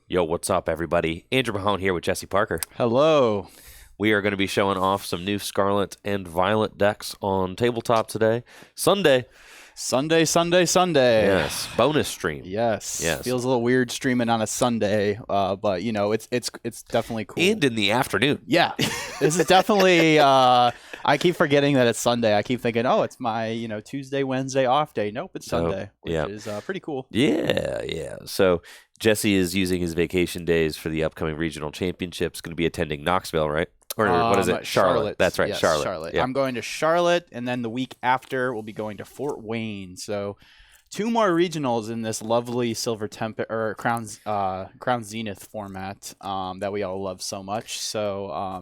Yo, what's up, everybody? Andrew Mahone here with Jesse Parker. Hello. We are going to be showing off some new Scarlet and Violet decks on tabletop today. Sunday. Yes, bonus stream. Yes. Feels a little weird streaming on a Sunday, but you know, it's definitely cool. And in the afternoon. Yeah. This is definitely I keep forgetting that it's Sunday. I keep thinking, "Oh, it's my, Tuesday, Wednesday off day." Nope, it's Sunday, which is pretty cool. Yeah. So Jesse is using his vacation days for the upcoming regional championships. Going to be attending Knoxville, right? Or what is it? Charlotte. That's right, yes, Charlotte. Yep. I'm going to Charlotte, and then the week after we'll be going to Fort Wayne. So 2 more regionals in this lovely Silver Crown Zenith format that we all love so much. So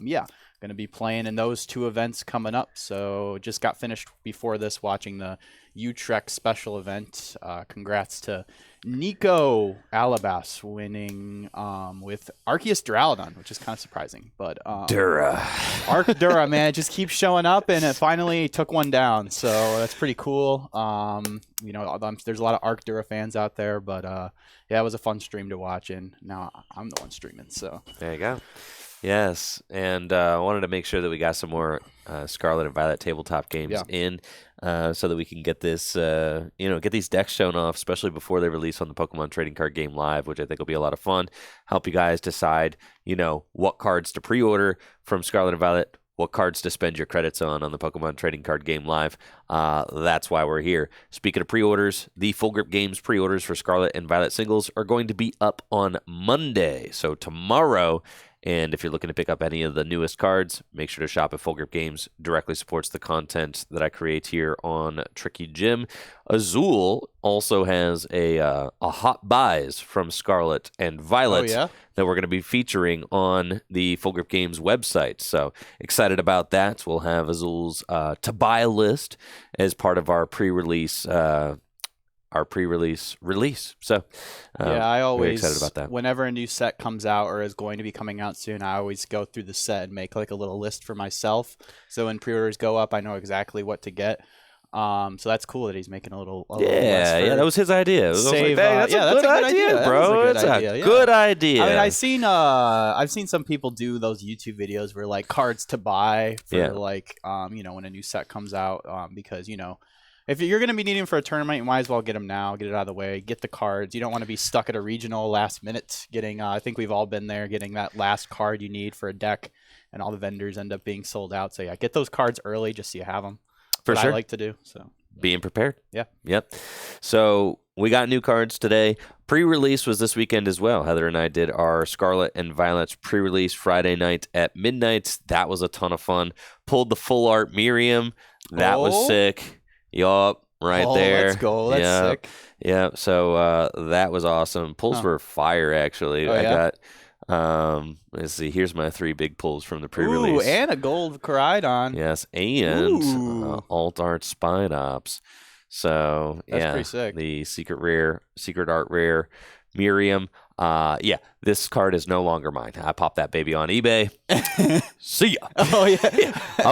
going to be playing in those 2 events coming up. So just got finished before this watching the Utrecht special event. Congrats to Nico Alabas winning with Arceus Duraludon, which is kind of surprising. But Dura, man, it just keeps showing up, and it finally took one down. So that's pretty cool. There's a lot of Arc Dura fans out there, but it was a fun stream to watch, and now I'm the one streaming. So there you go. Yes, and I wanted to make sure that we got some more Scarlet and Violet tabletop games in so that we can get this, get these decks shown off, especially before they release on the Pokemon Trading Card Game Live, which I think will be a lot of fun. Help you guys decide, what cards to pre-order from Scarlet and Violet, what cards to spend your credits on the Pokemon Trading Card Game Live. That's why we're here. Speaking of pre-orders, the Full Grip Games pre-orders for Scarlet and Violet singles are going to be up on Monday, so tomorrow. And if you're looking to pick up any of the newest cards, make sure to shop at Full Grip Games. Directly supports the content that I create here on Tricky Gym. Azul also has a hot buys from Scarlet and Violet that we're going to be featuring on the Full Grip Games website. So excited about that. We'll have Azul's to buy list as part of our pre-release release. So I always very excited about that. Whenever a new set comes out or is going to be coming out soon, I always go through the set and make like a little list for myself. So when pre-orders go up, I know exactly what to get. So that's cool that he's making a little list. That was his idea. That's a good idea, bro. That's a good idea. I mean, I've seen some people do those YouTube videos where like cards to buy for when a new set comes out because if you're going to be needing them for a tournament, you might as well get them now, get it out of the way, get the cards. You don't want to be stuck at a regional last minute getting, I think we've all been there, getting that last card you need for a deck, and all the vendors end up being sold out. So, get those cards early just so you have them. For sure. I like to do. So being prepared. Yeah. Yep. So we got new cards today. Pre-release was this weekend as well. Heather and I did our Scarlet and Violet's pre-release Friday night at midnight. That was a ton of fun. Pulled the full art Miriam. That was sick. Yup, there. Let's go. That's sick. Yeah, so that was awesome. Pulls were fire, actually. I got, let's see, here's my 3 big pulls from the pre-release. Ooh, and a gold Koraidon. Yes, and Alt Art Spidops. So, that's pretty sick. The secret art rare Miriam. This card is no longer mine. I popped that baby on eBay. See ya. Oh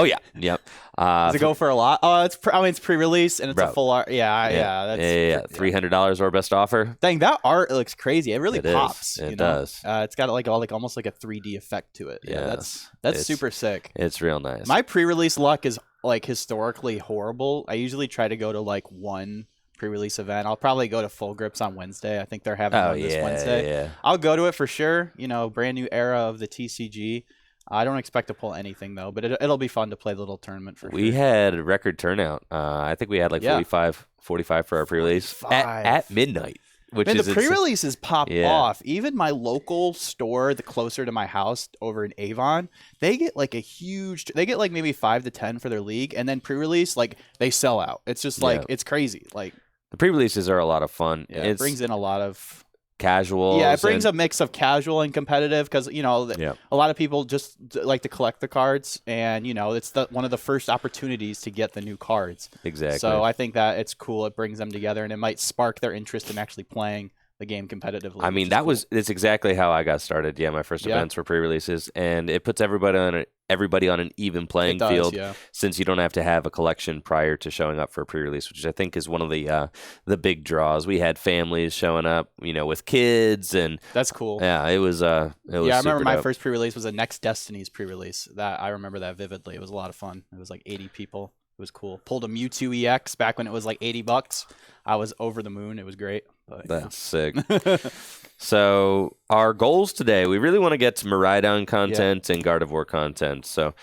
yeah. Yep. Does it go for a lot? Oh, it's pre-release and it's a full art. That's $300 or best offer. Dang, that art looks crazy. It really pops. It does. It's got almost like a 3D effect to it. Yeah, that's super sick. It's real nice. My pre-release luck is like historically horrible. I usually try to go to like one pre-release event. I'll probably go to Full Grips on Wednesday. I think they're having one this Wednesday. Yeah. I'll go to it for sure. Brand new era of the TCG. I don't expect to pull anything though, but it'll be fun to play the little tournament for sure. We had a record turnout. I think we had like 45 for our pre-release at midnight. The pre-releases pop off. Even my local store, the closer to my house over in Avon, they get like maybe 5 to 10 for their league, and then pre-release they sell out. It's just it's crazy. Like the pre-releases are a lot of fun. Yeah, it brings in a lot of casual. Yeah, it brings a mix of casual and competitive because a lot of people just like to collect the cards, and it's one of the first opportunities to get the new cards. Exactly. So I think that it's cool. It brings them together, and it might spark their interest in actually playing the game competitively. I mean, it's exactly how I got started. Yeah, my first events were pre-releases, and it puts everybody everybody on an even playing field, yeah. since you don't have to have a collection prior to showing up for a pre-release, which I think is one of the big draws. We had families showing up, with kids, and that's cool. Yeah, it was. I remember my dope. first pre-release was the Next Destiny's pre-release. That I remember that vividly. It was a lot of fun. It was like 80 people. It was cool. Pulled a Mewtwo EX back when it was like $80. I was over the moon. It was great. But, That's sick. So our goals today, we really want to get to Miraidon content and Gardevoir content. So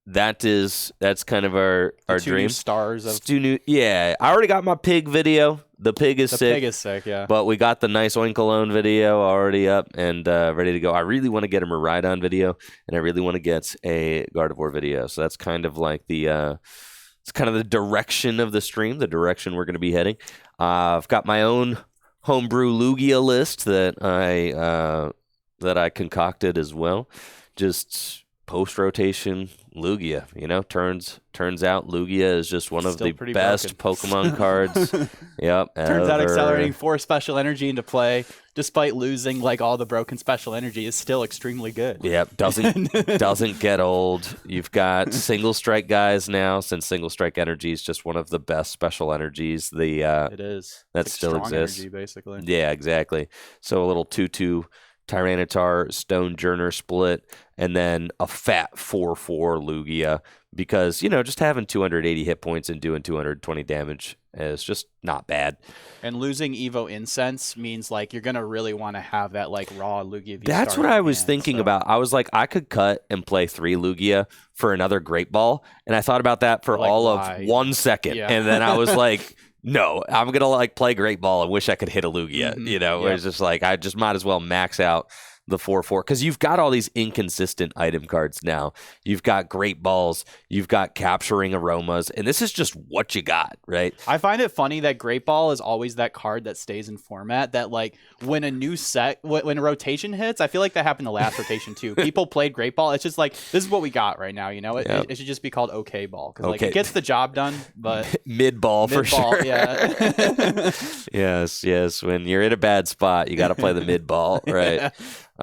that's kind of our dream. New stars of I already got my pig video. The pig is sick. The pig is sick, yeah. But we got the nice Oinkalone video already up and ready to go. I really want to get a Miraidon video, and I really want to get a Gardevoir video. So that's kind of like it's kind of the direction of the stream, the direction we're going to be heading. I've got my own homebrew Lugia list that I concocted as well. Just post-rotation Lugia, turns out Lugia is just one of the best Pokemon cards. Yep. Turns out accelerating 4 special energy into play, despite losing like all the broken special energy, is still extremely good. Yep. Doesn't get old. You've got single strike guys now, since single strike energy is just one of the best special energies. It is. That it's still like exists. Energy, basically. Yeah, exactly. So a little 2/2 Tyranitar Stonejourner split, and then a fat 4/4 Lugia, because just having 280 hit points and doing 220 damage is just not bad. And losing Evo Incense means like you're gonna really want to have that like raw Lugia. That's what I was thinking about. I was like, I could cut and play 3 Lugia for another Great Ball, and I thought about that for all of 1 second, and then I was like, no, I'm going to like play Great Ball and wish I could hit a Lugia, It's just like, I just might as well max out the 4/4, because you've got all these inconsistent item cards now. You've got Great Balls, you've got Capturing Aromas, and this is just what you got, right? I find it funny that Great Ball is always that card that stays in format, that like when a new set, when a rotation hits, I feel like that happened the last rotation too. People played Great Ball. It's just like, this is what we got right now, It should just be called OK Ball, because like it gets the job done, but mid ball for sure. Yeah. Yes. When you're in a bad spot, you got to play the mid ball, right?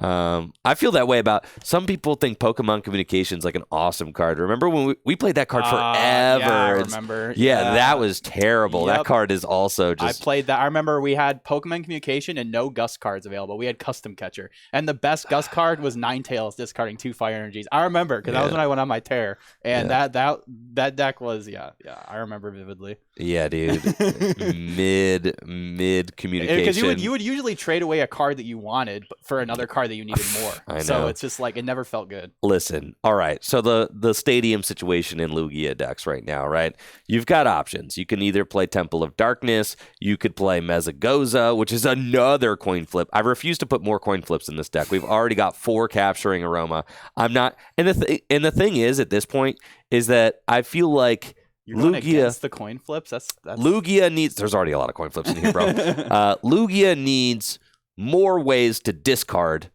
I feel that way about some people. Think Pokemon Communications like an awesome card. Remember when we played that card forever? Yeah, I remember. Yeah, that was terrible. Yep. That card is also just. I played that. I remember we had Pokemon Communication and no Gust cards available. We had Custom Catcher, and the best Gust card was Ninetales discarding 2 Fire Energies. I remember because that was when I went on my tear, and that deck was I remember vividly. Yeah, dude. mid communication. Because you would usually trade away a card that you wanted for another card that you needed more. I know. So it's just like it never felt good. Listen, all right. So the stadium situation in Lugia decks right now, right? You've got options. You can either play Temple of Darkness. You could play Mezagoza, which is another coin flip. I refuse to put more coin flips in this deck. We've already got 4 Capturing Aroma. I'm not. And the thing is, at this point, is that I feel like. You're going against the coin flips? That's Lugia needs. There's already a lot of coin flips in here, bro. Lugia needs more ways to discard,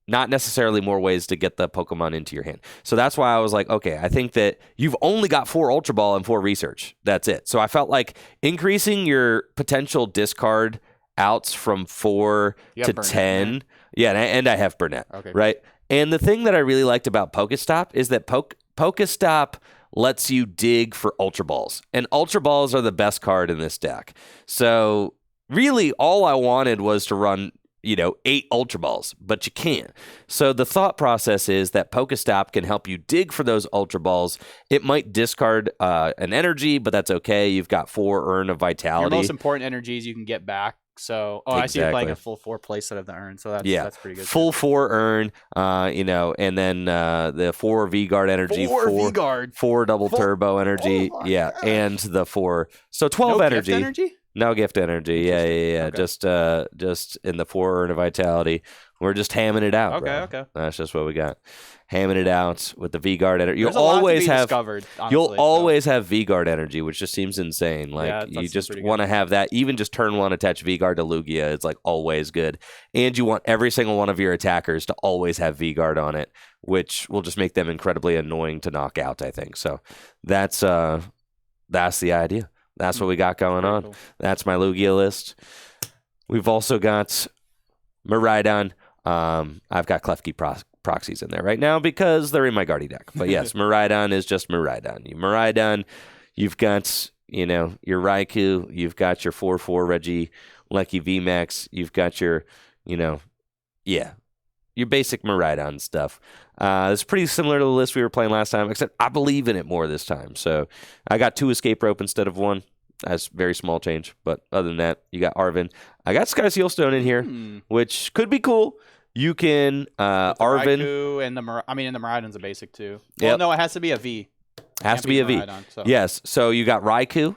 not necessarily more ways to get the Pokemon into your hand. So that's why I was like, okay, I think that you've only got 4 Ultra Ball and 4 Research. That's it. So I felt like increasing your potential discard outs from 4 to Burnett, 10. right? Yeah, and I have Burnett, right? And the thing that I really liked about Pokestop is that Pokestop lets you dig for Ultra Balls. And Ultra Balls are the best card in this deck. So really all I wanted was to run, 8 Ultra Balls, but you can't. So the thought process is that Pokestop can help you dig for those Ultra Balls. It might discard an energy, but that's okay. You've got 4 Urn of Vitality. Your most important energies you can get back. So, I see you're playing a full 4 playset of the Urn, so that's pretty good. Full 4 Urn, and then the 4 V-Guard energy, 4 double turbo energy, and the 4. So 12 energy. Gift energy? No gift energy. Yeah. Okay. Just in the 4 Urn of Vitality. We're just hamming it out. Okay. That's just what we got. Hamming it out with the V-Guard energy. You'll always have V-Guard energy, which just seems insane. Like you just want to have that. Even just turn 1 attach V-Guard to Lugia. It's like always good. And you want every single one of your attackers to always have V-Guard on it, which will just make them incredibly annoying to knock out, I think. So that's the idea. That's what we got going on. Cool. That's my Lugia list. We've also got Miraidon. I've got Klefki proxies in there right now because they're in my Guardy deck. But yes, Miraidon is just Miraidon. You've got, your Raikou, you've got your 4/4 Reggie Lucky VMAX, you've got your, your basic Miraidon stuff. It's pretty similar to the list we were playing last time, except I believe in it more this time. So I got 2 Escape Rope instead of 1. That's very small change. But other than that, you got Arven. I got Sky Sealstone in here, which could be cool. You can Arven. Raikou and the Miraidon's a basic too. Yep. Well, no, it has to be a V. Has to be a V. Miraidon, so. Yes. So you got Raikou,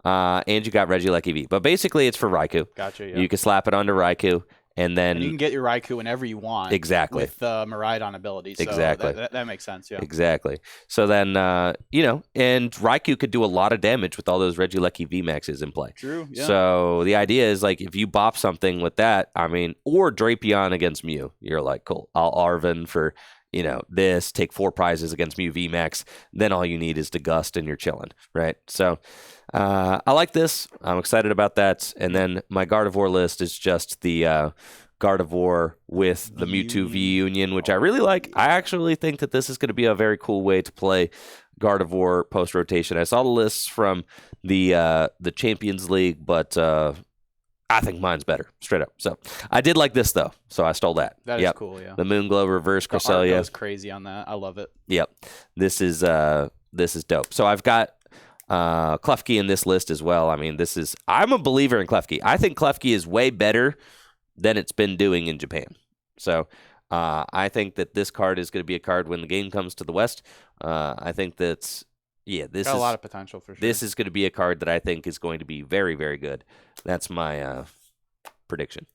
and you got Regieleki V. But basically, it's for Raikou. Gotcha. Yeah. You can slap it onto Raikou, and then you can get your Raikou whenever you want. Exactly. With the Miraidon ability. So exactly. That makes sense. Yeah. Exactly. So then, and Raikou could do a lot of damage with all those Regieleki VMAXs in play. True. Yeah. So the idea is like if you bop something with that, or Drapion against Mew, you're like, cool. I'll Arven for. This, take 4 prizes against Mew VMAX, then all you need is to Gust and you're chilling, right? So I like this. I'm excited about that. And then my Gardevoir list is just the Gardevoir with the Mewtwo V Union, which I really like. I actually think that this is going to be a very cool way to play Gardevoir post-rotation. I saw the lists from the Champions League, but I think mine's better, straight up. So I did like this though, so I stole that. That is cool, yeah. The Moonglow reverse The Cresselia. art goes crazy on that. I love it. Yep, this is dope. So I've got Klefki in this list as well. I'm a believer in Klefki. I think Klefki is way better than it's been doing in Japan. So I think that this card is going to be a card when the game comes to the West. I think that's. Yeah, this got is a lot of potential for sure. This is going to be a card that I think is going to be very, very good. That's my prediction.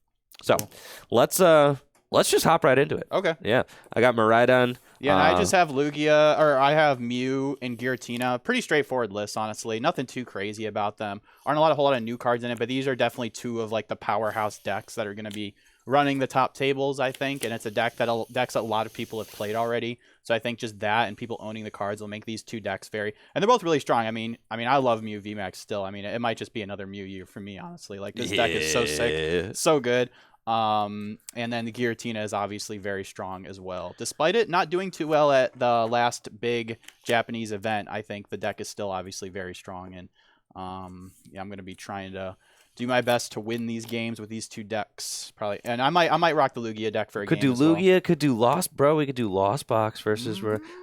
So cool. Let's just hop right into it. Okay. Yeah, I got Miraidon. Yeah, and I just have Lugia, or I have Mew and Giratina. Pretty straightforward list, honestly. Nothing too crazy about them. Aren't a whole lot of new cards in it, but these are definitely 2 of like the powerhouse decks that are going to be running the top tables, I think, and it's a decks that a lot of people have played already. So I think just that and people owning the cards will make these 2 decks and they're both really strong. I love Mew VMAX still. It might just be another Mew year for me, honestly. Like this deck is so sick, so good. And then the Giratina is obviously very strong as well. Despite it not doing too well at the last big Japanese event, I think the deck is still obviously very strong. And I'm going to be trying to do my best to win these games with these 2 decks, probably. And I might rock the Lugia deck for a game. Could do Lugia, could do Lost, bro. We could do Lost Box versus.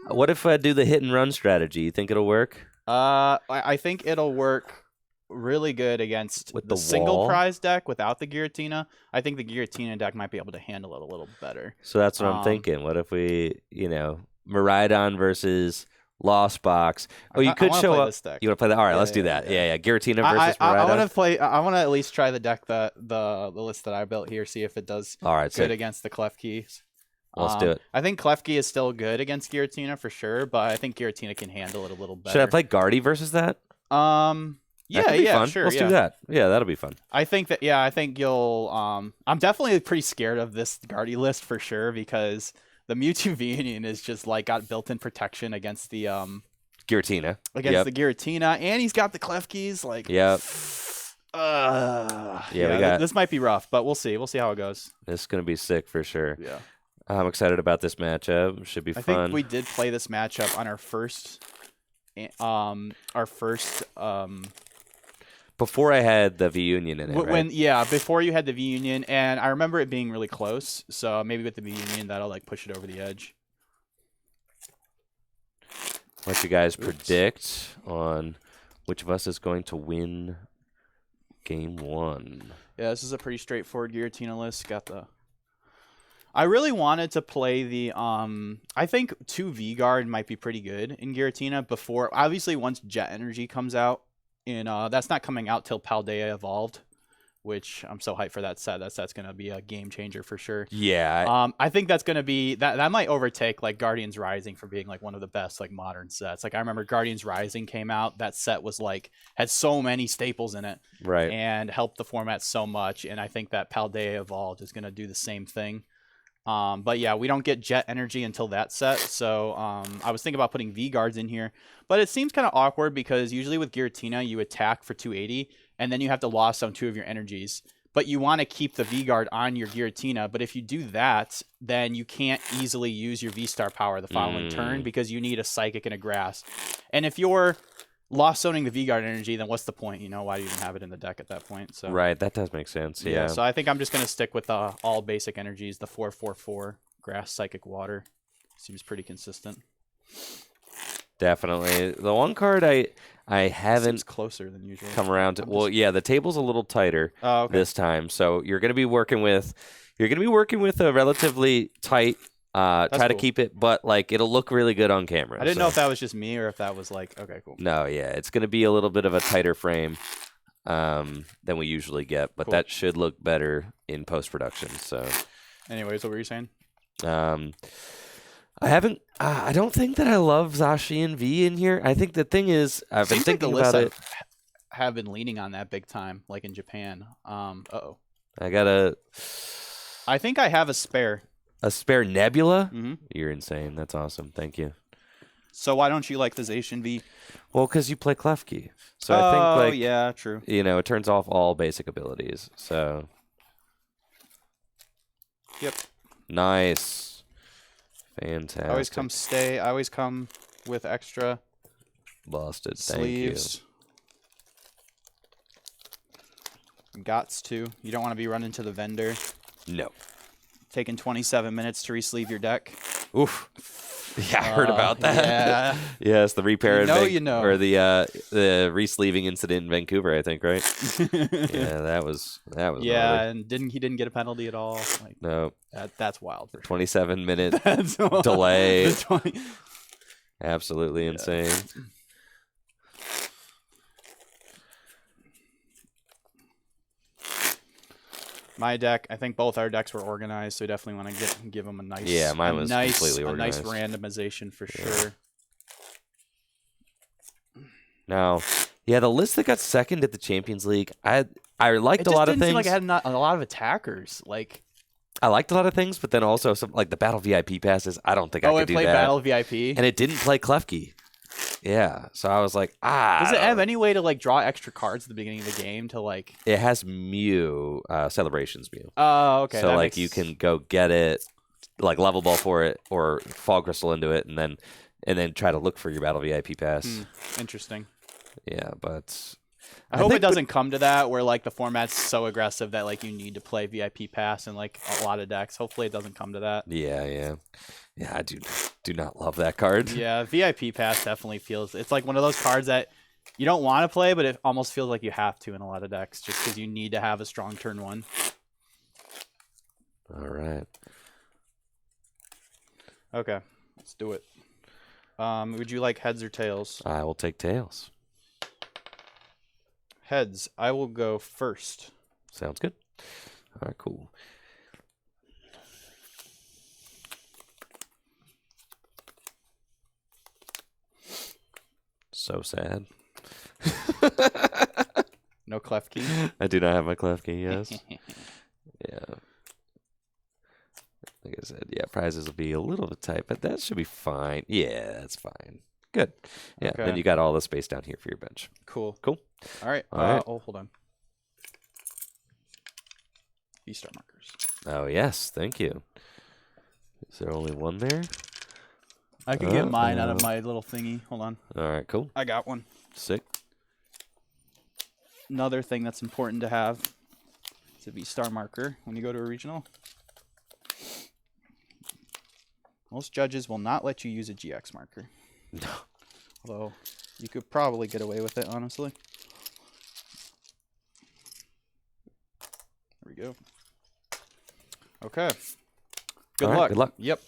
What if I do the hit and run strategy? You think it'll work? I think it'll work really good against with the single prize deck without the Giratina. I think the Giratina deck might be able to handle it a little better. So that's what I'm thinking. What if we, Miraidon versus Lost Box. Oh, you could show up. You want to play that? All right, let's do that. Yeah. Giratina versus Miraidon. I want to at least try the deck the list that I built here. See if it does good against the Klefkis. Let's do it. I think Klefki is still good against Giratina for sure, but I think Giratina can handle it a little better. Should I play Guardy versus that? Yeah, sure. Let's do that. Yeah, that'll be fun. I think you'll. I'm definitely pretty scared of this Guardy list for sure because the Mewtwo V Union is just like got built-in protection against the Giratina. The Giratina, and he's got the Klefkis. Like, yep. This might be rough, but we'll see. We'll see how it goes. This is gonna be sick for sure. Yeah. I'm excited about this matchup. Should be fun. I think we did play this matchup on our first. Before I had the V Union in it, right? Before you had the V Union, and I remember it being really close. So maybe with the V Union, that'll like push it over the edge. Let you guys predict on which of us is going to win game 1. Yeah, this is a pretty straightforward Giratina list. Got the. I really wanted to play the I think 2 V-Guard might be pretty good in Giratina before obviously once Jet Energy comes out in that's not coming out till Paldea Evolved, which I'm so hyped for that set. That set's gonna be a game changer for sure. Yeah. I think that's gonna be that might overtake like Guardians Rising for being like one of the best like modern sets. Like I remember Guardians Rising came out, that set was like had so many staples in it. Right. And helped the format so much. And I think that Paldea Evolved is gonna do the same thing. But yeah, we don't get Jet Energy until that set, so I was thinking about putting V-Guards in here, but it seems kind of awkward because usually with Giratina you attack for 280, and then you have to loss on 2 of your energies. but you want to keep the V-Guard on your Giratina. But if you do that, then you can't easily use your V-Star power the following turn because you need a Psychic and a Grass. And if you're lost zoning the V-Guard energy, then what's the point? You know, why do you even have it in the deck at that point? So Right, that does make sense. Yeah. So I think I'm just going to stick with all basic energies, the 4/4/4 Grass, Psychic, Water. Seems pretty consistent. Definitely. The one card I haven't Seems closer than usual. Come around to, well, yeah, the table's a little tighter this time, so you're going to be working with a relatively tight. Try to keep it, but like it'll look really good on camera. I didn't know if that was just me or if that was like okay, cool. No, yeah, it's going to be a little bit of a tighter frame than we usually get, but that should look better in post production. So, anyways, what were you saying? I don't think that I love Zacian V in here. I think the thing is, I've been thinking about it. Have been leaning on that big time, like in Japan. I think I have a spare. A spare Nebula? Mm-hmm. You're insane. That's awesome. Thank you. So why don't you like the Zacian V? Well, because you play Klefki. So I think, like, yeah, true. You know, it turns off all basic abilities. So. Yep. Nice. Fantastic. I always come with extra. Busted. Sleeves. Thank you. Gots too. You don't want to be running to the vendor. No. Taking 27 minutes to re-sleeve your deck. Oof. Yeah, I heard about that. Yeah. Yes, the repair or the re-sleeving incident in Vancouver, I think, right? Yeah, that was yeah, gnarly. And he didn't get a penalty at all. Like, no. That's wild. For 27-minute delay. Absolutely insane. My deck, I think both our decks were organized, so we definitely want to give them a nice, mine was completely organized. A nice randomization for sure. Now, yeah, the list that got second at the Champions League, I liked a lot of things. It seem like it had a lot of attackers. Like, I liked a lot of things, but then also some like the Battle VIP passes. I don't think I could do that. Oh, it played Battle VIP, and it didn't play Klefki. Yeah, so I was like, Does it have any way to like draw extra cards at the beginning of the game to like? It has Mew, Celebrations Mew. Oh, okay. So like you can go get it, like level ball for it, or Fall Crystal into it, and then try to look for your Battle VIP pass. Interesting. Yeah, but I hope it doesn't come to that where like the format's so aggressive that like you need to play VIP pass in like a lot of decks. Hopefully it doesn't come to that. Yeah. I do not love that card. Yeah, VIP pass definitely feels it's like one of those cards that you don't want to play, but it almost feels like you have to in a lot of decks just because you need to have a strong turn one. All right. Okay, let's do it. Would you like heads or tails? I will take tails. Heads. I will go first. Sounds good. All right, cool. So sad. No Klefki? I do not have my Klefki, yes. Yeah. Like I said, yeah, prizes will be a little bit tight, but that should be fine. Yeah, that's fine. Good. Yeah, okay. Then you got all the space down here for your bench. Cool. All right. Oh, hold on. V-Star markers. Oh, yes. Thank you. Is there only one there? I could get mine out of my little thingy. Hold on. All right, cool. I got one. Sick. Another thing that's important to have is a V-Star marker when you go to a regional. Most judges will not let you use a GX marker. No. Although you could probably get away with it, honestly. There we go. Okay. Good luck. Good luck. Yep.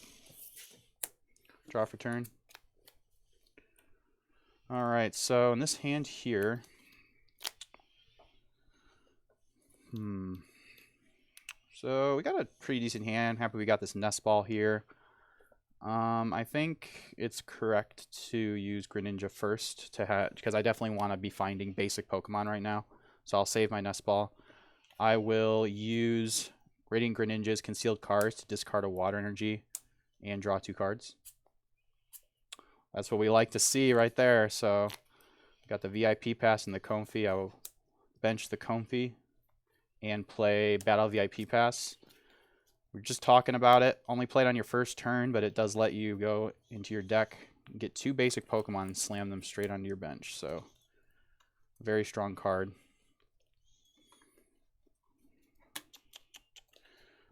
Draw for turn. All right, so in this hand here, so we got a pretty decent hand. Happy we got this nest ball here. I think it's correct to use Greninja first to have because I definitely want to be finding basic Pokemon right now. So I'll save my nest ball. I will use Radiant Greninja's concealed cards to discard a water energy and draw 2 cards. That's what we like to see right there. So got the VIP pass and the Comfy. I will bench the Comfy and play Battle VIP Pass. We're just talking about it. Only played on your first turn, but it does let you go into your deck, get 2 basic Pokemon, and slam them straight onto your bench. So, very strong card.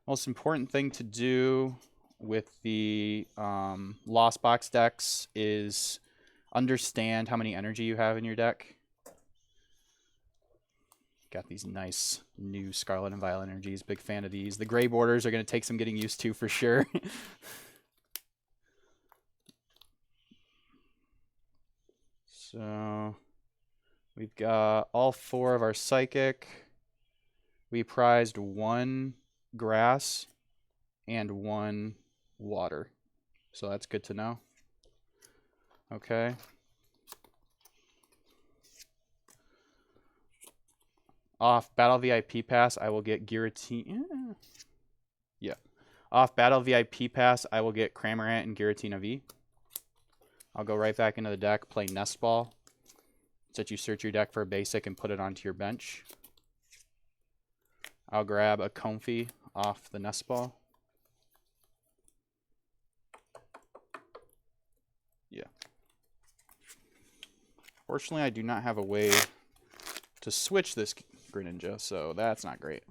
Most important thing to do with the Lost Box decks is understand how many energy you have in your deck. Got these nice new Scarlet and Violet energies. Big fan of these. The gray borders are going to take some getting used to for sure. So we've got all 4 of our Psychic. We prized 1 grass and 1 water. So that's good to know. Okay. Off Battle VIP Pass, I will get Giratina. Yeah. Off Battle VIP Pass, I will get Cramorant and Giratina V. I'll go right back into the deck, play Nest Ball. Let you search your deck for a basic and put it onto your bench. I'll grab a Comfey off the Nest Ball. Yeah. Fortunately, I do not have a way to switch this Greninja, so that's not great.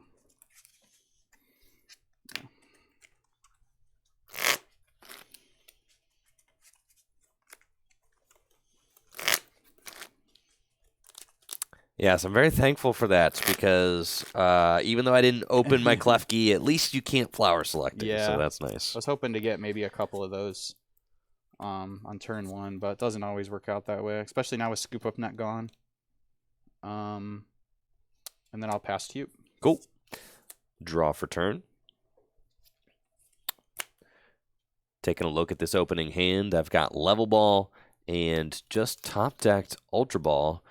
Yes, I'm very thankful for that because even though I didn't open my Klefki, at least you can't flower select it, so that's nice. I was hoping to get maybe a couple of those on turn 1, but it doesn't always work out that way, especially now with Scoop Up Net gone. And then I'll pass to you. Cool. Draw for turn. Taking a look at this opening hand, I've got Level Ball and just top-decked Ultra Ball.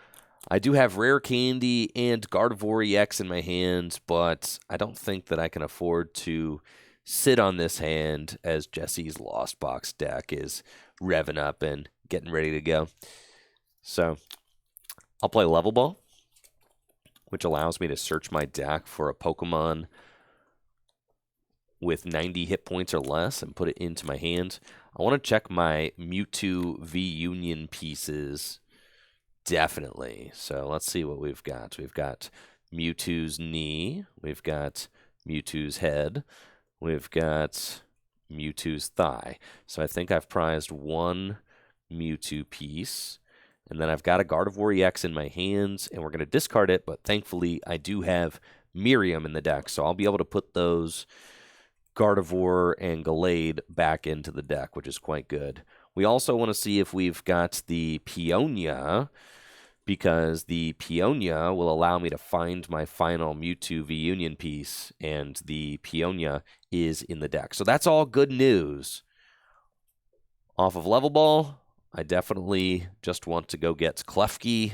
I do have Rare Candy and Gardevoir EX in my hand, but I don't think that I can afford to sit on this hand as Jesse's Lost Box deck is revving up and getting ready to go. So I'll play Level Ball, which allows me to search my deck for a Pokemon with 90 hit points or less and put it into my hand. I want to check my Mewtwo V-Union pieces, definitely. So let's see what we've got. We've got Mewtwo's knee. We've got Mewtwo's head. We've got Mewtwo's thigh. So I think I've prized 1 Mewtwo piece. And then I've got a Gardevoir EX in my hands, and we're going to discard it, but thankfully I do have Miriam in the deck, so I'll be able to put those Gardevoir and Gallade back into the deck, which is quite good. We also want to see if we've got the Peonia, because the Peonia will allow me to find my final Mewtwo V-Union piece, and the Peonia is in the deck. So that's all good news. Off of Level Ball, I definitely just want to go get Klefki.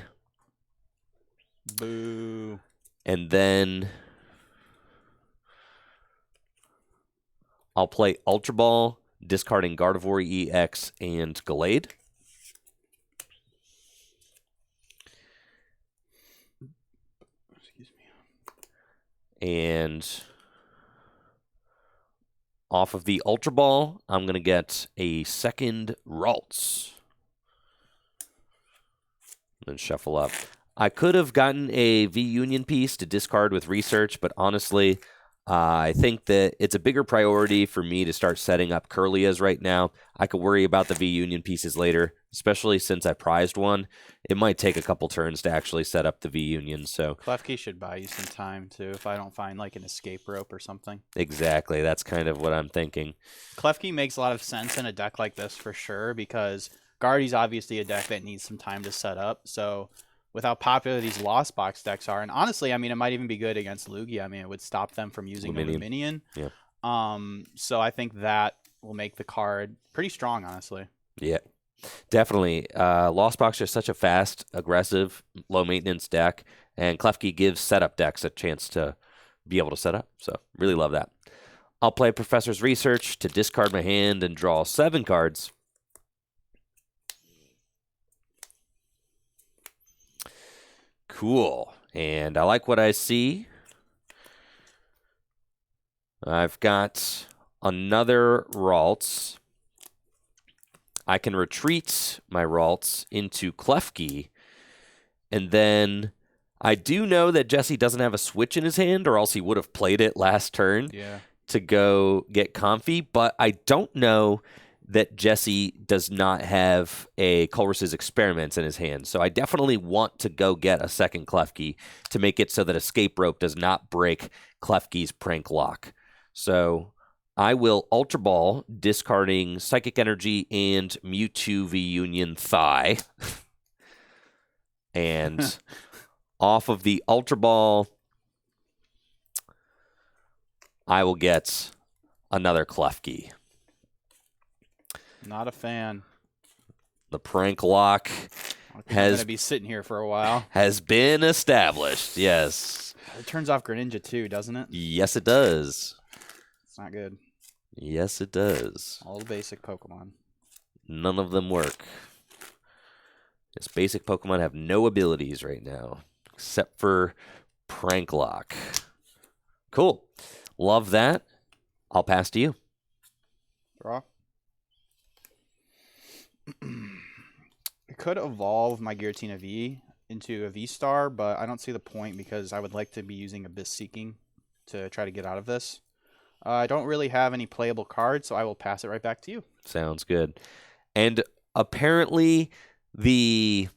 Boo. And then I'll play Ultra Ball, discarding Gardevoir EX and Gallade. Excuse me. And off of the Ultra Ball, I'm going to get a second Ralts. Then shuffle up. I could have gotten a V-Union piece to discard with research, but honestly, I think that it's a bigger priority for me to start setting up Curlias right now. I could worry about the V-Union pieces later, especially since I prized one. It might take a couple turns to actually set up the V-Union. So Klefki should buy you some time, too, if I don't find, like, an escape rope or something. Exactly. That's kind of what I'm thinking. Klefki makes a lot of sense in a deck like this for sure, because Guardy's obviously a deck that needs some time to set up. So with how popular these Lost Box decks are, and honestly, I mean, it might even be good against Lugia. I mean, it would stop them from using Luminion. Yeah. So I think that will make the card pretty strong, honestly. Yeah, definitely. Lost Box is such a fast, aggressive, low-maintenance deck, and Klefki gives setup decks a chance to be able to set up. So really love that. I'll play Professor's Research to discard my hand and draw 7 cards. Cool. And I like what I see. I've got another Ralts. I can retreat my Ralts into Klefki, and then I do know that Jesse doesn't have a switch in his hand, or else he would have played it last turn to go get Comfy, but I don't know that Jesse does not have a Culrus's Experiments in his hand, so I definitely want to go get a second Klefki to make it so that Escape Rope does not break Klefki's Prank Lock. So I will Ultra Ball, discarding Psychic Energy and Mewtwo v Union Thigh. And off of the Ultra Ball, I will get another Klefki. Not a fan. The Prank Lock I'm going to be sitting here for a while. Has been established, yes. It turns off Greninja too, doesn't it? Yes, it does. It's not good. Yes, it does. All the basic Pokemon. None of them work. This basic Pokemon have no abilities right now, except for Prank Lock. Cool. Love that. I'll pass to you. Draw. I could evolve my Giratina V into a V-Star, but I don't see the point because I would like to be using Abyss Seeking to try to get out of this. I don't really have any playable cards, so I will pass it right back to you. Sounds good. And apparently the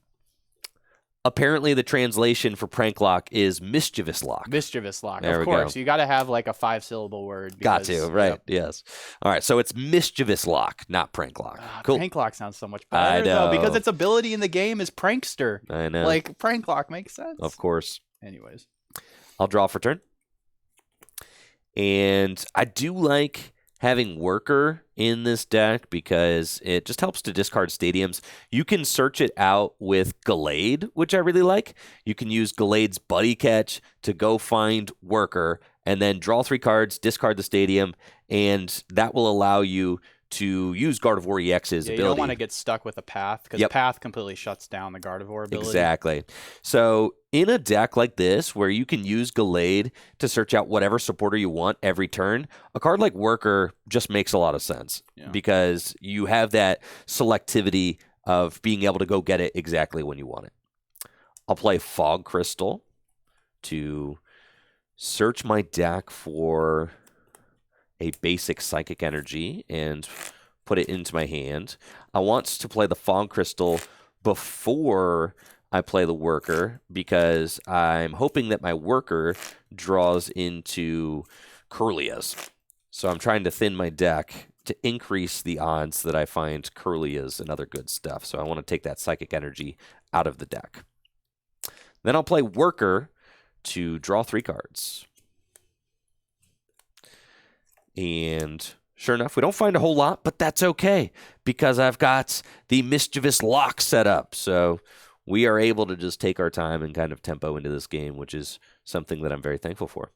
translation for Prank Lock is Mischievous Lock. Mischievous Lock, there of course. You got to have like a 5-syllable word. Got to, right? Yep. Yes. All right, so it's Mischievous Lock, not Prank Lock. Cool. Prank Lock sounds so much better, though, because its ability in the game is Prankster. I know. Like, Prank Lock makes sense. Of course. Anyways. I'll draw for turn. And I do like having Worker in this deck because it just helps to discard stadiums. You can search it out with Gallade, which I really like. You can use Gallade's Buddy Catch to go find Worker and then draw 3 cards, discard the stadium, and that will allow you to use Gardevoir EX's ability. You don't want to get stuck with a Path because Path completely shuts down the Gardevoir ability. Exactly. So in a deck like this where you can use Gallade to search out whatever supporter you want every turn, a card like Worker just makes a lot of sense because you have that selectivity of being able to go get it exactly when you want it. I'll play Fog Crystal to search my deck for a basic Psychic Energy and put it into my hand. I want to play the Fog Crystal before I play the Worker because I'm hoping that my Worker draws into Kirlias. So I'm trying to thin my deck to increase the odds that I find Kirlias and other good stuff. So I want to take that Psychic Energy out of the deck. Then I'll play Worker to draw 3 cards. And sure enough, we don't find a whole lot, but that's okay because I've got the Mischievous Lock set up. So we are able to just take our time and kind of tempo into this game, which is something that I'm very thankful for.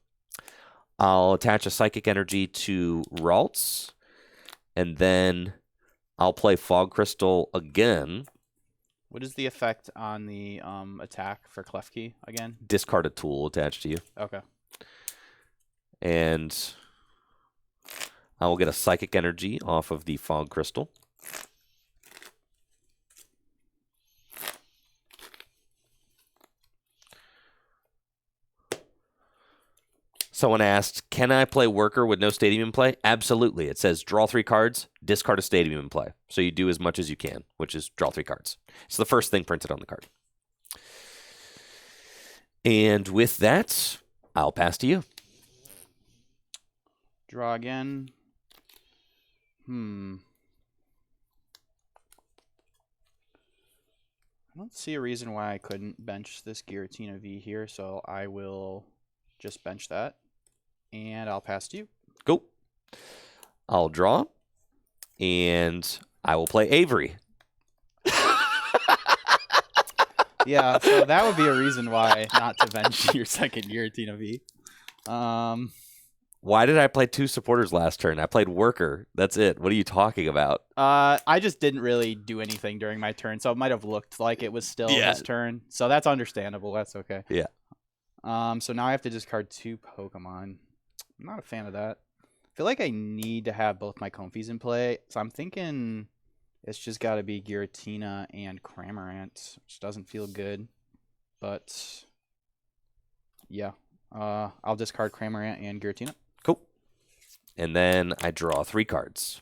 I'll attach a Psychic Energy to Ralts, and then I'll play Fog Crystal again. What is the effect on the attack for Klefki again? Discard a tool attached to you. Okay. And I will get a Psychic Energy off of the Fog Crystal. Someone asked, can I play Worker with no Stadium in play? Absolutely. It says draw 3 cards, discard a Stadium in play. So you do as much as you can, which is draw 3 cards. It's the first thing printed on the card. And with that, I'll pass to you. Draw again. I don't see a reason why I couldn't bench this Giratina V here, so I will just bench that. And I'll pass to you. Cool. I'll draw. And I will play Avery. Yeah, so that would be a reason why not to bench your second Giratina V. Why did I play 2 supporters last turn? I played Worker. That's it. What are you talking about? I just didn't really do anything during my turn, so it might have looked like it was still his turn. So that's understandable. That's okay. Yeah. So now I have to discard 2 Pokemon. I'm not a fan of that. feel like I need to have both my Comfies in play, so I'm thinking it's just got to be Giratina and Cramorant, which doesn't feel good, but yeah, I'll discard Cramorant and Giratina. Cool. And then I draw 3 cards.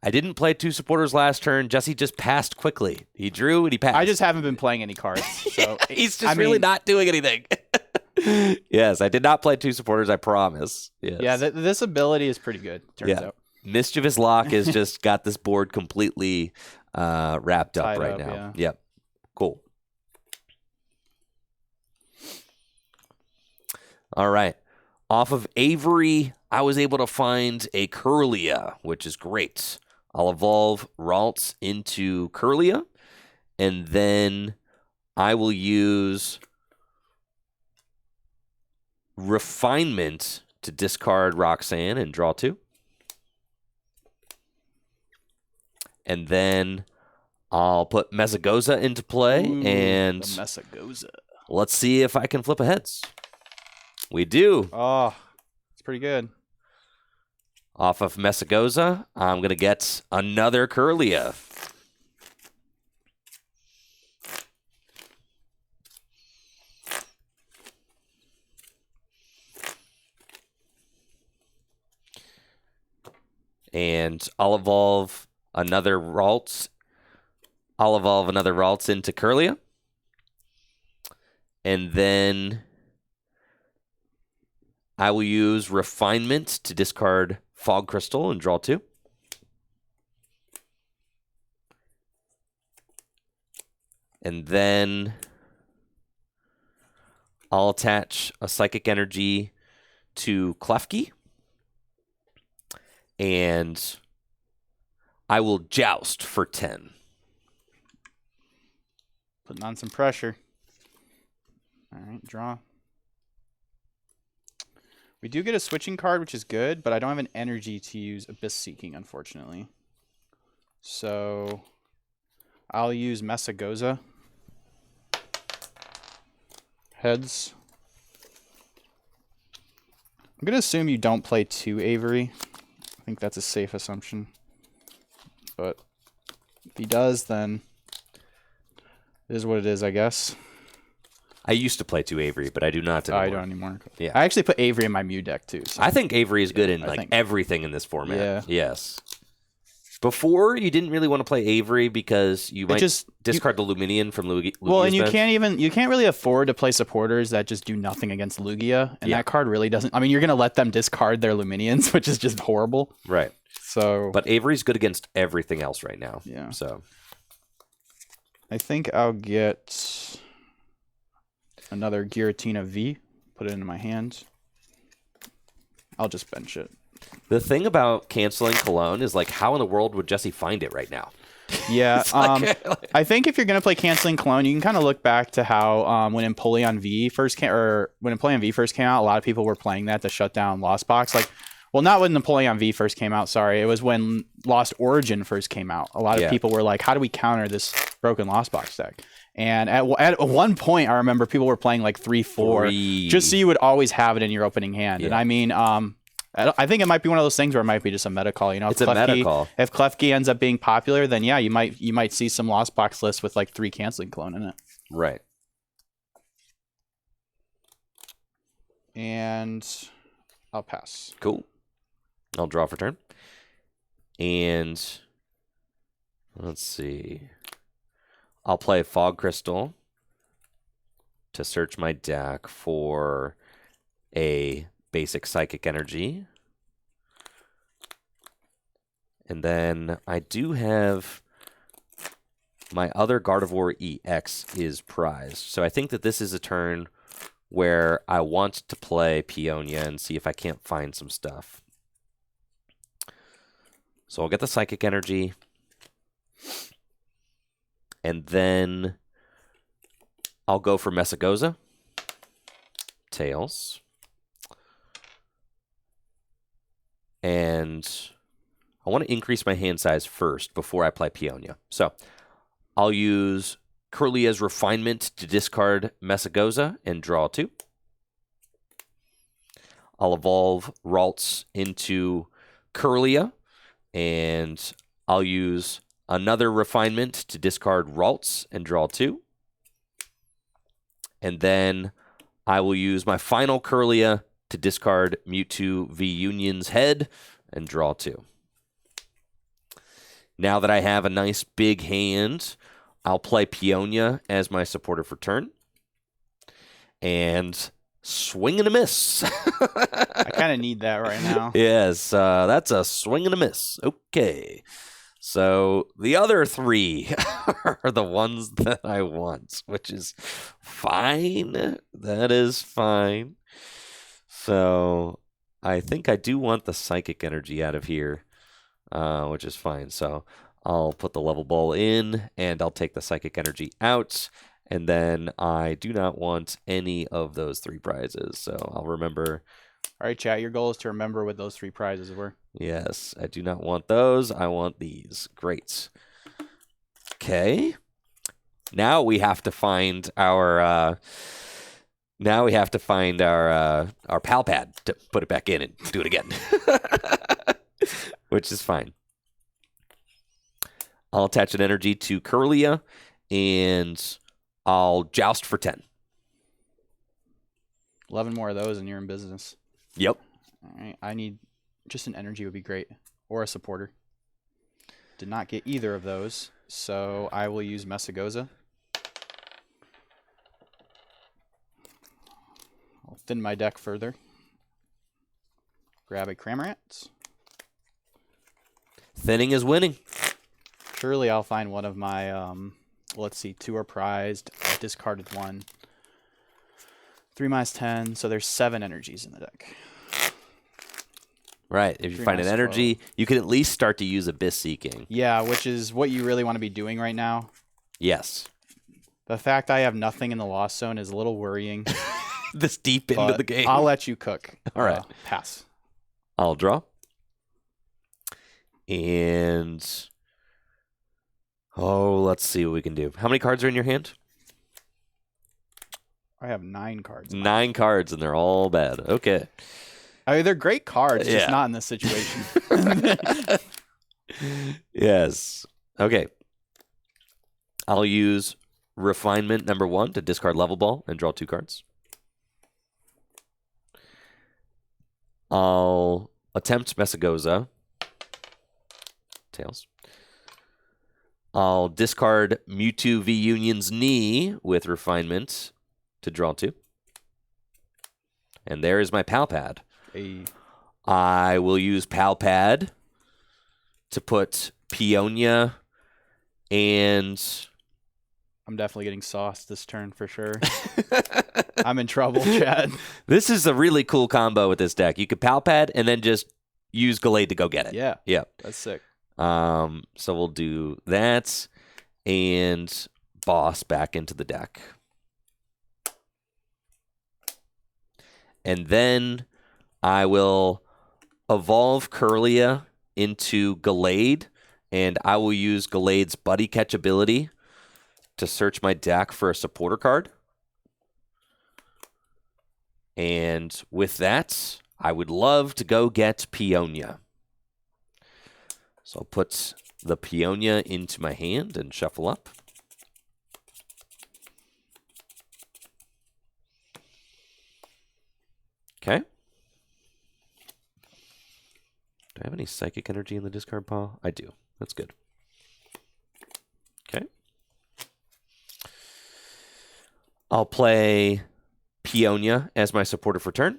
I didn't play 2 supporters last turn. Jesse just passed quickly. He drew and he passed. I just haven't been playing any cards. So he's just really not doing anything. Yes, I did not play 2 supporters, I promise. Yes. Yeah, this ability is pretty good, turns out. Mischievous Lock has just got this board completely wrapped up right now. Yeah. Yep. Cool. All right. Off of Avery, I was able to find a Kirlia, which is great. I'll evolve Ralts into Kirlia, and then I will use Refinement to discard Roxanne and draw 2. And then I'll put Mesagoza into play, and Mesagoza. Let's see if I can flip a heads. We do. Oh, it's pretty good. Off of Mesagoza, I'm going to get another Kirlia. And I'll evolve another Ralts. I'll evolve another Ralts into Kirlia. And then I will use Refinement to discard Fog Crystal and draw 2. And then I'll attach a Psychic Energy to Klefki. And I will Joust for 10. Putting on some pressure. All right, draw. We do get a switching card, which is good, but I don't have an energy to use Abyss Seeking, unfortunately. So I'll use Mesagoza. Heads. I'm going to assume you don't play 2 Avery. I think that's a safe assumption. But if he does, then it is what it is, I guess. I used to play 2 Avery, but I do not anymore. I don't anymore. Yeah. I actually put Avery in my Mew deck, too. So. I think Avery is good in everything in this format. Yeah. Yes. Before, you didn't really want to play Avery because you might discard the Luminion from Lugia's and you bench. you can't really afford to play supporters that just do nothing against Lugia, and that card really doesn't. I mean, you're gonna let them discard their Luminions, which is just horrible. Right. So, but Avery's good against everything else right now. Yeah. So, I think I'll get another Giratina V. Put it into my hand. I'll just bench it. The thing about canceling Cologne is, like, how in the world would Jesse find it right now? Yeah, I think if you're gonna play Canceling Clone, you can kind of look back to how when Empoleon V first came, out, a lot of people were playing that to shut down Lost Box. Like, well, not when Napoleon V first came out. Sorry, it was when Lost Origin first came out. A lot of people were like, "How do we counter this broken Lost Box deck?" And at one point, I remember people were playing like 3-4, just so you would always have it in your opening hand. Yeah. And I mean, I think it might be one of those things where it might be just a meta call. You know, it's a meta call. If Klefki ends up being popular, then yeah, you might see some Lost Box lists with like 3 Canceling Clone in it. Right. And I'll pass. Cool. I'll draw for turn. And let's see. I'll play Fog Crystal to search my deck for a basic Psychic Energy. And then I do have my other Gardevoir EX is prized. So I think that this is a turn where I want to play Peonia and see if I can't find some stuff. So I'll get the Psychic Energy. And then I'll go for Mesagoza. Tails. And I want to increase my hand size first before I play Peonia. So I'll use Kirlia's Refinement to discard Mesagoza and draw 2. I'll evolve Ralts into Curlia, and I'll use another refinement to discard Ralts and draw 2. And then I will use my final Curlia to discard Mewtwo V Union's head and draw 2. Now that I have a nice big hand, I'll play Peonia as my supporter for turn. And swing and a miss. I kind of need that right now. Yes, that's a swing and a miss. Okay. So the other 3 are the ones that I want, which is fine. That is fine. So I think I do want the Psychic Energy out of here, which is fine. So I'll put the level ball in, and I'll take the Psychic Energy out. And then I do not want any of those 3 prizes. So I'll remember. All right, chat. Your goal is to remember what those 3 prizes were. Yes, I do not want those. I want these. Great. Okay. Now we have to find our. Now we have to find our pal pad to put it back in and do it again, which is fine. I'll attach an energy to Curlia, and I'll joust for 10. 11 more of those, and you're in business. Yep. All right. I need just an energy would be great, or a supporter. Did not get either of those, so I will use Messagoza. I'll thin my deck further. Grab a Cramorant. Thinning is winning. Surely I'll find one of my, let's see, 2 are prized. I discarded 1. 3 minus 10, so there's 7 energies in the deck. Right. If you find an energy, you can at least start to use Abyss Seeking. Yeah, which is what you really want to be doing right now. Yes. The fact I have nothing in the Lost Zone is a little worrying. This deep into the game. I'll let you cook. All right. Pass. I'll draw. And let's see what we can do. How many cards are in your hand? I have 9 cards. 9 cards, and they're all bad. Okay. I mean, they're great cards, just not in this situation. Yes. Okay. I'll use Refinement number 1 to discard Level Ball and draw 2 cards. I'll attempt Messagoza. Tails. I'll discard Mewtwo V Union's Knee with Refinement to draw 2. And there is my Pal Pad. I will use Pal Pad to put Peonia and... I'm definitely getting sauced this turn for sure. I'm in trouble, Chad. This is a really cool combo with this deck. You could Pal Pad and then just use Gallade to go get it. Yeah. Yeah. That's sick. So we'll do that and Boss back into the deck. And then I will evolve Curlia into Gallade, and I will use Gallade's Buddy Catch ability to search my deck for a supporter card. And with that, I would love to go get Peonia. So I'll put the Peonia into my hand and shuffle up. Okay. Do I have any psychic energy in the discard pile? I do. That's good. Okay. I'll play Peonia as my supporter for turn.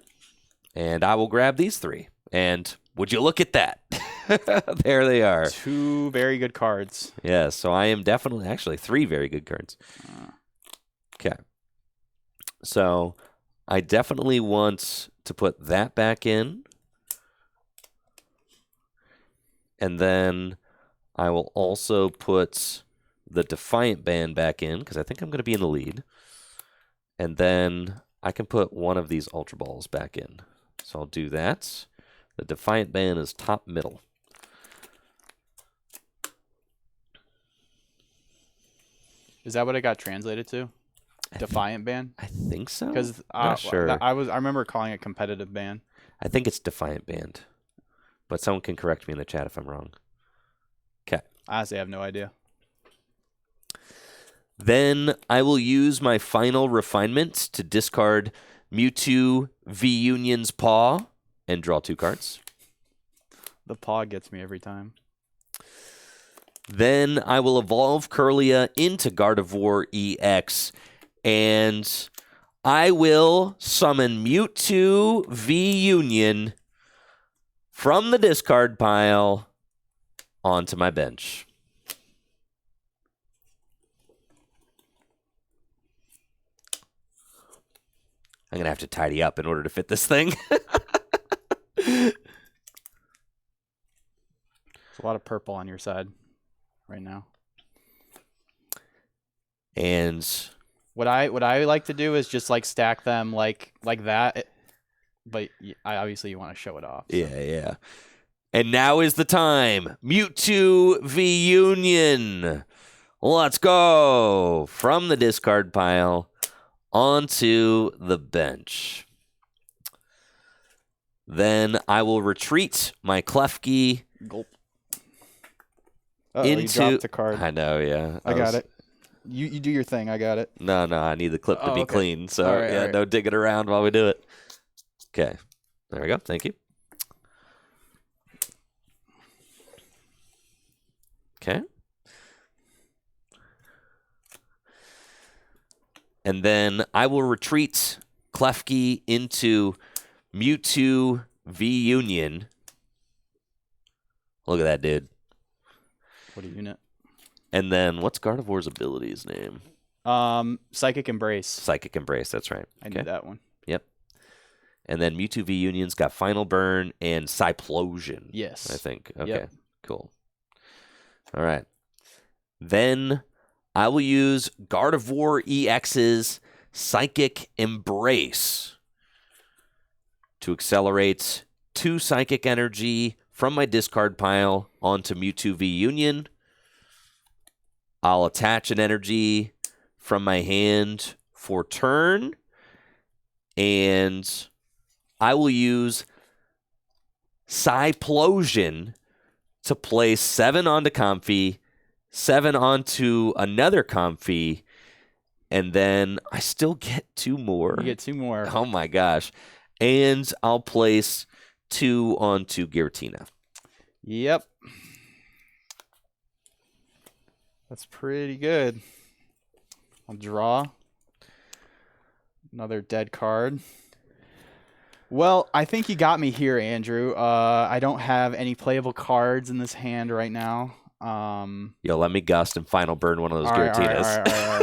And I will grab these 3. And would you look at that? There they are. 2 very good cards. Yeah, so I am definitely, actually 3 very good cards. Okay. So I definitely want to put that back in. And then I will also put the Defiant Band back in, because I think I'm going to be in the lead. And then I can put one of these Ultra Balls back in. So I'll do that. The Defiant Band is top middle. Is that what it got translated to? Defiant Band? I think so. Because Not sure. I remember calling it competitive ban. I think it's Defiant Band. But someone can correct me in the chat if I'm wrong. Okay. Honestly, I have no idea. Then I will use my final refinement to discard Mewtwo V Union's Paw and draw 2 cards. The paw gets me every time. Then I will evolve Kirlia into Gardevoir EX, and I will summon Mewtwo V Union from the discard pile onto my bench. I'm going to have to tidy up in order to fit this thing. There's a lot of purple on your side right now. And what I like to do is just like stack them like that. But obviously you want to show it off. So. Yeah. And now is the time. Mewtwo V Union. Let's go. From the discard pile onto the bench. Then I will retreat my Klefki Gulp. into. You dropped a card. I know, yeah. I got it. You do your thing. I got it. No, I need the clip to be okay. clean. So, all right. No digging around while we do it. Okay. There we go. Thank you. Okay. And then I will retreat Klefki into Mewtwo V Union. Look at that, dude. What a unit. And then what's Gardevoir's ability's name? Psychic Embrace. Psychic Embrace, that's right. I knew that one. Yep. And then Mewtwo V Union's got Final Burn and Cyplosion. Yes. I think. Okay, yep. Cool. All right. Then I will use Gardevoir EX's Psychic Embrace to accelerate 2 Psychic Energy from my discard pile onto Mewtwo V Union. I'll attach an energy from my hand for turn, and I will use Cyplosion to place 7 onto Comfy, 7 onto another Comfy, and then I still get 2 more. You get 2 more. Oh my gosh. And I'll place 2 onto Giratina. Yep. That's pretty good. I'll draw another dead card. Well, I think you got me here, Andrew. I don't have any playable cards in this hand right now. Yo, let me gust and final burn one of those Giratinas. All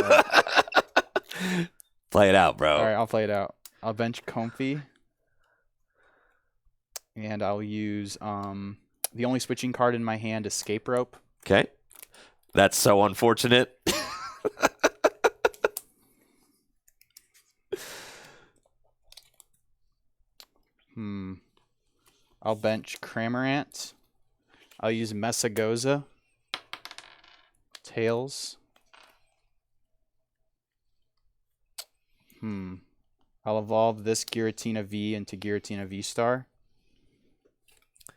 right. Play it out, bro. All right, I'll play it out. I'll bench Comfy. And I'll use the only switching card in my hand, Escape Rope. Okay. That's so unfortunate. I'll bench Cramorant. I'll use Messagoza. Tails. I'll evolve this Giratina V into Giratina V-Star.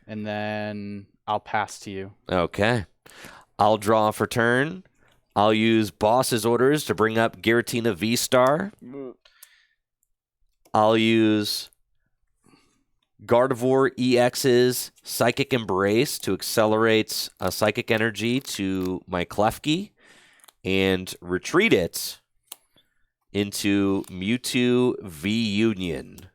And then I'll pass to you. Okay. I'll draw for turn. I'll use Boss's Orders to bring up Giratina V-Star. I'll use Gardevoir EX's Psychic Embrace to accelerate a Psychic Energy to my Klefki and retreat it into Mewtwo V Union.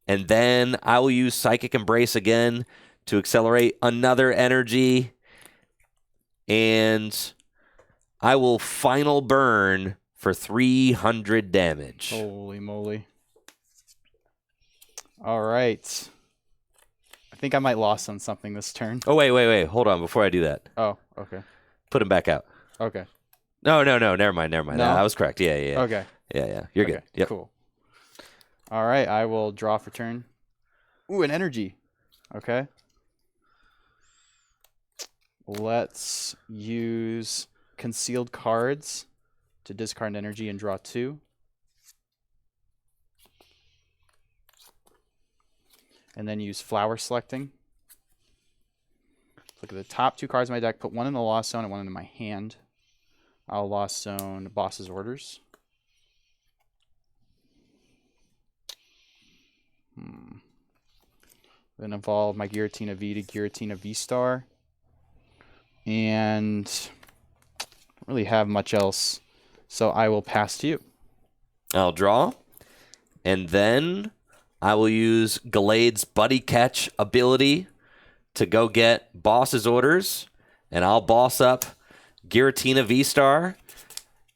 And then I will use Psychic Embrace again to accelerate another energy. And I will final burn for 300 damage. Holy moly. All right. I think I might lost on something this turn. Oh, wait. Hold on before I do that. Oh, okay. Put him back out. Okay. No. Never mind. No? That was correct. Yeah. Okay. Yeah. You're good. Yep. Cool. All right. I will draw for turn. Ooh, an energy. Okay. Let's use concealed cards to discard energy and draw 2. And then use flower selecting. Look at the top 2 cards of my deck. Put 1 in the Lost Zone and 1 into my hand. I'll Lost Zone Boss's Orders. Then evolve my Giratina V to Giratina V-Star. And don't really have much else, so I will pass to you. I'll draw, and then I will use Gallade's Buddy Catch ability to go get Boss's Orders, and I'll boss up Giratina V-Star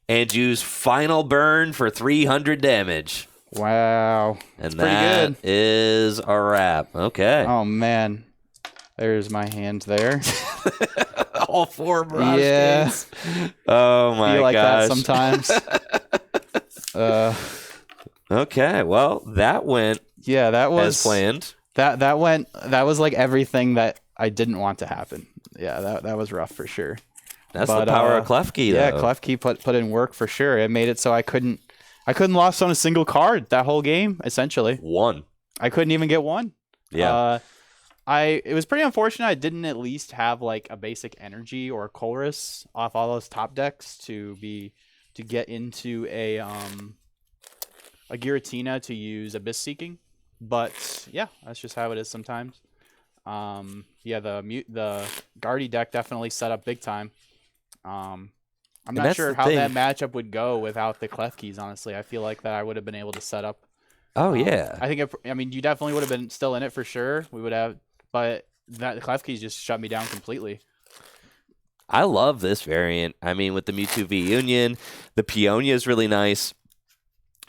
and use Final Burn for 300 damage. Wow. And that is a wrap. Okay. Oh, man. There's my hand there. All 4 Mirage Games. Oh, my gosh. Feel like that sometimes. Okay. Well, that went that was as planned. That was like everything that I didn't want to happen. Yeah, that was rough for sure. That's the power of Klefki, though. Yeah, Klefki put in work for sure. It made it so I couldn't lost on a single card that whole game, essentially. 1. I couldn't even get 1. Yeah. It was pretty unfortunate I didn't at least have like a basic energy or a chorus off all those top decks to get into a Giratina to use Abyss Seeking. But yeah, that's just how it is sometimes. The Guardy deck definitely set up big time. I'm not sure how that matchup would go without the Klefkis, honestly. I feel like that I would have been able to set up. Oh, yeah. I think, you definitely would have been still in it for sure. We would have, but the Klefkis just shut me down completely. I love this variant. I mean, with the Mewtwo V Union, the Peonia is really nice.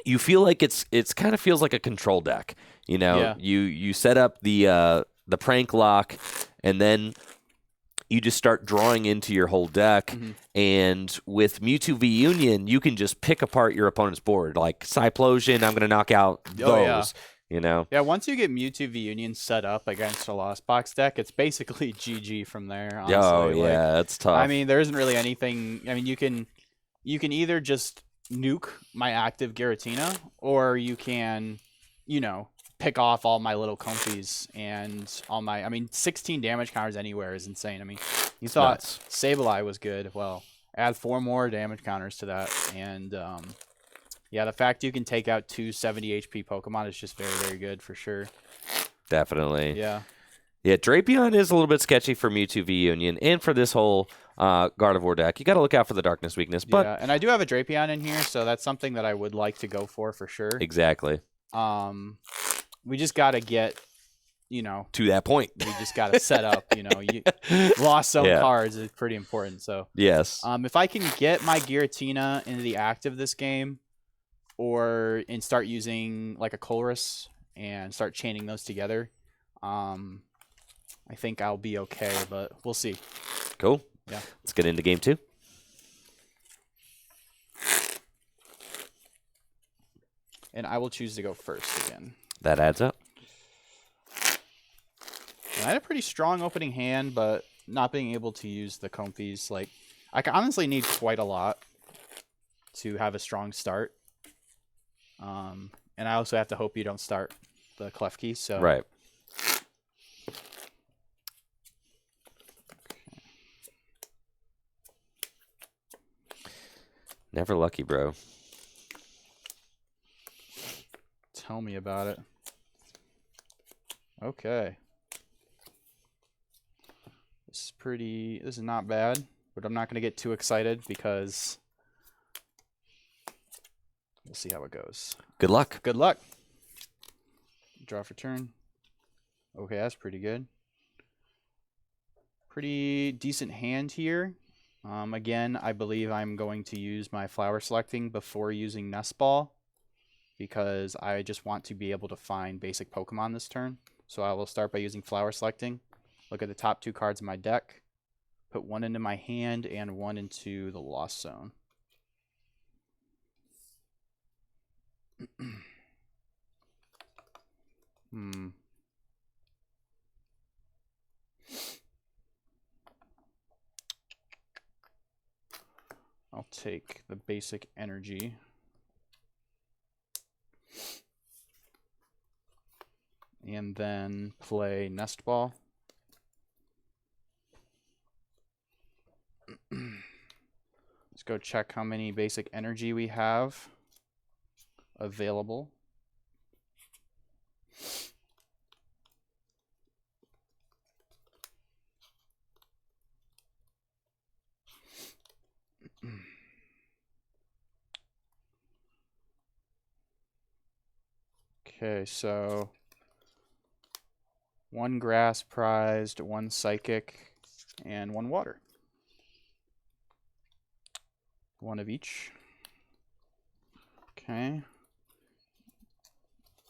You feel like it's kind of feels like a control deck. You know, Yeah. you set up the prank lock, and then you just start drawing into your whole deck. Mm-hmm. And with Mewtwo V Union, you can just pick apart your opponent's board. Like Cyplosion, I'm going to knock out those. Oh, yeah. You know? Yeah, once you get Mewtwo V Union set up against a Lost Box deck, it's basically GG from there, honestly. Oh, yeah, that's tough. I mean, there isn't really anything. I mean, you can either just nuke my active Giratina, or you can, pick off all my little comfies and all my. 16 damage counters anywhere is insane. I mean, you thought Sableye was good. Well, add 4 more damage counters to that, and the fact you can take out 2 70 HP Pokemon is just very, very good for sure. Definitely. Yeah. Yeah, Drapion is a little bit sketchy for Mewtwo V Union and for this whole Gardevoir deck. You got to look out for the Darkness weakness. But and I do have a Drapion in here, so that's something that I would like to go for sure. Exactly. We just got to get, to that point. We just got to set up, Lost Zone cards is pretty important. So yes. If I can get my Giratina into the active this game, and start using like a Colress and start chaining those together, I think I'll be okay, but we'll see. Cool. Yeah. Let's get into game 2. And I will choose to go first again. That adds up. And I had a pretty strong opening hand, but not being able to use the Comfies, like, I honestly need quite a lot to have a strong start. And I also have to hope you don't start the Klefki, so. Right. Never lucky, bro. Tell me about it. Okay. This is not bad, but I'm not going to get too excited because we'll see how it goes. Good luck. Good luck. Draw for turn. Okay, that's pretty good. Pretty decent hand here. Again, I believe I'm going to use my flower selecting before using Nest Ball because I just want to be able to find basic Pokemon this turn. So I will start by using flower selecting. Look at the top 2 cards of my deck. Put 1 into my hand and 1 into the Lost Zone. I'll take the basic energy. And then play Nest Ball. Let's go check how many basic energy we have available. Okay, so 1 grass prized, 1 psychic, and 1 water. 1 of each. Okay.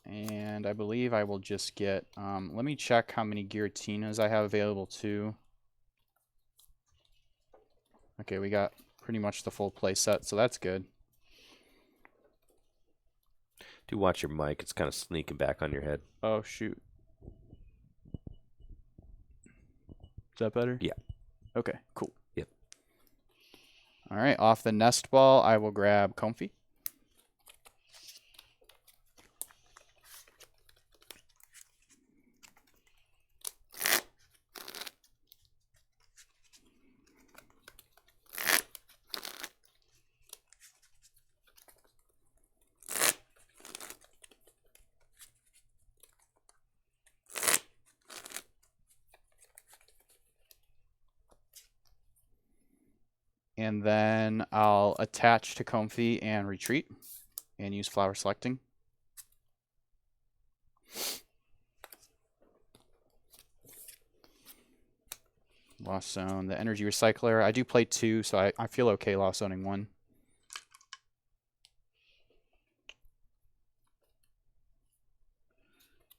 And I believe I will just get, let me check how many Giratinas I have available too. Okay, we got pretty much the full play set, so that's good. Do watch your mic. It's kind of sneaking back on your head. Oh, shoot. Is that better? Yeah. Okay, cool. Yep. All right, off the Nest Ball, I will grab Comfy. And then I'll attach to Comfy and retreat and use Flower Selecting. Lost Zone, the Energy Recycler. I do play 2, so I feel okay Lost Zoning 1.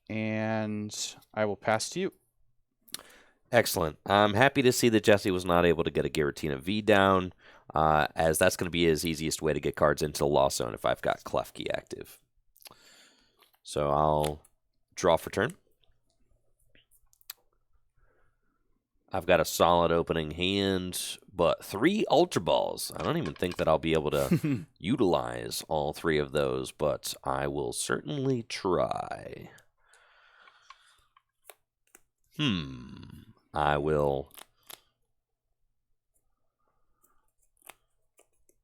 And I will pass to you. Excellent. I'm happy to see that Jesse was not able to get a Giratina V down, as that's going to be his easiest way to get cards into the Lost Zone if I've got Klefki active. So I'll draw for turn. I've got a solid opening hand, but 3 Ultra Balls. I don't even think that I'll be able to utilize all 3 of those, but I will certainly try. I will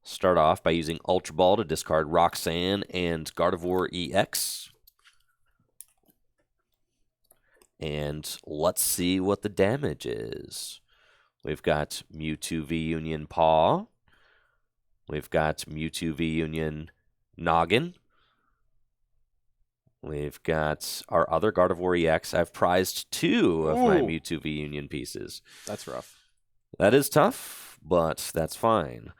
start off by using Ultra Ball to discard Roxanne and Gardevoir EX. And let's see what the damage is. We've got Mewtwo V Union Paw. We've got Mewtwo V Union Noggin. We've got our other Gardevoir EX. I've prized 2 of my Mewtwo V Union pieces. That's rough. That is tough, but that's fine.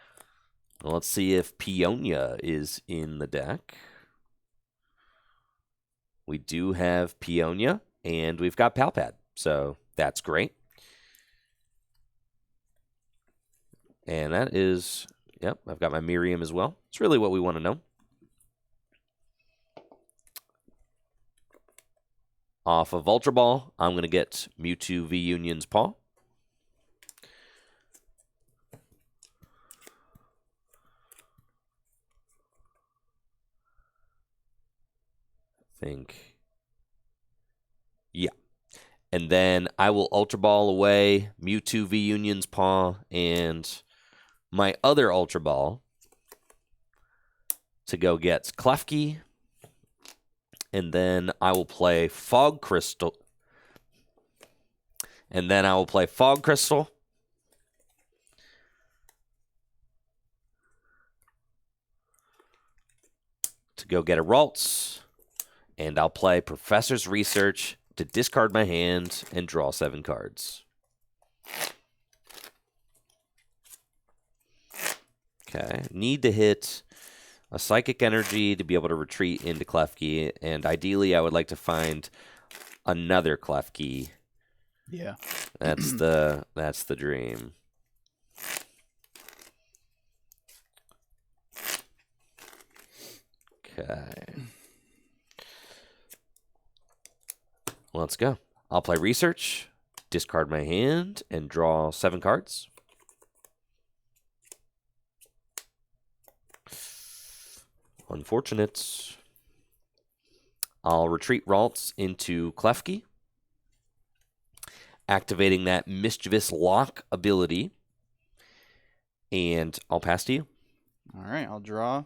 Well, let's see if Peonia is in the deck. We do have Peonia, and we've got Palpad, so that's great. And that is, yep, I've got my Miriam as well. It's really what we want to know. Off of Ultra Ball, I'm going to get Mewtwo V Union's Paw. Yeah. And then I will Ultra Ball away Mewtwo V Union's Paw and my other Ultra Ball to go get Klefki. And then I will play Fog Crystal. And then I will play Fog Crystal. To go get a Ralts. And I'll play Professor's Research to discard my hand and draw 7 cards. Okay, need to hit a Psychic Energy to be able to retreat into Klefki, and ideally I would like to find another Klefki. Yeah. That's the dream. Okay. Let's go. I'll play Research, discard my hand, and draw 7 cards. Unfortunate. I'll retreat Ralts into Klefki, activating that Mischievous Lock ability, and I'll pass to you. All right, I'll draw.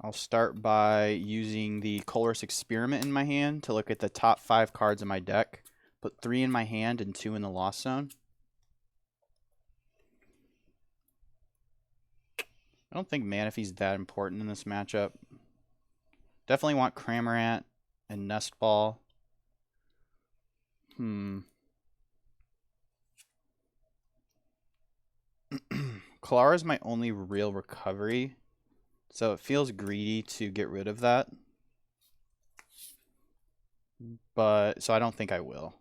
I'll start by using the Colorless Experiment in my hand to look at the top 5 cards of my deck. Put 3 in my hand and 2 in the Lost Zone. I don't think Manaphy's that important in this matchup. Definitely want Cramorant and Nest Ball. Klara is my only real recovery, so it feels greedy to get rid of that. So I don't think I will.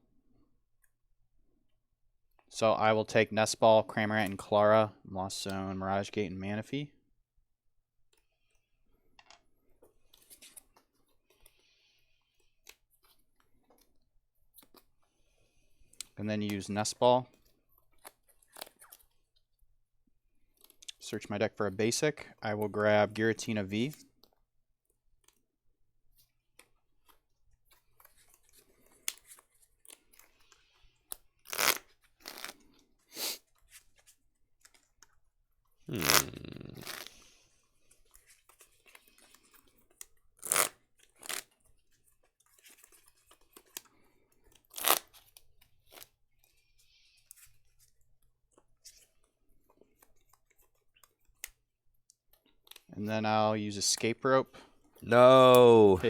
So I will take Nest Ball, Cramorant, and Klara, Lost Zone, Mirage Gate, and Manaphy. And then use Nest Ball. Search my deck for a basic. I will grab Giratina V. And then I'll use Escape Rope. No.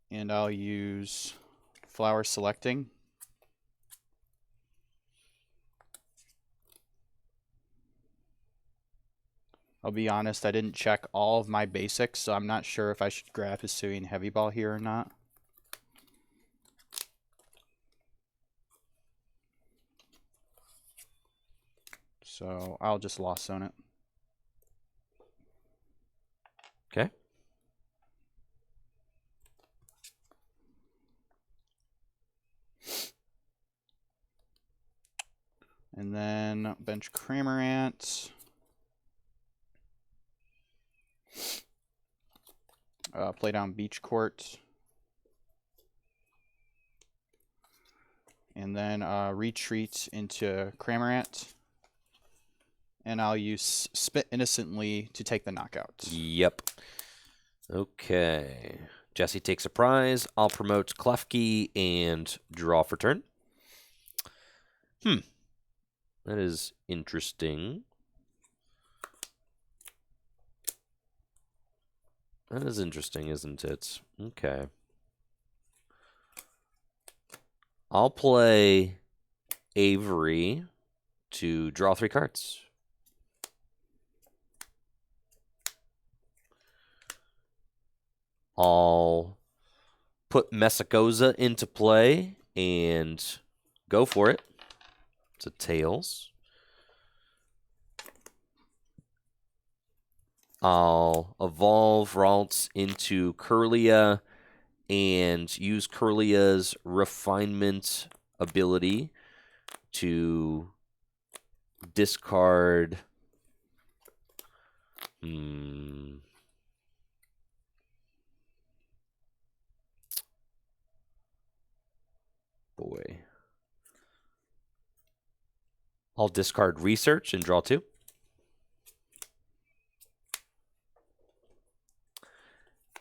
And I'll use Flower Selecting. I'll be honest, I didn't check all of my basics, so I'm not sure if I should grab Hisuian Heavy Ball here or not. So I'll just Lost Zone it. Okay. And then bench Cramorant. Play down Beach Court. And then retreat into Cramorant. And I'll use Spit Innocently to take the knockout. Yep. Okay. Jesse takes a prize. I'll promote Klefki and draw for turn. That is interesting. That is interesting, isn't it? Okay. I'll play Avery to draw 3 cards. I'll put Messagoza into play and go for it. It's a Tails. I'll evolve Ralts into Kirlia and use Kirlia's Refinement ability to discard... Boy. I'll discard Research and draw 2.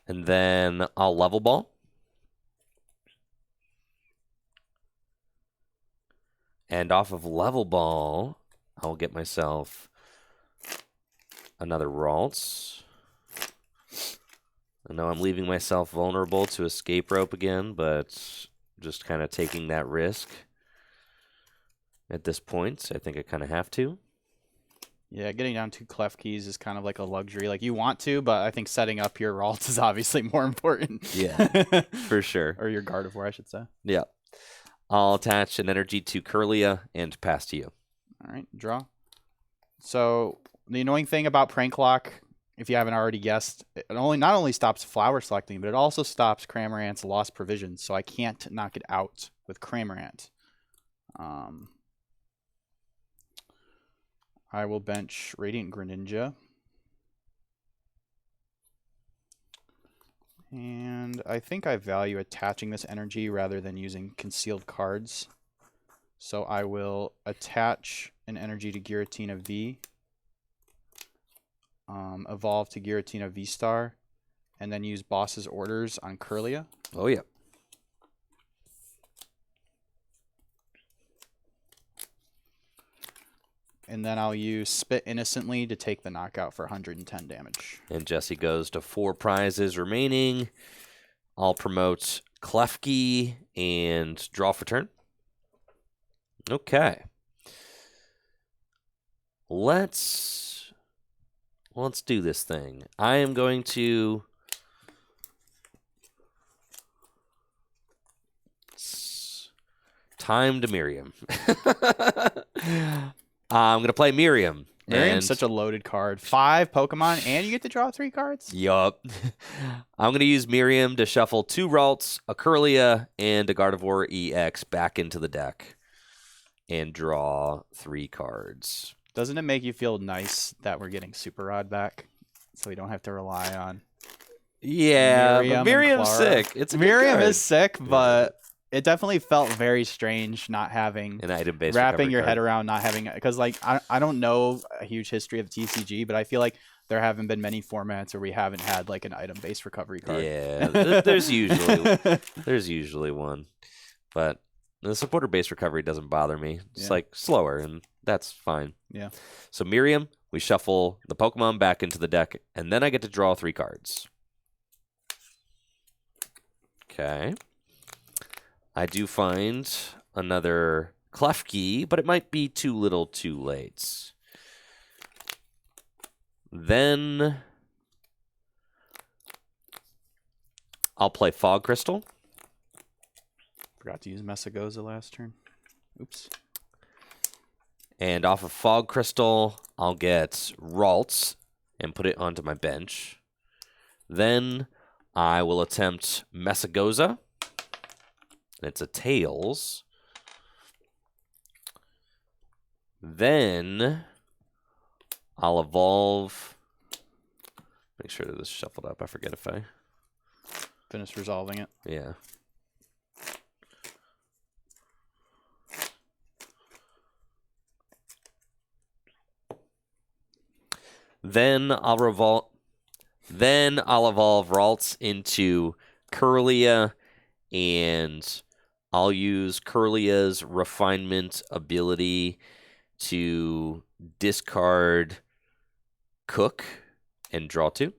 And then I'll Level Ball. And off of Level Ball, I'll get myself another Ralts. I know I'm leaving myself vulnerable to Escape Rope again, but just kind of taking that risk at this point. I think I kind of have to. Yeah, getting down 2 Klefkis is kind of like a luxury. Like, you want to, but I think setting up your Ralts is obviously more important. Yeah, for sure. Or your Gardevoir, I should say. Yeah. I'll attach an energy to Kirlia and pass to you. All right, draw. So the annoying thing about Prank Lock, if you haven't already guessed, it not only stops Flower Selecting, but it also stops Cramorant's Lost Provisions, so I can't knock it out with Cramorant. I will bench Radiant Greninja. And I think I value attaching this energy rather than using concealed cards. So I will attach an energy to Giratina V, evolve to Giratina V-Star, and then use Boss's Orders on Kirlia. Oh, yeah. And then I'll use Spit Innocently to take the knockout for 110 damage. And Jesse goes to 4 prizes remaining. I'll promote Klefki and draw for turn. Okay. Let's do this thing. I am going to time to Miriam. I'm going to play Miriam. Miriam's such a loaded card. 5 Pokemon, and you get to draw 3 cards? Yup. I'm going to use Miriam to shuffle 2 Ralts, a Kirlia, and a Gardevoir EX back into the deck and draw 3 cards. Doesn't it make you feel nice that we're getting Super Rod back, so we don't have to rely on Miriam's sick. It's a Miriam is sick, but it definitely felt very strange not having an item-based wrapping your card. head around not having it, because like I don't know a huge history of TCG, but I feel like there haven't been many formats where we haven't had like an item-based recovery card. Yeah, there's usually one, but the supporter-based recovery doesn't bother me. It's like slower, and that's fine. Yeah. So Miriam, we shuffle the Pokemon back into the deck, and then I get to draw 3 cards. Okay. I do find another Klefki, but it might be too little too late. Then I'll play Fog Crystal. Forgot to use Messagoza last turn. Oops. And off of Fog Crystal, I'll get Ralts and put it onto my bench. Then I will attempt Messagoza. It's a Tails. Then I'll evolve. Make sure that this is shuffled up. I forget if I finish resolving it. Yeah. Then I'll evolve Ralts into Kirlia, and I'll use Kirlia's refinement ability to discard Cook and draw 2.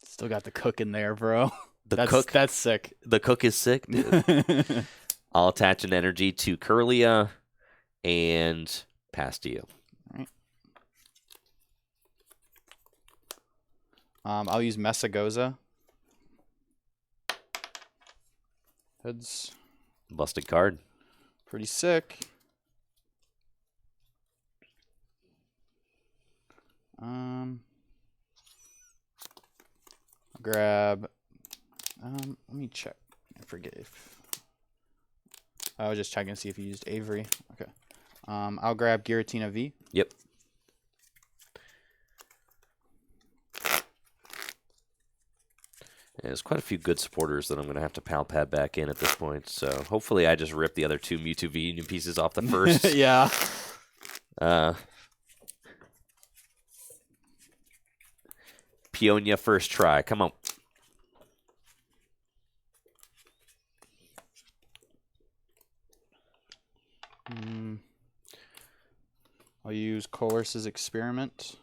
Still got the Cook in there, bro. That's sick. The Cook is sick, dude. I'll attach an energy to Kirlia and pass to you. All right. I'll use Messagoza. Heads. Busted card. Pretty sick. I'll grab. Let me check. I forget if I was just checking to see if you used Avery. Okay. I'll grab Giratina V. Yep. And there's quite a few good supporters that I'm going to have to pal pad back in at this point. So hopefully I just rip the other 2 Mewtwo V Union pieces off the first. Yeah. Peonia first try. Come on. I'll use Coerce's Experiment.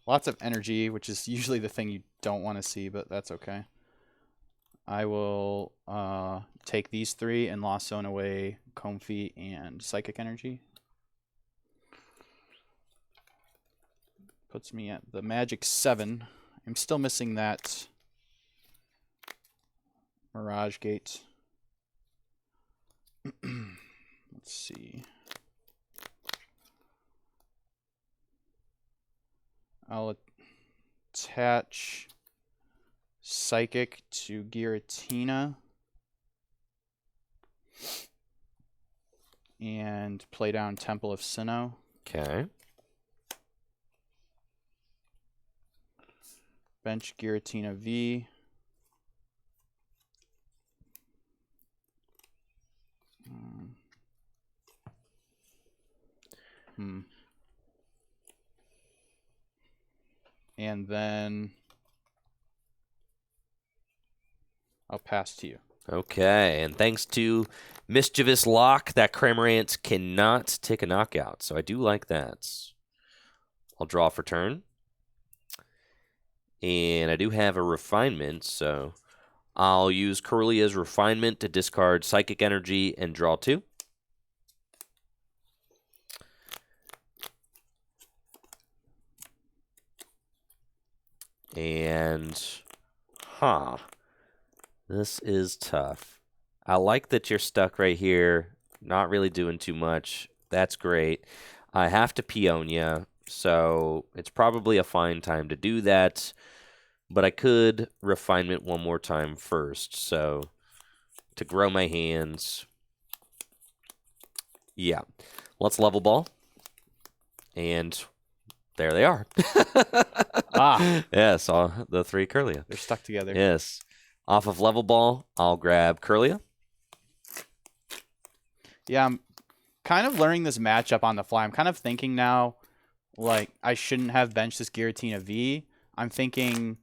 Lots of energy, which is usually the thing you don't want to see, but that's okay. I will take these 3 and Lost Zone away Comfy and Psychic Energy. Puts me at the Magic 7. I'm still missing that Mirage Gate. Let's see. I'll attach Psychic to Giratina. And play down Temple of Sinnoh. Okay. Bench Giratina V. And then I'll pass to you. Okay, and thanks to Mischievous Lock, that Cramorant cannot take a knockout, so I do like that. I'll draw for turn. And I do have a Refinement, so I'll use Kirlia's Refinement to discard Psychic Energy and draw 2. And, this is tough. I like that you're stuck right here, not really doing too much. That's great. I have to Peonia, so it's probably a fine time to do that. But I could Refinement one more time first, so to grow my hands. Yeah. Let's level ball. And there they are. Yes, the 3 Kirlia. They're stuck together. Yes. Off of level ball, I'll grab Kirlia. Yeah, I'm kind of learning this matchup on the fly. I'm kind of thinking now, like, I shouldn't have benched this Giratina V. I'm thinking,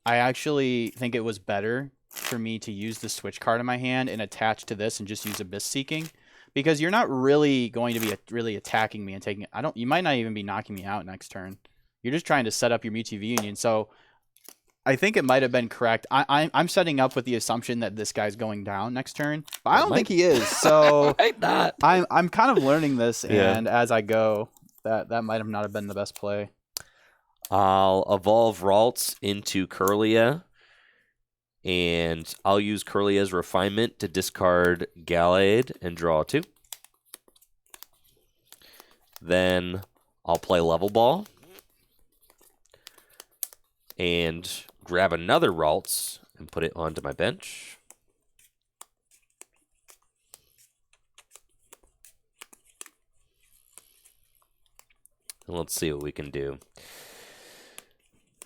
I actually think it was better for me to use the switch card in my hand and attach to this and just use Abyss Seeking. Because you're not really going to be really attacking me and taking... You might not even be knocking me out next turn. You're just trying to set up your Mewtwo V Union. So I think it might have been correct. I'm setting up with the assumption that this guy's going down next turn, but I don't think he is. So Might not. I'm kind of learning this, and as I go, that might have not have been the best play. I'll evolve Ralts into Kirlia, and I'll use Kirlia's Refinement to discard Gallade and draw 2. Then I'll play Level Ball and grab another Ralts and put it onto my bench. And let's see what we can do.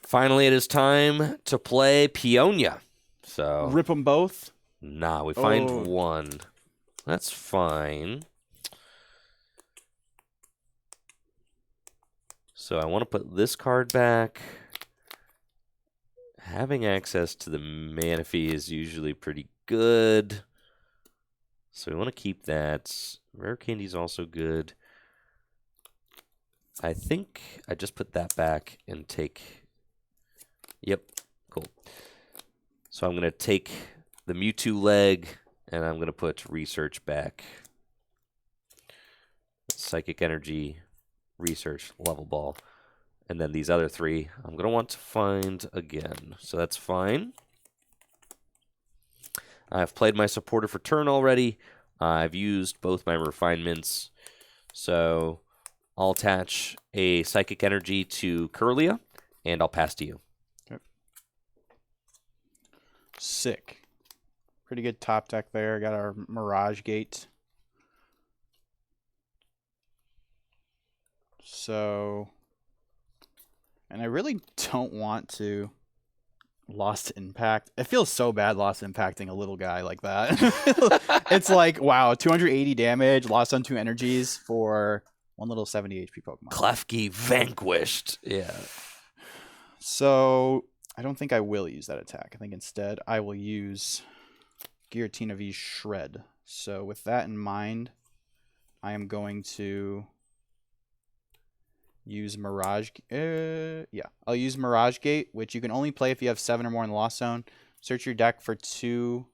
Finally, it is time to play Peonia. So Rip them both? Nah, we find one. That's fine. So I want to put this card back. Having access to the Manaphy is usually pretty good. So we want to keep that. Rare Candy is also good. I think I just put that back and take... Yep, cool. So I'm going to take the Mewtwo leg, and I'm going to put Research back. Psychic Energy, Research, Level Ball. And then these other 3, I'm going to want to find again. So that's fine. I've played my supporter for turn already. I've used both my refinements. So I'll attach a Psychic Energy to Kirlia, and I'll pass to you. Okay. Sick. Pretty good top deck there. Got our Mirage Gate. So... And I really don't want to Lost Impact. It feels so bad Lost Impacting a little guy like that. It's like, wow, 280 damage, lost on 2 energies for one little 70 HP Pokemon. Klefki vanquished. Yeah. So I don't think I will use that attack. I think instead I will use Giratina V Shred. So with that in mind, I am going to... use Mirage. I'll use Mirage Gate, which you can only play if you have 7 or more in the Lost Zone. Search your deck for 2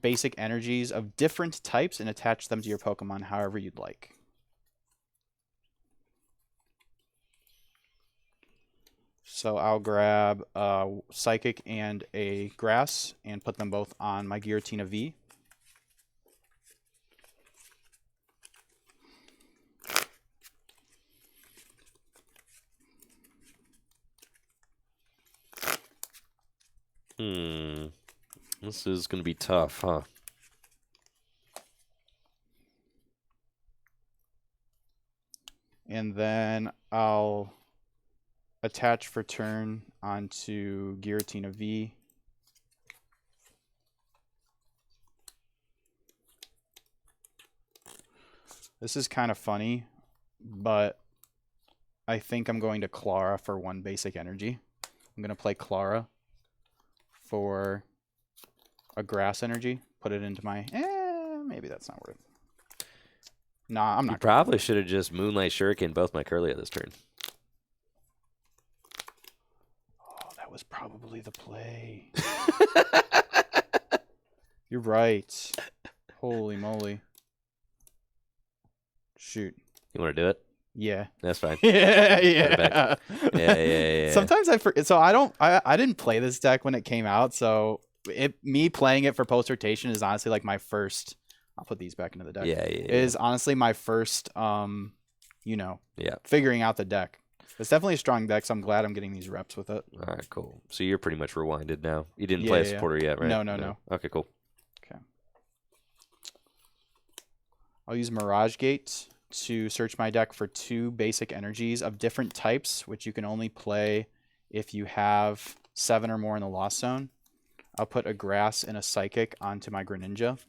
basic energies of different types and attach them to your Pokemon however you'd like. So I'll grab Psychic and a Grass and put them both on my Giratina V. This is going to be tough, huh? And then I'll attach for turn onto Giratina V. This is kind of funny, but I think I'm going to Clara for 1 basic energy. I'm going to play Clara for a grass energy. Put it into my... maybe that's not worth it. Nah, I'm not. You probably should have just Moonlight Shuriken both my Curlia this turn. Oh, that was probably the play. You're right. Holy moly. Shoot. You want to do it? Yeah. That's fine. Yeah. Yeah. Sometimes I forget. So I didn't play this deck when it came out. So me playing it for post rotation is honestly like my first. I'll put these back into the deck. Yeah. Is honestly my first, figuring out the deck. It's definitely a strong deck, so I'm glad I'm getting these reps with it. All right, cool. So you're pretty much rewinded now. You didn't play a supporter yet, right? No. Okay, cool. Okay. I'll use Mirage Gate to search my deck for 2 basic energies of different types, which you can only play if you have 7 or more in the Lost Zone. I'll put a Grass and a Psychic onto my Greninja.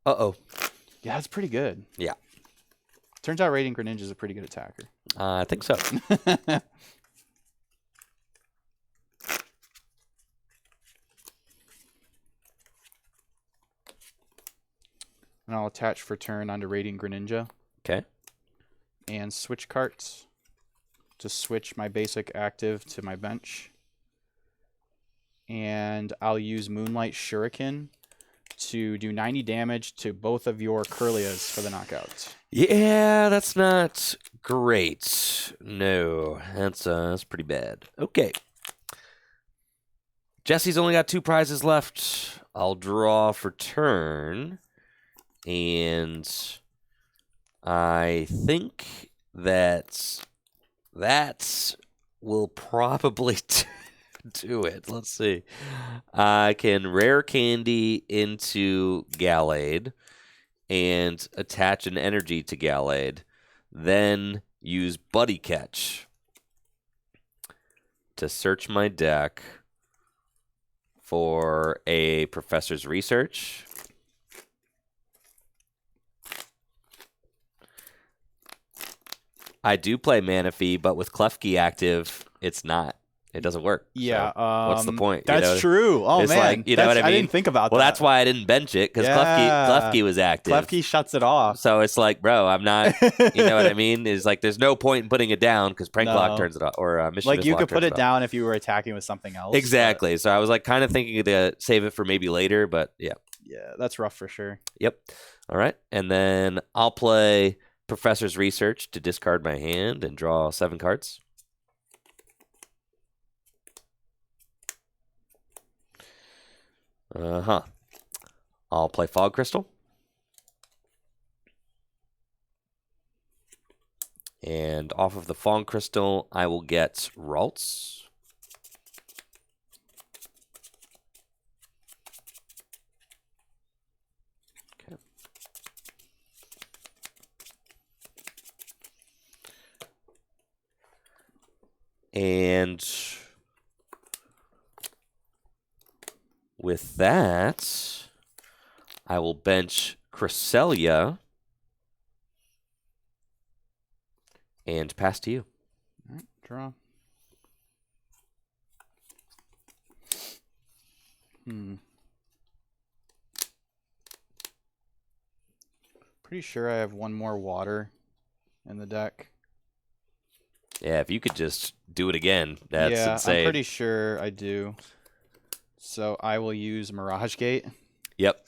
Uh-oh. Yeah, that's pretty good. Yeah. Turns out Radiant Greninja is a pretty good attacker. I think so. And I'll attach for turn onto Radiant Greninja. Okay. And switch carts to switch my basic active to my bench. And I'll use Moonlight Shuriken to do 90 damage to both of your Curlias for the knockout. Yeah, that's not great. No, that's pretty bad. Okay. Jesse's only got 2 prizes left. I'll draw for turn. And I think that will probably do it. Let's see. I can rare candy into Gallade and attach an energy to Gallade. Then use Buddy Catch to search my deck for a Professor's Research. I do play Manaphy, but with Klefki active, it's not. It doesn't work. Yeah. So what's the point? That's true. Oh, it's man. Like, you know what I mean? I didn't think about that. Well, that's why I didn't bench it, because Klefki was active. Klefki shuts it off. So it's like, bro, I'm not, you know what I mean? It's like, there's no point in putting it down, because Prank Lock turns it off, or Mischievous Like, you Lock could put turns it down if you were attacking with something else. Exactly. But... So I was like kind of thinking to save it for maybe later, but yeah. Yeah, that's rough for sure. Yep. All right. And then I'll play Professor's Research to discard my hand and draw 7 cards. I'll play Fog Crystal. And off of the Fog Crystal, I will get Ralts. Okay. And with that, I will bench Cresselia and pass to you. All right, draw. Pretty sure I have 1 more water in the deck. Yeah, if you could just do it again, that's insane. I'm pretty sure I do. So I will use Mirage Gate. Yep.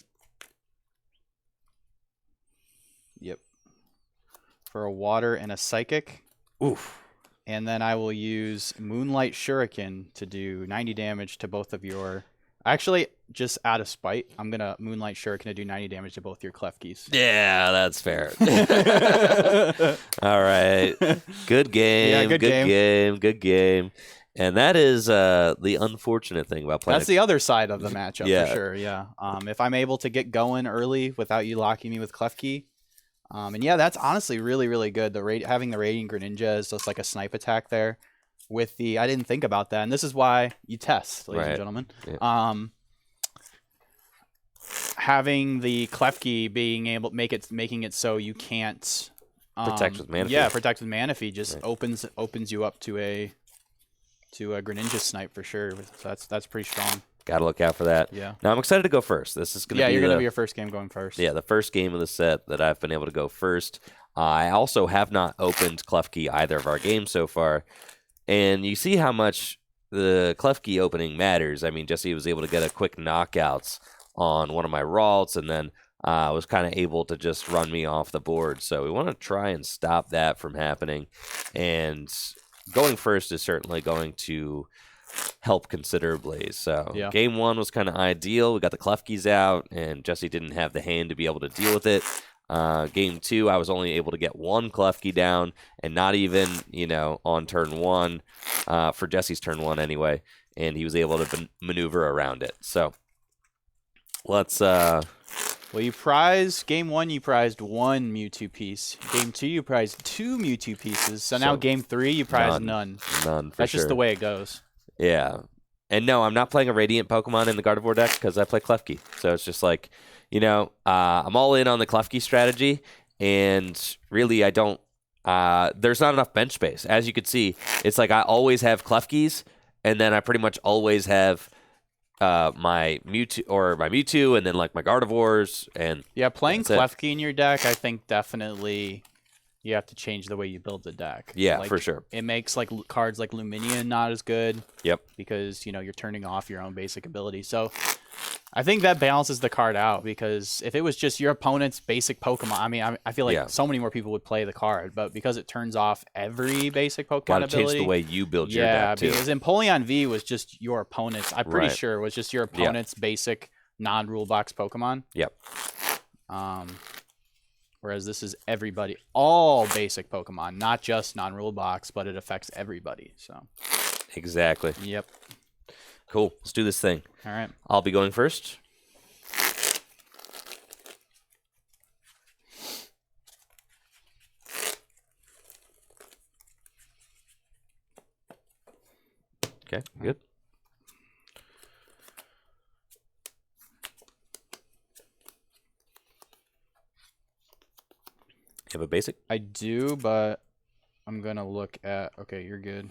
For a water and a Psychic. Oof. And then I will use Moonlight Shuriken to do 90 damage to both of your... Actually, just out of spite, I'm going to Moonlight Shuriken to do 90 damage to both your Klefkis. Yeah, that's fair. All right. Good game. Yeah, good game. Good game. And that is the unfortunate thing about playing. That's the other side of the matchup for sure. Yeah. If I'm able to get going early without you locking me with Klefki, and yeah, that's honestly really, really good. Having the Radiant Greninja is just like a snipe attack there. With the, I didn't think about that, and this is why you test, ladies and gentlemen. Yeah. Having the Klefki making it so you can't protect with Manaphy. Yeah, protect with Manaphy just opens you up to a Greninja snipe for sure. So that's pretty strong. Got to look out for that. Yeah. Now I'm excited to go first. This is going to be you're going to be your first game going first. Yeah, the first game of the set that I've been able to go first. I also have not opened Klefki either of our games so far, and you see how much the Klefki opening matters. I mean, Jesse was able to get a quick knockouts on one of my Ralts, and then was kind of able to just run me off the board. So we want to try and stop that from happening, and going first is certainly going to help considerably. So game one was kind of ideal. We got the Klefkis out, and Jesse didn't have the hand to be able to deal with it. Game two, I was only able to get one Klefki down, and not even, on turn one, for Jesse's turn one anyway, and he was able to maneuver around it. So let's... Well, game one, you prized one Mewtwo piece. Game two, you prized two Mewtwo pieces. So now game three, you prized none. None, That's just the way it goes. Yeah. And no, I'm not playing a Radiant Pokemon in the Gardevoir deck because I play Klefki. So it's just like, I'm all in on the Klefki strategy, and really I don't, there's not enough bench space. As you can see, it's like I always have Klefkis, and then I pretty much always have my Mewtwo, and then like my Gardevoirs, and playing Klefki in your deck, I think definitely you have to change the way you build the deck. Yeah, for sure. It makes like cards like Luminion not as good. Yep. Because you're turning off your own basic ability. So I think that balances the card out, because if it was just your opponent's basic Pokemon, I mean, I feel like so many more people would play the card, but because it turns off every basic Pokemon ability. Gotta change the way you build your deck too. Yeah, because Empoleon V was just your opponent's, I'm pretty sure it was just your opponent's basic non-rule box Pokemon. Yep. Whereas this is everybody, all basic Pokemon, not just non-rule box, but it affects everybody. So. Exactly. Yep. Cool. Let's do this thing. All right. I'll be going first. Okay, good. You have a basic? I do, but I'm going to look at... Okay, you're good.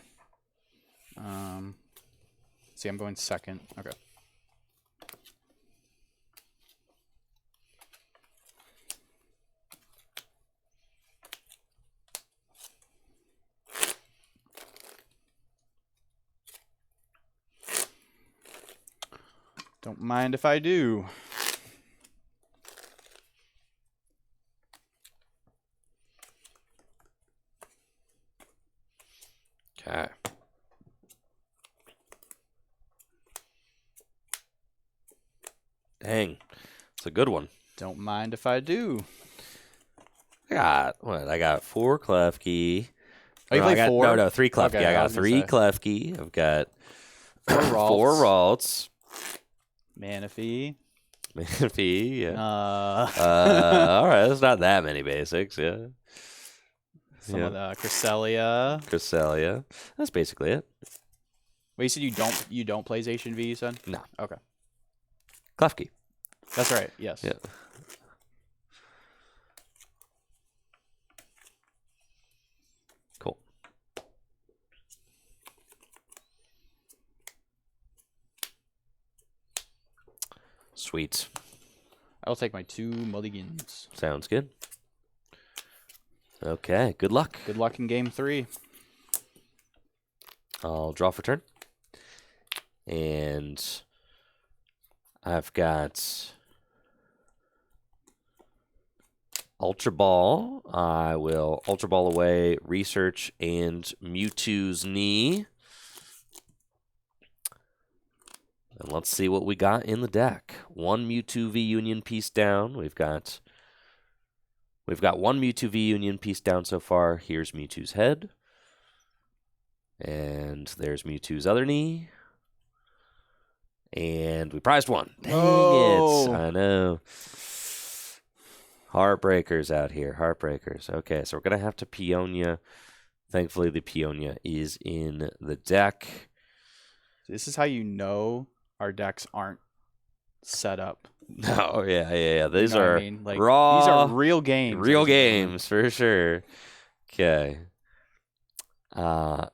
See, I'm going second. Okay. Don't mind if I do. Okay. Dang. It's a good one. Don't mind if I do. I got 4 Klefki. Oh, you played 4? No, 3 Klefki. Okay, I got 3 Klefki. I've got 4 Ralts. Manaphy. Yeah. All right, there's not that many basics, yeah. Some of the Cresselia. That's basically it. Wait, you said you don't play Zacian V, you said? No. Okay. Klefki. That's right, yes. Yeah. Cool. Sweet. I'll take my 2 mulligans. Sounds good. Okay, good luck. Good luck in game 3. I'll draw for turn. And I've got Ultra Ball. I will Ultra Ball away, Research, and Mewtwo's Knee. And let's see what we got in the deck. 1 Mewtwo V Union piece down. We've got 1 Mewtwo V Union piece down so far. Here's Mewtwo's head. And there's Mewtwo's other knee. And we prized one. Dang it. I know. Heartbreakers out here. Heartbreakers. Okay, so we're going to have to Peonia. Thankfully, the Peonia is in the deck. This is how you know our decks aren't set up. Oh, yeah. These you know are what I mean? Like, raw. These are real games. Real games, for sure. Okay. The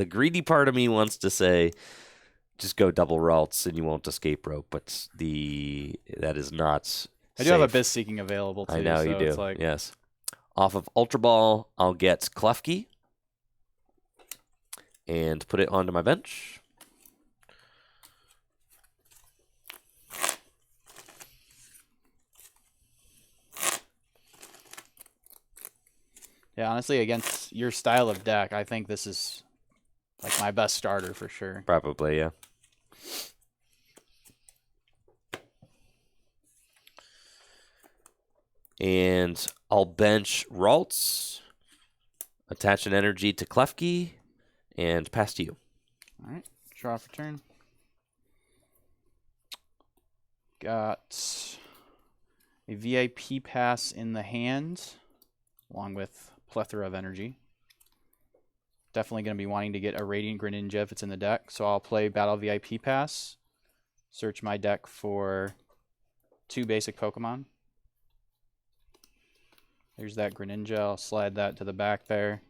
greedy part of me wants to say, just go double Ralts and you won't escape rope, but that is not I do have a Abyss Seeking available, too. I know so you do, it's like... yes. Off of Ultra Ball, I'll get Klefki and put it onto my bench. Yeah, honestly, against your style of deck, I think this is like my best starter for sure. Probably, yeah. And I'll bench Ralts, attach an energy to Klefki, and pass to you. All right, draw for turn. Got a VIP pass in the hand, along with plethora of energy. Definitely going to be wanting to get a Radiant Greninja if it's in the deck, so I'll play Battle VIP pass, search my deck for 2 basic Pokemon. There's that Greninja. I'll slide that to the back there.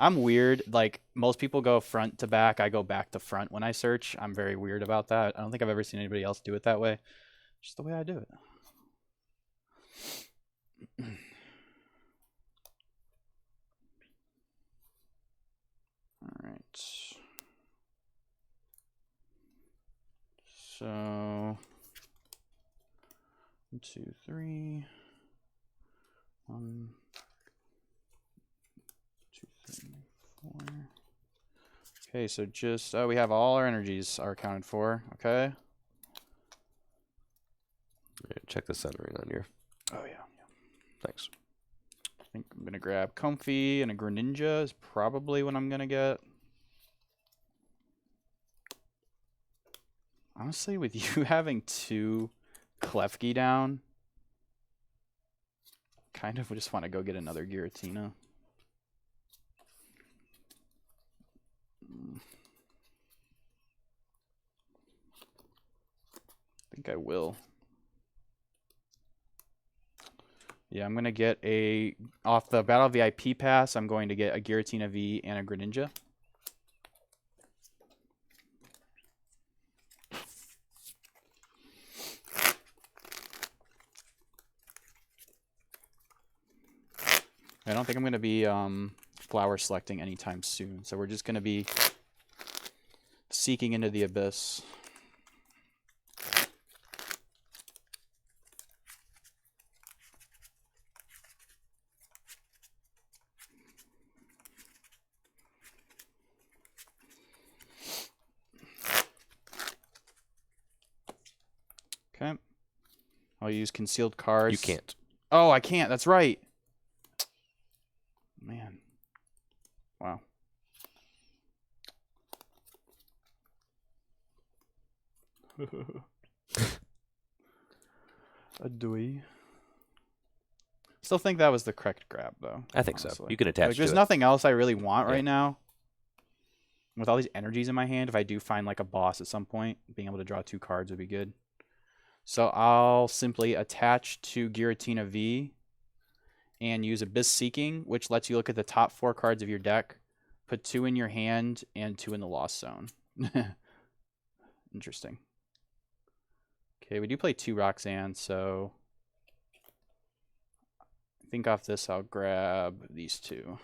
I'm weird. Like, most people go front to back. I go back to front when I search. I'm very weird about that. I don't think I've ever seen anybody else do it that way. Just the way I do it. All right. So, 1, 2, 3. 1, 2, 3, 4. Okay, so just we have all our energies are accounted for. Okay. Check the centering on your. Oh yeah. Thanks. I think I'm gonna grab Comfy and a Greninja is probably what I'm gonna get. Honestly, with you having 2 Klefki down, kind of just want to go get another Giratina. I think I will. Yeah, I'm going to get off the Battle VIP pass, I'm going to get a Giratina V and a Greninja. I don't think I'm going to be flower selecting anytime soon, so we're just going to be seeking into the abyss. Okay. I'll use concealed cards. You can't. Oh, I can't. That's right. Man. Wow. A Dewey. Still think that was the correct grab, though. I think honestly. so. You can attach like, to there's it. nothing else I really want right now. With all these energies in my hand, if I do find like a boss at some point, being able to draw 2 cards would be good. So I'll simply attach to Giratina V and use Abyss Seeking, which lets you look at the top 4 cards of your deck, put 2 in your hand and 2 in the Lost Zone. Interesting. Okay, we do play 2 Roxanne, so I think off this I'll grab these 2.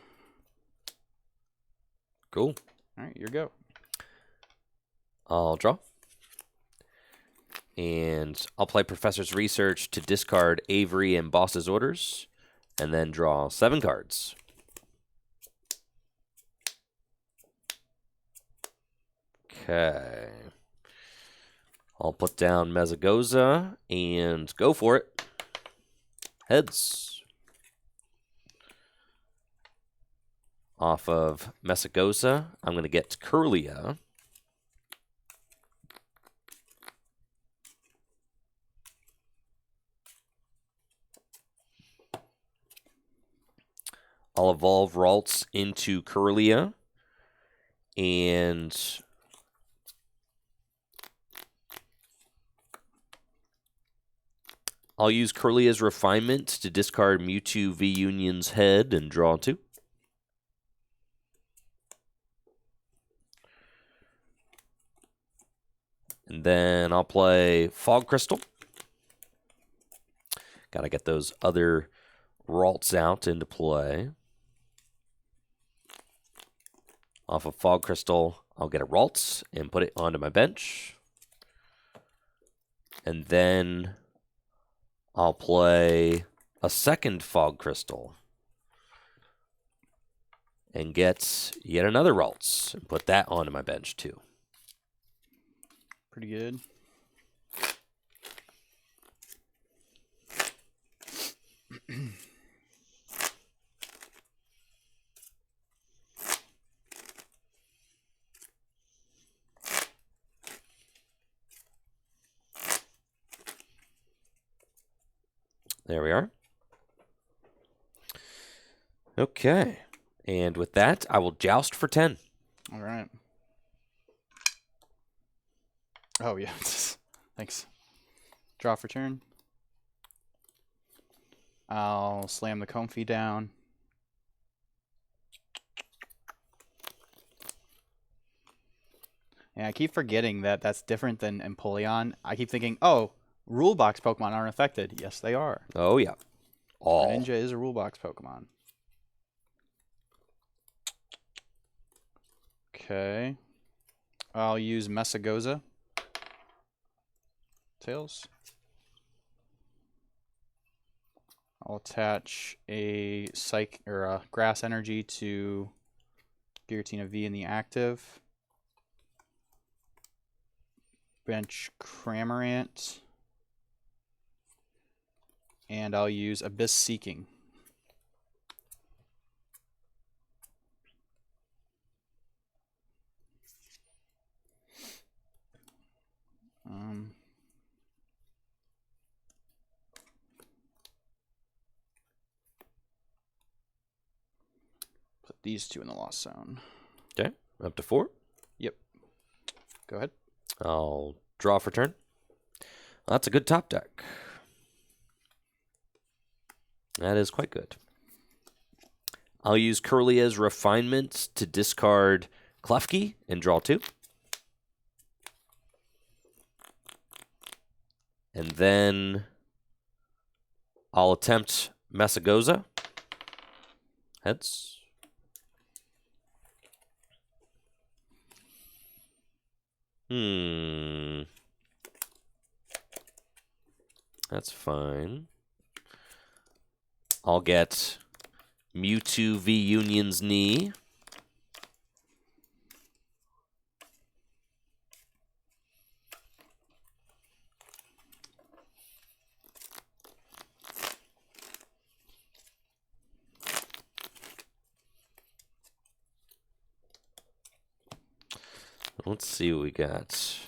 Cool. All right, your go. I'll draw. And I'll play Professor's Research to discard Avery and Boss's Orders, and then draw 7 cards. Okay. I'll put down Mezagoza and go for it. Heads. Off of Messagosa, I'm going to get Kirlia. I'll evolve Ralts into Kirlia. And I'll use Kirlia's Refinement to discard Mewtwo V-Union's head and draw 2. And then I'll play Fog Crystal. Got to get those other Ralts out into play. Off of Fog Crystal, I'll get a Ralts and put it onto my bench. And then I'll play a second Fog Crystal and get yet another Ralts and put that onto my bench too. Pretty good. There we are. Okay. And with that, I will joust for 10. All right. Oh, yeah. Thanks. Draw for turn. I'll slam the Comfy down. And I keep forgetting that that's different than Empoleon. I keep thinking, oh, Rule Box Pokemon aren't affected. Yes, they are. Oh, yeah. All. Greninja is a Rule Box Pokemon. Okay. I'll use Messagosa. Tails. I'll attach a Psych or a Grass Energy to Giratina V in the active. Bench Cramorant. And I'll use Abyss Seeking. Put these two in the Lost Zone. Okay, up to 4. Yep. Go ahead. I'll draw for turn. That's a good top deck. That is quite good. I'll use Kirlia's Refinement to discard Klefki and draw 2. And then I'll attempt Messagosa. Heads. That's fine. I'll get Mewtwo V Union's Knee. Let's see what we got.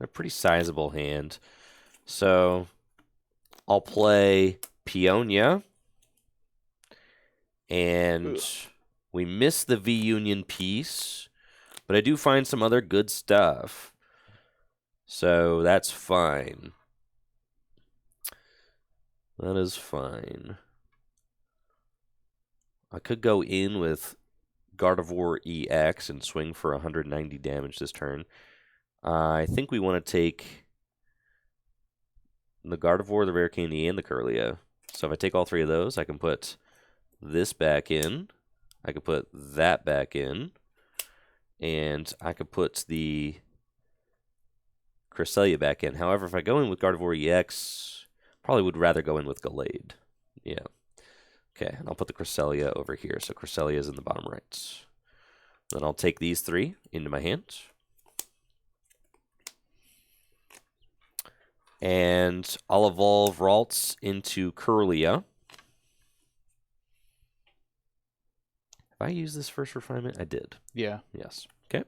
A pretty sizable hand. So I'll play Peonia. And we miss the V-Union piece, but I do find some other good stuff. So that's fine. That is fine. I could go in with Gardevoir EX and swing for 190 damage this turn. I think we want to take the Gardevoir, the Rarecane, and the Kirlia. So if I take all 3 of those, I can put this back in. I could put that back in. And I could put the Cresselia back in. However, if I go in with Gardevoir EX, probably would rather go in with Gallade. Yeah. Okay, and I'll put the Cresselia over here. So Cresselia is in the bottom right. Then I'll take these 3 into my hand. And I'll evolve Ralts into Kirlia. I use this first refinement? I did. Yeah. Yes. Okay.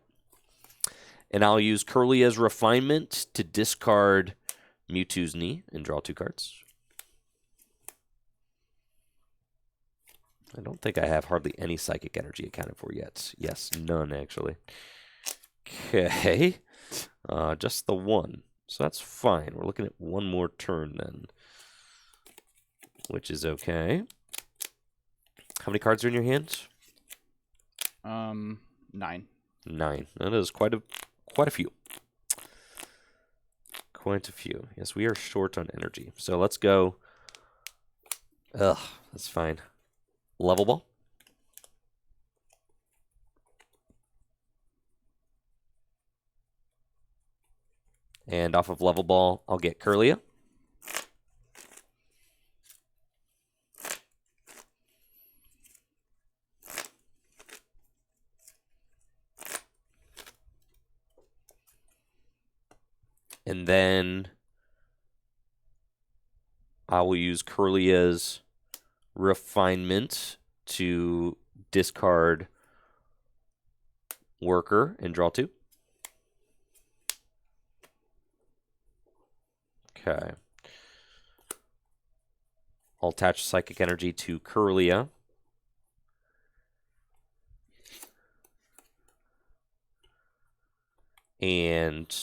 And I'll use Kirlia's Refinement to discard Mewtwo's Knee and draw 2 cards. I don't think I have hardly any Psychic Energy accounted for yet. Yes, none, actually. Okay. Just the 1. So that's fine. We're looking at 1 more turn then, which is okay. How many cards are in your hand? 9. 9. That is quite a few. Quite a few. Yes, we are short on energy. So let's go. Ugh, that's fine. Level Ball. And off of Level Ball, I'll get Kirlia. And then I will use Kirlia's Refinement to discard Worker and draw 2. Okay. I'll attach Psychic Energy to Kirlia. And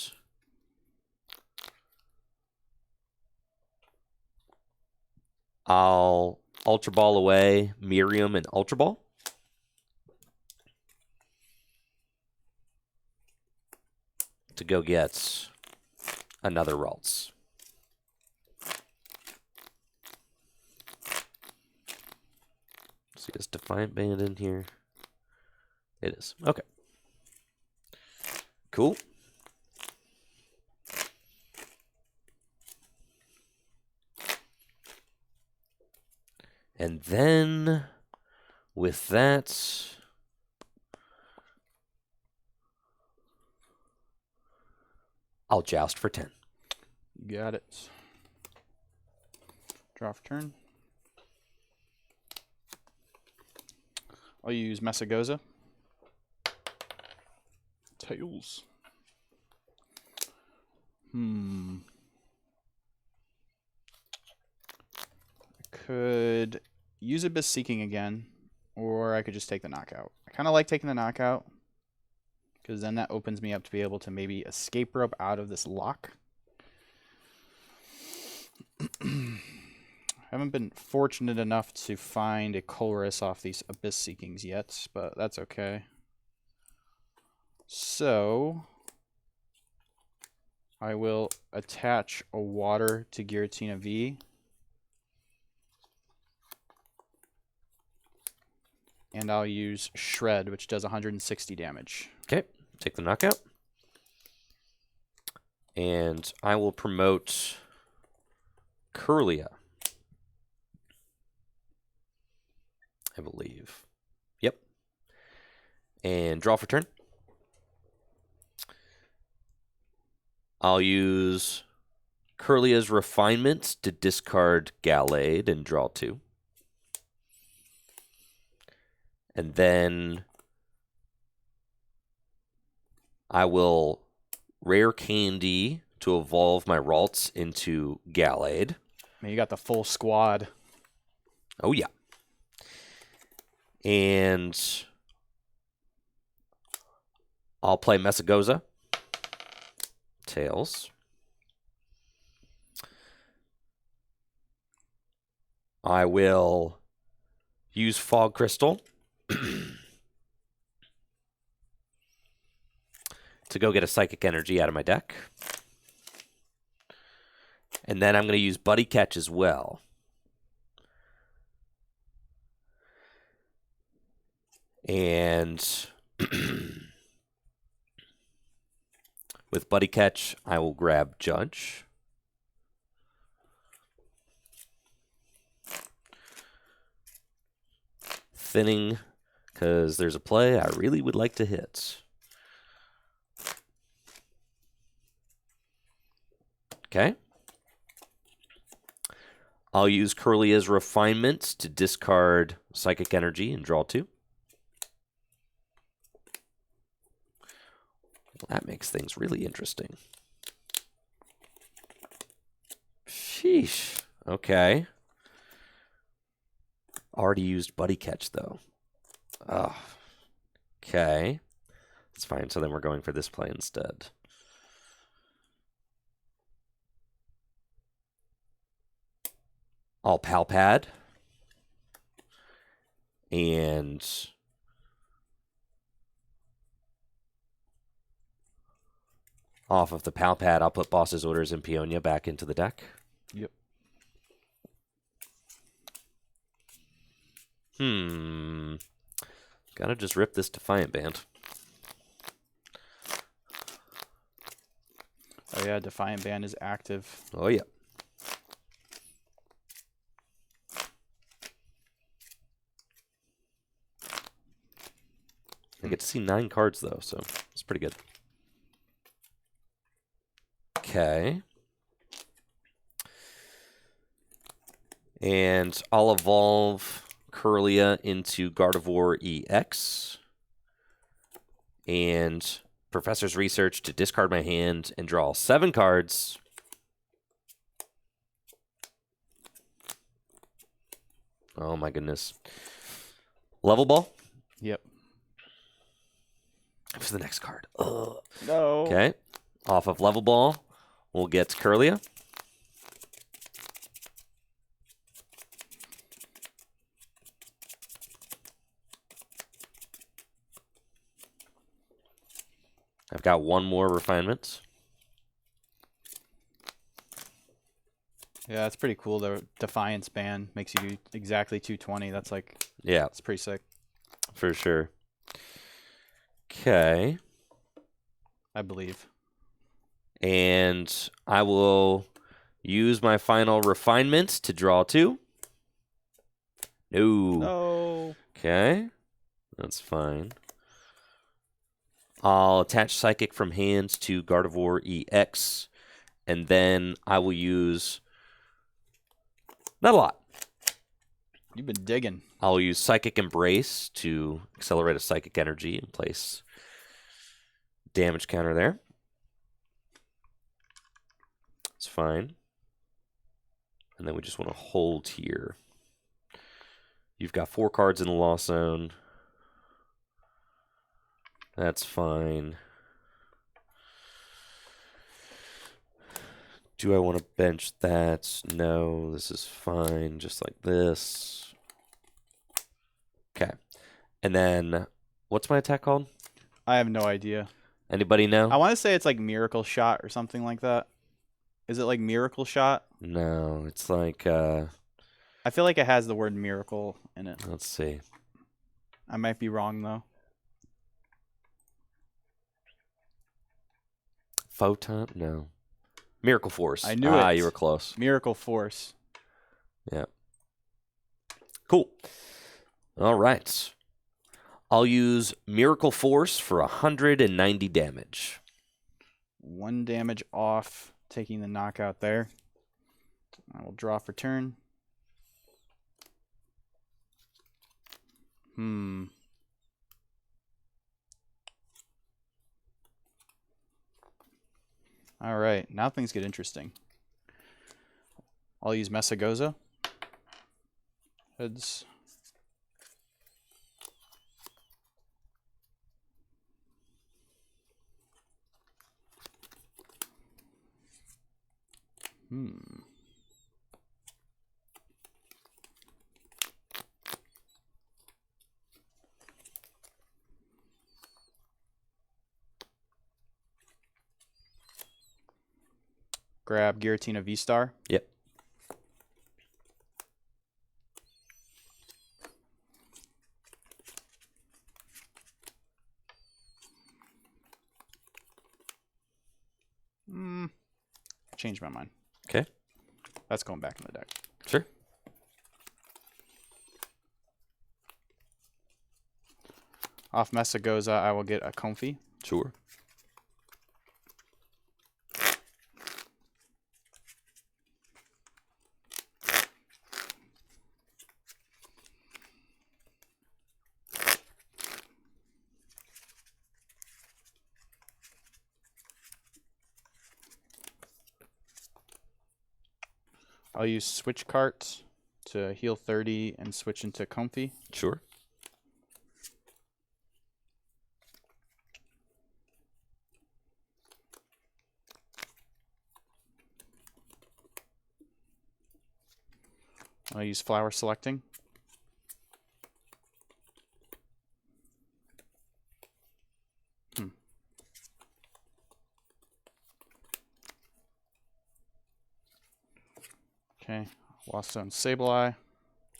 I'll Ultra Ball away Miriam and Ultra Ball. To go get another Ralts. See, is Defiant Band in here? It is. Okay. Cool. And then with that, I'll joust for 10. You got it. Draw for turn. I'll use Messagoza. Tails. I could use Abyss Seeking again, or I could just take the knockout. I kind of like taking the knockout, because then that opens me up to be able to maybe escape rope out of this lock. I haven't been fortunate enough to find a Colress off these Abyss Seekings yet, but that's okay. So I will attach a water to Giratina V. And I'll use Shred, which does 160 damage. Okay, take the knockout. And I will promote Kirlia, I believe. Yep. And draw for turn. I'll use Kirlia's Refinement to discard Gallade and draw 2. And then I will Rare Candy to evolve my Ralts into Gallade. Man, you got the full squad. Oh, yeah. And I'll play Messagoza. Tails. I will use Fog Crystal to go get a Psychic Energy out of my deck. And then I'm going to use Buddy Catch as well. And with Buddy Catch, I will grab Judge. Thinning, because there's a play I really would like to hit. Okay. I'll use Kirlia's Refinement to discard Psychic Energy and draw 2. That makes things really interesting. Sheesh. Okay. Already used Buddy Catch, though. Oh. Okay. That's fine. So then we're going for this play instead. All Pal Pad. And off of the Pal Pad, I'll put Boss's Orders and Peonia back into the deck. Yep. Gotta just rip this Defiant Band. Oh yeah, Defiant Band is active. Oh yeah. I get to see 9 cards though, so it's pretty good. Okay. And I'll evolve Curlia into Gardevoir EX. And Professor's Research to discard my hand and draw 7 cards. Oh my goodness. Level Ball? Yep. For the next card. Ugh. No. Okay. Off of Level Ball, we'll get Curlia. I've got 1 more Refinement. Yeah, that's pretty cool. The Defiance Band makes you do exactly 220. That's like, Yeah, it's pretty sick. for sure. Okay. I believe. And I will use my final Refinement to draw 2. No. No. Okay. That's fine. I'll attach Psychic from hands to Gardevoir EX. And then I will use... Not a lot. You've been digging. I'll use Psychic Embrace to accelerate a Psychic Energy and place damage counter there. It's fine. And then we just want to hold here. You've got 4 cards in the Lost Zone. That's fine. Do I want to bench that? No, this is fine, just like this. Okay. And then, what's my attack called? I have no idea. Anybody know? I want to say it's like Miracle Shot or something like that. Is it like Miracle Shot? No, it's like, I feel like it has the word miracle in it. let's see. I might be wrong, though. Photon? No. Miracle Force. I knew it. You were close. Miracle Force. Yeah. Cool. All right. I'll use Miracle Force for 190 damage. 1 damage off, taking the knockout there. I will draw for turn. All right, now things get interesting. I'll use Messagoza. Heads. Grab Giratina V-Star. Yep. Changed my mind. Okay. That's going back in the deck. Sure. Off Messagoza, I will get a Comfy. Sure. I'll use Switch Cart to heal 30 and switch into Comfy. Sure. I'll use Flower Selecting. Okay, Lost Zone Sableye.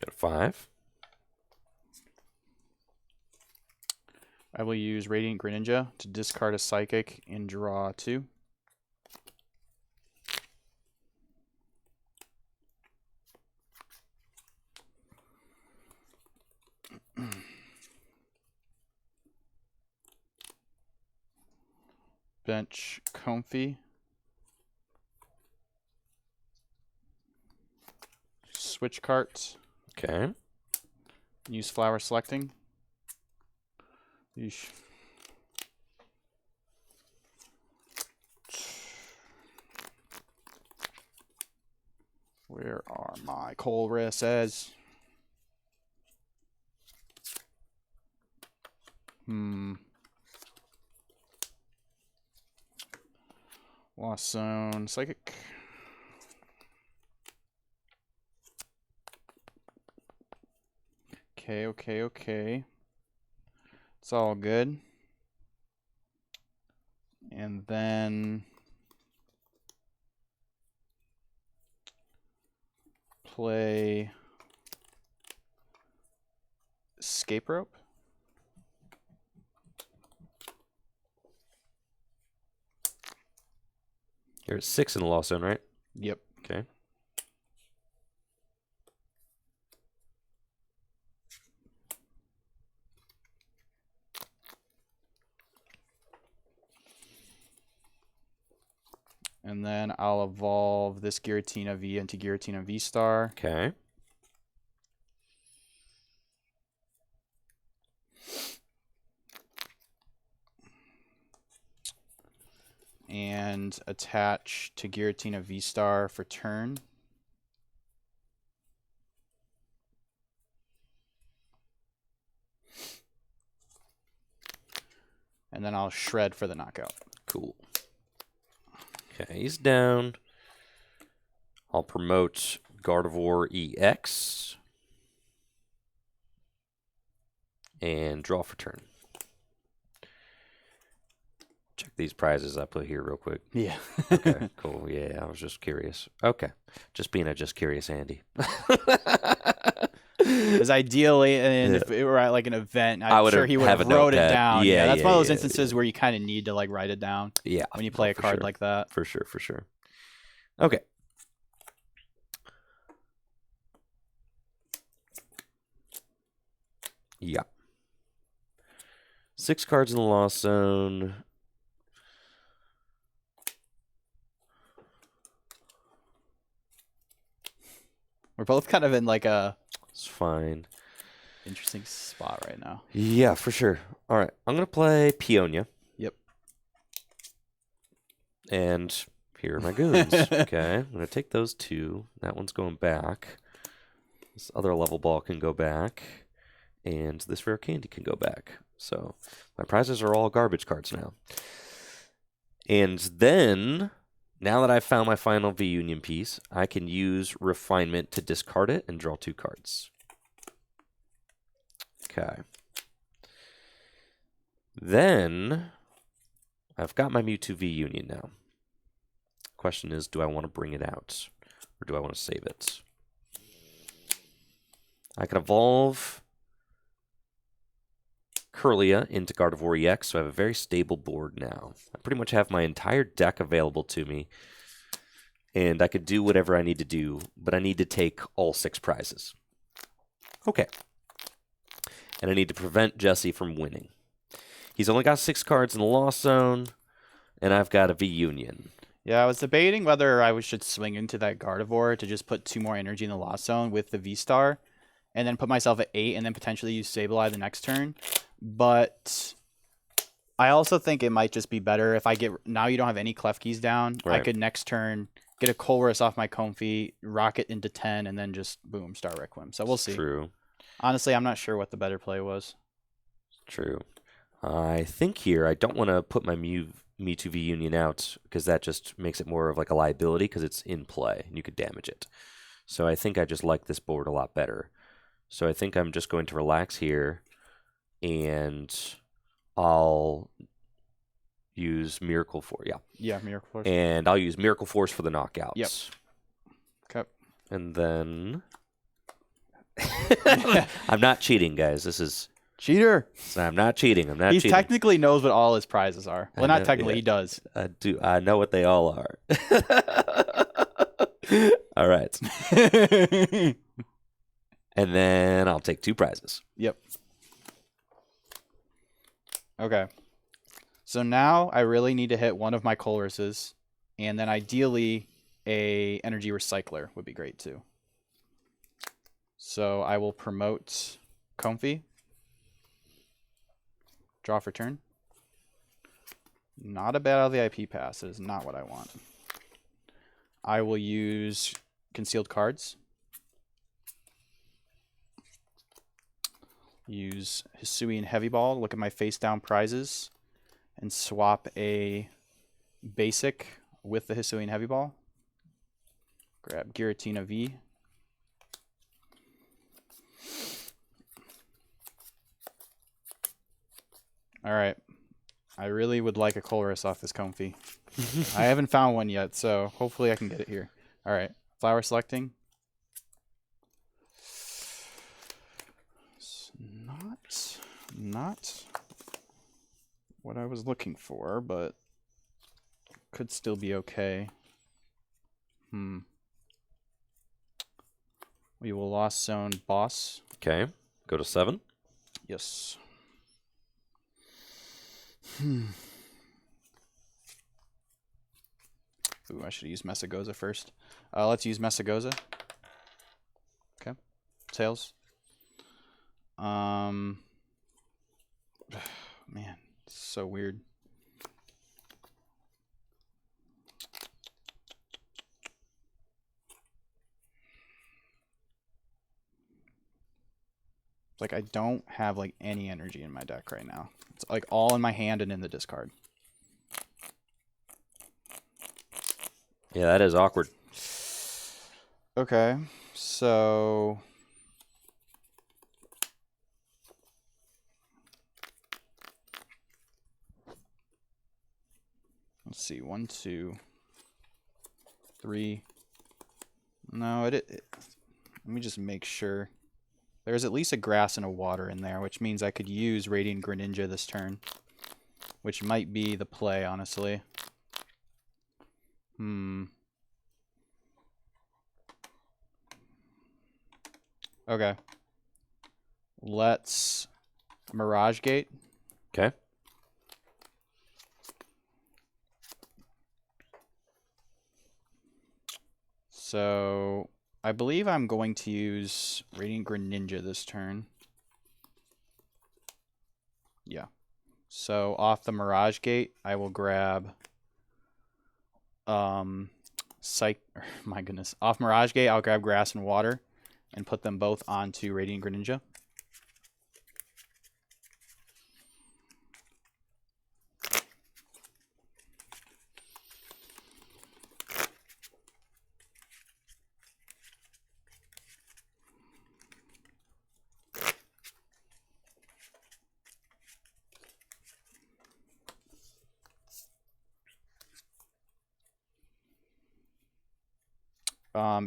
Got a 5. I will use Radiant Greninja to discard a Psychic and draw 2. Bench Comfy. Switch Cart. Okay. Use Flower Selecting. Yeesh. Where are my Colresses? Lost Zone Psychic. Okay. It's all good. And then play Escape Rope. You're at 6 in the Lost Zone, right? Yep. Okay. And then I'll evolve this Giratina V into Giratina V-Star. Okay. And attach to Giratina V-Star for turn. And then I'll shred for the knockout. Cool. Okay, he's down. I'll promote Gardevoir EX. And draw for turn. Check these prizes I put here real quick. Yeah. Okay, cool. Yeah, I was just curious. Okay. Just being a just curious Andy. Because ideally, and if it were at like an event, I'm sure he would have wrote it down. Yeah, that's one of those instances where you kind of need to like write it down. Yeah. When you play a card like that. For sure. Okay. Yeah. 6 cards in the Lost Zone. We're both kind of in like a... It's fine. Interesting spot right now. Yeah, for sure. All right, I'm going to play Peonia. Yep. And here are my goons. Okay, I'm going to take those 2. That one's going back. This other level ball can go back. And this rare candy can go back. So my prizes are all garbage cards now. And then, now that I've found my final V-Union piece, I can use Refinement to discard it and draw 2 cards. Okay. Then, I've got my Mewtwo V-Union now. Question is, do I want to bring it out? Or do I want to save it? I can evolve Kirlia into Gardevoir EX, so I have a very stable board now. I pretty much have my entire deck available to me, and I could do whatever I need to do, but I need to take all 6 prizes. Okay. And I need to prevent Jesse from winning. He's only got 6 cards in the Lost Zone, and I've got a V-Union. Yeah, I was debating whether I should swing into that Gardevoir to just put 2 more energy in the Lost Zone with the V-Star, and then put myself at 8, and then potentially use Sableye the next turn. But I also think it might just be better if I get... Now you don't have any Clef Keys down. Right. I could next turn get a Colress off my Comfy, rock it into 10, and then just boom, Star Requiem. So we'll see. True. Honestly, I'm not sure what the better play was. True. I think here I don't want to put my Mewtwo V Union out because that just makes it more of like a liability because it's in play and you could damage it. So I think I just like this board a lot better. So I think I'm just going to relax here and I'll use Miracle Force. Yeah. Yeah, Miracle Force. And I'll use Miracle Force for the knockouts. Yep. Okay. And then I'm not cheating, guys. This is cheater. I'm not cheating. I'm not He cheating. technically knows what all his prizes are. Well, not technically, he does. I know what they all are. All right. And then I'll take 2 prizes. Yep. Okay. So now I really need to hit one of my Colresses, and then ideally a Energy Recycler would be great too. So I will promote Comfy. Draw for turn. Not a bad out of the IP pass. It is not what I want. I will use Concealed Cards. Use Hisuian Heavy Ball. Look at my face down prizes. And swap a basic with the Hisuian Heavy Ball. Grab Giratina V. Alright. I really would like a Colress off this Comfy. I haven't found one yet, so hopefully I can get it here. Alright. Flower selecting. It's not what I was looking for, but could still be okay. We will Lost Zone Boss. Okay. Go to 7. Yes. Ooh, I should use Messagoza first. Let's use Messagoza. Okay. Tails. Man, it's so weird. It's like I don't have like any energy in my deck right now. It's like all in my hand and in the discard. Yeah, that is awkward. Okay, so let's see, 1, 2, 3. No, let me just make sure. There's at least a grass and a water in there, which means I could use Radiant Greninja this turn, which might be the play, honestly. Okay. Let's Mirage Gate. Okay. So I believe I'm going to use Radiant Greninja this turn. Yeah. So off the Mirage Gate, I will grab my goodness. Off Mirage Gate, I'll grab Grass and Water and put them both onto Radiant Greninja.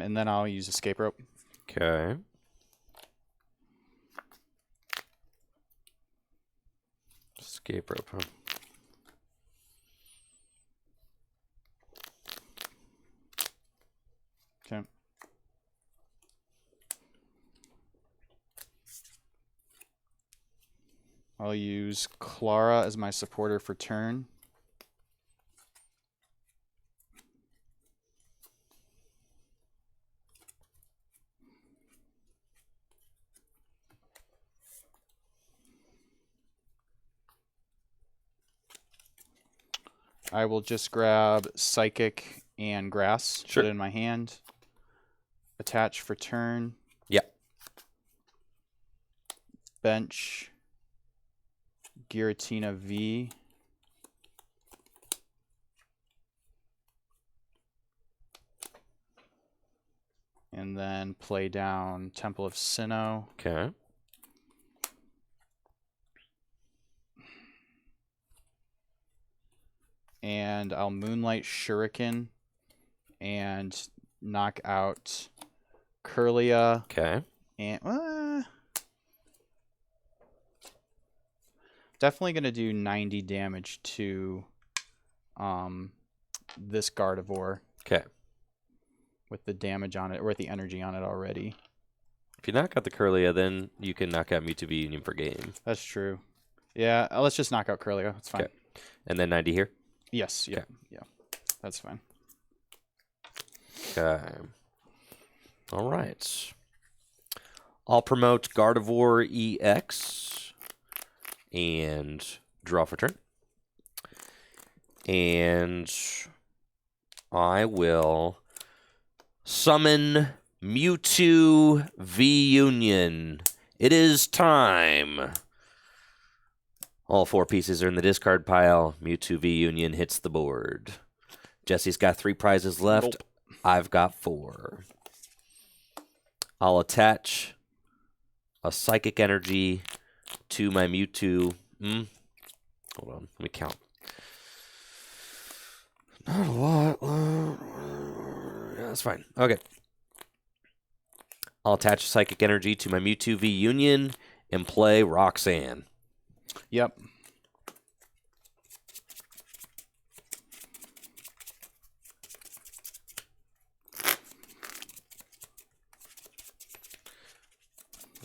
And then I'll use Escape Rope. Okay. Escape Rope, huh? Okay. I'll use Clara as my supporter for turn. I will just grab Psychic and grass. Sure. Put it in my hand. Attach for turn. Yeah. Bench. Giratina V. And then play down Temple of Sinnoh. Okay. And I'll Moonlight Shuriken and knock out Curlia. Okay. And definitely going to do 90 damage to this Gardevoir. Okay. With the damage on it, or with the energy on it already. If you knock out the Curlia, then you can knock out Mewtwo V Union per game. That's true. Yeah, let's just knock out Curlia. That's fine. Okay. And then 90 here? Yes, yeah, okay. yeah. That's fine. Okay. All right. I'll promote Gardevoir EX and draw for turn. And I will summon Mewtwo V Union. It is time. All 4 pieces are in the discard pile. Mewtwo V Union hits the board. Jesse's got 3 prizes left. Nope. I've got 4. I'll attach a Psychic Energy to my Mewtwo. Hold on, let me count. Not a lot. Yeah, that's fine. Okay. I'll attach Psychic Energy to my Mewtwo V Union and play Roxanne. Yep.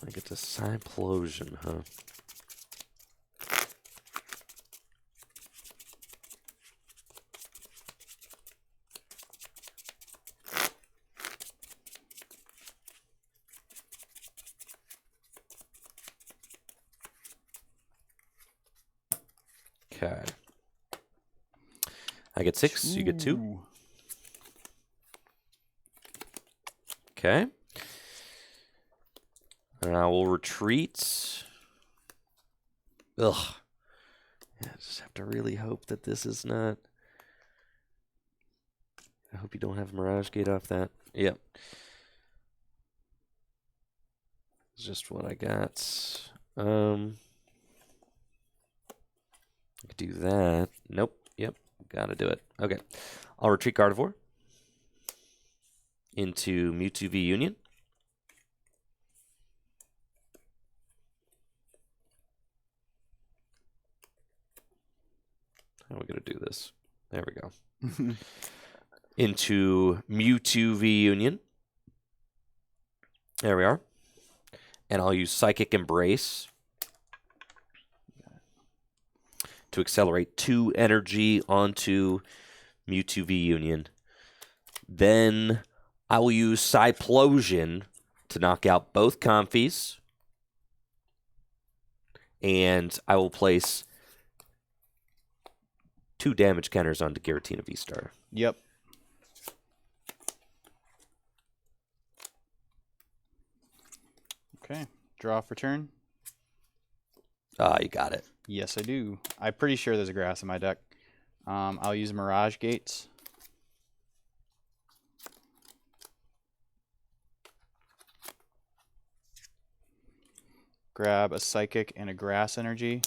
I get to Cyplosion, huh? Okay. I get 6, you get 2. Okay. And I will retreat. Ugh. Yeah, I just have to really hope that this is not... I hope you don't have Mirage Gate off that. Yep. It's just what I got. I could do that. Nope. Yep. Gotta do it. Okay. I'll retreat Gardevoir into Mewtwo V Union. How are we going to do this? There we go. Into Mewtwo V Union. There we are. And I'll use Psychic Embrace to accelerate 2 energy onto Mewtwo V Union. Then I will use Cyplosion to knock out both Comfies. And I will place 2 damage counters onto Giratina V-Star. Yep. Okay. Draw for turn. Ah, you got it. Yes, I do. I'm pretty sure there's a grass in my deck. I'll use Mirage Gates. Grab a Psychic and a Grass Energy.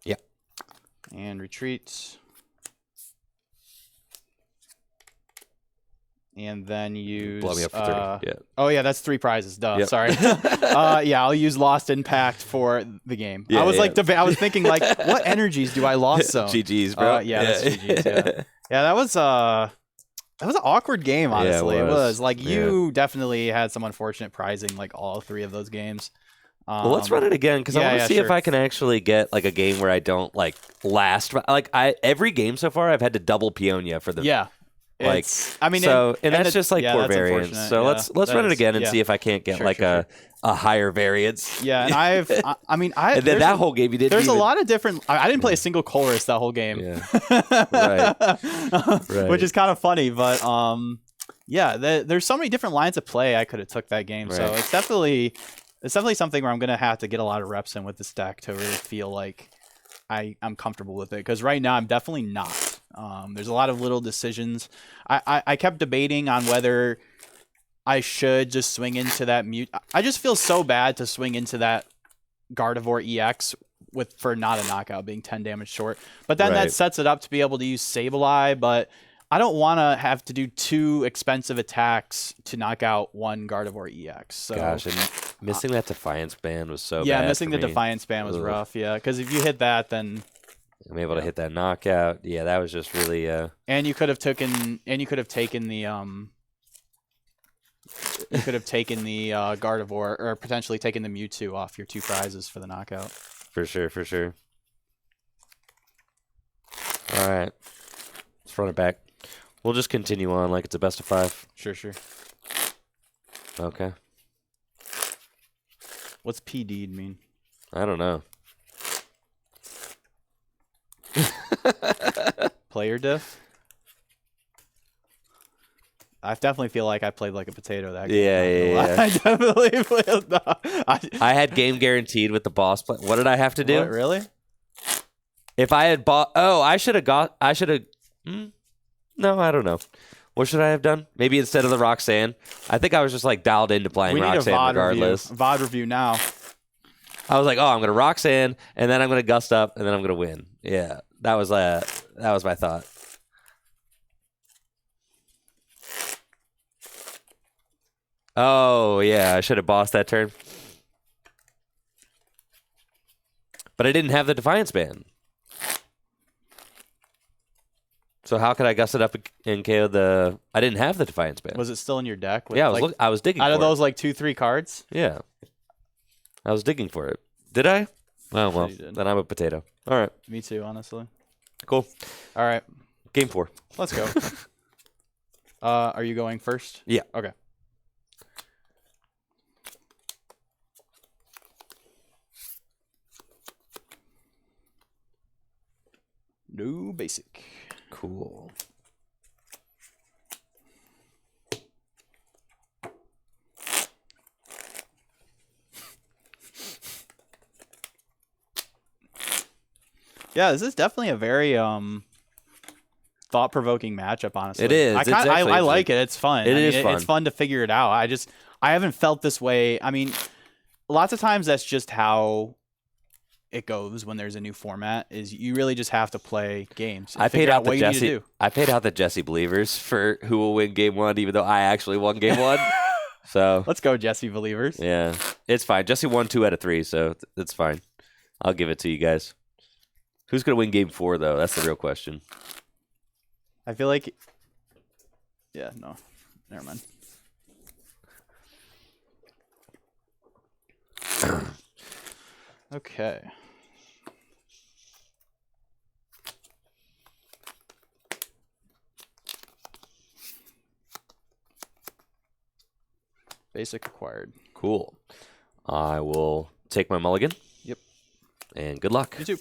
Yeah. And retreat. And then use... Blow me up for 30. Yeah. Oh, yeah, that's 3 prizes. Duh, Yep. sorry. Yeah, I'll use Lost Impact for the game. Yeah, I was yeah. I was thinking, like, what energies do I Lost Zone? GG's, bro. Yeah, that's GG's, yeah. Yeah, that was an awkward game, honestly. Yeah, it was. Like, Yeah. you definitely had some unfortunate prizing, like, all 3 of those games. Well, let's run it again, because I want to see if I can actually get, like, a game where I don't, like, last. Like, every game so far, I've had to double Peonia for the... Yeah. I mean, and that's just like poor that's variance. So yeah, let's run it again and see if I can't get a higher variance. Yeah, and and then that whole game you didn't. There's a lot of different. I didn't play a single Colress that whole game. Yeah. right. Which is kind of funny, but yeah, there's so many different lines of play I could have took that game. Right. So it's definitely something where I'm gonna have to get a lot of reps in with this deck to really feel like I'm comfortable with it. Because right now I'm definitely not. There's a lot of little decisions. I kept debating on whether I should just swing into that mute. I just feel so bad to swing into that Gardevoir EX for not a knockout, being 10 damage short. But then that sets it up to be able to use Sableye, but I don't want to have to do 2 expensive attacks to knock out one Gardevoir EX. So, gosh, and missing that Defiance Band was so bad. Yeah, missing the Defiance Band was rough, yeah. Because if you hit that, then... I'm able to hit that knockout. Yeah, that was just really... And you could have taken the... You could have taken the Gardevoir, or potentially taken the Mewtwo off your 2 prizes for the knockout. For sure. All right. Let's run it back. We'll just continue on like it's a best of 5. Sure. Okay. What's PD'd mean? I don't know. Player diff? I definitely feel like I played like a potato that game. Yeah. I definitely played. No, I had game guaranteed with the boss play. What did I have to do? What, really? If I had bought... Oh, I should have got... No, I don't know. What should I have done? Maybe instead of the Roxanne. I think I was just like dialed into playing Roxanne regardless. VOD review now. I was like, oh, I'm going to Roxanne, and then I'm going to Gust Up, and then I'm going to win. Yeah, that was my thought. Oh, yeah, I should have bossed that turn. But I didn't have the Defiance Band. So how could I Gust It Up and KO the... I didn't have the Defiance Band. Was it still in your deck? Yeah, I was digging for it. Out of those, like, 2-3 cards? Yeah. I was digging for it. Did I? Oh, well, then I'm a potato. All right. Me too, honestly. Cool. All right. Game 4. Let's go. Are you going first? Yeah. Okay. No basic. Cool. Yeah, this is definitely a very thought-provoking matchup, honestly. It is. I like it. It's fun. It is fun. It's fun to figure it out. I haven't felt this way. I mean, lots of times that's just how it goes when there's a new format, is you really just have to play games. I paid out the Jesse believers for who will win game 1, even though I actually won game 1. So let's go, Jesse believers. Yeah, it's fine. Jesse won 2 out of 3, so it's fine. I'll give it to you guys. Who's gonna win game 4 though? That's the real question. I feel like, yeah, no, never mind. Okay. Basic acquired. Cool. I will take my mulligan. Yep. And good luck. You too.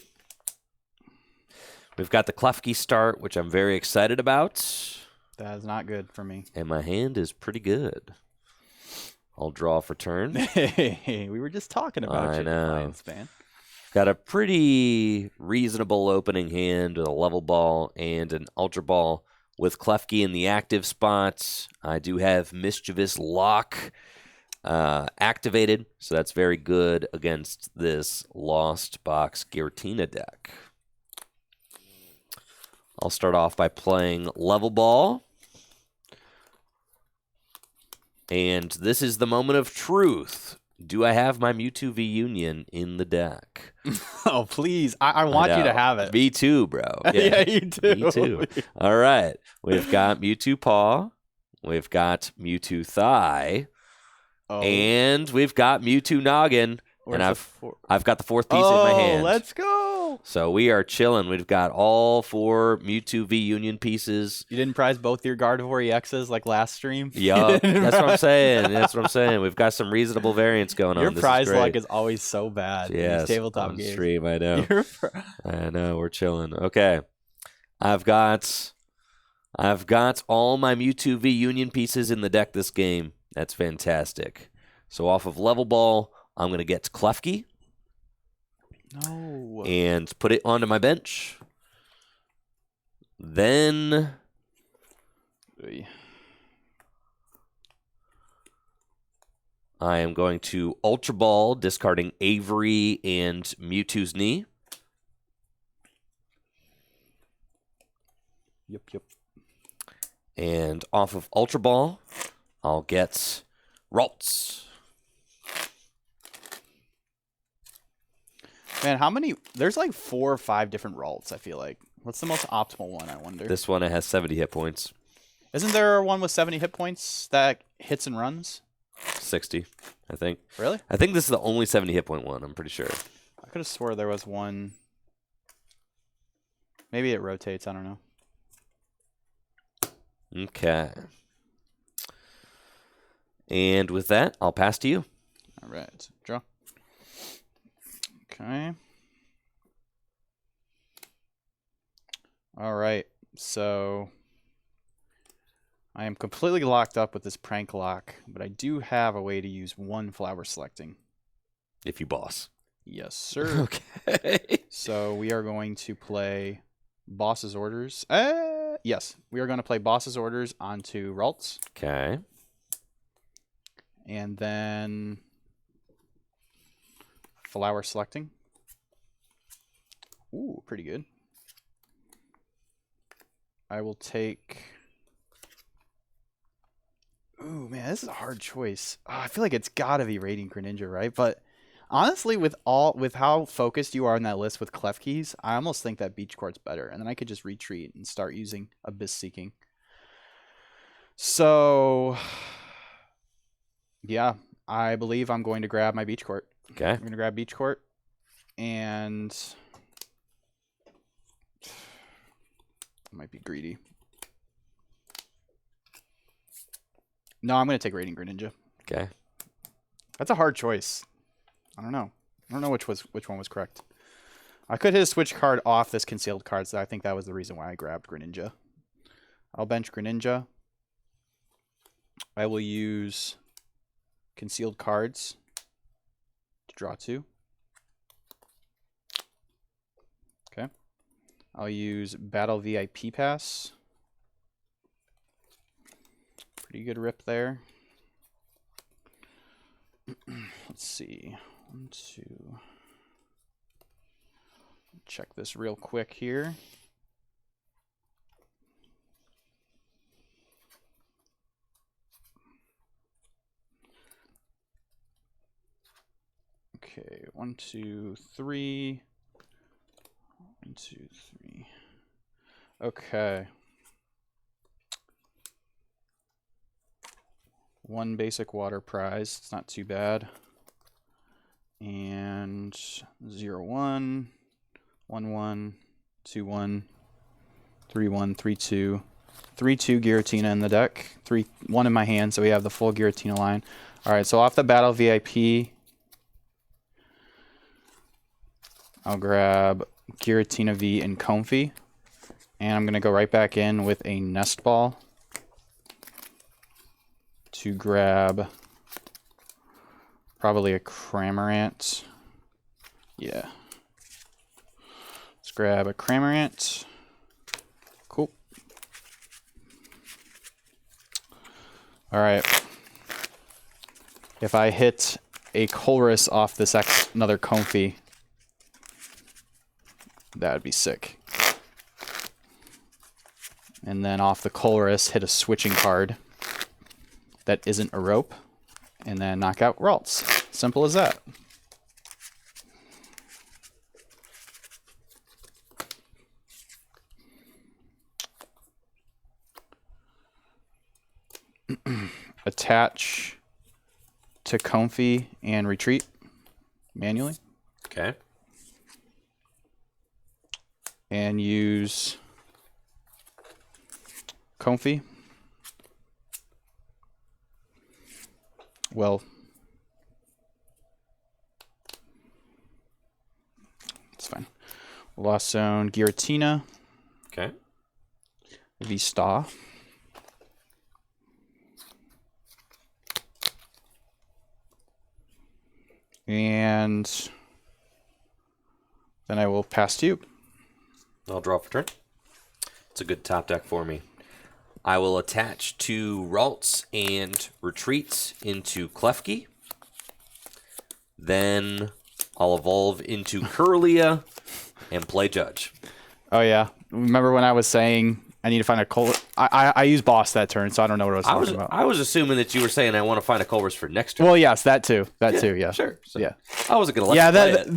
We've got the Klefki start, which I'm very excited about. That is not good for me. And my hand is pretty good. I'll draw for turn. Hey, we were just talking about I know. Span. Got a pretty reasonable opening hand with a level ball and an ultra ball with Klefki in the active spots. I do have Mischievous Lock activated, so that's very good against this Lost Box Giratina deck. I'll start off by playing Level Ball. And this is the moment of truth. Do I have my Mewtwo V Union in the deck? Oh, please. I want you to have it. Me too, bro. Yeah, you do. Me too. All right. We've got Mewtwo Paw. We've got Mewtwo Thigh. Oh. And we've got Mewtwo Noggin. And I've got the 4th piece in my hand. Oh, let's go! So we are chilling. We've got all 4 Mewtwo V Union pieces. You didn't prize both your Gardevoir EXs like last stream? Yup. That's what I'm saying. That's what I'm saying. We've got some reasonable variants going Your on. This prize is great. luck is always so bad in these tabletop on games. Stream, I know. I know. We're chilling. Okay. I've got all my Mewtwo V Union pieces in the deck this game. That's fantastic. So off of Level Ball, I'm going to get Klefki. No. And put it onto my bench. Then I am going to Ultra Ball, discarding Avery and Mewtwo's Knee. Yep. And off of Ultra Ball, I'll get Ralts. Man, how many? There's like 4 or 5 different Ralts, I feel like. What's the most optimal one, I wonder? This one has 70 hit points. Isn't there one with 70 hit points that hits and runs? 60, I think. Really? I think this is the only 70 hit point one, I'm pretty sure. I could have swore there was one. Maybe it rotates, I don't know. Okay. And with that, I'll pass to you. All right. Draw. Okay. All right. So I am completely locked up with this prank lock, but I do have a way to use 1 flower selecting. If you boss. Yes, sir. Okay. So we are going to play Boss's Orders. Yes, we are going to play Boss's Orders onto Ralts. Okay. And then flower selecting. Ooh, pretty good. I will take... Ooh, man, this is a hard choice. Oh, I feel like it's got to be Radiant Greninja, right? But honestly, with how focused you are on that list with Klefki's, I almost think that Beach Court's better. And then I could just retreat and start using Abyss Seeking. So, yeah, I believe I'm going to grab my Beach Court. Okay. I'm going to grab Beach Court. And I might be greedy. No, I'm going to take Radiant Greninja. Okay. That's a hard choice. I don't know. I don't know which one was correct. I could hit a switch card off this concealed card, so I think that was the reason why I grabbed Greninja. I'll bench Greninja. I will use concealed cards to draw 2. Okay. I'll use Battle VIP Pass. Pretty good rip there. Let's see. 1, 2. Check this real quick here. Okay, 1, 2, 3. 1, 2, 3. Okay. 1 basic water prize. It's not too bad. And 0, 1, 1, 1, 2, 1, 3, 1, 3, 2. 3, 2 Giratina in the deck. 3, 1 in my hand, so we have the full Giratina line. Alright, so off the Battle VIP, I'll grab Giratina V and Comfy. And I'm going to go right back in with a Nest Ball to grab probably a Cramorant. Yeah. Let's grab a Cramorant. Cool. Alright. If I hit a Colress off this another Comfy, that would be sick. And then off the Colress, hit a switching card that isn't a rope, and then knock out Ralts. Simple as that. Attach to Comfy and retreat. manually. Okay. And use Comfy. Well, it's fine. Lost Zone, Giratina. Okay. V-Star. And then I will pass to you. I'll draw for turn. It's a good top deck for me. I will attach 2 Ralts and retreat into Klefki. Then I'll evolve into Kirlia and play Judge. Oh, yeah. Remember when I was saying I need to find a Colress? I used Boss that turn, so I don't know what I was talking about. I was assuming that you were saying I want to find a Colress for next turn. Well, yes, that too. That too, yeah. Sure. So yeah. I wasn't going to let you play it.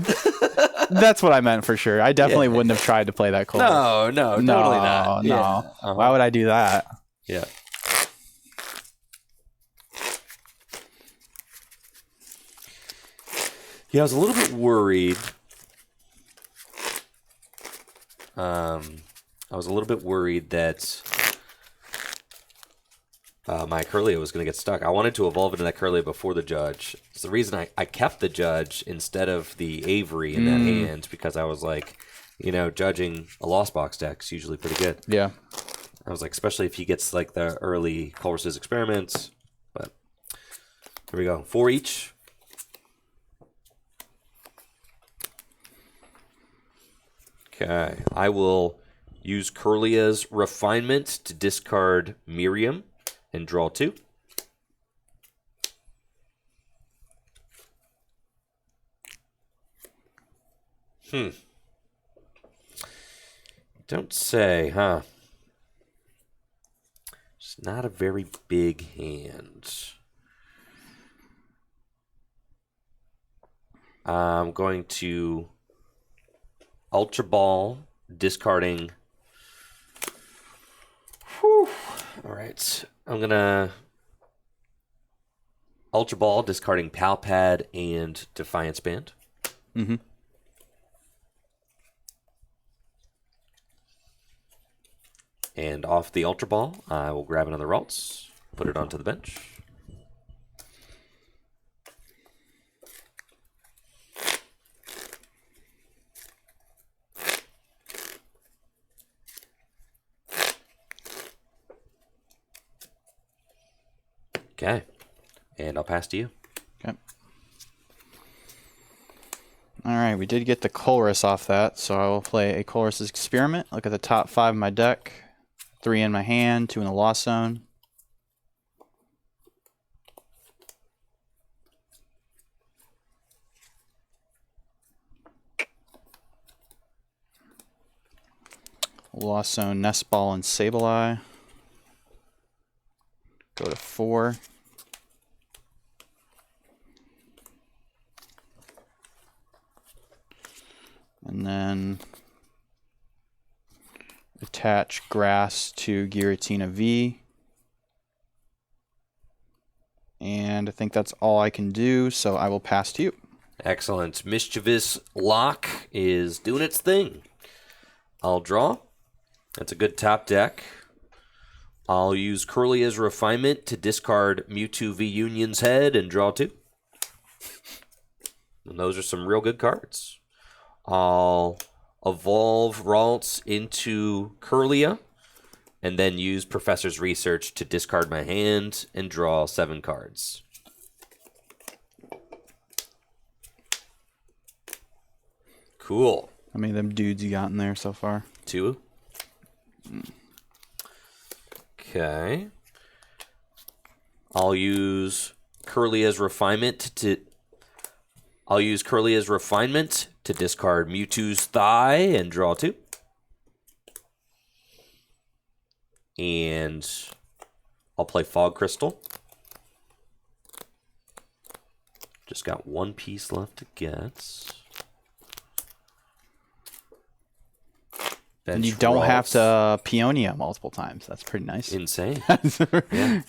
That's what I meant for sure. I definitely wouldn't have tried to play that Colress. No, totally not. No. Yeah. Uh-huh. Why would I do that? Yeah. Yeah, I was a little bit worried. I was a little bit worried that my Kirlia was going to get stuck. I wanted to evolve into that Kirlia before the Judge. It's the reason I kept the Judge instead of the Avery in that hand, because I was like, judging a Lost Box deck is usually pretty good. Yeah. I was like, especially if he gets like the early Colress's experiments. But here we go. 4 each. Okay. I will use Kirlia's Refinement to discard Miriam and draw 2. Don't say, huh? It's not a very big hand. I'm going to Ultra Ball, discarding. Whew. All right. I'm going to Ultra Ball, discarding Palpad and Defiance Band. Mm-hmm. And off the Ultra Ball, I will grab another Ralts, put it onto the bench. Okay. And I'll pass to you. Okay. All right, we did get the Colress off that, so I will play a Colress's Experiment. Look at the top 5 of my deck. 3 in my hand, 2 in the Lost Zone. Lost Zone, Nest Ball, and Sableye. Go to 4. And then attach Grass to Giratina V. And I think that's all I can do, so I will pass to you. Excellent. Mischievous Lock is doing its thing. I'll draw. That's a good top deck. I'll use Kirlia's Refinement to discard Mewtwo V Union's Head and draw 2. And those are some real good cards. I'll evolve Ralts into Kirlia and then use Professor's Research to discard my hand and draw 7 cards. Cool. How many of them dudes you got in there so far? 2. Okay. I'll use Kirlia's Refinement to discard Mewtwo's Thigh and draw 2. And I'll play Fog Crystal. Just got 1 piece left to get. And you don't have to Peonia multiple times. That's pretty nice. Insane. Yeah.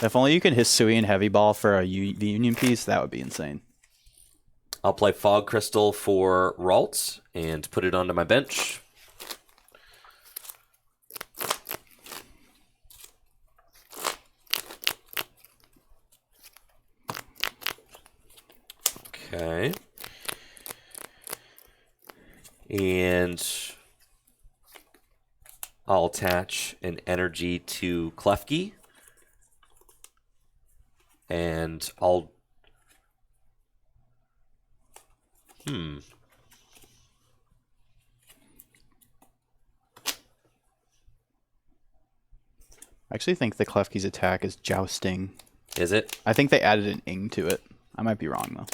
If only you could Hisui and Heavy Ball for a Union piece, that would be insane. I'll play Fog Crystal for Ralts and put it onto my bench. Okay. And I'll attach an energy to Klefki. And I'll... I actually think the Klefki's attack is Jousting. Is it? I think they added an ing to it. I might be wrong, though.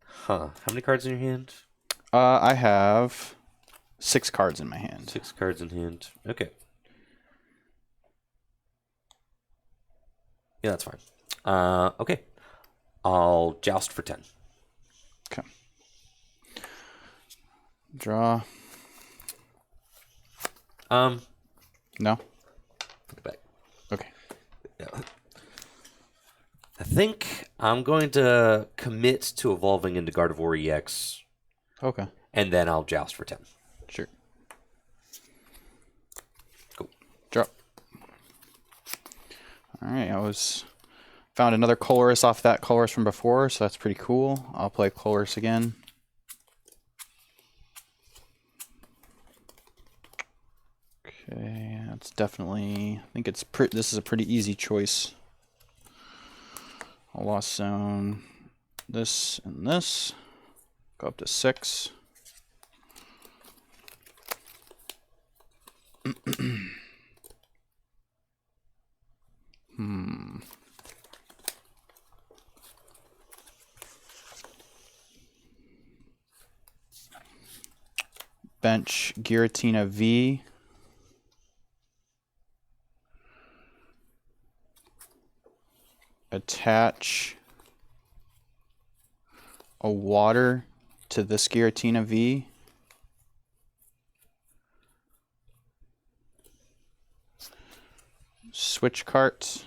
Huh. How many cards in your hand? I have 6 cards in my hand. 6 cards in hand. Okay. Yeah, that's fine. Okay. I'll joust for 10. Okay. Draw. No? Put it back. Okay. Yeah. I think I'm going to commit to evolving into Gardevoir EX. Okay. And then I'll joust for 10. Sure. Cool. Drop. All right. Found another Colress off that Colress from before, so that's pretty cool. I'll play Colress again. Okay, that's definitely... I think this is a pretty easy choice. A Lost Zone. This and this. Go up to 6. Bench Giratina V. Attach a water to this Giratina V. Switch cart.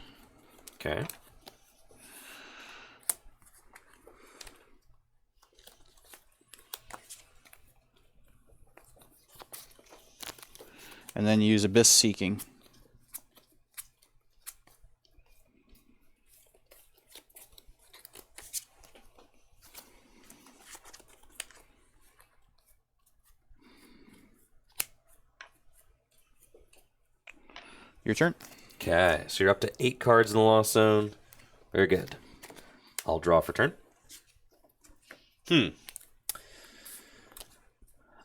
Okay. And then use Abyss Seeking. Your turn. Okay, so you're up to 8 cards in the Lost Zone. Very good. I'll draw for turn. I'm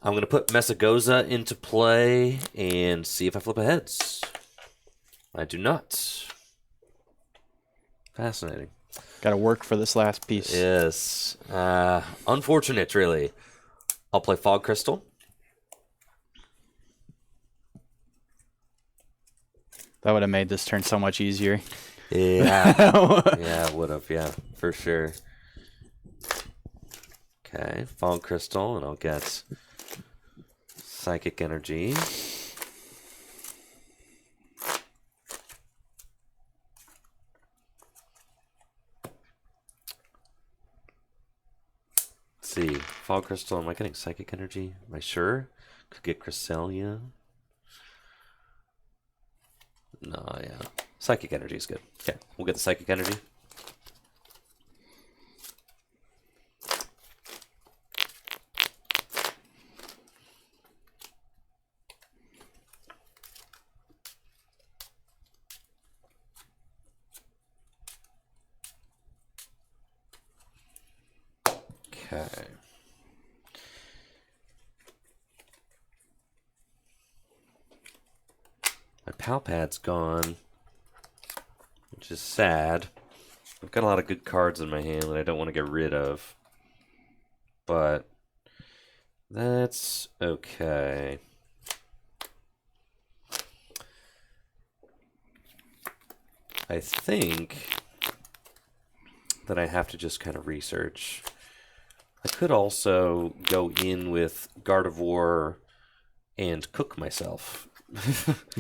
going to put Mesagoza into play and see if I flip a heads. I do not. Fascinating. Got to work for this last piece. Yes. Unfortunate, really. I'll play Fog Crystal. That would have made this turn so much easier. Yeah. Yeah, it would have. Yeah, for sure. Okay, Fog Crystal, and I'll get Psychic Energy. Let's see. Fog Crystal, am I getting Psychic Energy? Am I sure? Could get Cresselia. No, yeah. Psychic Energy is good. Okay, we'll get the Psychic Energy. Okay. My Pal Pad's gone, which is sad. I've got a lot of good cards in my hand that I don't want to get rid of. But that's okay. I think that I have to just kind of research. I could also go in with Gardevoir and cook myself.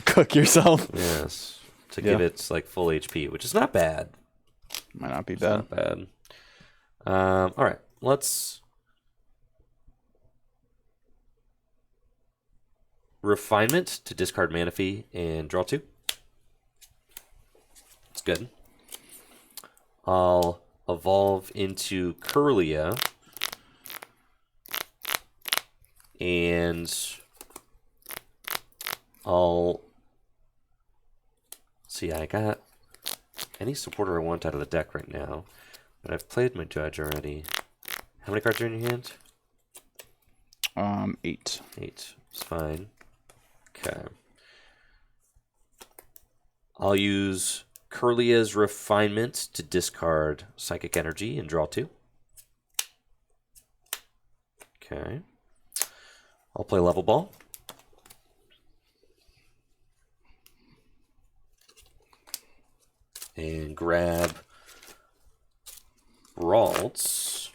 Cook yourself. Yes. To give it like full HP, which is not bad. Might not be It's bad. not bad. All right. let's Refinement to discard Manaphy and draw 2. It's good. I'll evolve into Kirlia. And I'll see. I got any supporter I want out of the deck right now, but I've played my judge already. How many cards are in your hand? 8. 8. It's fine. Okay. I'll use Kirlia's Refinement to discard Psychic Energy and draw 2. Okay. I'll play Level Ball. And grab Ralts.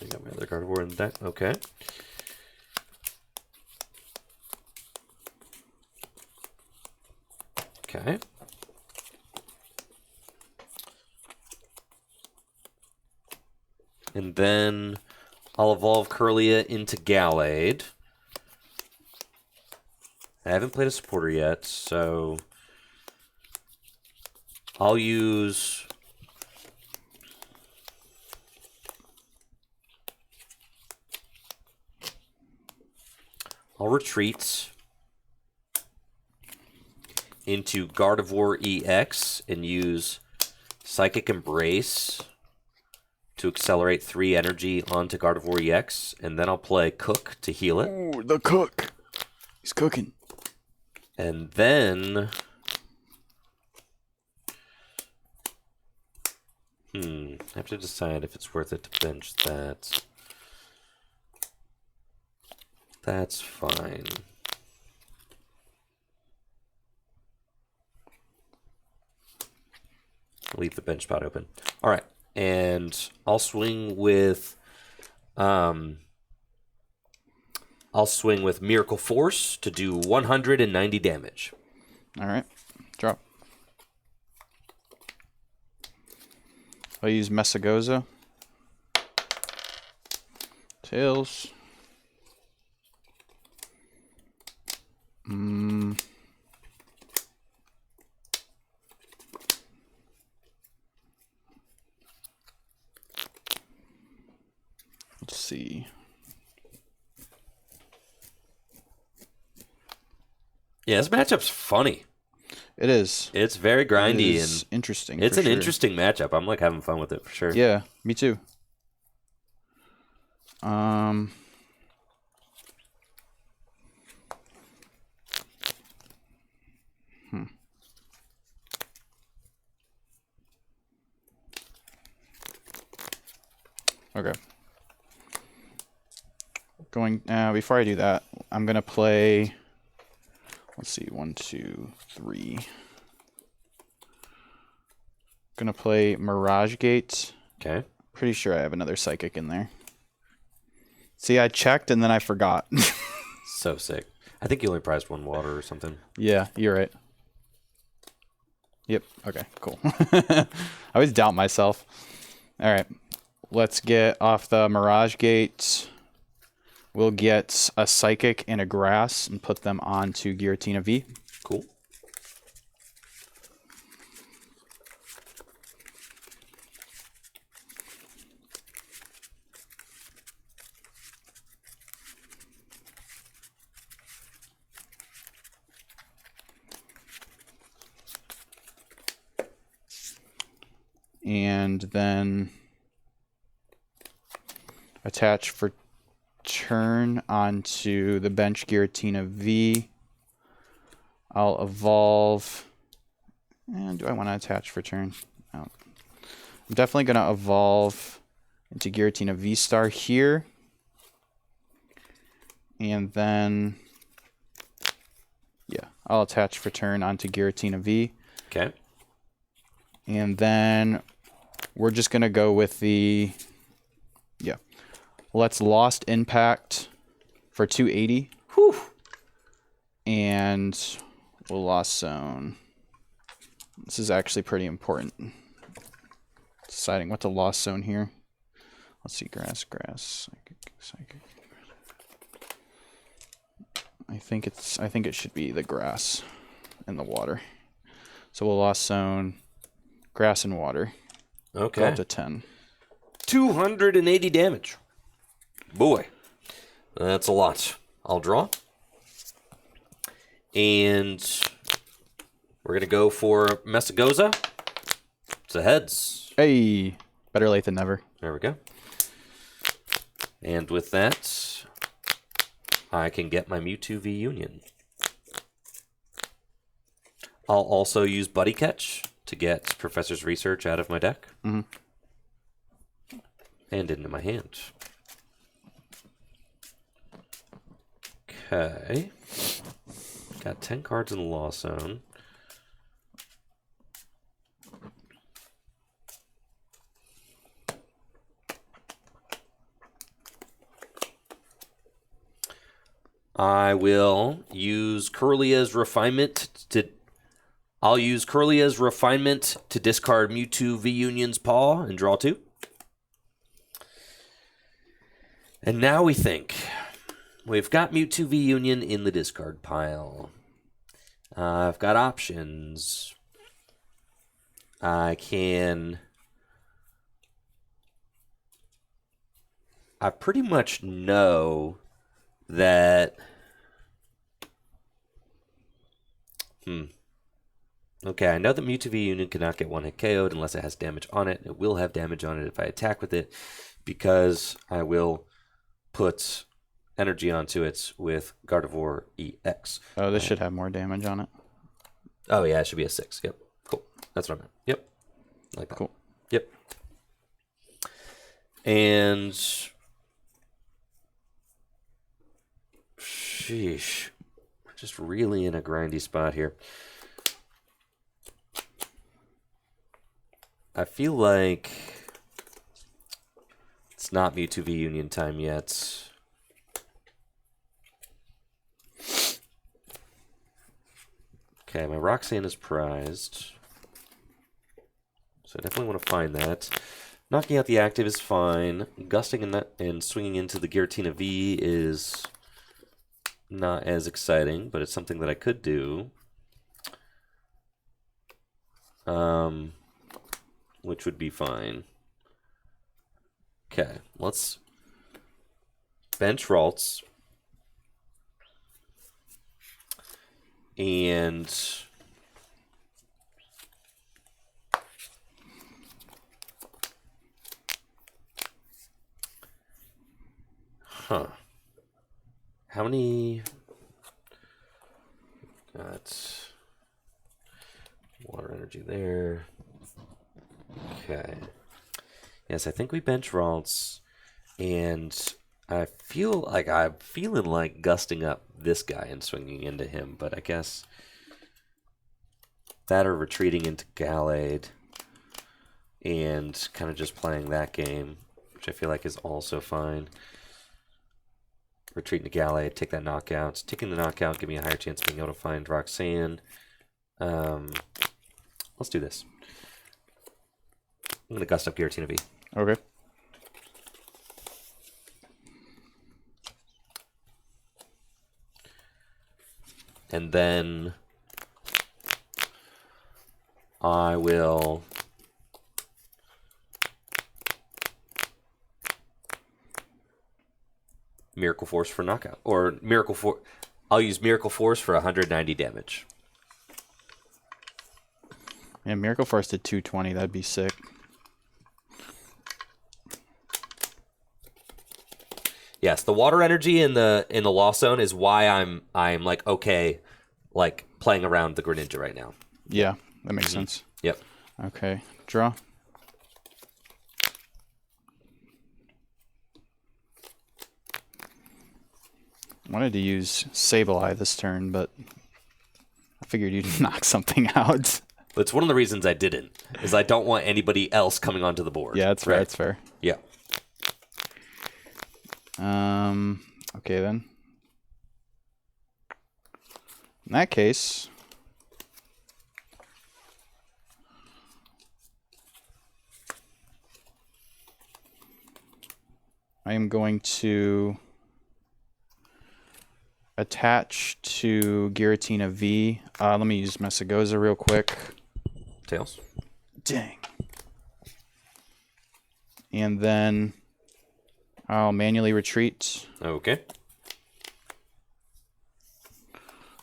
I got my other Gardevoir in the deck. Okay. Okay. And then I'll evolve Kirlia into Gallade. I haven't played a supporter yet, so I'll use I'll retreat into Gardevoir EX and use Psychic Embrace to accelerate 3 energy onto Gardevoir EX, and then I'll play Cook to heal it. Ooh, the cook. He's cooking. And then I have to decide if it's worth it to bench that. That's fine. Leave the bench spot open. All right. And I'll swing with Miracle Force to do 190 damage. All right. Drop. I'll use Messagoza. Tails. Let's see. Yeah, this matchup's funny. It is. It's very grindy and interesting. It's an interesting matchup. I'm like having fun with it for sure. Yeah, me too. Okay. Before I do that, I'm gonna play. Let's see, 1, 2, 3. Gonna play Mirage Gate. Okay. Pretty sure I have another Psychic in there. See, I checked and then I forgot. So sick. I think you only prized 1 water or something. Yeah, you're right. Yep. Okay, cool. I always doubt myself. All right. Let's get off the Mirage Gate. We'll get a Psychic and a Grass and put them onto Giratina V. Cool. And then attach for turn onto the bench Giratina V. I'll evolve. And do I want to attach for turn? No. I'm definitely going to evolve into Giratina V Star here. And then, yeah, I'll attach for turn onto Giratina V. Okay. And then we're just going to go with the, yeah. Let's Lost Impact for 280. Whew. And We'll Lost Zone. This is actually pretty important. Deciding what to Lost Zone here. Let's see, grass, psychic. I think it should be the grass and the water. So we'll Lost Zone, grass and water. Okay. Go up to 10. 280 damage. Boy, that's a lot. I'll draw. And we're going to go for Messagoza. It's a heads. Hey, better late than never. There we go. And with that, I can get my Mewtwo V Union. I'll also use Buddy Catch to get Professor's Research out of my deck. Mm-hmm. And into my hand. Okay. Got 10 cards in the Lost Zone. I will use Kirlia's Refinement to... I'll use Kirlia's Refinement to discard Mewtwo V Union's Paw and draw 2. And now we think. We've got Mewtwo V Union in the discard pile. I've got options. I pretty much know that... Okay, I know that Mewtwo V Union cannot get one-hit KO'd unless it has damage on it. It will have damage on it if I attack with it, because I will put energy onto it with Gardevoir EX. Oh, this should have more damage on it. Oh, yeah, it should be a 6. Yep, cool. That's what I meant. Yep, like that. Cool. Yep. And... sheesh. We're just really in a grindy spot here. I feel like it's not Mewtwo V Union time yet. Okay, my Roxanne is prized. So I definitely want to find that. Knocking out the active is fine. Gusting and swinging into the Giratina V is not as exciting, but it's something that I could do. Which would be fine. Okay, let's bench Ralts. And how many? Got water energy there. Okay. Yes, I think we bench Ralts, and I feel like I'm feeling like gusting up this guy and swinging into him, but I guess that or retreating into Gallade and kind of just playing that game, which I feel like is also fine. Retreat into Gallade, take that knockout. Taking the knockout, give me a higher chance of being able to find Roxanne. Let's do this. I'm going to gust up Giratina V. Okay. And then I will Miracle Force for knockout. Or Miracle Force. I'll use Miracle Force for 190 damage. Yeah, Miracle Force did 220. That'd be sick. Yes, the water energy in the Lost Zone is why I'm like okay, like playing around the Greninja right now. Yeah, that makes sense. Yep. Okay, draw. Wanted to use Sableye this turn, but I figured you'd knock something out. But it's one of the reasons I didn't, is I don't want anybody else coming onto the board. Yeah, that's fair. That's fair. Yeah. Okay then. In that case, I am going to attach to Giratina V. Let me use Messagoza real quick. Tails. Dang. And then I'll manually retreat. Okay.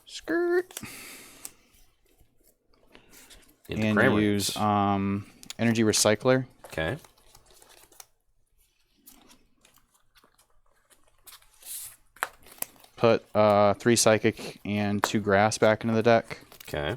Skirt. Into And Cramorant. use Energy Recycler. Okay. Put 3 Psychic and 2 Grass back into the deck. Okay.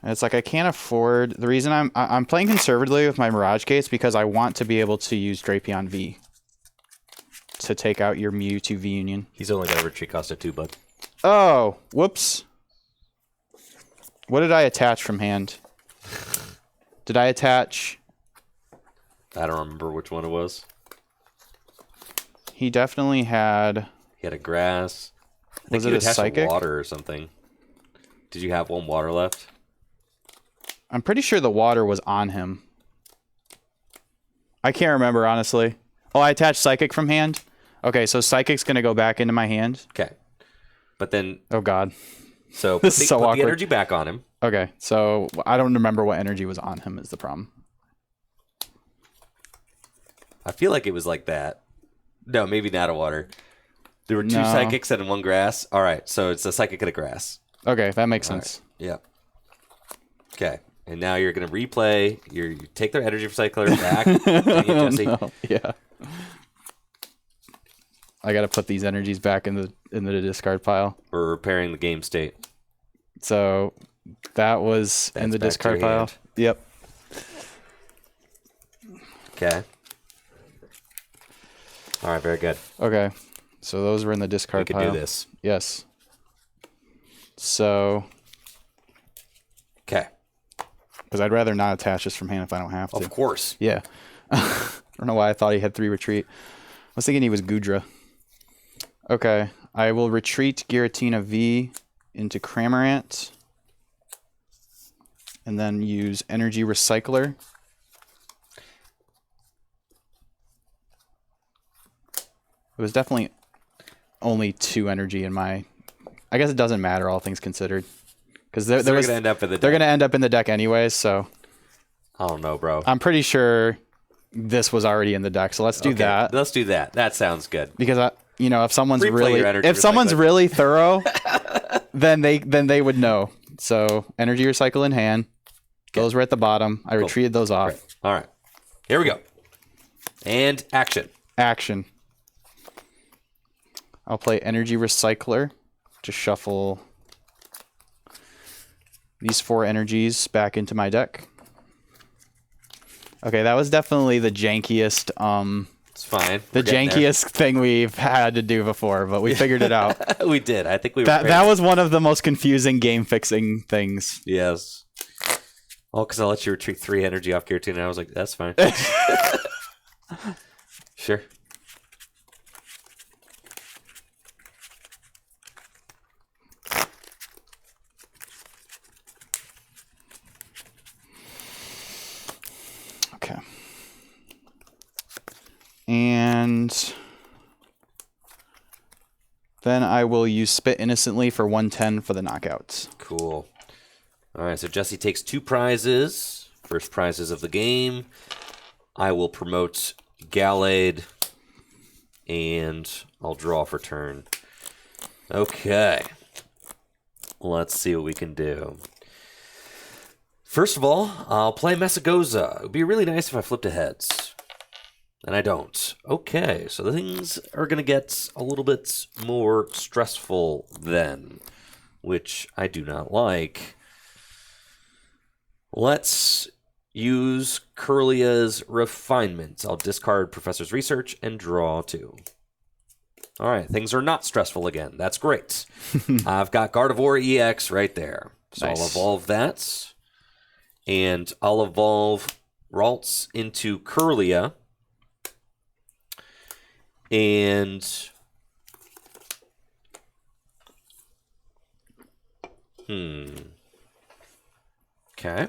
And it's like I can't afford. The reason I'm playing conservatively with my Mirage Gates because I want to be able to use Drapion V to take out your Mewtwo V Union. He's only got a retreat cost of 2, bud. Oh, whoops. What did I attach from hand? Did I attach? I don't remember which one it was. He definitely had. He had a grass. I Was think it you a attached psychic? Water or something. Did you have 1 water left? I'm pretty sure the water was on him. I can't remember, honestly. Oh, I attached Psychic from hand? Okay, so Psychic's going to go back into my hand. Okay. But then... Oh, God. So This is so put awkward. the energy back on him. Okay, so I don't remember what energy was on him is the problem. I feel like it was like that. No, maybe not a water. There were 2 No. psychics and 1 grass. All right, so it's a psychic and a grass. Okay, that makes All sense. right. Yep. Okay, and now you're going to replay. You take their energy recycler back. Oh, Jesse. no. Yeah. I got to put these energies back in the discard pile. We're repairing the game state. So that was in That's the back to discard your pile. hand. Yep. Okay. All right, very good. Okay. So those were in the We discard could pile. do this. Yes. So, Okay. because I'd rather not attach this from hand if I don't have to. Of course. Yeah. I don't know why I thought he had 3 retreat. I was thinking he was Gudra. Okay. I will retreat Giratina V into Cramorant. And then use Energy Recycler. It was definitely only 2 energy in my... I guess it doesn't matter, all things considered. Because They're going to end up in the they're deck. going to end up in the deck anyways, so... I don't know, bro. I'm pretty sure this was already in the deck, so let's do Okay, that. Let's do that. That sounds good. Because if someone's Replay your energy someone's recycling. really thorough, then they would know. So energy recycle in hand. Those were at the bottom. I retreated those off. Great. All right. Here we go. And action. Action. I'll play energy recycler to shuffle these 4 energies back into my deck. Okay, that was definitely the jankiest It's fine. the We're getting there. jankiest thing we've had to do before, but we figured it out. We did. I think we were That was one of the most confusing game fixing things. Yes. Oh, because I let you retreat 3 energy off Giratina, and I was like, that's fine. Sure. Okay. And then I will use Spit Innocently for 110 for the knockouts. Cool. All right, so Jesse takes 2 prizes. First prizes of the game. I will promote Gallade, and I'll draw for turn. Okay. Let's see what we can do. First of all, I'll play Messagoza. It would be really nice if I flipped a heads. And I don't. Okay, so the things are going to get a little bit more stressful then, which I do not like. Let's use Curlia's Refinement. I'll discard Professor's Research and draw 2. All right, things are not stressful again. That's great. I've got Gardevoir EX right there. So Nice. I'll evolve that. And I'll evolve Ralts into Kirlia. And... Okay.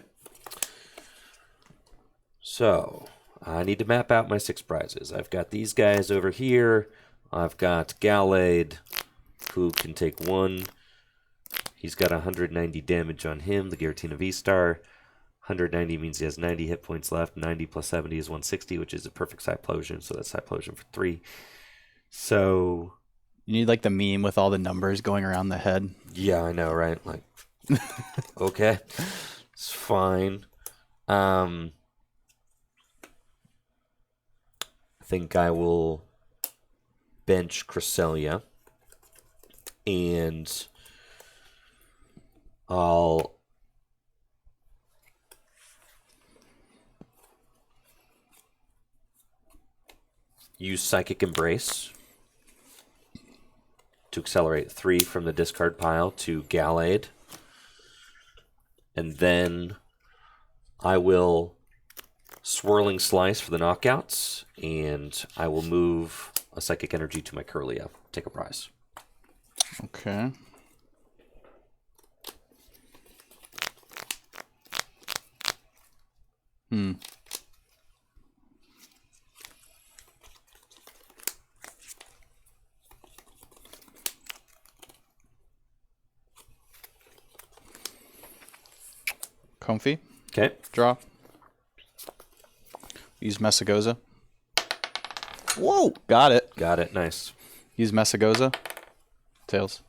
So, I need to map out my 6 prizes. I've got these guys over here. I've got Gallade, who can take 1. He's got 190 damage on him, the Giratina V-Star. 190 means he has 90 hit points left. 90 plus 70 is 160, which is a perfect Cyplosion, so that's Cyplosion for 3. So... You need like the meme with all the numbers going around the head. Yeah, I know, right? Like, okay, it's fine. I think I will bench Cresselia, and I'll use Psychic Embrace to accelerate 3 from the discard pile to Gallade. And then I will Swirling Slice for the knockouts, and I will move a Psychic Energy to my Kirlia. Take a prize. Okay. Comfy. Okay. Draw. Use Messagoza. Whoa! Got it. Got it. Nice. Use Messagoza. Tails.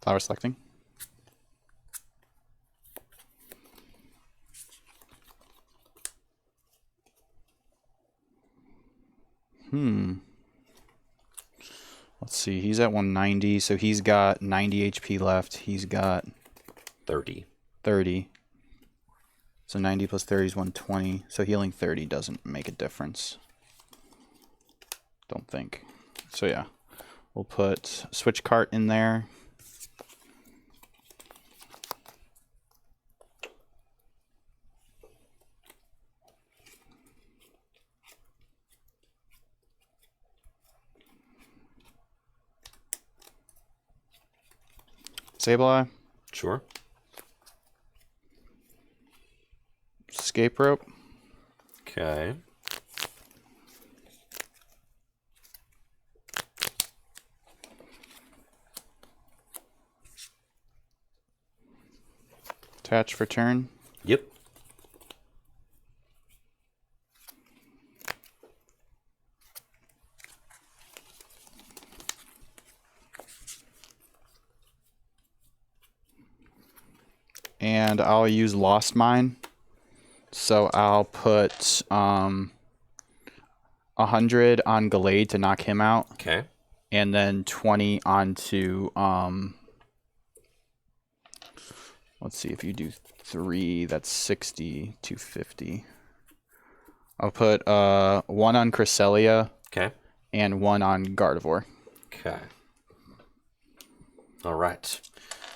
Flower selecting. Let's see. He's at 190, so he's got 90 HP left. He's got 30. 30. So 90 plus 30 is 120. So healing 30 doesn't make a difference. Don't think. So yeah. We'll put Switch Cart in there. Sableye. Sure. Escape Rope. Okay. Attach for turn. Yep. And I'll use Lost Mine. So I'll put 100 on Gallade to knock him out. Okay. And then 20 onto let's see, if you do 3, that's 60, 250. I'll put 1 on Cresselia. Okay. And 1 on Gardevoir. Okay. All right.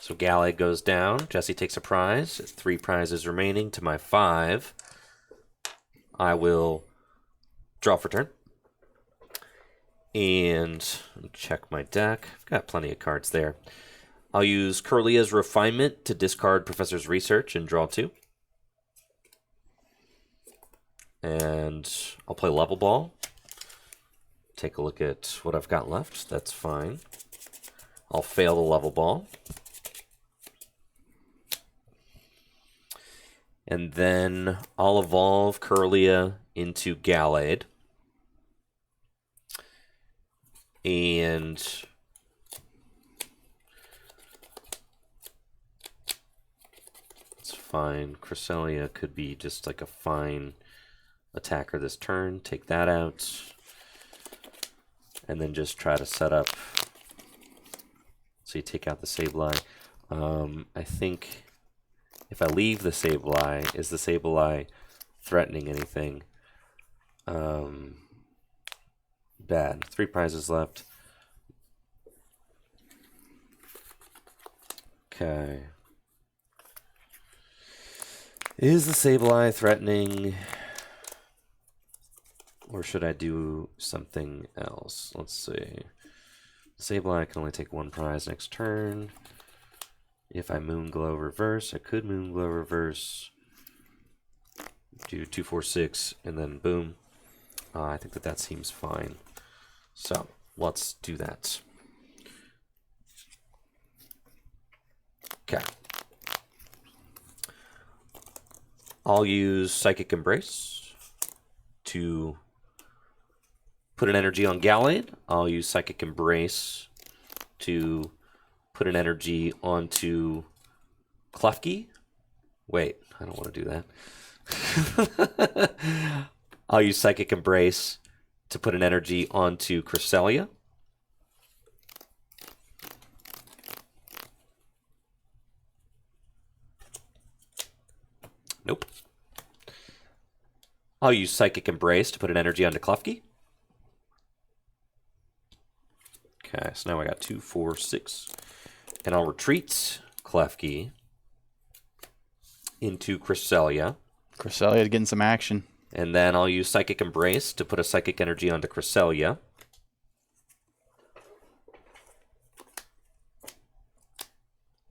So Gallade goes down. Jesse takes a prize. 3 prizes remaining to my 5. I will draw for turn. And check my deck. I've got plenty of cards there. I'll use Kirlia's Refinement to discard Professor's Research and draw 2. And I'll play Level Ball. Take a look at what I've got left. That's fine. I'll fail the Level Ball. And then I'll evolve Kirlia into Gallade. And it's fine. Cresselia could be just like a fine attacker this turn. Take that out. And then just try to set up. So you take out the Sableye. I think If I leave the Sableye, is the Sableye threatening anything? Bad. 3 prizes left. Okay. Is the Sableye threatening? Or should I do something else? Let's see. Sableye can only take 1 prize next turn. If I Moonglow reverse, I could Moonglow reverse. Do 2, 4, 6, and then boom. I think that seems fine. So let's do that. Okay. I'll use Psychic Embrace to put an energy on Gallade. I'll use Psychic Embrace to put an energy onto Klefki. Wait, I don't want to do that. I'll use Psychic Embrace to put an energy onto Cresselia. Nope. I'll use Psychic Embrace to put an energy onto Klefki. Okay, so now I got 2, 4, 6. And I'll retreat Klefki into Cresselia. Cresselia getting some action. And then I'll use Psychic Embrace to put a Psychic Energy onto Cresselia.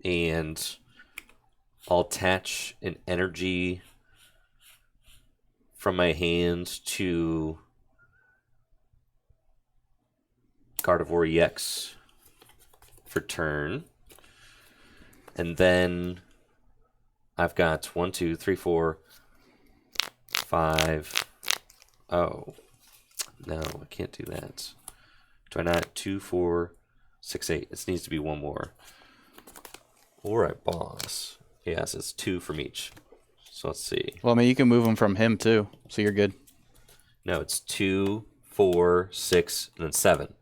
And I'll attach an energy from my hand to Gardevoir EX for turn. And then I've got 1, 2, 3, 4, 5. Oh, no, I can't do that. Do I not? 2, 4, 6, 8. This needs to be 1 more. All right, boss. Yes, it's 2 from each. So let's see. Well, I mean, you can move them from him too, so you're good. No, it's 2, 4, 6, and then 7.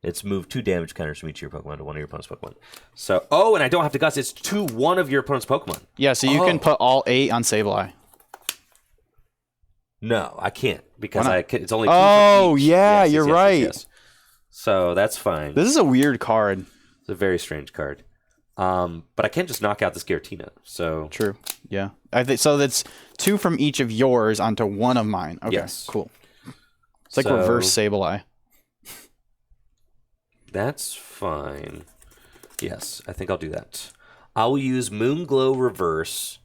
It's move 2 damage counters from each of your Pokemon to one of your opponent's Pokemon. So, oh, and I don't have to guess. It's to one of your opponent's Pokemon. Yeah, so you can put all 8 on Sableye. No, I can't because it's only 2 Oh, from each. yeah, Yes, you're yes, right. Yes. So that's fine. This is a weird card. It's a very strange card. But I can't just knock out this Giratina. So True. Yeah. I think so. That's 2 from each of yours onto 1 of mine. Okay. Yes. Cool. It's like reverse Sableye. That's fine. Yes, I think I'll do that. I'll use Moonglow Reverse.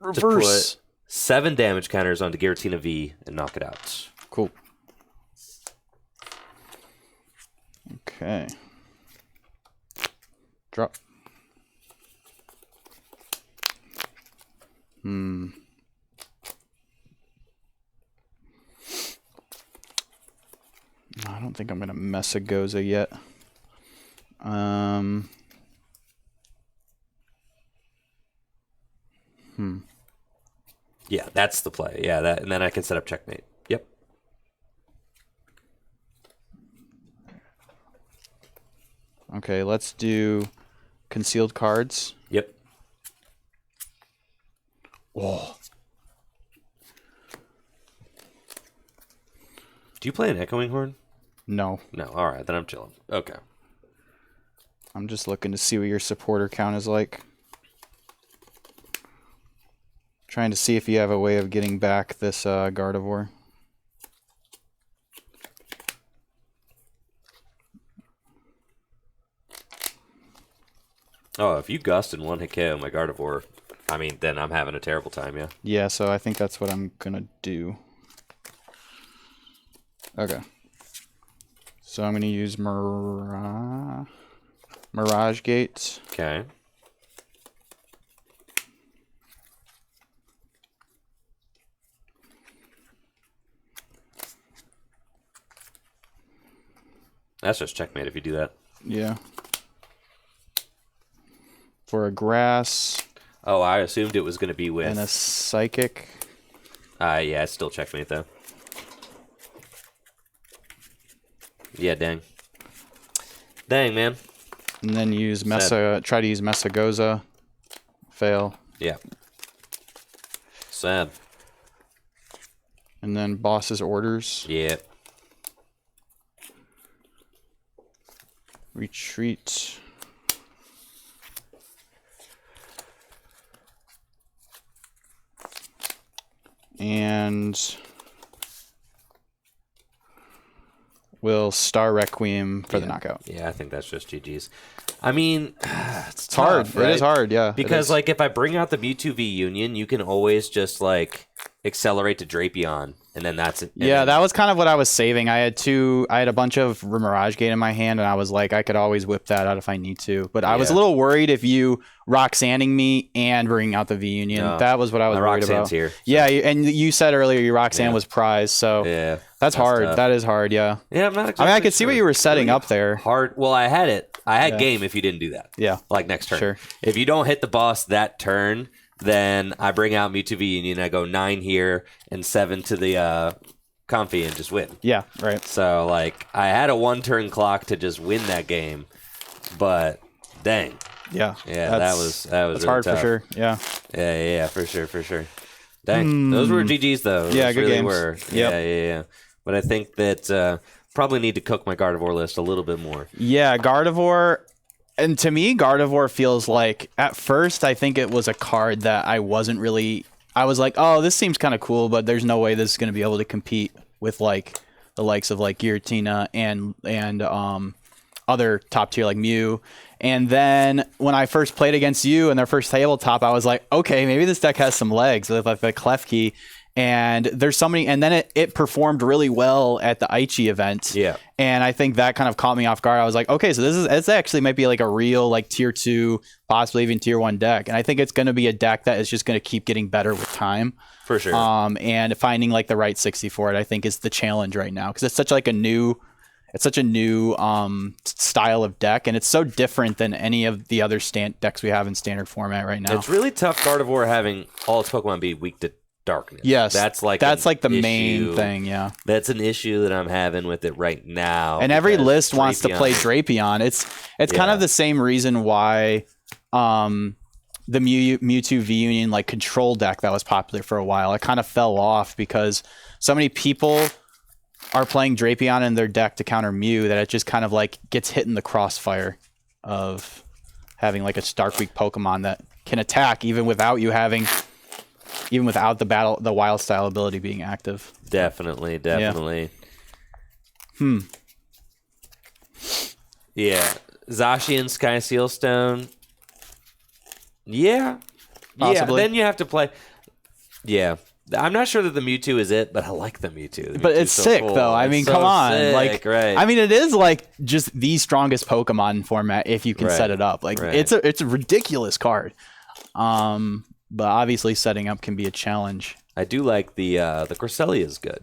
To put 7 damage counters onto Giratina V and knock it out. Cool. Okay. Drop. I don't think I'm going to mess a Goza yet. Yeah, that's the play. Yeah, that, and then I can set up checkmate. Yep. Okay, let's do concealed cards. Yep. Oh. Do you play an Echoing Horn? No. No. All right, then I'm chilling. Okay. I'm just looking to see what your supporter count is like. Trying to see if you have a way of getting back this Gardevoir. Oh, if you gust in 1 hit KO my Gardevoir, I mean, then I'm having a terrible time, yeah? Yeah, so I think that's what I'm going to do. Okay. So I'm going to use Mirage Gate. Okay. That's just checkmate if you do that. Yeah. For a grass. Oh, I assumed it was going to be with... And a psychic. Yeah, it's still checkmate, though. Yeah, dang. Dang, man. And then use try to use Messagoza. Fail. Yeah. Sad. And then boss's orders. Yeah. Retreat. And will Star Requiem for the knockout. Yeah, I think that's just GG's. I mean, it's hard. Tough, right? It is hard, yeah. Because, like, if I bring out the Mewtwo V Union, you can always just, like, accelerate to Drapion, and then that's it. Yeah, that was kind of what I was saving. I had a bunch of Mirage Gate in my hand, and I was like, I could always whip that out if I need to. But I was a little worried if you Roxanning me and bringing out the V Union. No, that was what I was worried about. Here, so. Yeah, and you said earlier your Roxanne was prize, so that's hard. Tough. That is hard, yeah. Yeah, I'm not exactly I mean, I could see what you were setting up there. Hard. Well, I had it. I had game if you didn't do that. Yeah. Like next turn. Sure. If you don't hit the boss that turn, then I bring out Mewtwo V Union. I go 9 here and 7 to the Comfy and just win. Yeah, right. So, like, I had a 1-turn clock to just win that game, but dang. Yeah. Yeah, that was really hard tough. for sure. Yeah. Yeah, for sure. Dang. Those were GGs, though. Yeah, Those good really games. Were. Yep. Yeah. But I think that probably need to cook my Gardevoir list a little bit more. Yeah, Gardevoir. And to me, Gardevoir feels like, at first, I think it was a card that I wasn't really... I was like, oh, this seems kind of cool, but there's no way this is going to be able to compete with, like, the likes of, like, Giratina and other top tier, like Mew. And then when I first played against you in their first tabletop, I was like, okay, maybe this deck has some legs with, like, the Klefki. And there's so many, and then it performed really well at the Aichi event. Yeah. And I think that kind of caught me off guard. I was like, okay, so this actually might be like a real like tier 2, possibly even tier 1 deck. And I think it's going to be a deck that is just going to keep getting better with time. For sure. And finding like the right 60 for it, I think is the challenge right now. Because it's such a new style of deck, and it's so different than any of the other decks we have in standard format right now. It's really tough Gardevoir having all its Pokemon be weak to darkness. Yes, that's like the main thing. Yeah, that's an issue that I'm having with it right now. And every list wants to play Drapion. It's kind of the same reason why the Mewtwo V Union like control deck that was popular for a while, it kind of fell off because so many people are playing Drapion in their deck to counter Mew that it just kind of like gets hit in the crossfire of having like a Dark Weak Pokemon that can attack even without the wild style ability being active. Definitely. Yeah. Zacian Sky Sealstone. Yeah. Possibly. Then you have to play. Yeah. I'm not sure that the Mewtwo is it, but I like the Mewtwo. But it's sick, cool. though. I mean, so come on. Sick, like, right. I mean, it is like just the strongest Pokemon format if you can set it up. Like, it's a ridiculous card. But obviously, setting up can be a challenge. I do like the Cresselia is good.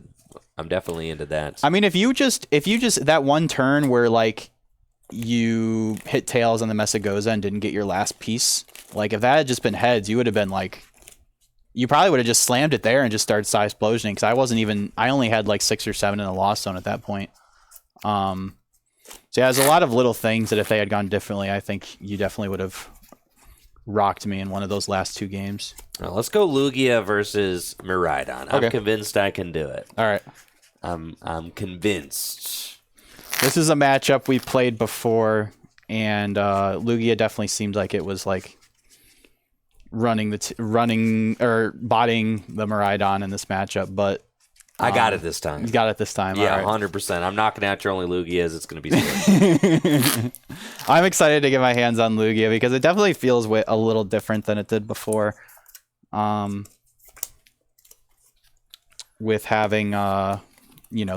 I'm definitely into that. I mean, if you just that one turn where like you hit tails on the Mesagoza and didn't get your last piece, like if that had just been heads, you would have been like, you probably would have just slammed it there and just started Psy Explosioning because I only had like 6 or 7 in the Lost Zone at that point. So yeah, there's a lot of little things that if they had gone differently, I think you definitely would have rocked me in one of those last 2 games. Well, let's go Lugia versus Miraidon. I'm convinced I can do it. All right. I'm convinced. This is a matchup we played before, and Lugia definitely seemed like it was like botting the Miraidon in this matchup, but I got it this time. You got it this time. Yeah, right. 100%. I'm knocking out your only Lugias. It's going to be sick. I'm excited to get my hands on Lugia because it definitely feels a little different than it did before. With having the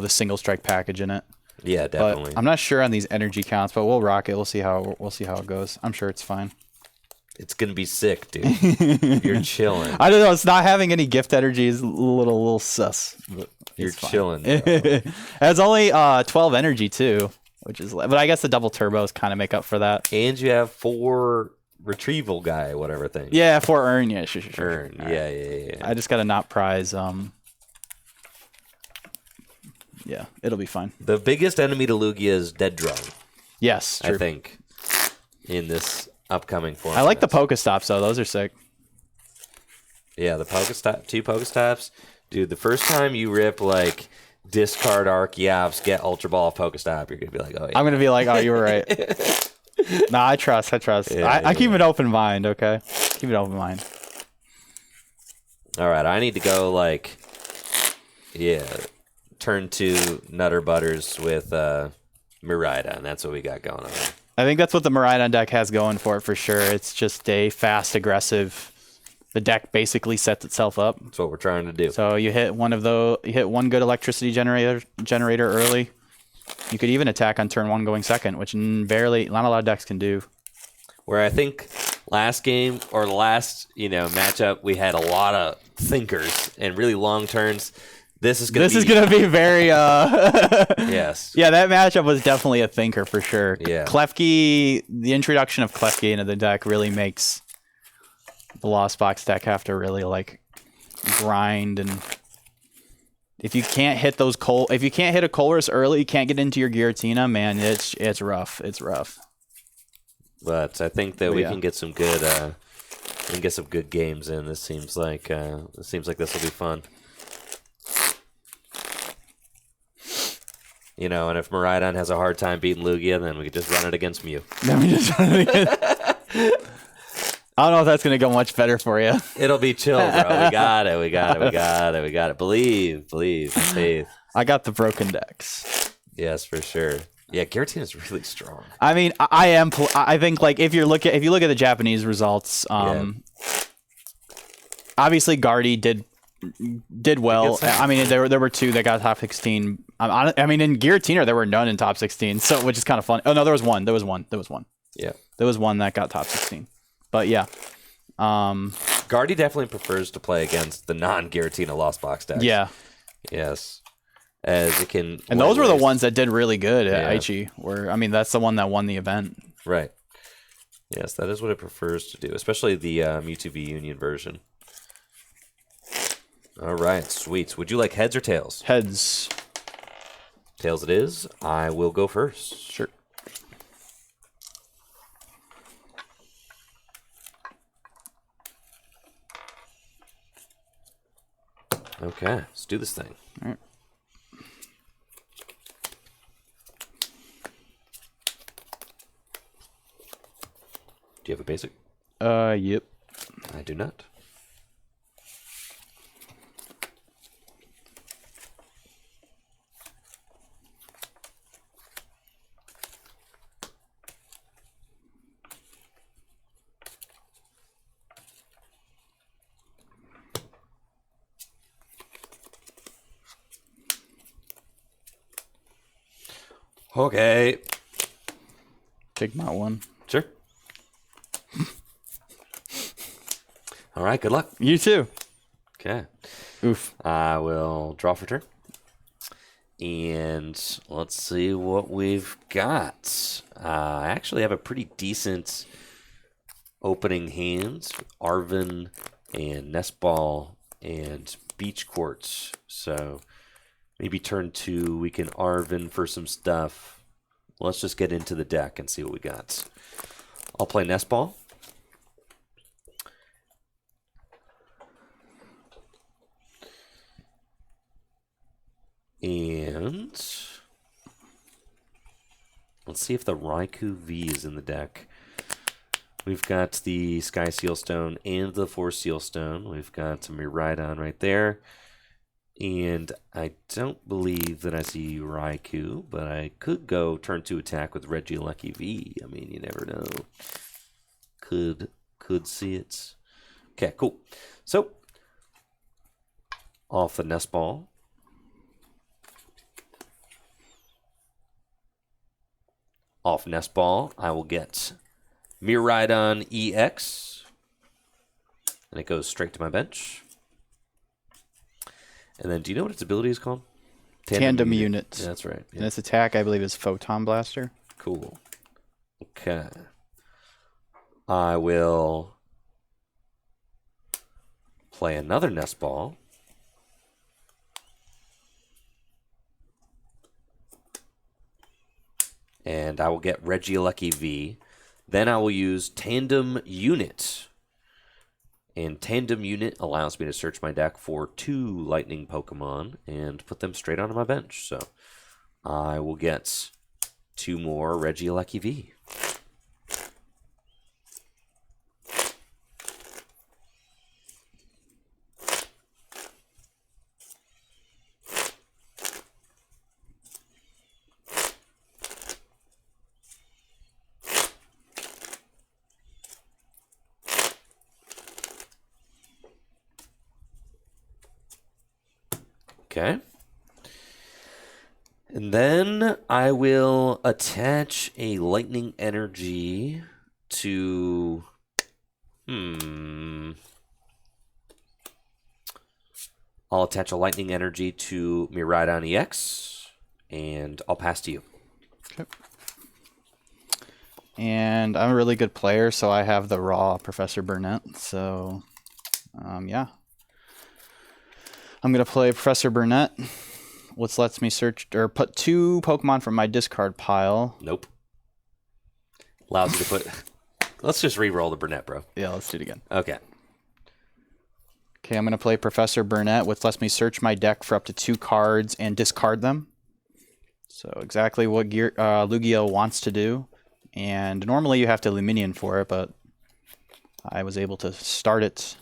single strike package in it. Yeah, definitely. But I'm not sure on these energy counts, but we'll rock it. We'll see how it goes. I'm sure it's fine. It's going to be sick, dude. You're chilling. I don't know. It's not having any gift energy is a little sus. But you're chilling. It has only 12 energy, too, but I guess the double turbos kind of make up for that. And you have 4 retrieval guy, whatever thing. Yeah, 4 earn. Yeah, sure. Earn. Yeah. I just got to not prize. Yeah, it'll be fine. The biggest enemy to Lugia is Dead Drone. Yes, true. I think in this upcoming format. I like the Pokestops, though. Those are sick. Yeah, the Pokestop, 2 Pokestops. Dude, the first time you rip, like, discard Archeops, get Ultra Ball, Pokestop, you're going to be like, oh, yeah. I'm going to be like, oh, you were right. Nah, I trust. Yeah, I keep an open mind, okay? Keep an open mind. All right, I need to go, like, turn to Nutter Butters with Miraidon. That's what we got going on. I think that's what the Miraidon deck has going for it for sure. It's just a fast, aggressive. The deck basically sets itself up. That's what we're trying to do. So you hit one good electricity generator early. You could even attack on turn 1 going second, which not a lot of decks can do. Where I think last game or the last matchup we had a lot of thinkers and really long turns. This is gonna be very yes. Yeah, that matchup was definitely a thinker for sure. Yeah. Klefki, the introduction of Klefki into the deck really makes the Lost Box deck have to really like grind, and if you can't hit a Colress early, you can't get into your Giratina, man, it's rough. It's rough. But I think that we can get some good games in. This seems like this will be fun. And if Miraidon has a hard time beating Lugia, then we could just run it against Mew. I don't know if that's going to go much better for you. It'll be chill, bro. We got it. Believe, faith. I got the broken decks. Yes, for sure. Yeah, Giratina is really strong. I mean, I think like if you look at the Japanese results, obviously Guardy did well. I mean, there were 2 that got top 16. I mean, in Giratina there were none in top 16, so which is kind of fun. Oh no, there was one. Yeah, there was one that got top 16. But yeah, Guardy definitely prefers to play against the non-Giratina Lost Box decks. Yeah. Yes. As it can. And those were the ones that did really good at Aichi. That's the one that won the event. Right. Yes, that is what it prefers to do, especially the Mewtwo V Union version. All right, sweet. Would you like heads or tails? Heads. Tails it is. I will go first. Sure. Okay, let's do this thing. All right. Do you have a basic? Yep. I do not. Okay. Take my one. Sure. All right, good luck. You too. Okay. Oof. I will draw for turn. And let's see what we've got. I actually have a pretty decent opening hand. Arven and Nestball and Beach Quartz. So maybe turn 2, we can Arven for some stuff. Let's just get into the deck and see what we got. I'll play Nestball. And let's see if the Raikou V is in the deck. We've got the Sky Sealstone and the Force Sealstone. We've got Miraidon right there. And I don't believe that I see Raikou, but I could go turn 2 attack with Regieleki V. I mean, you never know. Could see it. Okay, cool. So, off the Nestball. Off Nestball, I will get Miraidon EX. And it goes straight to my bench. And then, do you know what its ability is called? Tandem unit. Yeah, that's right. Yeah. And its attack, I believe, is Photon Blaster. Cool. Okay. I will play another Nestball. And I will get Regieleki V. Then I will use Tandem Unit. And Tandem Unit allows me to search my deck for 2 Lightning Pokemon and put them straight onto my bench. So I will get 2 more Regieleki V. Okay. And then I will attach a Lightning Energy to... I'll attach a Lightning Energy to Miraidon EX, and I'll pass to you. Okay. And I'm a really good player, so I have the raw Professor Burnett. So, yeah. I'm going to play Professor Burnett, which lets me search or put 2 Pokemon from my discard pile. Nope. Allows you to put... Let's just re-roll the Burnett, bro. Yeah, let's do it again. Okay. Okay, I'm going to play Professor Burnett, which lets me search my deck for up to 2 cards and discard them. So exactly what Lugia wants to do. And normally you have to Luminion for it, but I was able to start it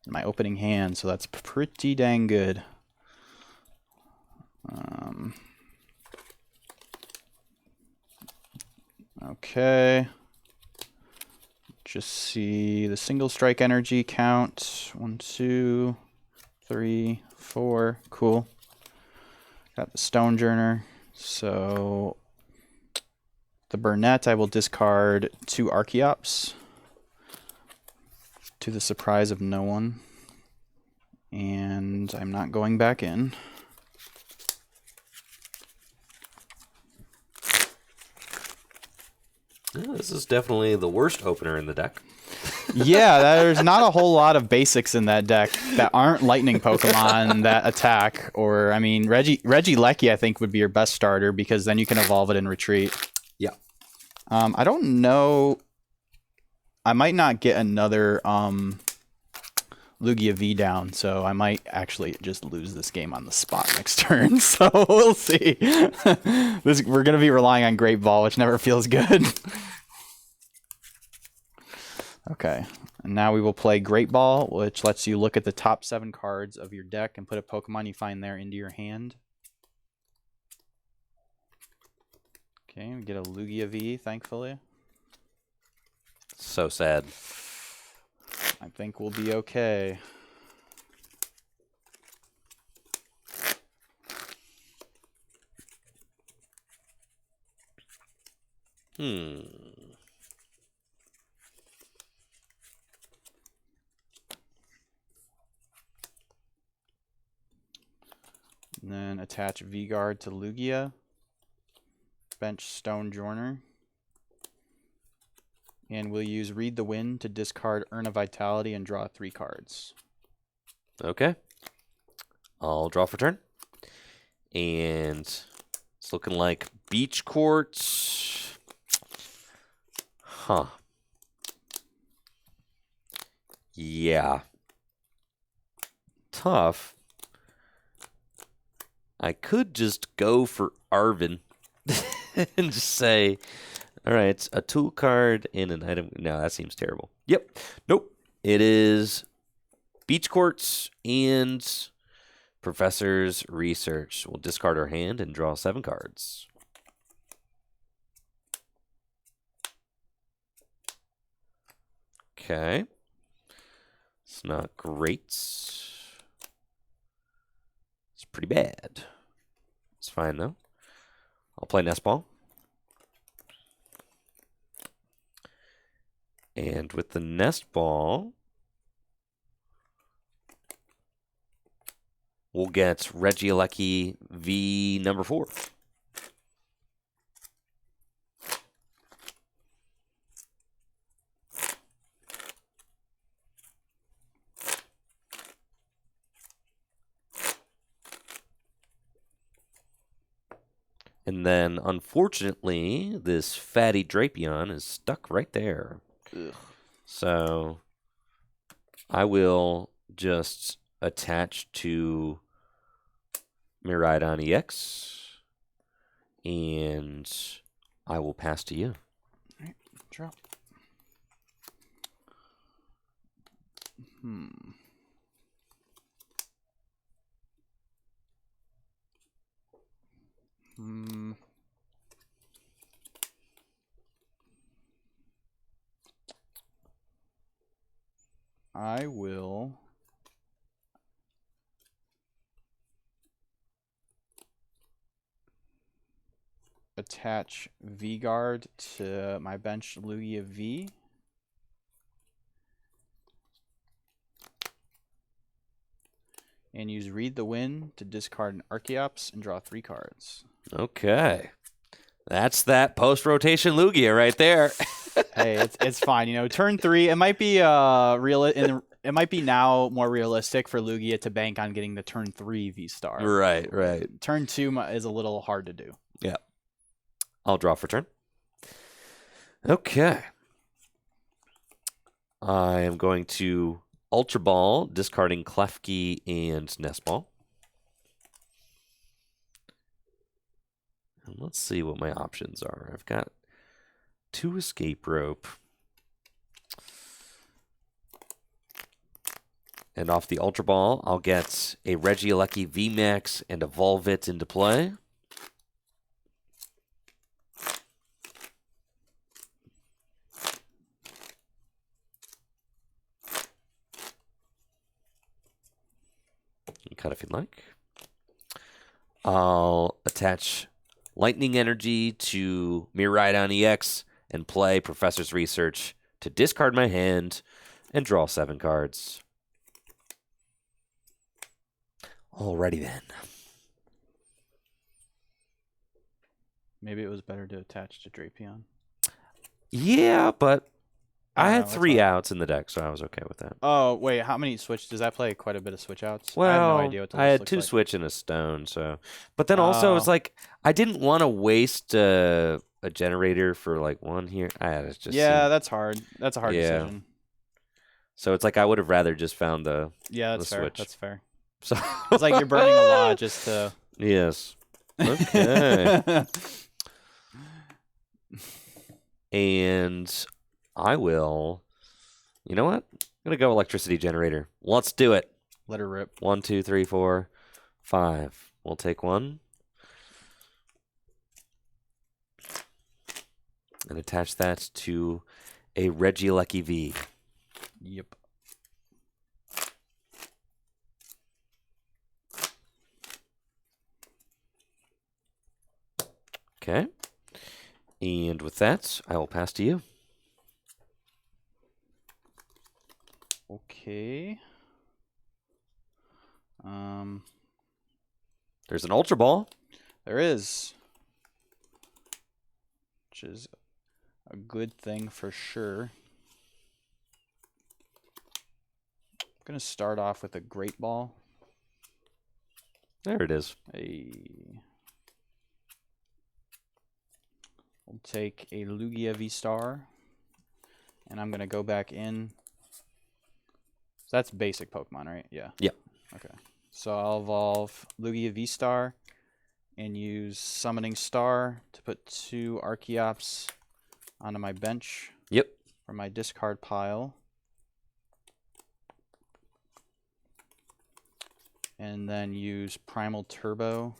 in my opening hand, so that's pretty dang good. Okay. Just see the single strike energy count. 1, 2, 3, 4. Cool. Got the Stonejourner. So the Burnett, I will discard 2 Archeops, to the surprise of no one. And I'm not going back in. Yeah, this is definitely the worst opener in the deck. Yeah, there's not a whole lot of basics in that deck that aren't lightning Pokemon that attack. Or, I mean, Regieleki, I think, would be your best starter because then you can evolve it and retreat. Yeah. I don't know. I might not get another Lugia V down, so I might actually just lose this game on the spot next turn. So we'll see. We're going to be relying on Great Ball, which never feels good. Okay, and now we will play Great Ball, which lets you look at the top 7 cards of your deck and put a Pokemon you find there into your hand. Okay, we get a Lugia V, thankfully. So sad. I think we'll be okay. And then attach V-Guard to Lugia. Bench Stonejourner. And we'll use Read the Wind to discard Urn of Vitality and draw 3 cards. Okay. I'll draw for turn. And it's looking like Beach Court. Huh. Yeah. Tough. I could just go for Arvin and just say, all right, it's a tool card and an item. No, that seems terrible. Yep. Nope. It is Beach Courts and Professor's Research. We'll discard our hand and draw 7 cards. Okay. It's not great. It's pretty bad. It's fine, though. I'll play Nest Ball. And with the Nest Ball, we'll get Regieleki V number 4. And then, unfortunately, this fatty Drapion is stuck right there. Ugh. So, I will just attach to Miraidon EX, and I will pass to you. All right, drop. I will attach V-Guard to my bench Lugia V. And use Read the Wind to discard an Archeops and draw 3 cards. Okay. That's that post-rotation Lugia right there. Hey, it's fine. You know, turn 3, it might be it might be now more realistic for Lugia to bank on getting the turn 3 V-Star. Right. Turn 2 is a little hard to do. Yeah. I'll draw for turn. Okay. I am going to Ultra Ball, discarding Klefki and Nest Ball. And let's see what my options are. I've got 2 Escape Rope. And off the Ultra Ball, I'll get a Regieleki VMAX and evolve it into play. Cut if you'd like. I'll attach Lightning Energy to Miraidon EX and play Professor's Research to discard my hand and draw 7 cards. Alrighty then. Maybe it was better to attach to Drapion. Yeah, but I had know, 3 outs in the deck, so I was okay with that. Oh, wait, how many switch? Does that play quite a bit of switch outs? Well, I have no idea what the I list had looks 2 like. switch and a stone, so. But then also, it's like, I didn't want to waste a generator for like 1 here. That's hard. That's a hard decision. So it's like I would have rather just found the that's fair. switch. That's fair. So it's like you're burning a lot just to. Yes. Okay. And I will. You know what? I'm gonna go electricity generator. Let's do it. Let her rip. 1, 2, 3, 4, 5. We'll take 1 and attach that to a Regieleki V. Yep. Okay. And with that, I will pass to you. Okay. There's an Ultra Ball. There is. Which is a good thing for sure. I'm going to start off with a Great Ball. There it is. We'll take a Lugia V-Star. And I'm going to go back in. So that's basic Pokemon, right? Yeah. Yeah. Okay. So I'll evolve Lugia V-Star and use Summoning Star to put 2 Archeops onto my bench. Yep. For my discard pile. And then use Primal Turbo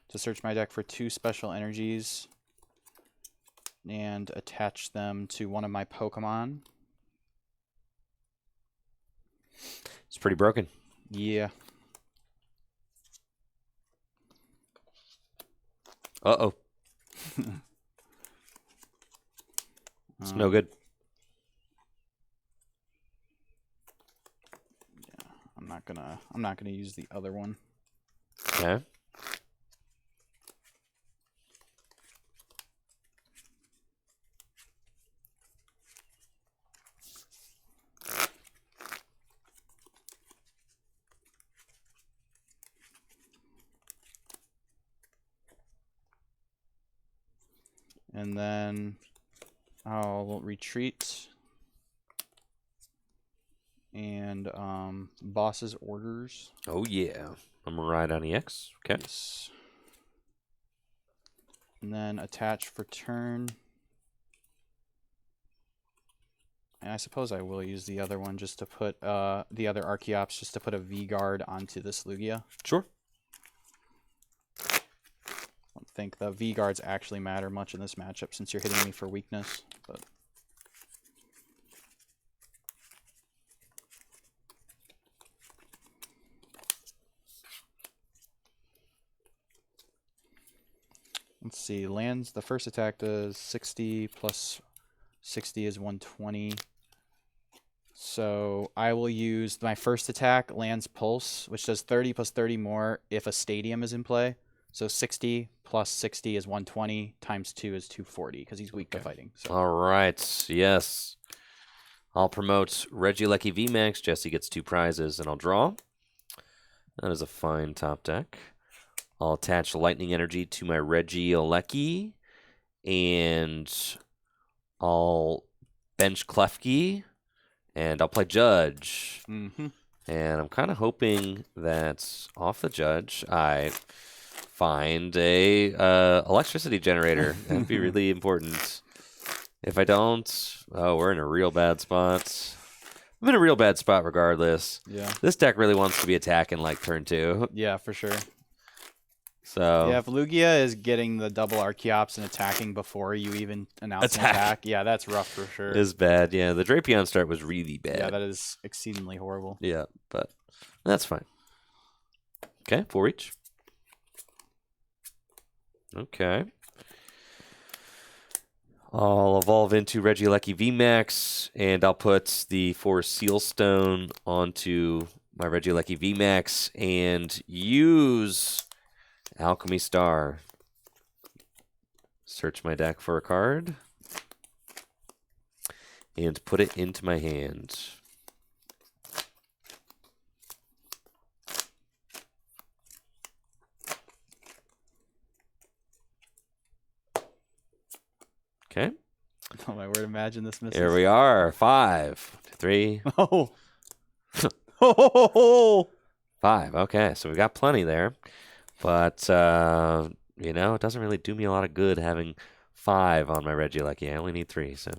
to search my deck for 2 special energies and attach them to one of my Pokemon. It's pretty broken. Yeah. Uh-oh. It's no good. Yeah, I'm not gonna use the other one. Okay. And then I'll retreat And boss's orders. Oh, yeah. I'm going to ride on EX. Okay. Yes. And then attach for turn. And I suppose I will use the other one just to put the other Archeops just to put a V-Guard onto this Lugia. Sure. I don't think the V-Guards actually matter much in this matchup since you're hitting me for weakness. But let's see, lands, the first attack does 60 plus 60 is 120. So I will use my first attack, lands Pulse, which does 30 plus 30 more if a stadium is in play. So 60 plus 60 is 120, times 2 is 240, because he's weak to fighting. So. All right, yes. I'll promote Regieleki VMAX. Jesse gets 2 prizes, and I'll draw. That is a fine top deck. I'll attach Lightning Energy to my Regieleki, and I'll bench Klefki, and I'll play Judge. Mm-hmm. And I'm kind of hoping that off the Judge, I find a electricity generator. That'd be really important. If I don't, oh, we're in a real bad spot. I'm in a real bad spot regardless. Yeah. This deck really wants to be attacking like turn 2. Yeah, for sure. So yeah, if Lugia is getting the double Archeops and attacking before you even announce an attack, yeah, that's rough for sure. It is bad. Yeah, the Drapion start was really bad. Yeah, that is exceedingly horrible. Yeah, but that's fine. Okay, 4 each. Okay. I'll evolve into Regieleki VMAX, and I'll put the 4 Sealstone onto my Regieleki VMAX and use Alchemy Star. Search my deck for a card and put it into my hand. Okay. Oh my word, imagine this misses. Here we are. 5, 3. Oh. Oh. 5. Okay, so we got plenty there. But, you know, it doesn't really do me a lot of good having 5 on my Regieleki. I only need 3, so.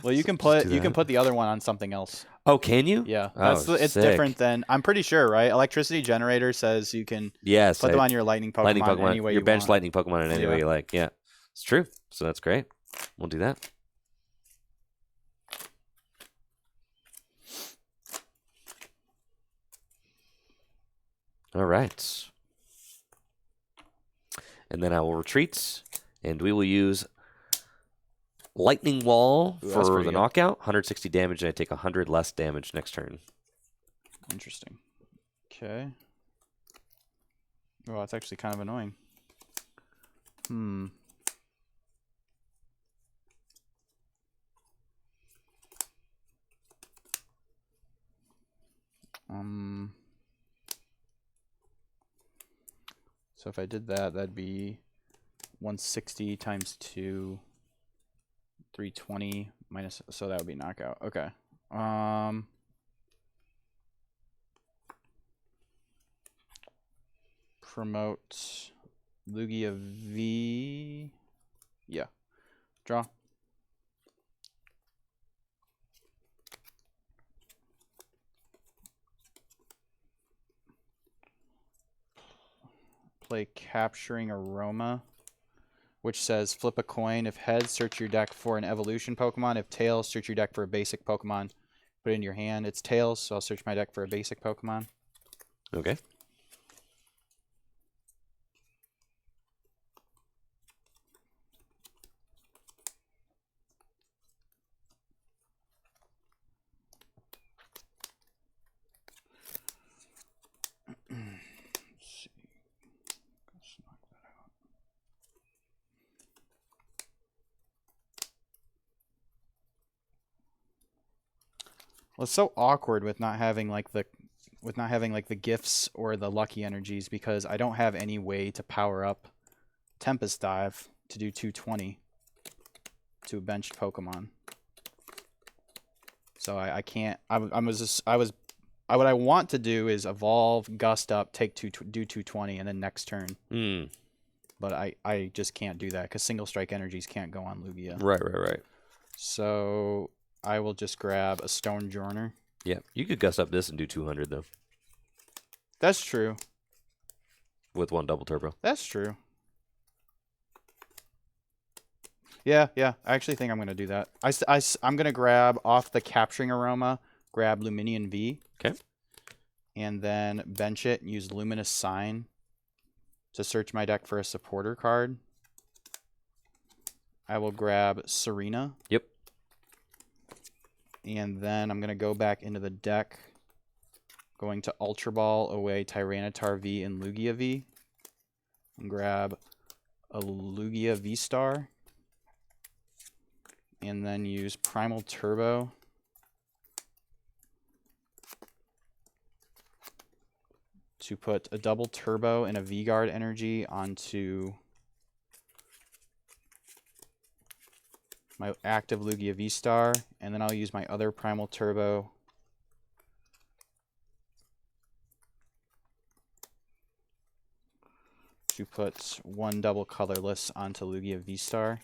Well, you can put the other one on something else. Oh, can you? Yeah, it's different than, I'm pretty sure, right? Electricity Generator says you can put them on your lightning Pokemon, any way your you bench want. lightning Pokemon in any way you like. Yeah, it's true. So that's great. We'll do that. All right. And then I will retreat, and we will use Lightning Wall for the knockout. 160 damage, and I take 100 less damage next turn. Interesting. Okay. Oh, that's actually kind of annoying. So if I did that, that'd be 160 times 2, 320 minus, so that would be knockout. Okay. Promote Lugia V. Yeah. Draw. Play Capturing Aroma, which says flip a coin. If heads, search your deck for an evolution Pokemon. If tails, search your deck for a basic Pokemon. Put it in your hand. It's tails, so I'll search my deck for a basic Pokemon. Okay. Well, it's so awkward with not having like the gifts or the lucky energies because I don't have any way to power up Tempest Dive to do 220 to a benched Pokemon. So I can't. What I want to do is evolve, gust up, do 220, and then next turn. But I just can't do that because single strike energies can't go on Lugia. Right. So I will just grab a Stone Journer. Yeah, you could gust up this and do 200 though. That's true. With 1 double turbo. That's true. Yeah. I actually think I'm going to do that. I'm going to grab off the Capturing Aroma, grab Luminion V. Okay. And then bench it and use Luminous Sign to search my deck for a supporter card. I will grab Serena. Yep. And then I'm going to go back into the deck, going to Ultra Ball away Tyranitar V and Lugia V. And grab a Lugia V-Star. And then use Primal Turbo to put a double turbo and a V-Guard energy onto my active Lugia V-Star, and then I'll use my other Primal Turbo to put 1 double colorless onto Lugia V-Star.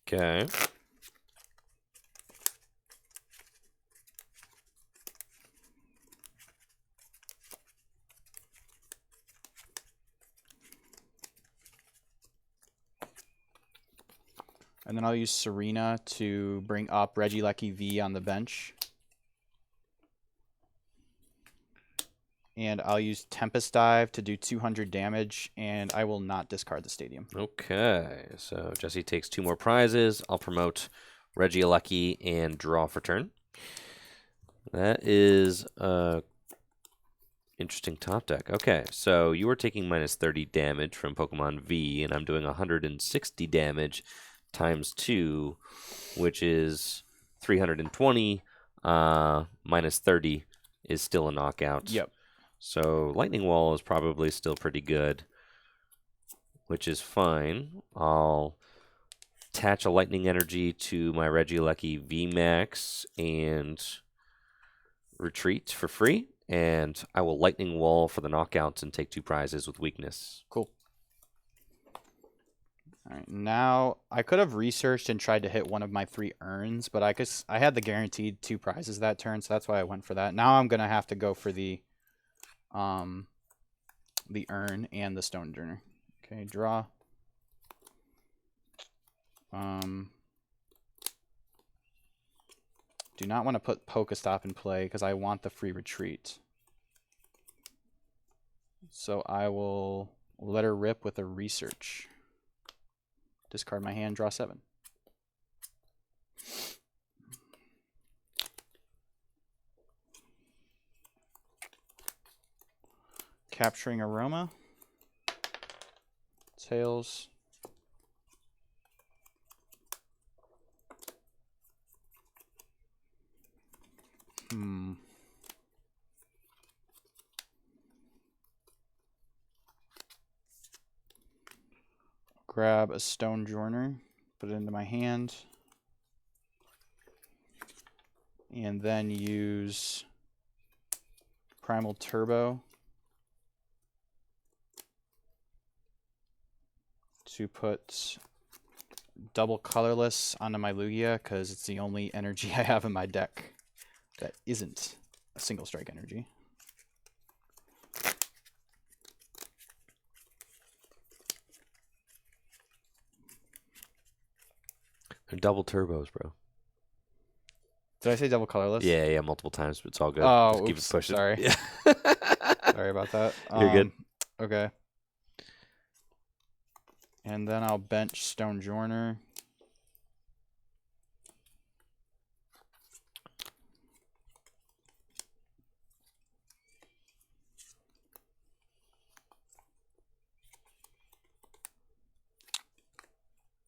Okay. And then I'll use Serena to bring up Regieleki V on the bench. And I'll use Tempest Dive to do 200 damage, and I will not discard the stadium. Okay, so Jesse takes 2 more prizes. I'll promote Regieleki and draw for turn. That is interesting top deck. Okay, so you are taking minus 30 damage from Pokemon V, and I'm doing 160 damage times 2, which is 320. Minus 30 is still a knockout. Yep. So Lightning Wall is probably still pretty good, which is fine. I'll attach a Lightning Energy to my Regieleki VMAX and retreat for free. And I will Lightning Wall for the knockouts and take 2 prizes with weakness. Cool. All right, now I could have researched and tried to hit one of my 3 urns, but I had the guaranteed 2 prizes that turn, so that's why I went for that. Now I'm gonna have to go for the urn and the Stone Journer. Okay, draw. Do not want to put Pokestop in play because I want the free retreat. So I will let her rip with a research. Discard my hand, draw 7. Capturing Aroma. Tails. Grab a Stone Journer, put it into my hand, and then use Primal Turbo to put double colorless onto my Lugia because it's the only energy I have in my deck that isn't a single strike energy. They're double turbos, bro. Did I say double colorless? Yeah, multiple times, but it's all good. Oh, just keep it pushing. Sorry. Yeah. Sorry about that. You're good. Okay. And then I'll bench Stone Journer.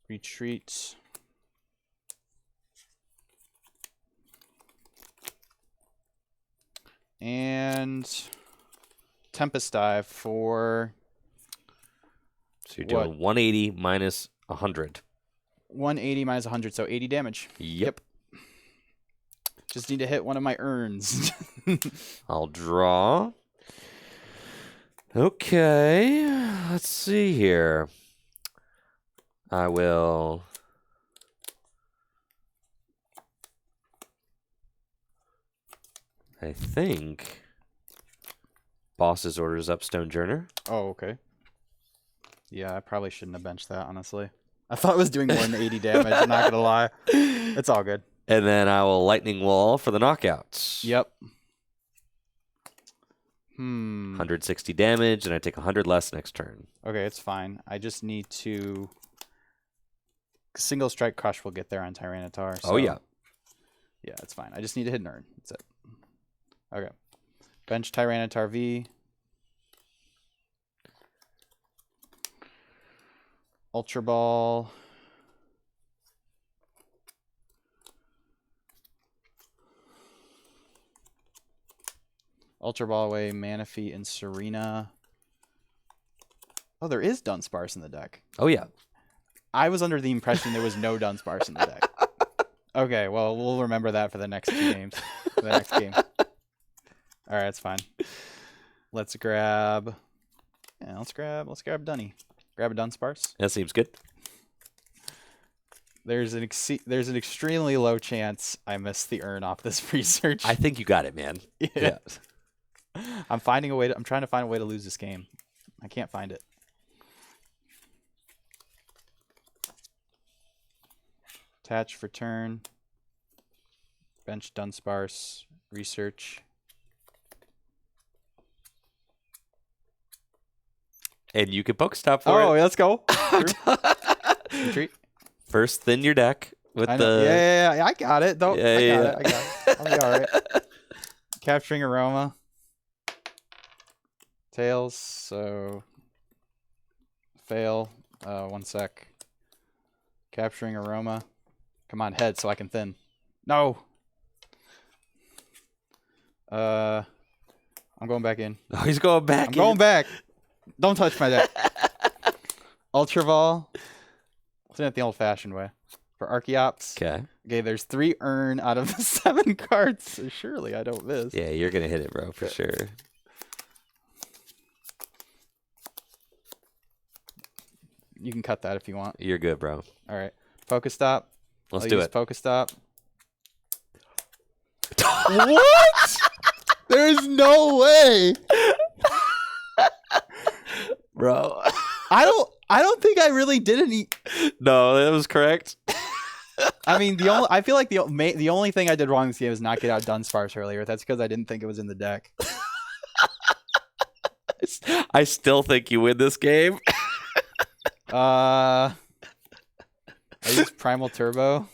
Retreat. And Tempest Dive for... So you're doing 180 minus 100. 180 minus 100, so 80 damage. Yep. Just need to hit one of my urns. I'll draw. Okay, let's see here. I will... I think Boss's orders up Stonejourner. Oh, okay. Yeah, I probably shouldn't have benched that, honestly. I thought it was doing more than 80 damage, I'm not going to lie. It's all good. And then I will Lightning Wall for the knockouts. Yep. 160 damage, and I take 100 less next turn. Okay, it's fine. I just need to... Single Strike Crush will get there on Tyranitar. So... Oh, yeah. Yeah, it's fine. I just need to hit an Urn. That's it. Okay. Bench Tyranitar V. Ultra Ball. Ultra Ball away, Manaphy and Serena. Oh, there is Dunsparce in the deck. Oh, yeah. I was under the impression there was no Dunsparce in the deck. Okay, well, we'll remember that for the next 2 games. The next game. All right, it's fine. Let's grab... Yeah, let's grab Dunny. Grab a Dunsparce. That seems good. There's an extremely low chance I missed the Urn off this research. I think you got it, man. Yeah. I'm trying to find a way to lose this game. I can't find it. Attach for turn. Bench Dunsparce. Research. And you can Pokestop for it. Oh, let's go. Retreat. First, thin your deck with the... Yeah, I got it. Don't. Yeah, I got it. I'll be all right. Capturing Aroma. Tails, so... Fail. 1 sec. Capturing Aroma. Come on, head, so I can thin. No! I'm going back in. Oh, he's going back I'm going back. Don't touch my deck. Ultra Ball. Let's do it the old-fashioned way. For Archeops. Okay. Okay, there's 3 Urn out of the 7 cards, so surely I don't miss. Yeah, you're going to hit it, bro, for sure. You can cut that if you want. You're good, bro. All right. Pokestop. Let's do it. Pokestop. What? There's no way. Bro. I don't think I really did any. No, that was correct. I mean, I feel like the only thing I did wrong this game is not get out Dunsparce earlier. That's because I didn't think it was in the deck. I still think you win this game. I used Primal Turbo.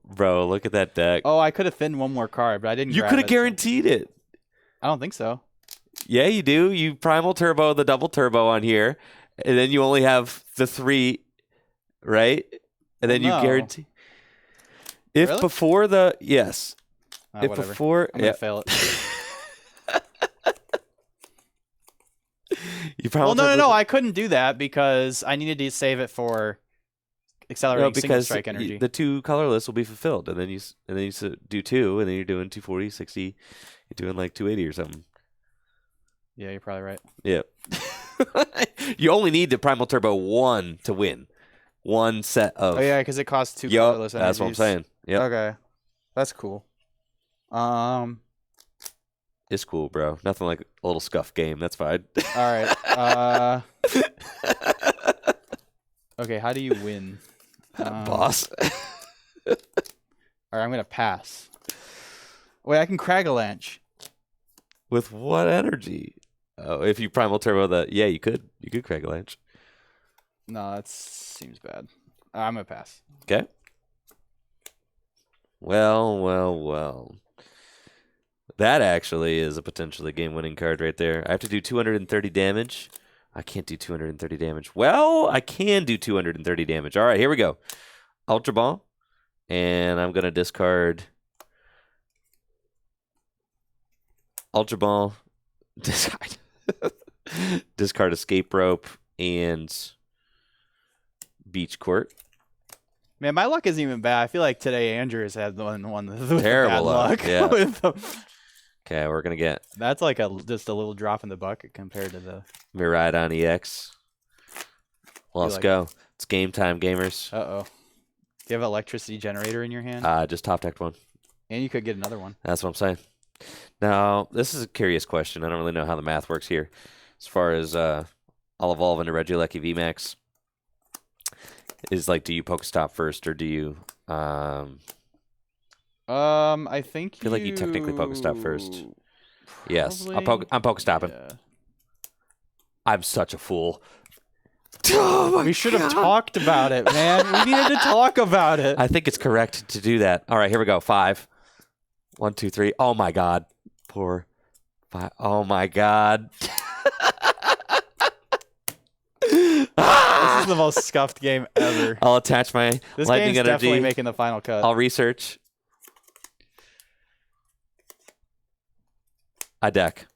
Bro, look at that deck. Oh, I could have thinned one more card, but I didn't. You could have guaranteed it. I don't think so. Yeah, you do. You Primal Turbo the double turbo on here, and then you only have the 3, right? And then you guarantee. If really? Before the yes, if whatever. Before I'm gonna fail it. You well, no. I couldn't do that because I needed to save it for accelerating single strike energy. The 2 colorless will be fulfilled, and then you do 2, and then you're doing 240, 60. You're doing like 280 or something. Yeah, you're probably right. Yeah. You only need the Primal Turbo 1 to win. 1 set of. Oh yeah, because it costs 2 colorless energies. That's what I'm saying. Yeah. Okay, that's cool. It's cool, bro. Nothing like a little scuff game. That's fine. All right. Okay, how do you win? Boss. All right, I'm gonna pass. Wait, I can Cragalanche. With what energy? Oh, if you Primal Turbo that, yeah, you could. You could Cragalanche. No, that seems bad. I'm gonna pass. Okay. Well. That actually is a potentially game-winning card right there. I have to do 230 damage. I can't do 230 damage. Well, I can do 230 damage. All right, here we go. Ultra Ball. And I'm going to discard Ultra Ball. Discard Escape Rope and Beach Court. Man, my luck isn't even bad. I feel like today Andrew has had the one with Terrible bad luck. Yeah. With Okay, we're gonna get. That's like just a little drop in the bucket compared to the Miraidon EX. Well, let's go. It's game time, gamers. Uh-oh. Do you have an electricity generator in your hand? Just top decked one. And you could get another one. That's what I'm saying. Now, this is a curious question. I don't really know how the math works here. As far as I'll evolve into Regieleki VMAX. Is like, do you Pokestop first, or do you? I think I feel like you technically Pokestop first. Yes, I'm Pokestopping. Yeah. I'm such a fool. Oh we should have talked about it, man. We needed to talk about it. I think it's correct to do that. All right, here we go. 5. 1, 2, 3. Oh my God. 4, 5. Oh my God. This is the most scuffed game ever. I'll attach my lightning energy. Definitely making the final cut. I'll research. I deck.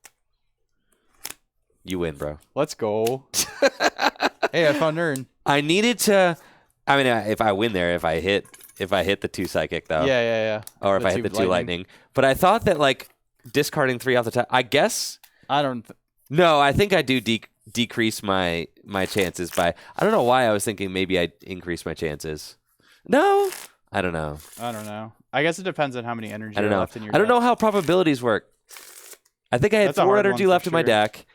You win, bro. Let's go. Hey, I found Nern. I needed to. I mean, if I win there, if I hit the 2 psychic though. Yeah. Or if I hit the 2 lightning. But I thought that like discarding 3 off the top. I guess. I don't. No, I think I do decrease my chances by. I don't know why I was thinking maybe I increase my chances. No, I don't know. I guess it depends on how many energy are left in your deck. I don't know how probabilities work. I think I had 4 energy left in my deck,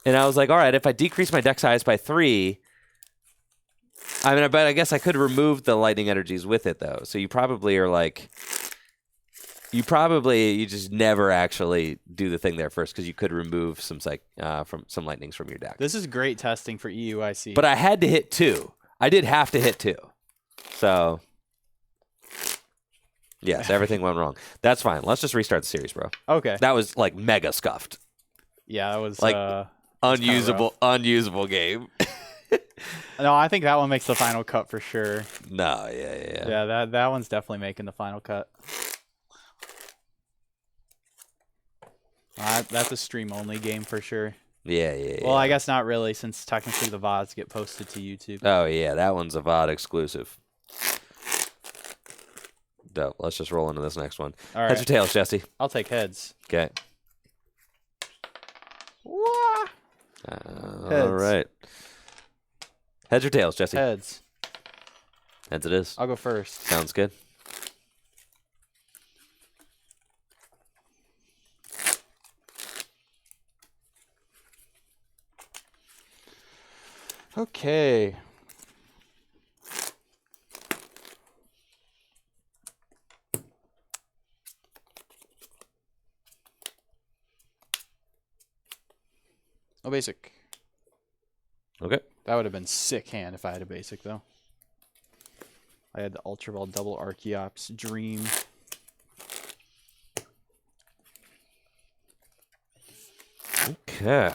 and I was like, all right, if I decrease my deck size by 3, I mean, I guess I could remove the lightning energies with it though. So you probably are like. You just never actually do the thing there first because you could remove some from some lightnings from your deck. This is great testing for EUIC. But I had to hit 2. I did have to hit 2. So yes, everything went wrong. That's fine. Let's just restart the series, bro. Okay. That was like mega scuffed. Yeah, that was like unusable game. No, I think that one makes the final cut for sure. No, yeah. Yeah, that one's definitely making the final cut. That's a stream-only game for sure. Yeah. Well, I guess not really, since technically the VODs get posted to YouTube. Oh, yeah, that one's a VOD exclusive. Dope. Let's just roll into this next one. All right. Heads or tails, Jesse? I'll take heads. Okay. All right. Heads or tails, Jesse? Heads. Heads it is. I'll go first. Sounds good. Okay. No basic. Okay. That would have been sick hand if I had a basic, though. I had the Ultra Ball double Archeops Dream. Okay.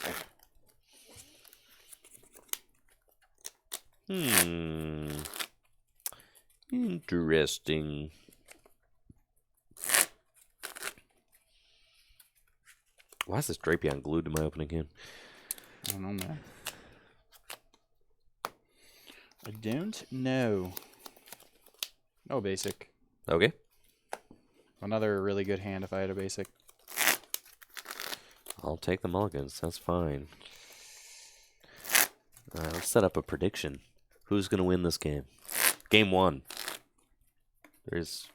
Interesting. Why is this Drapion glued to my opening hand? I don't know, man. I don't know. No basic. Okay. Another really good hand if I had a basic. I'll take the mulligans. That's fine. Let's set up a prediction. Who's going to win this game? Game 1. There's...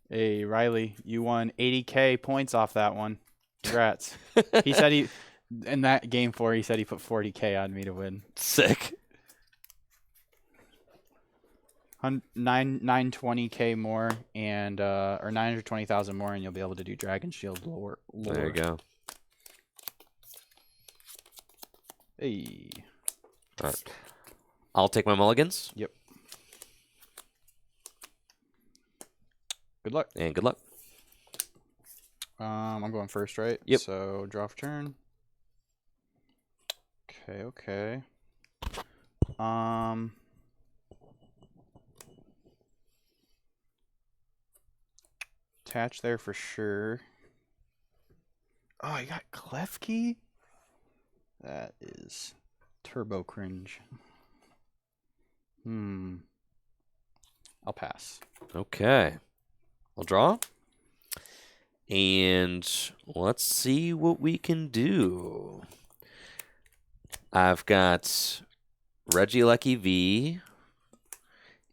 Hey, Riley, you won 80K points off that one. Congrats. He said in that game 4, he said he put 40K on me to win. Sick. 920K more and or 920,000 more, and you'll be able to do Dragon Shield lore. There you go. Hey. All right. I'll take my mulligans. Yep. Good luck. And good luck. I'm going first, right? Yep. So draw for turn. Okay. Attach there for sure. Oh, you got Klefki? That is turbo cringe. I'll pass. Okay. I'll draw. And let's see what we can do. I've got Regieleki V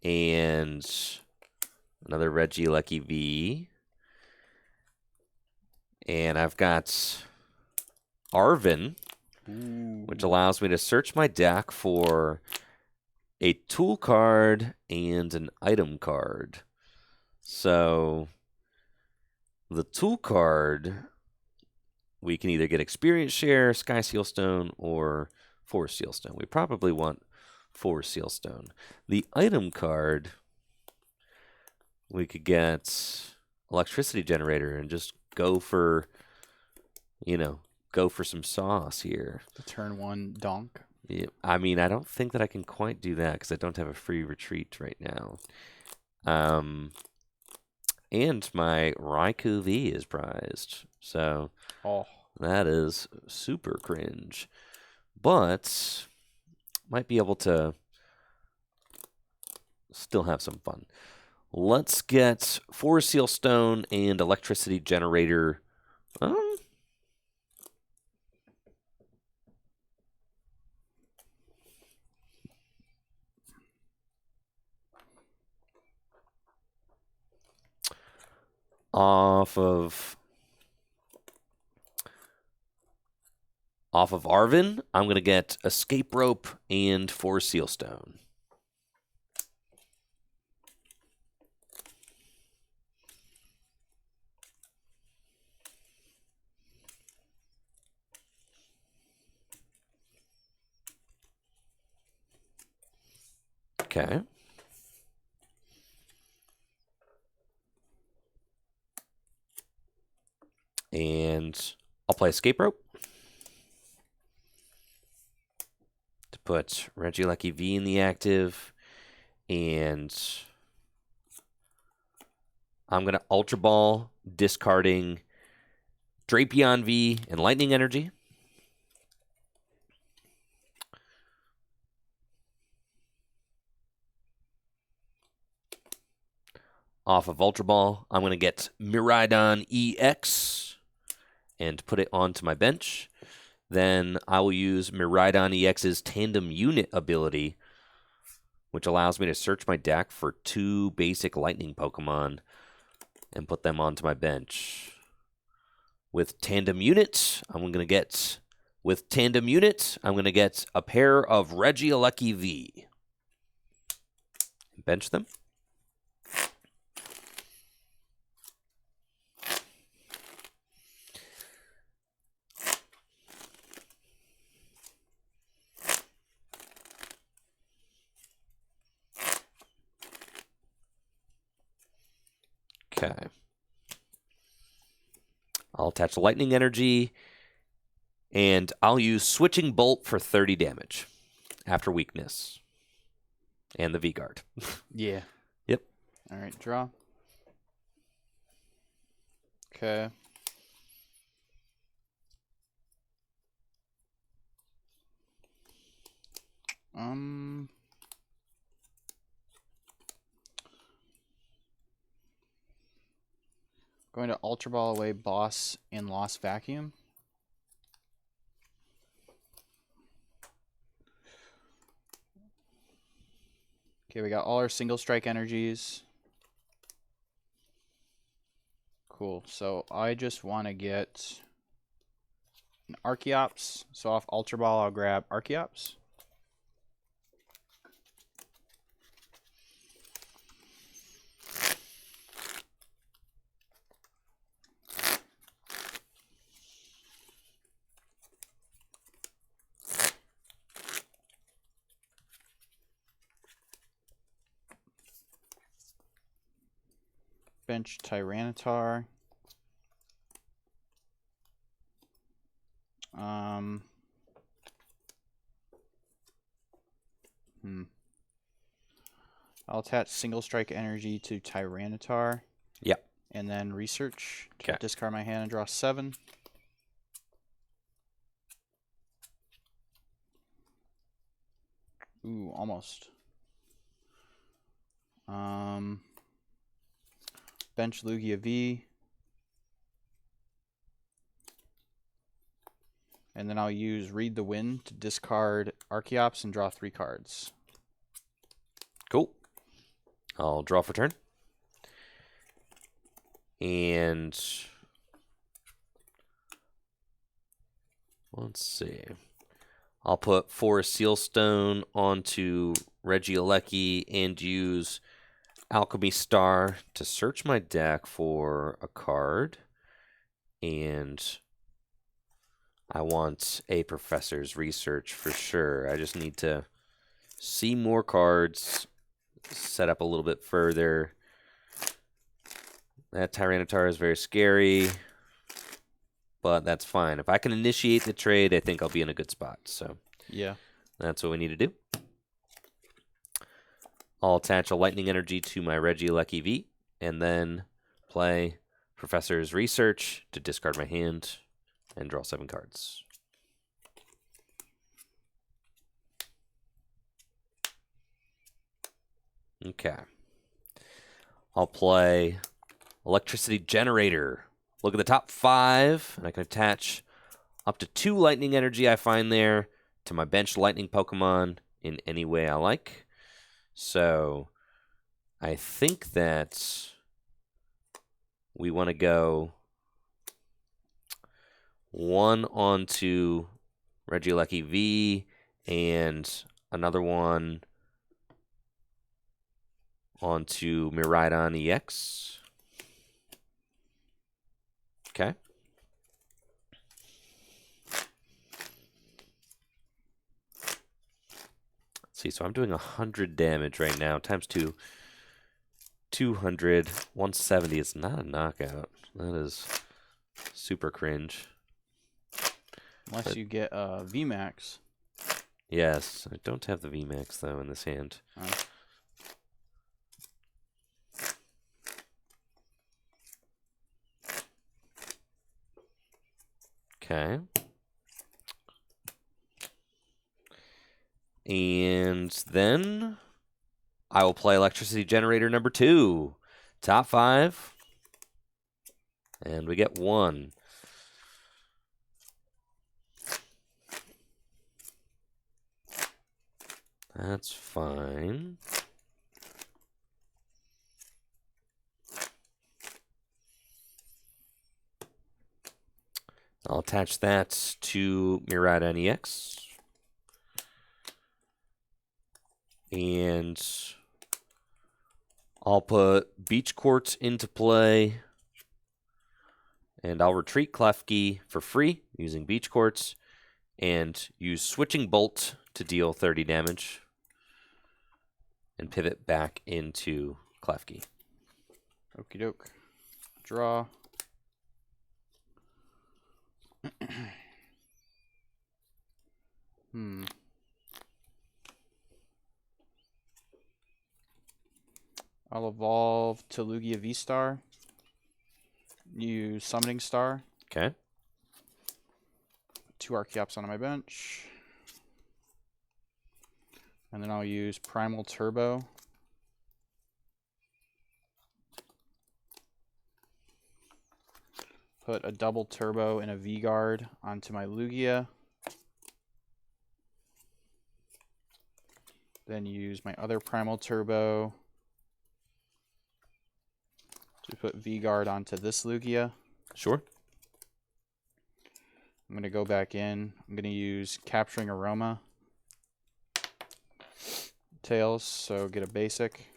and another Regieleki V. And I've got Arven, which allows me to search my deck for a tool card and an item card. So the tool card, we can either get Experience Share, Sky Sealstone, or Forest Sealstone. We probably want Forest Sealstone. The item card, we could get Electricity Generator and just go for, go for some sauce here. The turn 1 donk. Yeah, I mean, I don't think that I can quite do that because I don't have a free retreat right now. And my Raikou V is prized. So that is super cringe. But might be able to still have some fun. Let's get Forest Seal Stone and Electricity Generator. Off of Arven, I'm going to get Escape Rope and Forest Seal Stone. Okay. And I'll play Escape Rope to put Regieleki V in the active. And I'm going to Ultra Ball, discarding Drapion V and Lightning Energy. Off of Ultra Ball, I'm going to get Miraidon EX and put it onto my bench. Then I will use Miraidon EX's Tandem Unit ability, which allows me to search my deck for 2 basic Lightning Pokemon and put them onto my bench. With Tandem Unit, I'm going to get a pair of Regieleki V. Bench them. Okay. I'll attach Lightning Energy, and I'll use Switching Bolt for 30 damage after weakness. And the V-Guard. Yeah. Yep. All right, draw. Okay. Going to Ultra Ball away Boss in Lost Vacuum. Okay, we got all our single strike energies. Cool. So I just want to get an Archeops. So off Ultra Ball, I'll grab Archeops. Bench Tyranitar. I'll attach Single Strike Energy to Tyranitar. Yep. And then Research to discard my hand and draw 7. Ooh, almost. Bench Lugia V. And then I'll use Read the Wind to discard Archeops and draw 3 cards. Cool. I'll draw for turn. And let's see. I'll put Forest Sealstone onto Regieleki and use Alchemy Star to search my deck for a card. And I want a Professor's Research for sure. I just need to see more cards, set up a little bit further. That Tyranitar is very scary, but that's fine. If I can initiate the trade, I think I'll be in a good spot. So yeah, that's what we need to do. I'll attach a Lightning Energy to my Regieleki V, and then play Professor's Research to discard my hand and draw 7 cards. Okay. I'll play Electricity Generator. Look at the top 5, and I can attach up to 2 Lightning Energy I find there to my bench Lightning Pokemon in any way I like. So I think that we want to go 1 onto Regieleki V and another one onto Miraidon EX. Okay. See, so I'm doing 100 damage right now, times 2. 200, 170 is not a knockout. That is super cringe. Unless you get VMAX. Yes, I don't have the VMAX, though, in this hand. Okay. And then I will play Electricity Generator number 2. Top 5. And we get 1. That's fine. I'll attach that to Miraidon EX. And I'll put Beach Quartz into play. And I'll retreat Klefki for free using Beach Quartz. And use Switching Bolt to deal 30 damage. And pivot back into Klefki. Okie doke. Draw. I'll evolve to Lugia V-Star. Use Summoning Star. Okay. 2 Archeops on my bench. And then I'll use Primal Turbo. Put a double Turbo and a V-Guard onto my Lugia. Then use my other Primal Turbo to put V-Guard onto this Lugia. Sure. I'm going to go back in. I'm going to use Capturing Aroma. Tails, so get a basic.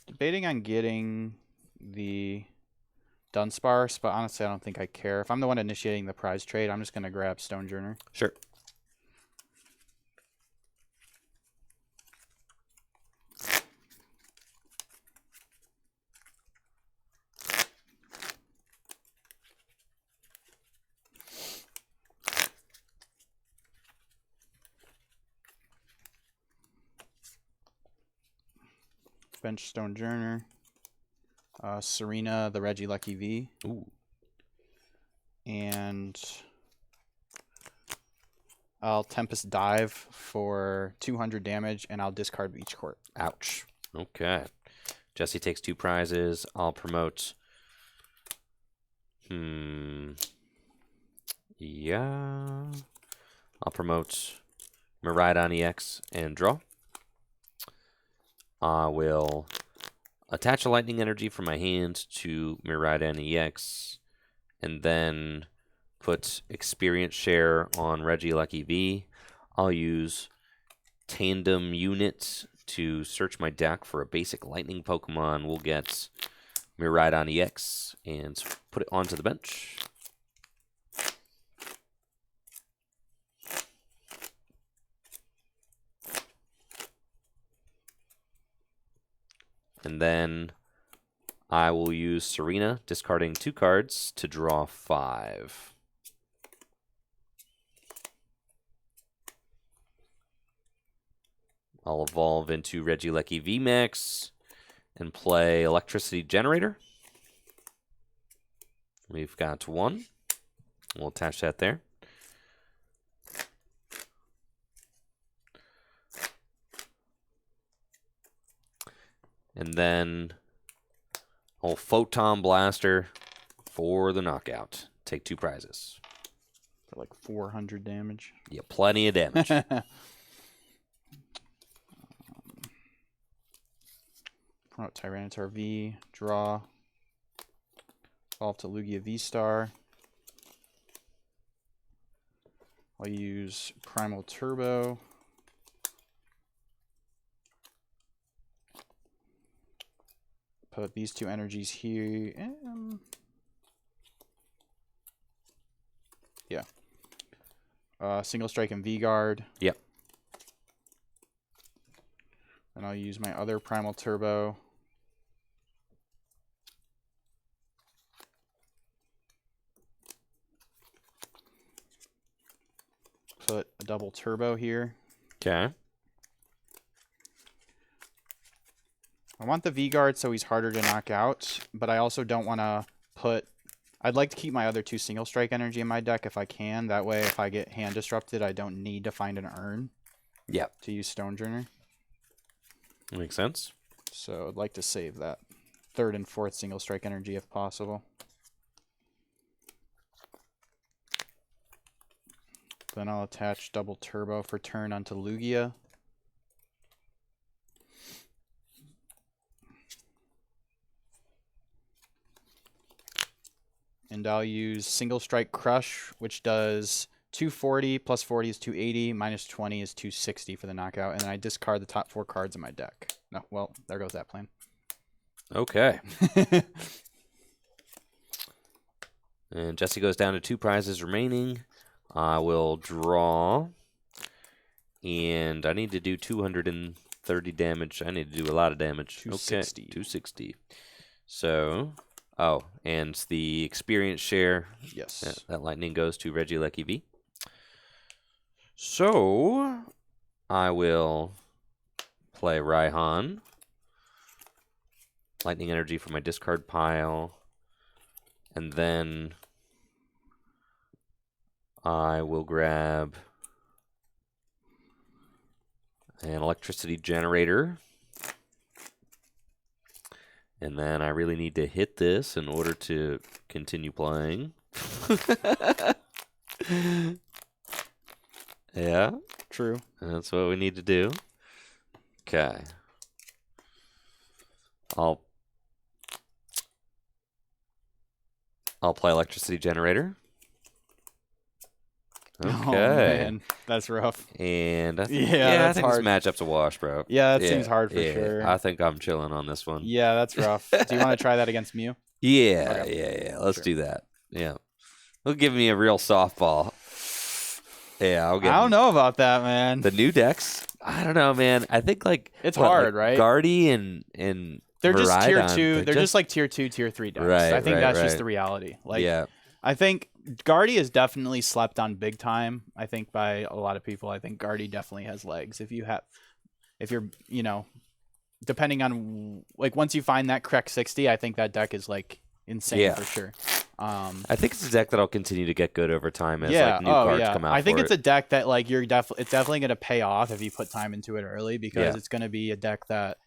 Debating on getting the Dunsparce, but honestly I don't think I care. If I'm the one initiating the prize trade, I'm just going to grab Stonejourner. Sure. Bench Stonejourner. Serena, the Regieleki V. Ooh. And I'll Tempest Dive for 200 damage, and I'll discard each court. Ouch. Okay. Jesse takes 2 prizes. I'll promote. Yeah. I'll promote Miraidon EX and draw. I will attach a lightning energy from my hand to Miraidon EX, and then put experience share on Regieleki V. I'll use tandem unit to search my deck for a basic lightning Pokemon. We'll get Miraidon EX and put it onto the bench. And then I will use Serena, discarding 2 cards to draw 5. I'll evolve into Regieleki VMAX and play Electricity Generator. We've got 1. We'll attach that there. And then I'll Photon Blaster for the knockout. Take 2 prizes. For like 400 damage. Yeah, plenty of damage. Promote Tyranitar V, draw. Evolve to Lugia V-Star. I'll use Primal Turbo. Put these 2 energies here. Yeah. Single Strike and V-Guard. Yep. And I'll use my other Primal Turbo. Put a double turbo here. Okay. I want the V-Guard so he's harder to knock out, but I also don't want to put... I'd like to keep my other 2 Single Strike energy in my deck if I can. That way, if I get hand disrupted, I don't need to find an urn. Yep. To use Stonejourner. Makes sense. So I'd like to save that 3rd and 4th Single Strike energy if possible. Then I'll attach double turbo for turn onto Lugia. And I'll use Single Strike Crush, which does 240 plus 40 is 280, minus 20 is 260 for the knockout. And then I discard the top 4 cards in my deck. No, well, there goes that plan. Okay. And Jesse goes down to 2 prizes remaining. I will draw. And I need to do 230 damage. I need to do a lot of damage. 260. Okay, 260. So, oh, and the experience share. Yes. That lightning goes to Regieleki V. So, I will play Raihan. Lightning energy from my discard pile. And then I will grab an electricity generator. And then I really need to hit this in order to continue playing. Yeah. True. That's what we need to do. Okay. I'll play electricity generator. Okay. Oh, man. That's rough. And I think, Yeah, I think hard. this matchup's a wash, bro. Yeah, that seems hard for sure. I think I'm chilling on this one. Yeah, that's rough. Do you want to try that against Mew? Yeah, Okay. yeah. Let's do that. Yeah. It'll give me a real softball. Yeah, I'll get I don't know about that, man. the new decks. I don't know, man. I think like It's hard, like right? Guardy and They're just tier Miraidon, 2. They're just like tier 2, tier 3 decks. Right, I think right, that's just right. the reality. Like, yeah. I think Guardy is definitely slept on big time. I think by a lot of people. I think Guardy definitely has legs. If you're, depending on like once you find that correct 60, I think that deck is like insane for sure. I think it's a deck that'll continue to get good over time as like new cards come out. I think it's a deck that like it's definitely going to pay off if you put time into it early, because it's going to be a deck that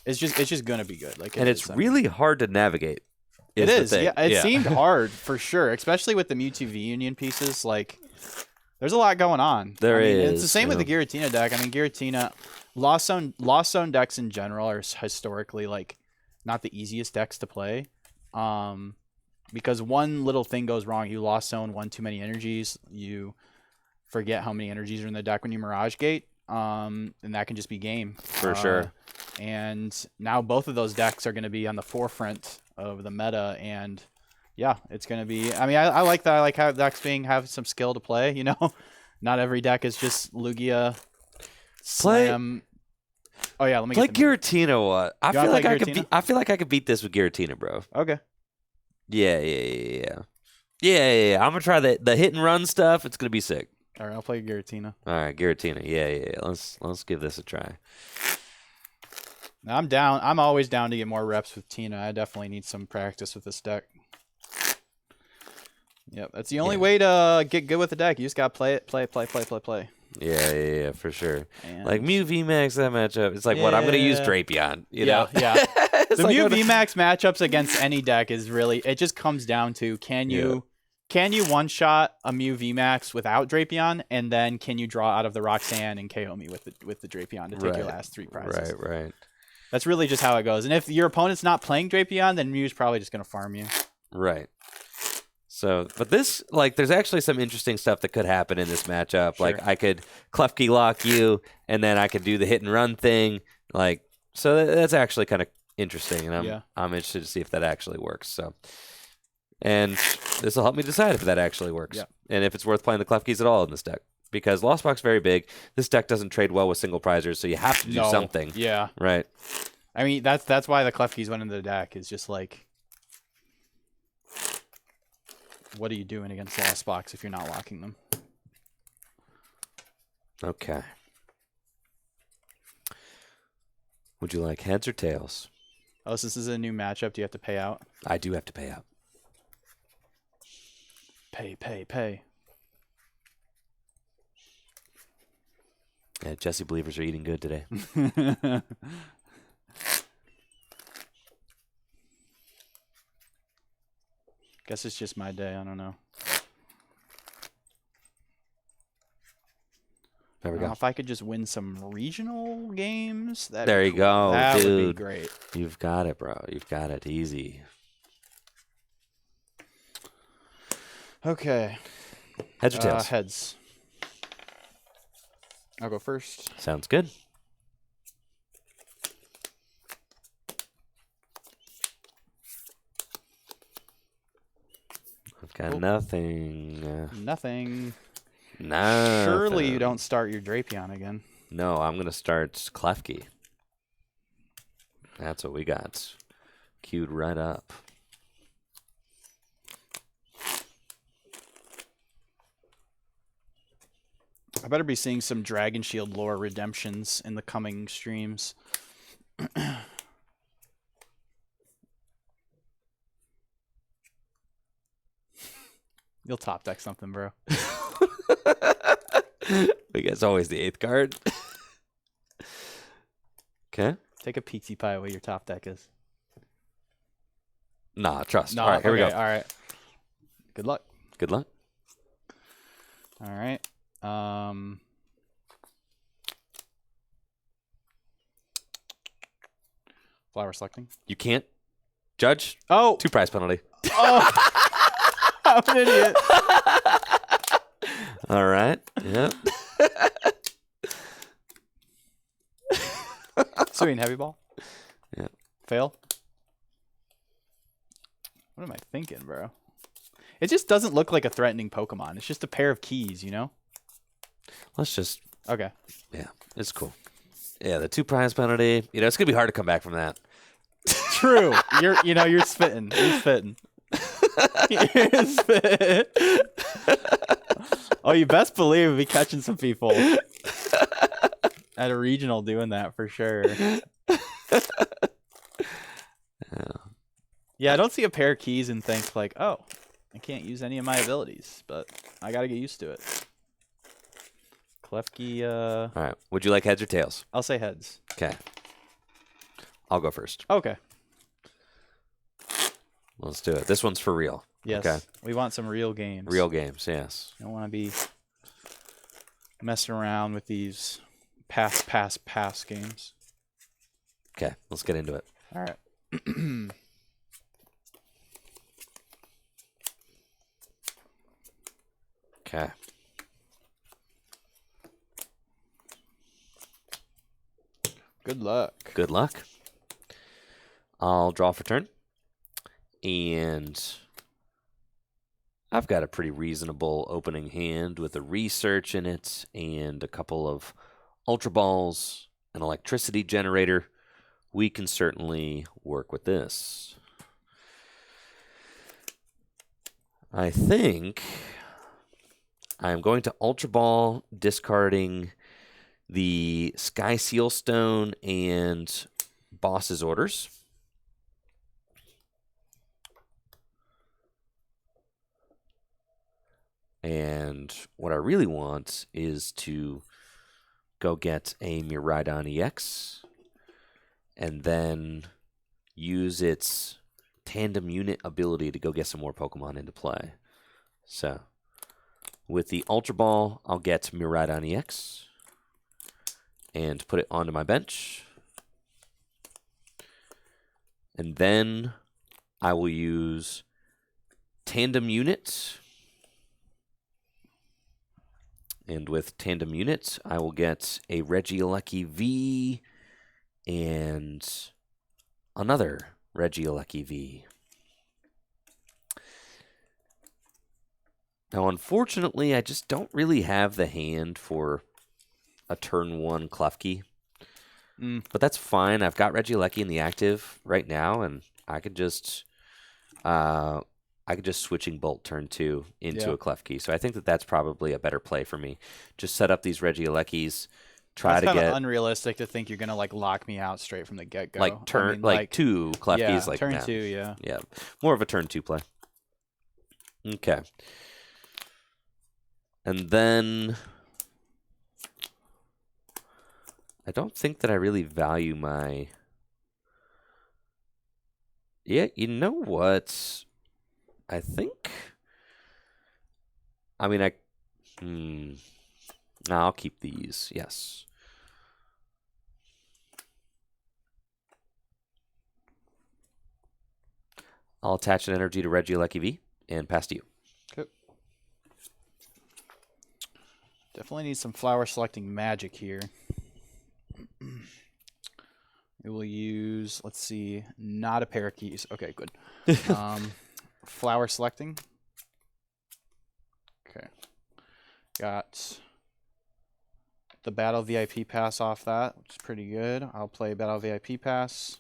it's just going to be good. Like, and it's really hard to navigate. It is. Yeah, it seemed hard for sure, especially with the Mewtwo V Union pieces. Like, there's a lot going on. There is. It's the same with the Giratina deck. I mean, Giratina, Lost Zone decks in general are historically like not the easiest decks to play. Because one little thing goes wrong, you Lost Zone one too many energies, you forget how many energies are in the deck when you Mirage Gate, and that can just be game. For sure. And now both of those decks are going to be on the forefront of the meta, and yeah, it's going to be. I mean, I like that. I like how decks have some skill to play. You know, not every deck is just Lugia. Slam. Oh yeah, let me play Giratina. What? I feel like I could beat this with Giratina, bro. Okay. Yeah. I'm gonna try the hit and run stuff. It's gonna be sick. All right, I'll play Giratina. All right, Giratina. Yeah. Let's give this a try. I'm down. I'm always down to get more reps with Tina. I definitely need some practice with this deck. Yep, that's the only way to get good with the deck. You just gotta play it, play. Yeah, for sure. And like Mew VMAX, that matchup. It's like what I'm gonna use Drapion. You know? Yeah. The Mew VMAX matchups against any deck is really. It just comes down to can you one shot a Mew VMAX without Drapion, and then can you draw out of the Roxanne and KO me with the Drapion to take your last 3 prizes. Right. That's really just how it goes. And if your opponent's not playing Drapion, then Mew's probably just gonna farm you. Right. So, but this, like, there's actually some interesting stuff that could happen in this matchup. Sure. Like, I could Klefki lock you, and then I could do the hit and run thing. Like, so that's actually kind of interesting, and I'm interested to see if that actually works. So, and this will help me decide if that actually works, and if it's worth playing the Klefkis at all in this deck. Because Lost Box very big. This deck doesn't trade well with single prizers, so you have to do something. Yeah. Right. I mean, that's why the Klefkis went into the deck. Is just like, what are you doing against Lost Box if you're not locking them? Okay. Would you like heads or tails? Oh, so this is a new matchup. Do you have to pay out? I do have to pay out. Pay. Yeah, Jesse believers are eating good today. Guess it's just my day. I don't know. There we go. If I could just win some regional games, that there you go, that dude. would be great. You've got it, bro. You've got it. Easy. Okay. Heads or tails? Heads. I'll go first. Sounds good. I've got nothing. Nothing. Nah. Surely you don't start your Drapion again. No, I'm going to start Klefki. That's what we got. Queued right up. I better be seeing some Dragon Shield lore redemptions in the coming streams. You'll top deck something, bro. I guess always the 8th card. Okay. Take a PT Pie what your top deck is. Nah, trust. All right, here we go. All right. Good luck. Good luck. All right. Flower selecting. You can't judge. Oh. 2 prize penalty. Oh. I'm an idiot. All right. Yeah. Swing heavy ball. Yeah. Fail. What am I thinking, bro? It just doesn't look like a threatening Pokemon. It's just a pair of keys, you know? Let's just. Okay. Yeah, it's cool. Yeah, the 2 prize penalty. You know, it's gonna be hard to come back from that. True. You're spitting. You're spitting. You're spitting. Oh, you best believe we'll be catching some people at a regional doing that for sure. Yeah, I don't see a pair of keys and think like, oh, I can't use any of my abilities, but I gotta get used to it. Klefki, All right. Would you like heads or tails? I'll say heads. Okay. I'll go first. Okay. Let's do it. This one's for real. Yes. Okay. We want some real games. Real games, yes. I don't want to be messing around with these pass games. Okay, let's get into it. All right. Okay. Good luck. Good luck. I'll draw for turn. And I've got a pretty reasonable opening hand with a research in it and a couple of Ultra Balls, an electricity generator. We can certainly work with this. I think I'm going to Ultra Ball, discarding the Sky Seal Stone and Boss's Orders. And what I really want is to go get a Miraidon EX and then use its tandem unit ability to go get some more Pokemon into play. So with the Ultra Ball, I'll get Miraidon EX and put it onto my bench. And then I will use Tandem Unit. And with Tandem Unit, I will get a Regieleki V and another Regieleki V. Now, unfortunately, I just don't really have the hand for a turn 1 Klefki. But that's fine. I've got Regieleki in the active right now, and I could just switching bolt turn 2 into a Klefki. So I think that that's probably a better play for me. Just set up these Regielekis, try to get. It's kind of unrealistic to think you're gonna like lock me out straight from the get go. Like turn, like 2 Klefkis, yeah, like turn 2, yeah. Yeah, more of a turn 2 play. Okay. And then I don't think that I really value my. Yeah, you know what? I think. I mean, no, I'll keep these. Yes. I'll attach an energy to Regieleki V and pass to you. Okay. Definitely need some flower selecting magic here. We will use, let's see, not a pair of keys. Okay, good. Flower selecting. Okay. Got the Battle VIP pass off that, which is pretty good. I'll play Battle VIP pass.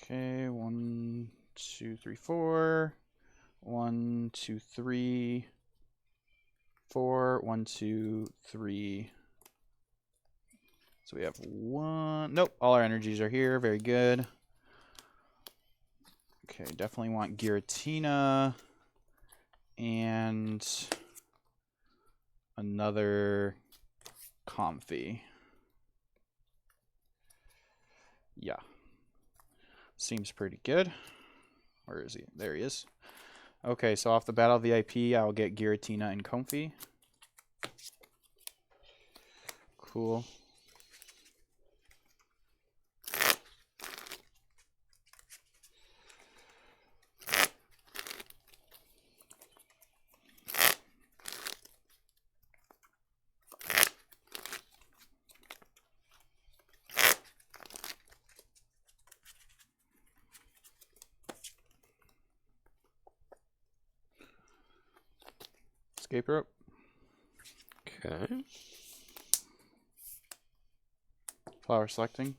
Okay, 1, 2, 3, 4. 1, 2, 3, 4. 1, 2, 3. So we have 1. Nope, all our energies are here. Very good. Okay, definitely want Giratina and another Comfy. Yeah. Seems pretty good. Where is he? There he is. Okay, so off the Battle VIP, I'll get Giratina and Comfy. Cool. Escape rope. Okay. Flower selecting.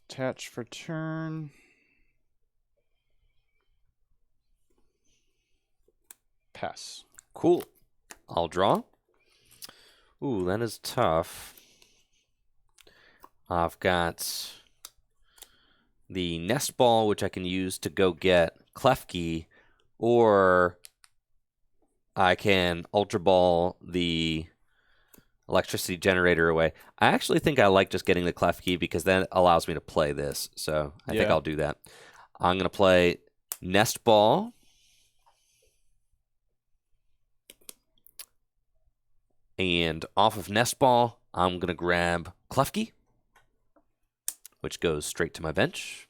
Attach for turn. Pass. Cool. I'll draw. Ooh, that is tough. I've got the Nest Ball, which I can use to go get Klefki, or I can Ultra Ball the electricity generator away. I actually think I like just getting the Klefki because that allows me to play this. So I think I'll do that. I'm going to play Nest Ball. And off of Nest Ball, I'm going to grab Klefki, which goes straight to my bench.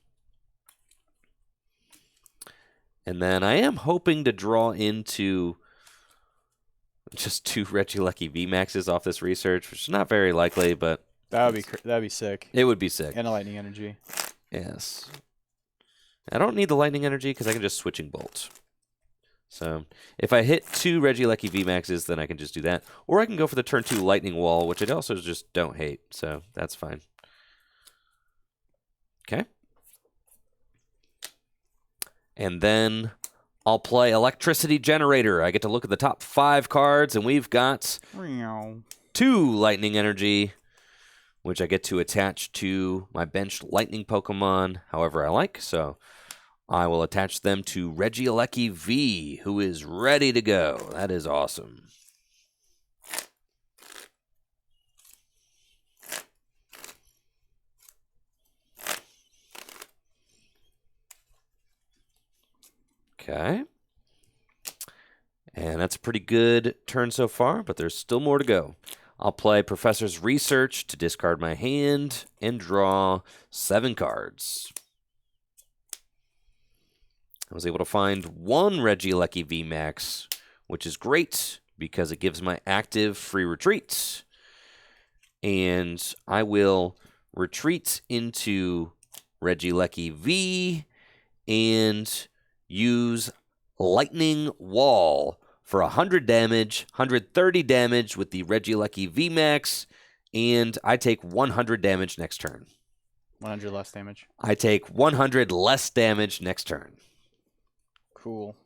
And then I am hoping to draw into just 2 Regieleki VMAXs off this research, which is not very likely, but that'd be sick. It would be sick. And a lightning energy. Yes. I don't need the lightning energy because I can just switching bolt. So if I hit 2 Regieleki VMAXs, then I can just do that. Or I can go for the turn 2 lightning wall, which I also just don't hate. So that's fine. Okay. And then I'll play electricity generator. I get to look at the top 5 cards, and we've got 2 lightning energy, which I get to attach to my benched lightning Pokemon however I like. So I will attach them to Regieleki V, who is ready to go. That is awesome. Okay. And that's a pretty good turn so far, but there's still more to go. I'll play Professor's Research to discard my hand and draw 7 cards. I was able to find 1 Regieleki VMAX, which is great because it gives my active free retreats. And I will retreat into Regieleki V and use Lightning Wall for 100 damage, 130 damage with the Regieleki VMAX, and I take 100 damage next turn. 100 less damage. I take 100 less damage next turn. Cool.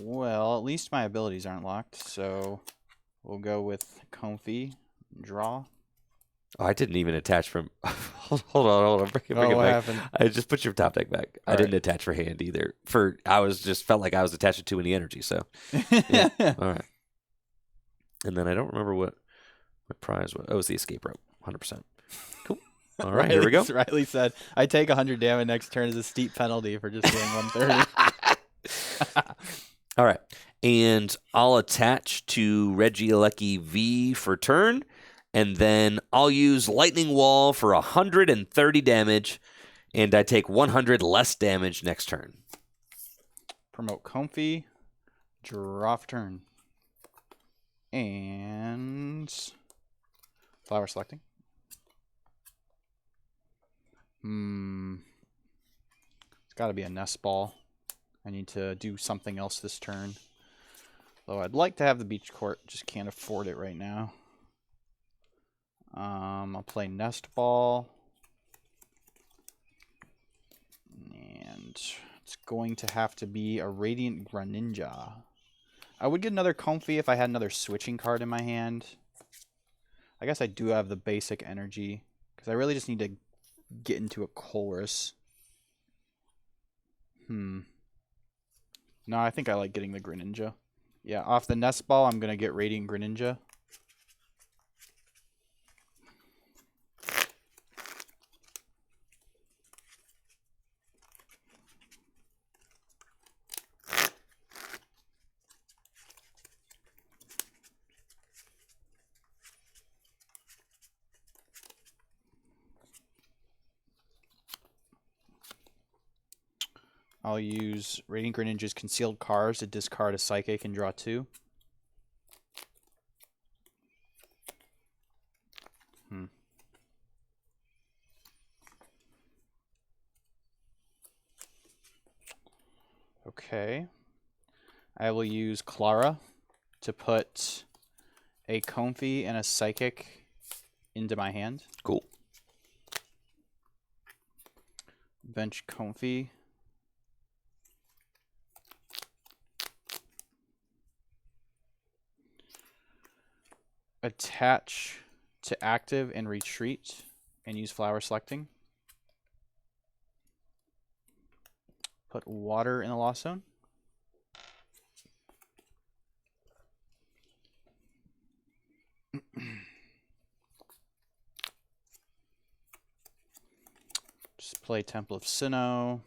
Well, at least my abilities aren't locked, so we'll go with Comfy, draw. Oh, I didn't even attach from... hold on. Bring it what back. happened? I just put your top deck back. I didn't attach for hand either. Felt like I was attaching too many energy, so... Yeah. All right. And then I don't remember what my prize was. Oh, it was the escape rope. 100%. Cool. All right, here we go. Riley said, I take 100 damage next turn as a steep penalty for just doing 130. All right. And I'll attach to Regieleki V for turn. And then I'll use Lightning Wall for 130 damage. And I take 100 less damage next turn. Promote Comfy. Draw for turn. And... Flower selecting. It's got to be a Nest Ball. I need to do something else this turn. Though I'd like to have the Beach Court, just can't afford it right now. I'll play Nest Ball. And it's going to have to be a Radiant Greninja. I would get another Comfy if I had another switching card in my hand. I guess I do have the basic energy, because I really just need to get into a chorus. No, I think I like getting the Greninja. Yeah, off the Nest Ball, I'm going to get Radiant Greninja. I'll use Radiant Greninja's Concealed Cards to discard a Psychic and draw 2. Okay. I will use Clara to put a Comfey and a Psychic into my hand. Cool. Bench Comfey. Attach to active and retreat and use flower selecting. Put water in the Lost Zone. Just play Temple of Sinnoh.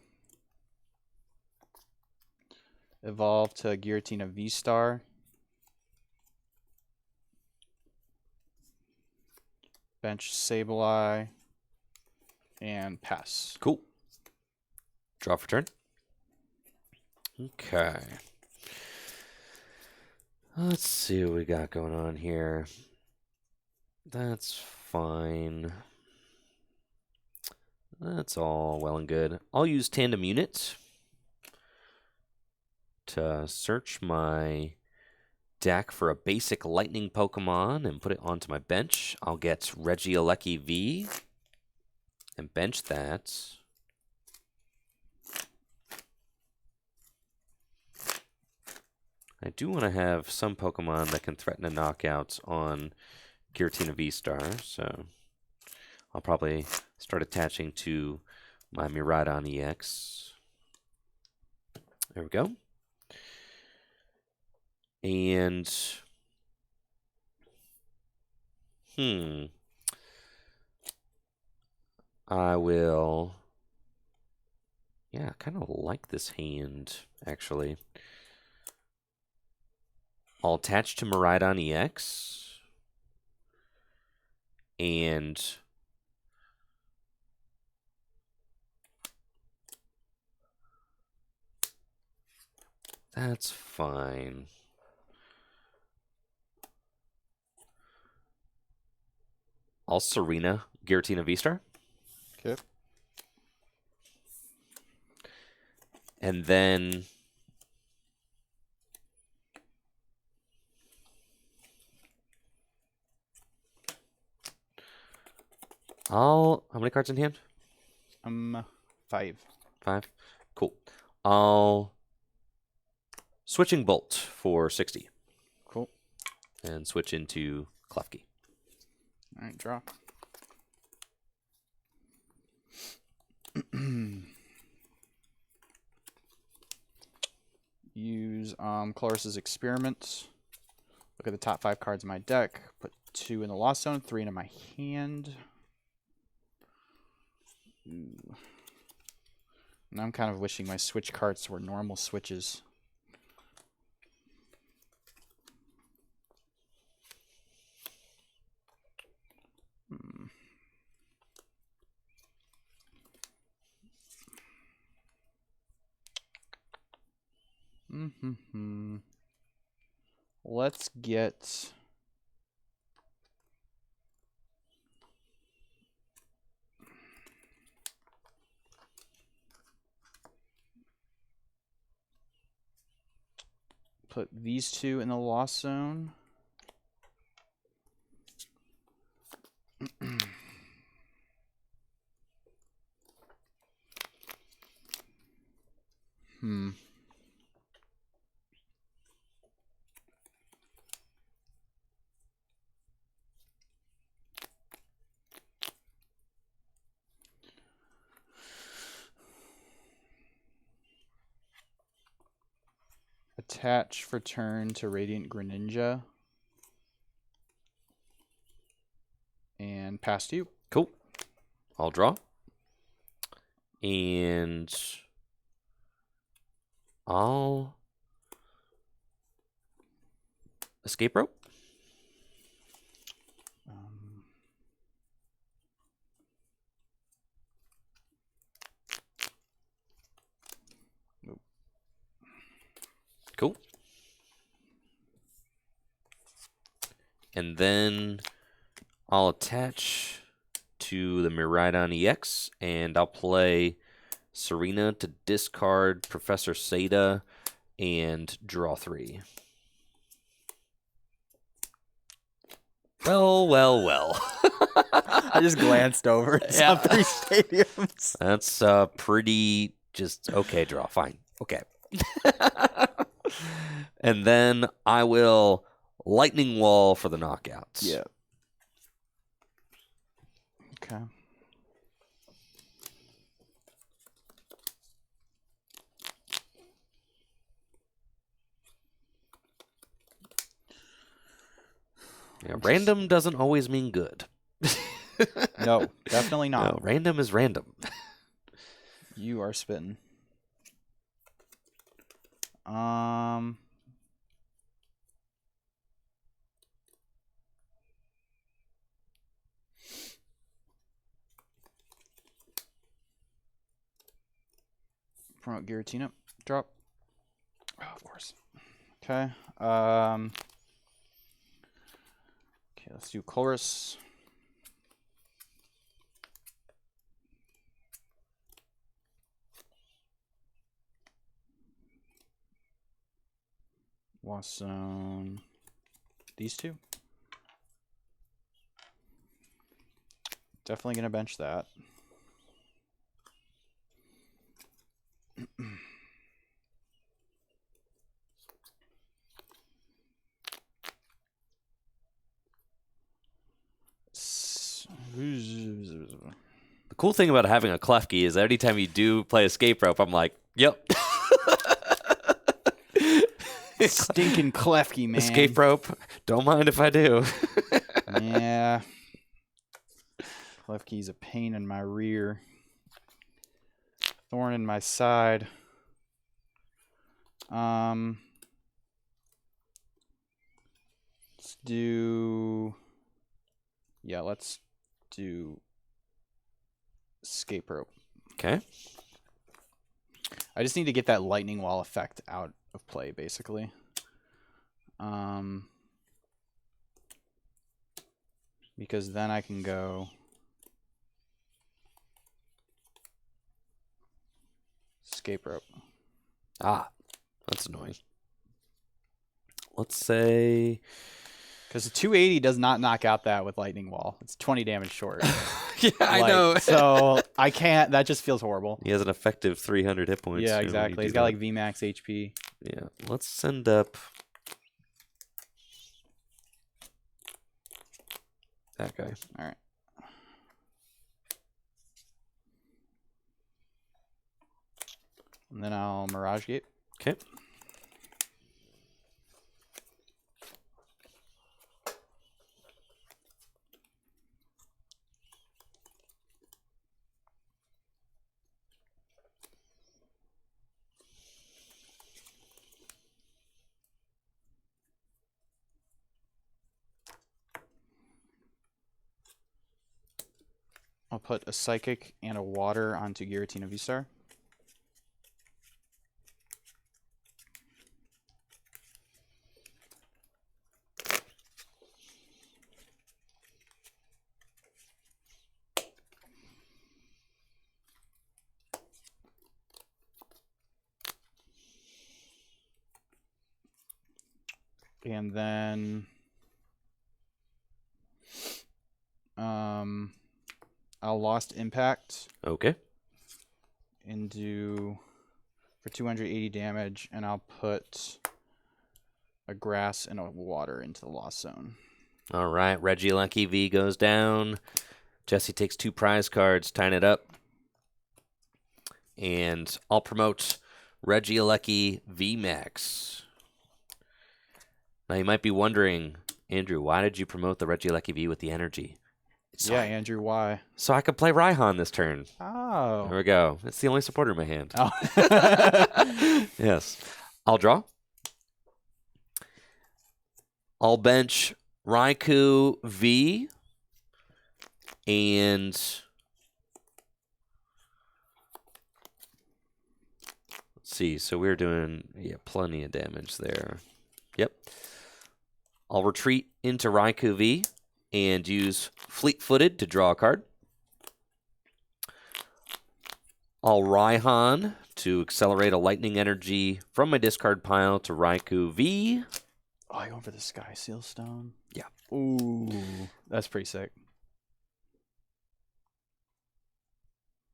Evolve to Giratina V-Star. Bench Sableye. And pass. Cool. Draw for turn. Okay. Let's see what we got going on here. That's fine. That's all well and good. I'll use Tandem Unit to search my deck for a basic lightning Pokemon and put it onto my bench. I'll get Regieleki V and bench that. I do want to have some Pokemon that can threaten a knockout on Giratina V-Star, so I'll probably start attaching to my Miraidon EX. There we go. And I will, yeah, kind of like this hand, actually. I'll attach to Miraidon EX, and that's fine. I'll Serena Giratina V-Star. Okay. And then how many cards in hand? 5. 5. Cool. I'll Switching Bolt for 60. Cool. And switch into Klefki. All right, draw. Use Cloris's Experiment. Look at the top 5 cards in my deck. Put 2 in the Lost Zone, 3 into my hand. Ooh. Now I'm kind of wishing my switch cards were normal switches. Let's get put these 2 in the Lost Zone. Attach for turn to Radiant Greninja. And pass to you. Cool. I'll draw. And I'll Escape Rope. Cool. And then I'll attach to the Miraidon EX, and I'll play Serena to discard Professor Seda and draw 3. Well, well, well. I just glanced over. It's on 3 stadiums. That's pretty just okay draw. Fine. Okay. And then I will lightning wall for the knockouts. Yeah. Okay. Yeah, random doesn't always mean good. No, definitely not. No, random is random. You are spitting. Promote Giratina. Drop. Oh, of course. Okay. Okay, let's do Chorus. Warzone. These two. Definitely gonna bench that. The cool thing about having a Klefki is that anytime you do play Escape Rope, I'm like, yep. Stinking Klefki, man. Escape Rope. Don't mind if I do. Yeah. Klefki's a pain in my rear. Thorn in my side. Let's do... Yeah, let's do Escape Rope. Okay. I just need to get that lightning wall effect out of play, basically. Because then I can go Escape Rope. Ah, that's annoying. Let's say... Because the 280 does not knock out that with lightning wall. It's 20 damage short. Yeah, I know. So I can't. That just feels horrible. He has an effective 300 hit points. Yeah, exactly. He's got like VMAX HP. Yeah, let's send up that guy. All right. And then I'll Mirage Gate. Okay. I'll put a Psychic and a Water onto Giratina V-Star. And then I'll Lost Impact. Okay. Into for 280 damage, and I'll put a Grass and a Water into the Lost Zone. All right. Regieleki V goes down. Jesse takes 2 prize cards, tying it up. And I'll promote Regieleki VMAX. Now, you might be wondering, Andrew, why did you promote the Regieleki V with the energy? Andrew, why? So I could play Raihan this turn. Oh. There we go. It's the only supporter in my hand. Oh. Yes. I'll draw. I'll bench Raikou V. And let's see. So we're doing plenty of damage there. Yep. I'll retreat into Raikou V and use Fleet-Footed to draw a card. I'll Raihan to accelerate a lightning energy from my discard pile to Raikou V. Oh, you're going for the Sky Seal Stone? Yeah. Ooh, that's pretty sick.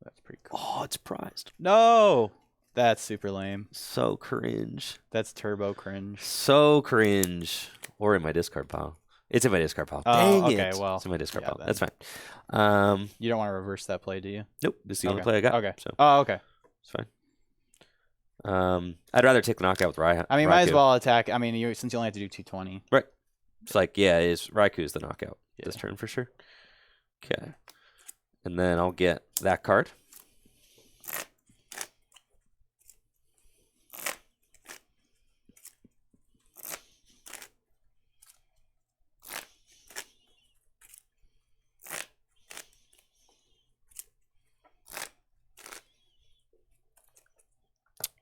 That's pretty cool. Oh, it's prized. No! That's super lame. So cringe. That's turbo cringe. So cringe. Or in my discard pile. It's in my discard pile. Oh, Dang okay, it. well, It's in my discard yeah, pile. then. That's fine. You don't want to reverse that play, do you? Nope. This is the only Okay. play I got. Okay. So Oh, okay. it's fine. I'd rather take the knockout with Raikou. I mean, might as well attack. I mean, since you only have to do 220. Right. It's like, yeah, Raikou's the knockout this turn for sure. Okay. And then I'll get that card.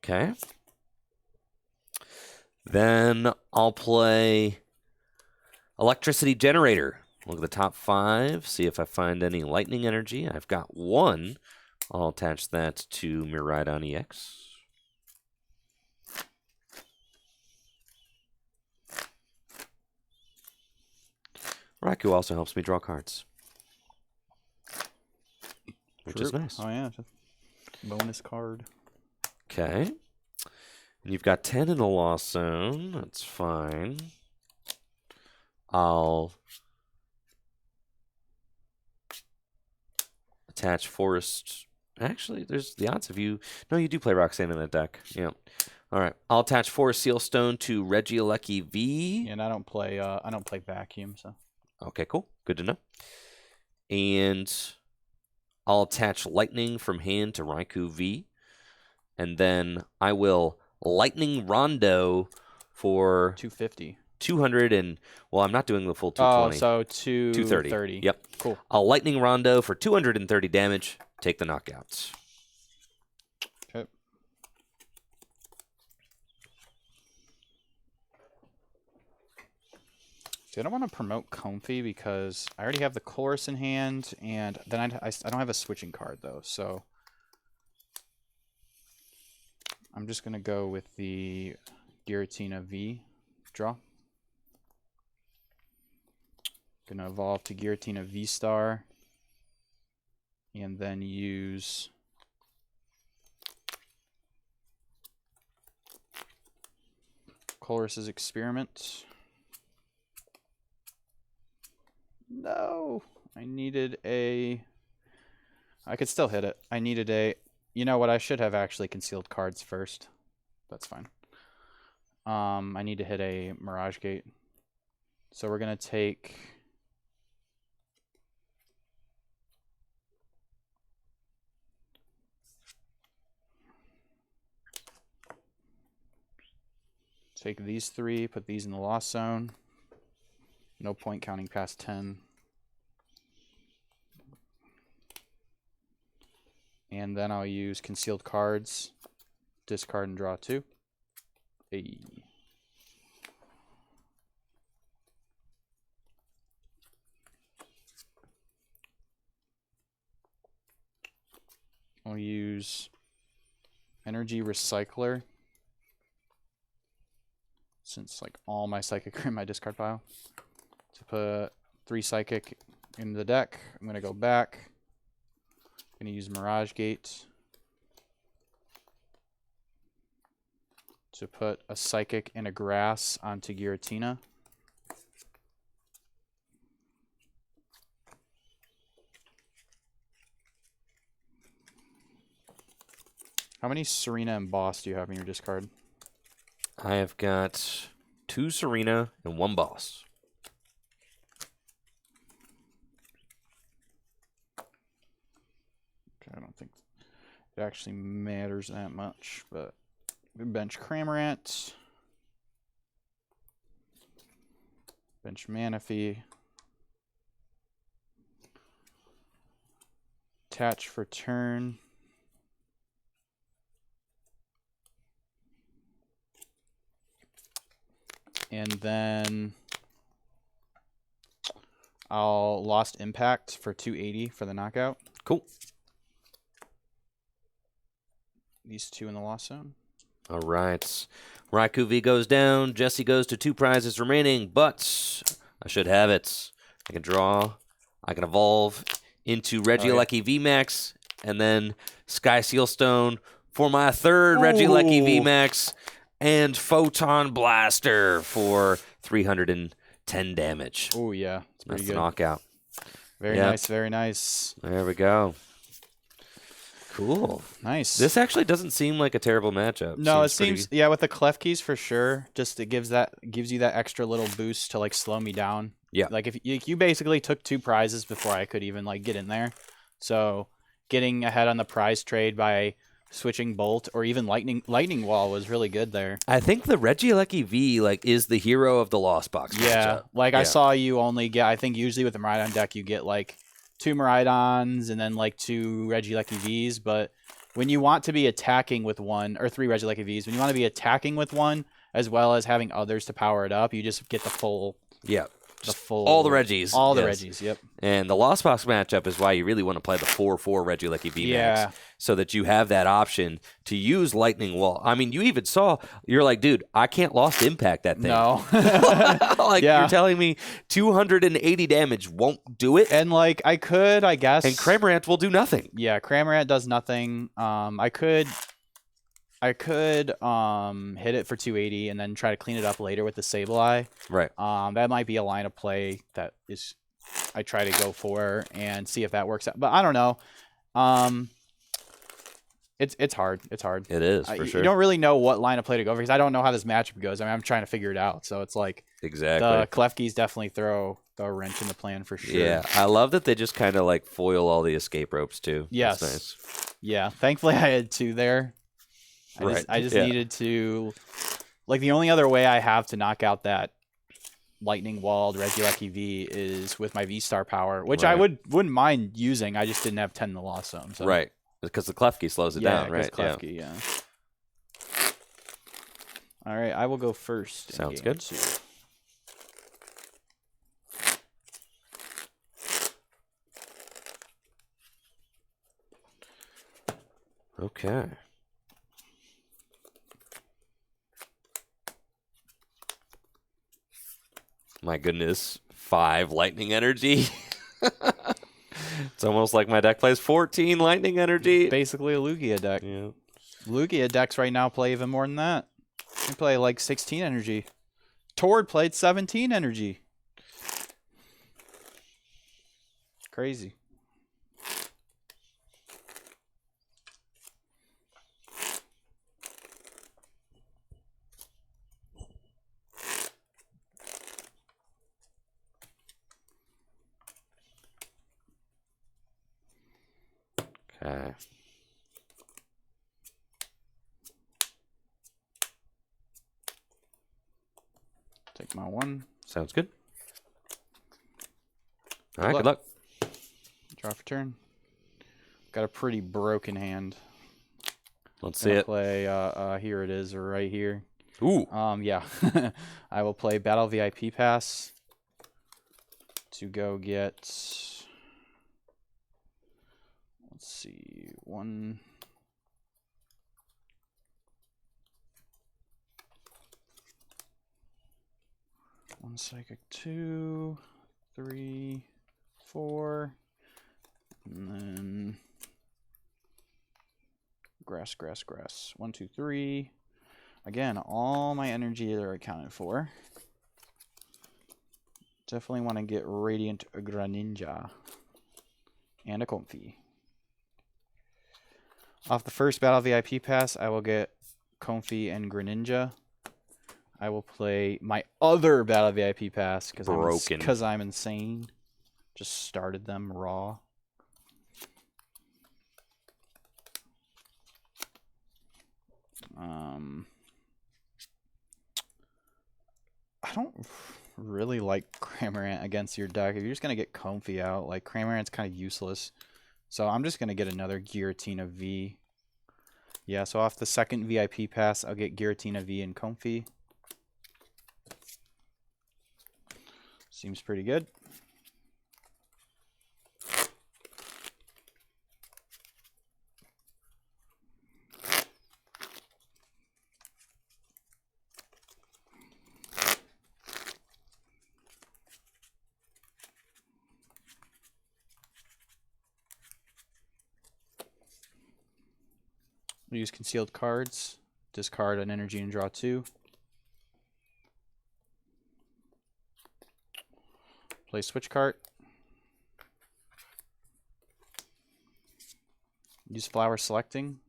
Okay. Then I'll play Electricity Generator. Look at the top 5, see if I find any lightning energy. I've got 1. I'll attach that to Miraidon EX. Raikou also helps me draw cards, which is nice. Oh, yeah. Bonus card. Okay. And you've got 10 in the Lost Zone. That's fine. I'll attach Forest. Actually, there's the odds of you. No, you do play Roxanne in that deck. Yeah. All right. I'll attach Forest Sealstone to Regieleki V. And I don't play Vacuum, so. Okay, cool. Good to know. And I'll attach Lightning from hand to Raikou V. And then I will Lightning Rondo for 250. 200 and, well, I'm not doing the full 220. Oh, so 230. Yep. Cool. I'll Lightning Rondo for 230 damage. Take the knockouts. Okay. See, I don't want to promote Comfy because I already have the Chorus in hand, and then I don't have a switching card, though, so I'm just going to go with the Giratina V draw. Going to evolve to Giratina V-Star, and then use Chorus's Experiment. No, I needed a... I could still hit it. I needed a... You know what? I should have actually concealed cards first. That's fine. I need to hit a Mirage Gate. So we're going to take... Take these 3, put these in the Lost Zone. No point counting past 10. And then I'll use Concealed Cards, discard and draw 2. Hey. I'll use Energy Recycler, since like all my Psychic are in my discard pile, to put 3 Psychic in the deck. I'm going to go back. I'm going to use Mirage Gate to put a Psychic and a Grass onto Giratina. How many Serena and Boss do you have in your discard? I have got 2 Serena and 1 Boss. Okay, I don't think it actually matters that much, but we bench Cramorant, bench Manaphy, attach for turn. And then I'll Lost Impact for 280 for the knockout. Cool. These 2 in the Lost Zone. All right. Raikou V goes down. Jesse goes to 2 prizes remaining, but I should have it. I can draw. I can evolve into Regieleki VMAX, and then Sky Sealstone for my 3rd Regieleki VMAX, and Photon Blaster for 310 damage. Oh, yeah. It's pretty That's good. the knockout. Very nice, very nice. There we go. Cool. Nice. This actually doesn't seem like a terrible matchup. No, it seems yeah, with the clef keys for sure. Just it gives you that extra little boost to like slow me down. Yeah. Like if you basically took 2 prizes before I could even like get in there. So getting ahead on the prize trade by switching Bolt or even Lightning Wall was really good there. I think the Regieleki V like is the hero of the Lost Box. Yeah. Like I saw you only get, I think usually with the Miraidon deck you get like 2 Miraidons and then like 2 Regieleki Vs, but when you want to be attacking with one, or 3 Regieleki Vs, when you want to be attacking with one as well as having others to power it up, you just get the full. Yeah. All the Reggies. All the Reggies, yep. And the Lost Box matchup is why you really want to play the 4/4 Regieleki VMAX, so that you have that option to use Lightning Wall. I mean, you even saw, you're like, dude, I can't Lost Impact that thing. No. You're telling me 280 damage won't do it? And like, I could, I guess. And Cramorant will do nothing. Yeah, Cramorant does nothing. I could hit it for 280 and then try to clean it up later with the Sableye. Right. That might be a line of play that is I try to go for and see if that works out. But I don't know. It's hard. It's hard. It is, for sure. You don't really know what line of play to go for because I don't know how this matchup goes. I mean, I'm trying to figure it out. So it's like exactly. The Klefkis definitely throw a wrench in the plan for sure. Yeah, I love that they just kind of like foil all the escape ropes too. Yes. That's nice. Yeah. Thankfully, I had 2 there. I just needed to, like, the only other way I have to knock out that Lightning Walled Regieleki V is with my V-Star power, which I wouldn't mind using. I just didn't have 10 in the Lost Zone. So. Right, because the Klefki slows it down, right? Klefki, yeah. All right, I will go first. Sounds good. 2. Okay. My goodness, 5 lightning energy. It's almost like my deck plays 14 lightning energy. Basically a Lugia deck. Yeah. Lugia decks right now play even more than that. They play like 16 energy. Tord played 17 energy. Crazy. Okay. Take my 1. Sounds good. All right, good luck. Draw for turn. Got a pretty broken hand. Let's see it. Play. Here it is, right here. Ooh. Yeah. I will play Battle VIP Pass to go get. Let's see, 1. One Psychic, 2, 3, 4, and then grass. 1, 2, 3. Again, all my energy are accounted for. Definitely want to get Radiant Greninja and a Comfy. Off the first Battle VIP Pass, I will get Comfy and Greninja. I will play my other Battle VIP Pass because I'm insane. Just started them raw. I don't really like Cramorant against your deck. If you're just going to get Comfy out, like Cramorant's kind of useless. So I'm just going to get another Giratina V. Yeah, so off the second VIP pass, I'll get Giratina V and Comfy. Seems pretty good. Use concealed cards. Discard an energy and draw 2. Play switch card. Use flower selecting.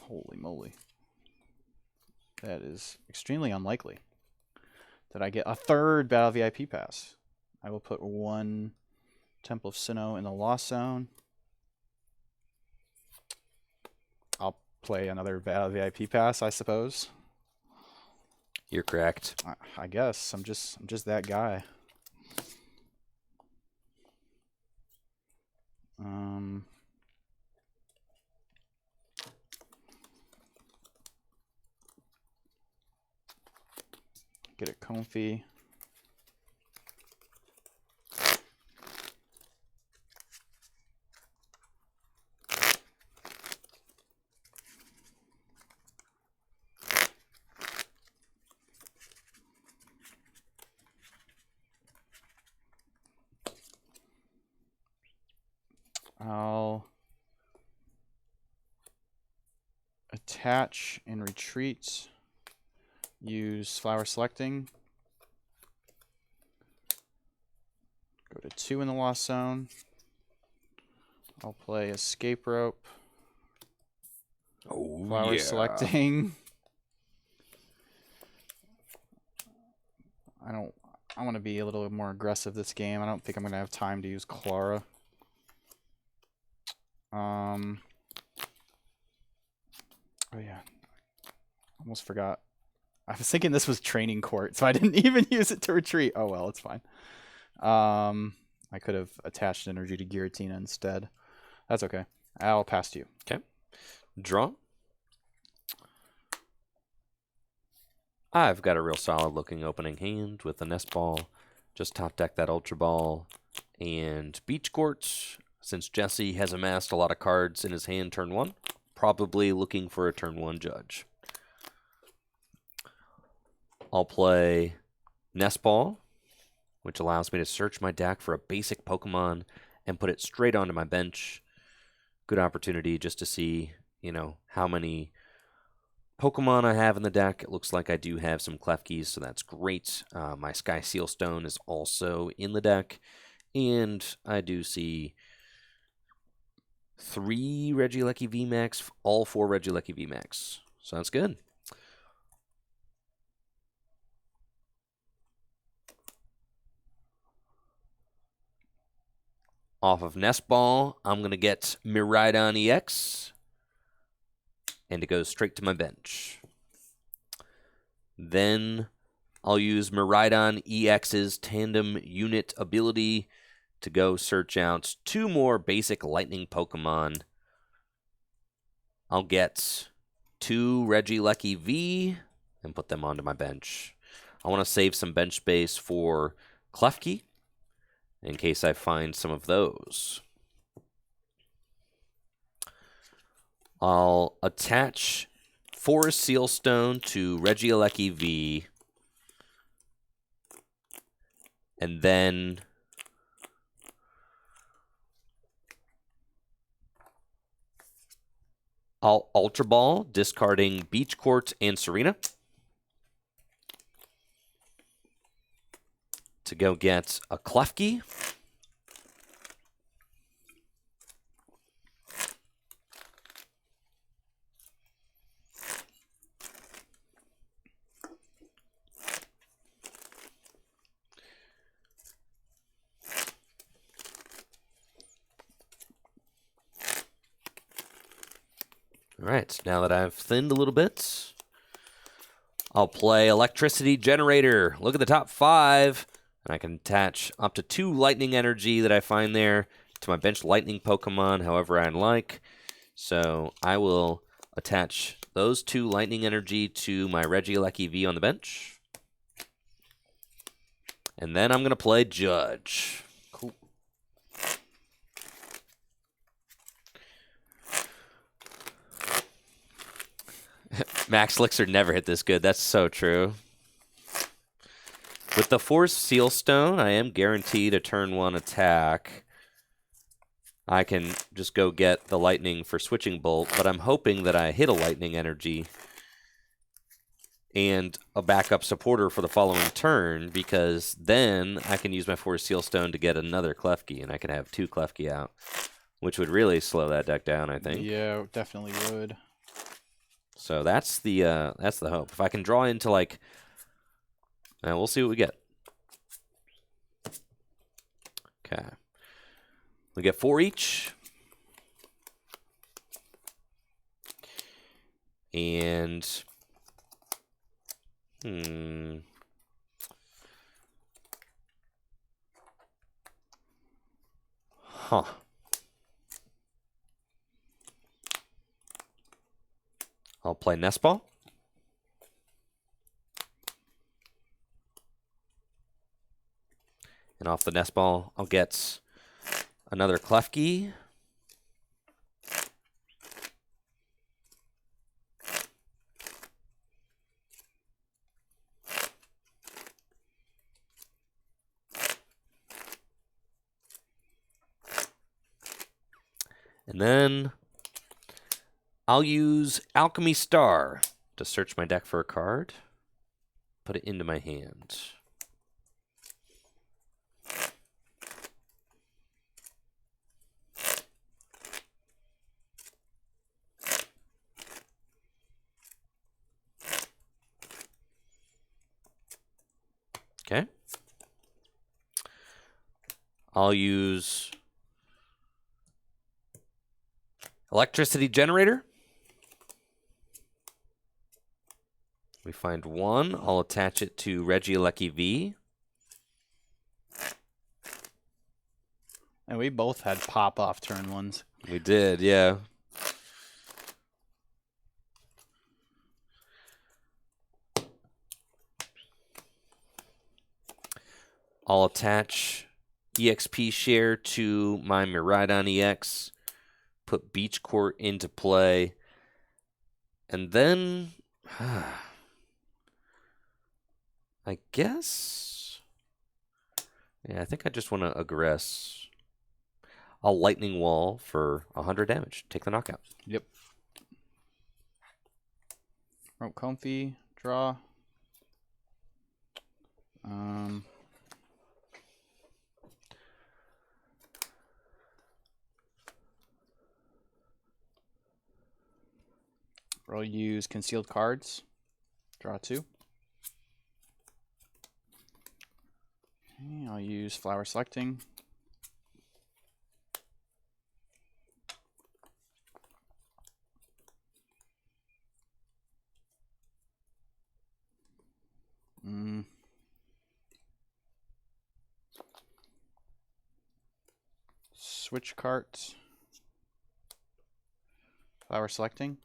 Holy moly. That is extremely unlikely. That I get a 3rd Battle VIP pass. I will put 1 Temple of Sinnoh in the Lost Zone. I'll play another Battle VIP pass, I suppose. You're correct. I guess I'm just that guy. Get it comfy. I'll attach and retreat. Use flower selecting. Go to 2 in the Lost Zone. I'll play escape rope. Oh, flower selecting. I want to be a little more aggressive this game. I don't think I'm going to have time to use Clara. Oh yeah. Almost forgot. I was thinking this was training court, so I didn't even use it to retreat. Oh well, it's fine. I could have attached energy to Giratina instead. That's okay. I'll pass to you. Okay. Draw. I've got a real solid looking opening hand with the Nest Ball. Just top deck that Ultra Ball and Beach Court. Since Jesse has amassed a lot of cards in his hand turn 1, probably looking for a turn 1 judge. I'll play Nest Ball, which allows me to search my deck for a basic Pokemon and put it straight onto my bench. Good opportunity just to see, how many Pokemon I have in the deck. It looks like I do have some Klefkis, so that's great. My Sky Seal Stone is also in the deck, and I do see 3 Regieleki VMAX, all 4 Regieleki VMAX. So that's good. Off of Nest Ball, I'm going to get Miraidon EX, and it goes straight to my bench. Then I'll use Miraidon EX's Tandem Unit ability to go search out 2 more basic Lightning Pokemon. I'll get 2 Regieleki V and put them onto my bench. I want to save some bench space for Klefki in case I find some of those. I'll attach Forest Seal Stone to Regieleki V, and then I'll Ultra Ball, discarding Beach Court and Serena to go get a Klefki. All right, now that I've thinned a little bit, I'll play Electricity Generator. Look at the top 5, and I can attach up to 2 Lightning Energy that I find there to my bench Lightning Pokemon, however I'd like. So I will attach those 2 Lightning Energy to my Regieleki V on the bench. And then I'm going to play Judge. Cool. Max Elixir never hit this good. That's so true. With the Force Seal Stone, I am guaranteed a turn 1 attack. I can just go get the lightning for switching bolt, but I'm hoping that I hit a lightning energy and a backup supporter for the following turn, because then I can use my Forest Seal Stone to get another Klefki, and I can have 2 Klefki out, which would really slow that deck down, I think. Yeah, it definitely would. So that's the hope. If I can draw into, like, we'll see what we get. Okay. We get 4 each. And huh. I'll play Nest Ball. And off the Nest Ball, I'll get another Klefki. And then I'll use Alchemy Star to search my deck for a card, put it into my hand. Okay. I'll use Electricity Generator. We find 1. I'll attach it to Regieleki V. And we both had pop off turn 1s. We did, yeah. I'll attach EXP Share to my Miraidon EX, put Beach Court into play, and then I guess, yeah, I think I just want to aggress. I'll Lightning Wall for 100 damage. Take the knockout. Yep. Rope Comfy, draw. I'll use Concealed Cards. Draw 2. Okay, I'll use Flower Selecting. Switch cards. Flower Selecting.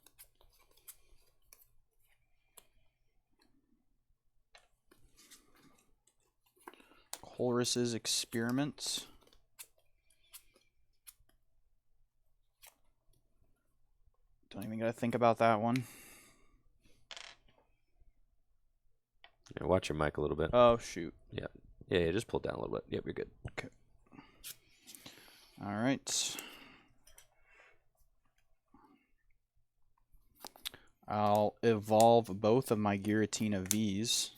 Horus's Experiment. Don't even gotta think about that one. Yeah, watch your mic a little bit. Oh, shoot. Yeah. Yeah, just pull it down a little bit. Yep, you're good. Okay. All right. I'll evolve both of my Giratina Vs.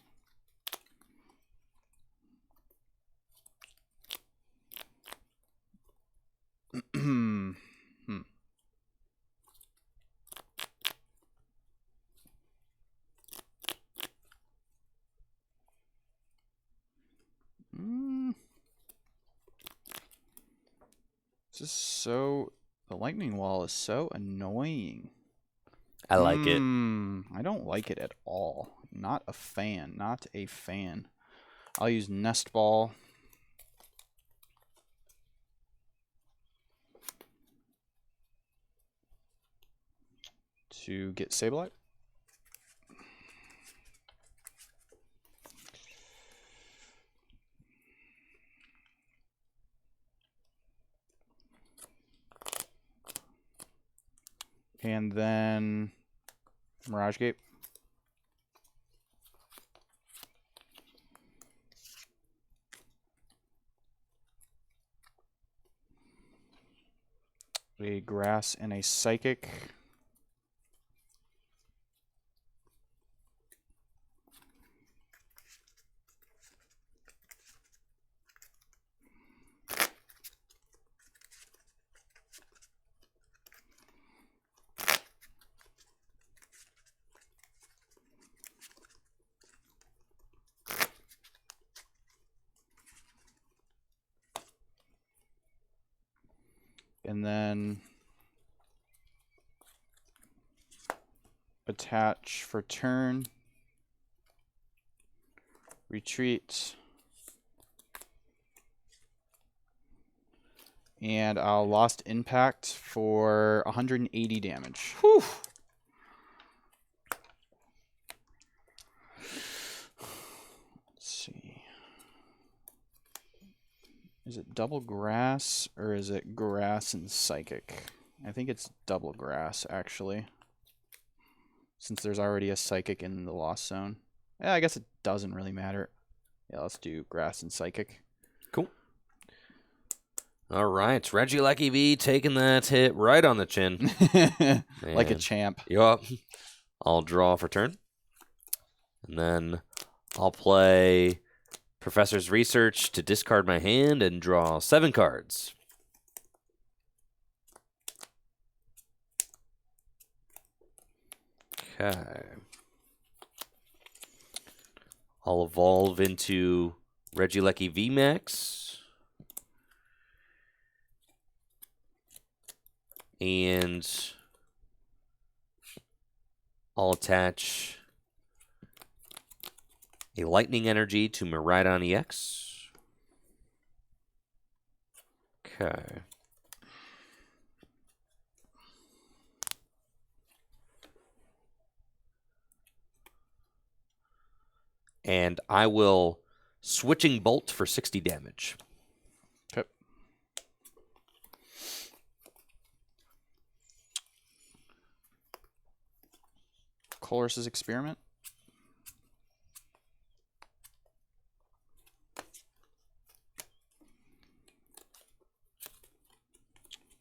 This is so... The lightning wall is so annoying. I like it. I don't like it at all. Not a fan. Not a fan. I'll use Nest Ball. To get Sableye. And then Mirage Gate. a Grass and a Psychic. And then attach for turn, retreat, and I'll Lost Impact for 180 damage. Whew. Let's see. Is it double Grass or is it Grass and Psychic? I think it's double Grass, actually. Since there's already a Psychic in the Lost Zone. Yeah, I guess it doesn't really matter. Yeah, let's do Grass and Psychic. Cool. All right. Regieleki V taking that hit right on the chin. Like a champ. Yup. I'll draw for turn. And then I'll play Professor's Research to discard my hand and draw 7 cards. Okay. I'll evolve into Regieleki VMAX. And I'll attach a Lightning Energy to Miraidon EX. Okay. And I will Switching Bolt for 60 damage. Okay. Colress's Experiment.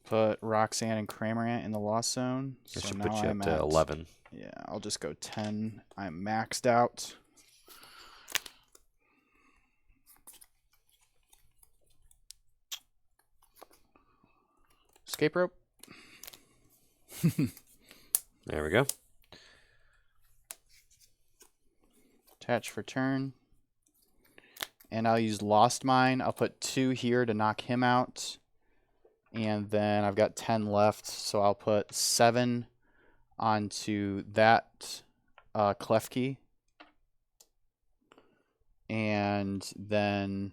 Put Roxanne and Cramorant in the Lost Zone. That So should now put you I'm up to at 11. Yeah, I'll just go 10. I'm maxed out. Escape rope. There we go. Attach for turn. And I'll use Lost Mine. I'll put 2 here to knock him out. And then I've got 10 left, so I'll put 7 onto that Klefki. And then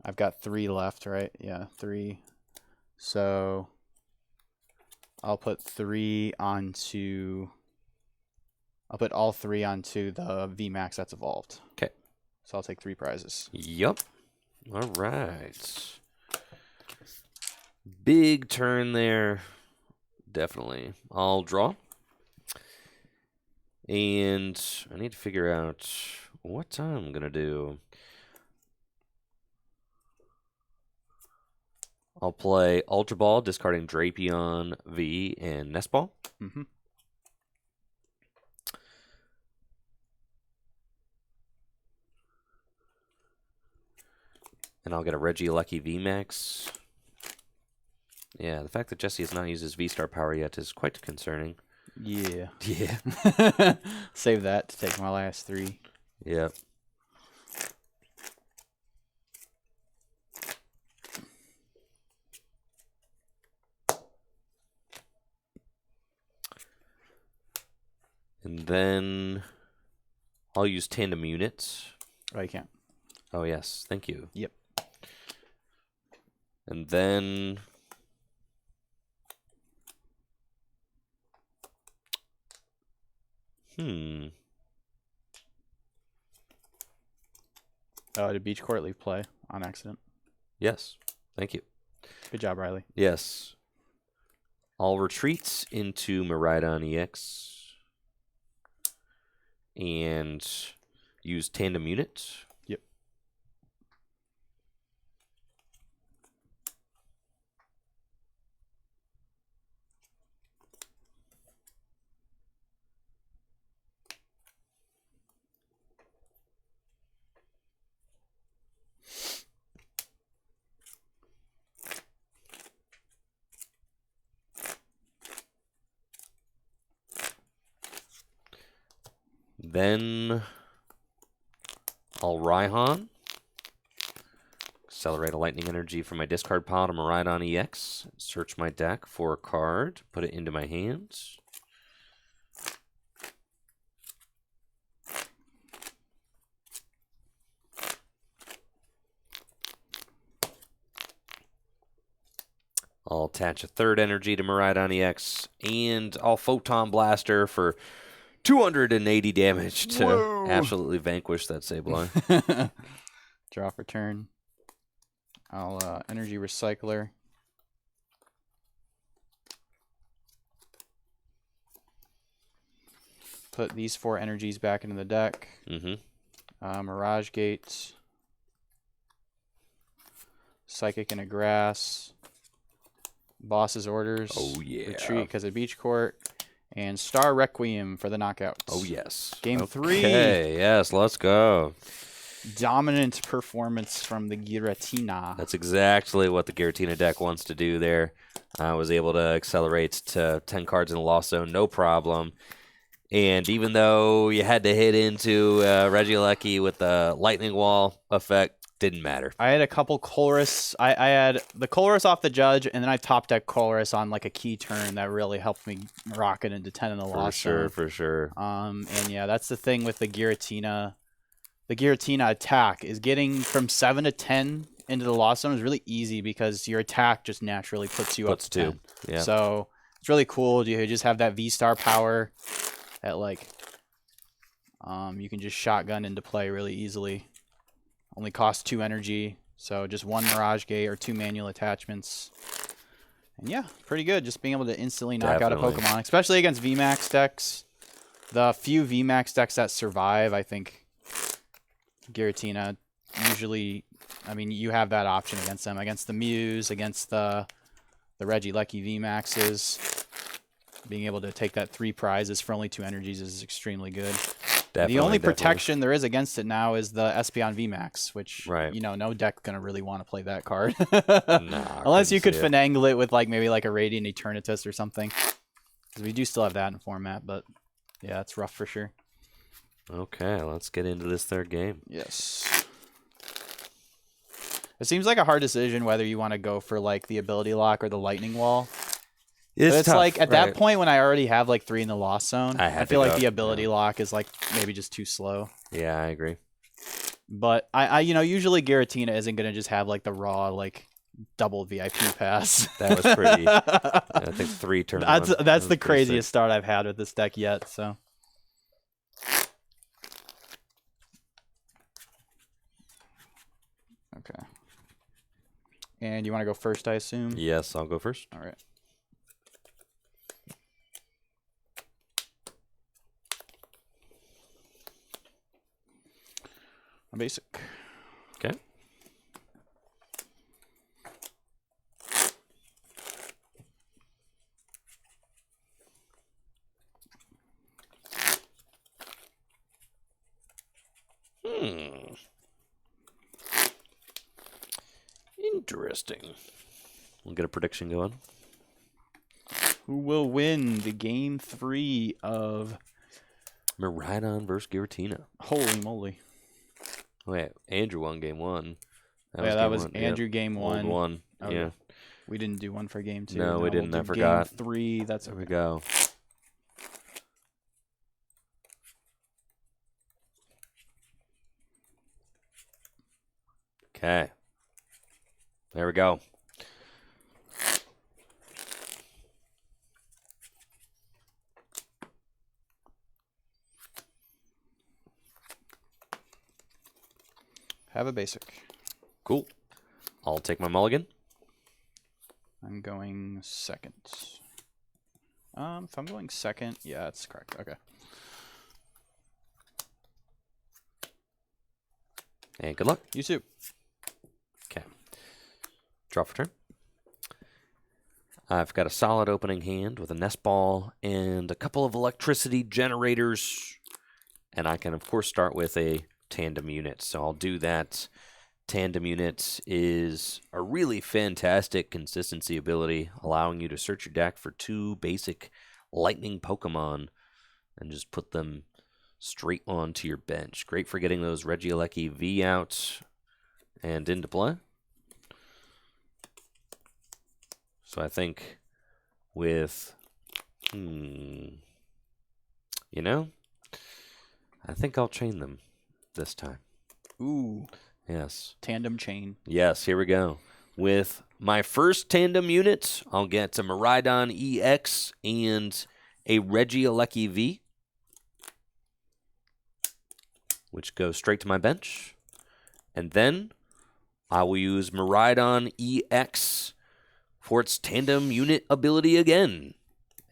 I've got 3 left, right? Yeah, 3. So I'll put 3 onto... I'll put all 3 onto the VMAX that's evolved. Okay. So I'll take 3 prizes. Yup. All right. Big turn there. Definitely. I'll draw. And I need to figure out what I'm going to do. I'll play Ultra Ball, discarding Drapion, V, and Nest Ball. Mm-hmm. And I'll get a Regieleki VMAX. Yeah, the fact that Jesse has not used his V-Star power yet is quite concerning. Yeah. Yeah. Save that to take my last 3. Yep. And then I'll use Tandem Units. Oh, you can't. Oh, yes. Thank you. Yep. And then... Did Beach Court leave play on accident? Yes. Thank you. Good job, Riley. Yes. I'll retreat into Miraidon EX. And use Tandem Unit. Yep. Then I'll Raihan. Accelerate a lightning energy from my discard pile to Miraidon EX. Search my deck for a card. Put it into my hands. I'll attach a third energy to Miraidon EX, and I'll Photon Blaster for 280 damage to absolutely vanquish that Sableye. Draw for turn. I'll Energy Recycler. Put these 4 energies back into the deck. Mirage Gate. Psychic in a Grass. Boss's Orders. Oh, yeah. Retreat because of Beach Court. And Star Requiem for the knockout. Oh, yes. Game 3. Okay, yes, let's go. Dominant performance from the Giratina. That's exactly what the Giratina deck wants to do there. I was able to accelerate to 10 cards in the Lost Zone, no problem. And even though you had to hit into Regieleki with the Lightning Wall effect, didn't matter. I had a couple Colress. I had the Colress off the Judge, and then I top deck Colress on like a key turn that really helped me rocket into 10 in the Lost Zone. For sure. And yeah, that's the thing with the Giratina. The Giratina attack is getting from 7 to 10 into the Lost Zone is really easy because your attack just naturally puts you up to 10. Yeah. So it's really cool. You just have that V-Star power that like you can just shotgun into play really easily. Only costs 2 energy, so just 1 Mirage Gate or 2 manual attachments. And yeah, pretty good. Just being able to instantly knock out a Pokemon, especially against VMAX decks. The few VMAX decks that survive, I think Giratina usually, I mean, you have that option against them. Against the Muse, against the Regieleki VMAXs. Being able to take that 3 prizes for only 2 energies is extremely good. The only protection there is against it now is the Espeon VMAX, which, you know, no deck's going to really want to play that card. Unless you could finagle it with like maybe like a Radiant Eternatus or something. Because we do still have that in format, but yeah, it's rough for sure. Okay, let's get into this third game. Yes. It seems like a hard decision whether you want to go for like the ability lock or the lightning wall. It's tough, like at that point when I already have like 3 in the Lost Zone, I feel like the ability lock is like maybe just too slow. Yeah, I agree. But I you know, usually Giratina isn't gonna just have like the raw like double VIP pass. That was pretty. I think 3 turns. That's the craziest start I've had with this deck yet. So. Okay. And you want to go first, I assume? Yes, I'll go first. All right. A basic. Okay. Interesting. We'll get a prediction going. Who will win the game 3 of Miraidon versus Giratina? Holy moly. Wait, Andrew won game 1. That was Andrew game 1. One. Okay. Yeah. We didn't do one for game 2. No, we didn't. I forgot. Game 3. That's there we go. Okay. There we go. Have a basic. Cool. I'll take my mulligan. I'm going second. If I'm going second, yeah, that's correct. Okay. And good luck. You too. Okay. Draw for turn. I've got a solid opening hand with a nest ball and a couple of electricity generators. And I can, of course, start with a tandem unit. So I'll do that. Tandem unit is a really fantastic consistency ability, allowing you to search your deck for 2 basic lightning Pokemon and just put them straight onto your bench. Great for getting those Regieleki V out and into play. So I think with, I think I'll chain them this time. Ooh. Yes. Tandem chain. Yes, here we go. With my first tandem unit, I'll get a Miraidon EX and a Regieleki V, which goes straight to my bench. And then I will use Miraidon EX for its tandem unit ability again.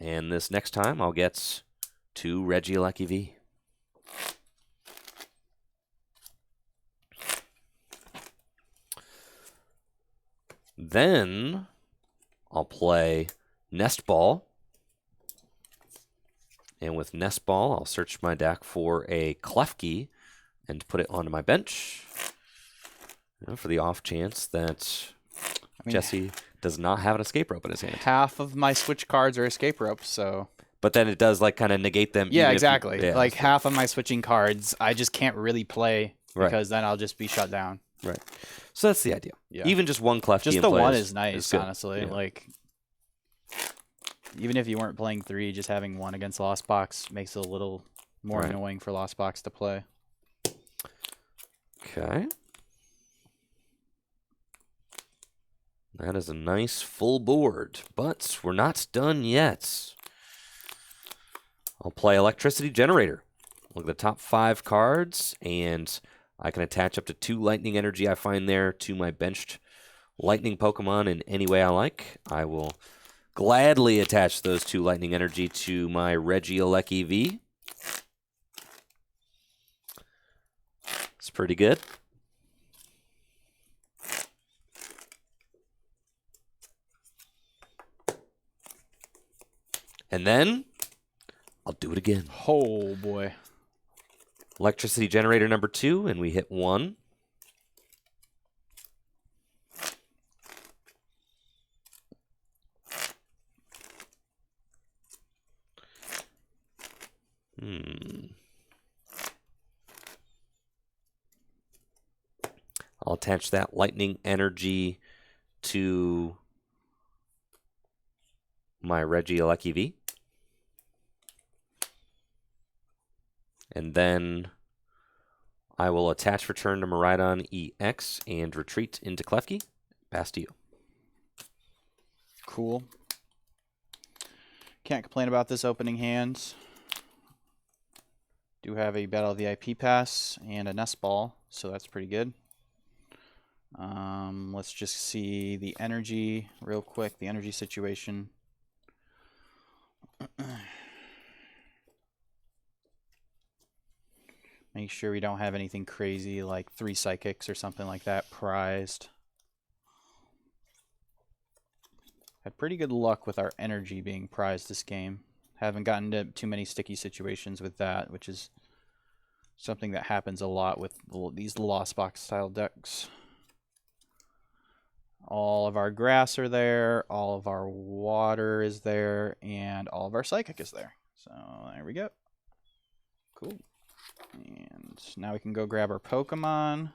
And this next time, I'll get 2 Regieleki V. Then I'll play Nest Ball. And with Nest Ball, I'll search my deck for a Klefki and put it onto my bench. For the off chance that Jesse does not have an escape rope in his hand. Half of my switch cards are escape ropes, so. But then it does like kind of negate them. Yeah, exactly. Like half of my switching cards, I just can't really play because then I'll just be shut down. Right. So that's the idea. Yeah. Even just one Klefki just in the play one is nice, honestly. Yeah. Like, even if you weren't playing 3, just having 1 against Lost Box makes it a little more annoying for Lost Box to play. Okay. That is a nice full board, but we're not done yet. I'll play Electricity Generator. Look at the top 5 cards, and I can attach up to 2 Lightning Energy I find there to my benched Lightning Pokemon in any way I like. I will gladly attach those 2 Lightning Energy to my Regieleki V. It's pretty good. And then I'll do it again. Oh, boy. Electricity Generator number 2, and we hit 1. I'll attach that Lightning Energy to my Regieleki V. And then I will attach return to Miraidon EX and retreat into Klefki. Pass to you. Cool. Can't complain about this opening hand. Do have a Battle VIP pass and a Nest Ball, so that's pretty good. Let's just see the energy real quick, the energy situation. Make sure we don't have anything crazy like 3 Psychics or something like that prized. Had pretty good luck with our energy being prized this game. Haven't gotten to too many sticky situations with that, which is something that happens a lot with these Lost Box style decks. All of our grass are there, all of our water is there, and all of our Psychic is there. So there we go. Cool. And now we can go grab our Pokemon.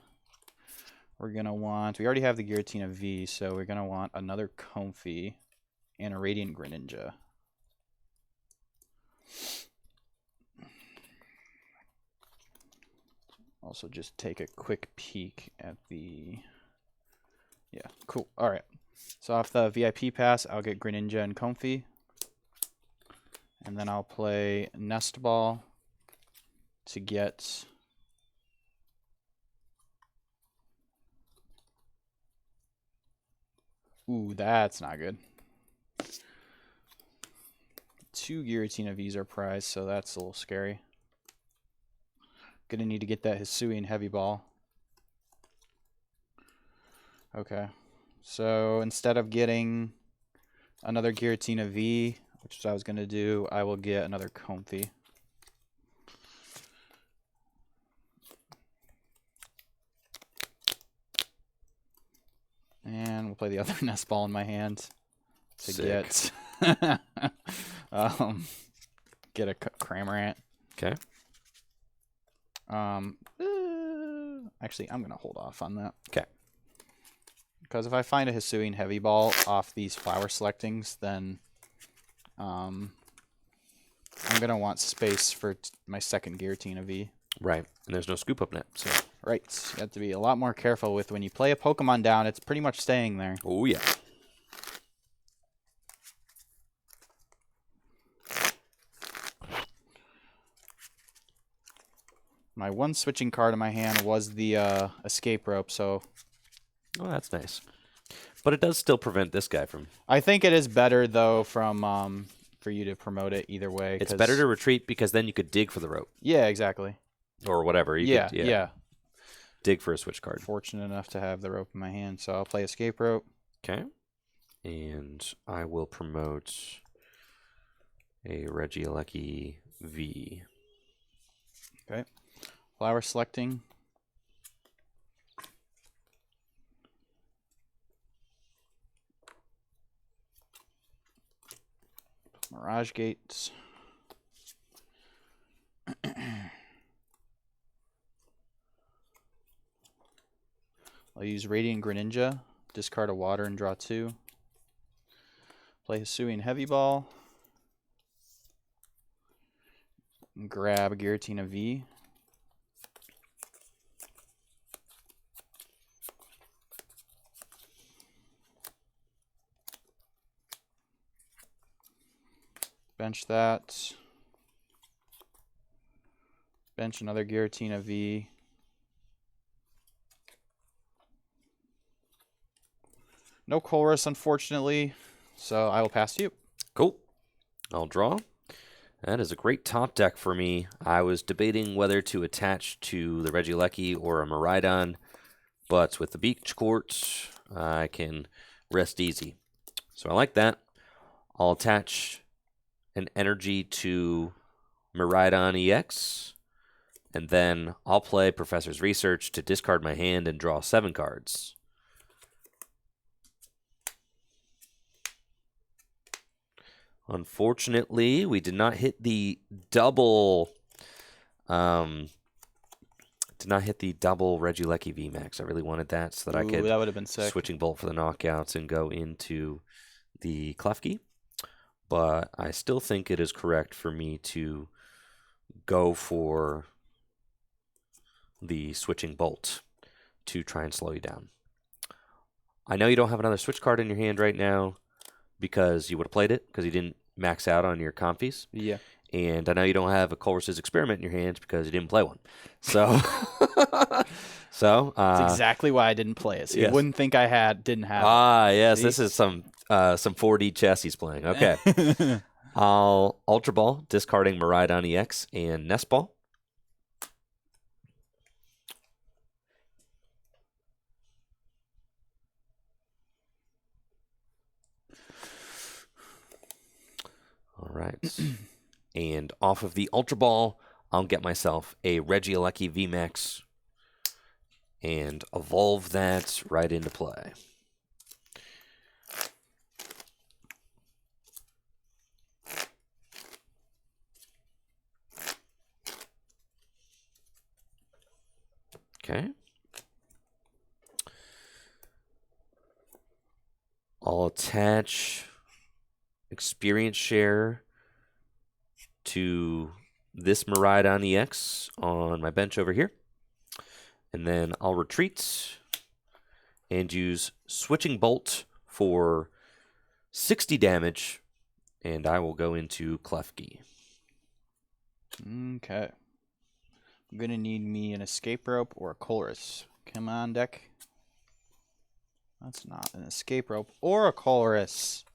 We're going to want, we already have the Giratina V, so we're going to want another Comfey and a Radiant Greninja. Also just take a quick peek at the, yeah, cool. All right. So off the VIP pass, I'll get Greninja and Comfey. And then I'll play Nest Ball to get ooh, that's not good. 2 Giratina V's are prized, so that's a little scary. Gonna need to get that Hisuian Heavy Ball. Okay. So instead of getting another Giratina V, which is what I was gonna do, I will get another Comfey. And we'll play the other Nest Ball in my hand to get get a Cramorant. Okay. Actually, I'm gonna hold off on that. Okay. Because if I find a Hisuian Heavy Ball off these flower selectings, then I'm gonna want space for my second Giratina V. Right, and there's no scoop up net. So. Right, you have to be a lot more careful with when you play a Pokemon down. It's pretty much staying there. Oh yeah. My one switching card in my hand was the escape rope, so. Oh, that's nice. But it does still prevent this guy from. I think it is better though from for you to promote it either way. It's better to retreat because then you could dig for the rope. Yeah, exactly. Or whatever. You could, yeah. Dig for a switch card. Fortunate enough to have the rope in my hand, so I'll play escape rope. Okay. And I will promote a Regieleki V. Okay. Flower selecting. Mirage Gates. I'll use Radiant Greninja, discard a water and draw 2. Play Hisuian Heavy Ball. And grab a Giratina V. Bench that. Bench another Giratina V. No Colress, unfortunately, so I will pass to you. Cool. I'll draw. That is a great top deck for me. I was debating whether to attach to the Regieleki or a Miraidon, but with the Beach Court, I can rest easy. So I like that. I'll attach an energy to Miraidon EX, and then I'll play Professor's Research to discard my hand and draw 7 cards. Unfortunately, we did not hit the double. Did not hit the double Regieleki VMAX. I really wanted that so that I could that would have been sick. Switching Bolt for the knockouts and go into the Klefki. But I still think it is correct for me to go for the Switching Bolt to try and slow you down. I know you don't have another switch card in your hand right now because you would have played it because you didn't max out on your Comfies. Yeah. And I know you don't have a Colress's Experiment in your hands because you didn't play one. So, that's exactly why I didn't play it. So yes. You wouldn't think didn't have it. Ah, yes, see? This is some 4D chess he's playing. Okay. I'll Ultra Ball, discarding Miraidon EX and Nest Ball. All right. And off of the Ultra Ball, I'll get myself a Regieleki VMAX and evolve that right into play. Okay. I'll attach Experience Share to this Miraidon EX on my bench over here. And then I'll retreat and use Switching Bolt for 60 damage, and I will go into Klefki. Okay. I'm going to need me an Escape Rope or a Colress. Come on, deck. That's not an Escape Rope or a Colress.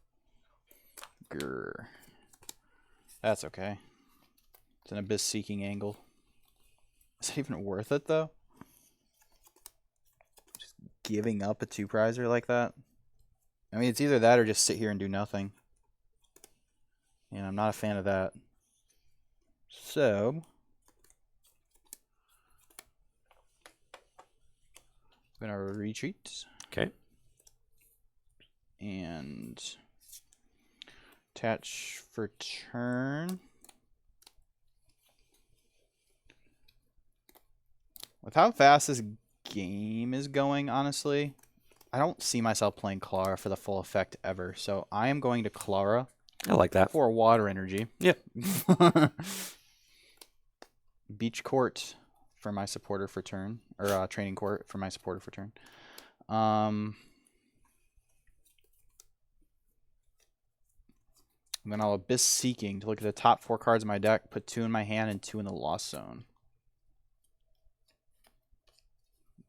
Grr. That's okay. It's an Abyss-seeking angle. Is it even worth it, though? Just giving up a 2-prizer like that? I mean, it's either that or just sit here and do nothing. And I'm not a fan of that. So, I'm going to retreat. Okay. And attach for turn. With how fast this game is going, honestly, I don't see myself playing Clara for the full effect ever. So I am going to Clara. I like that. For water energy. Yep. Beach Court for my supporter for turn. Or Training Court for my supporter for turn. And then I'll Abyss Seeking to look at the top 4 cards of my deck, put 2 in my hand and 2 in the Lost Zone.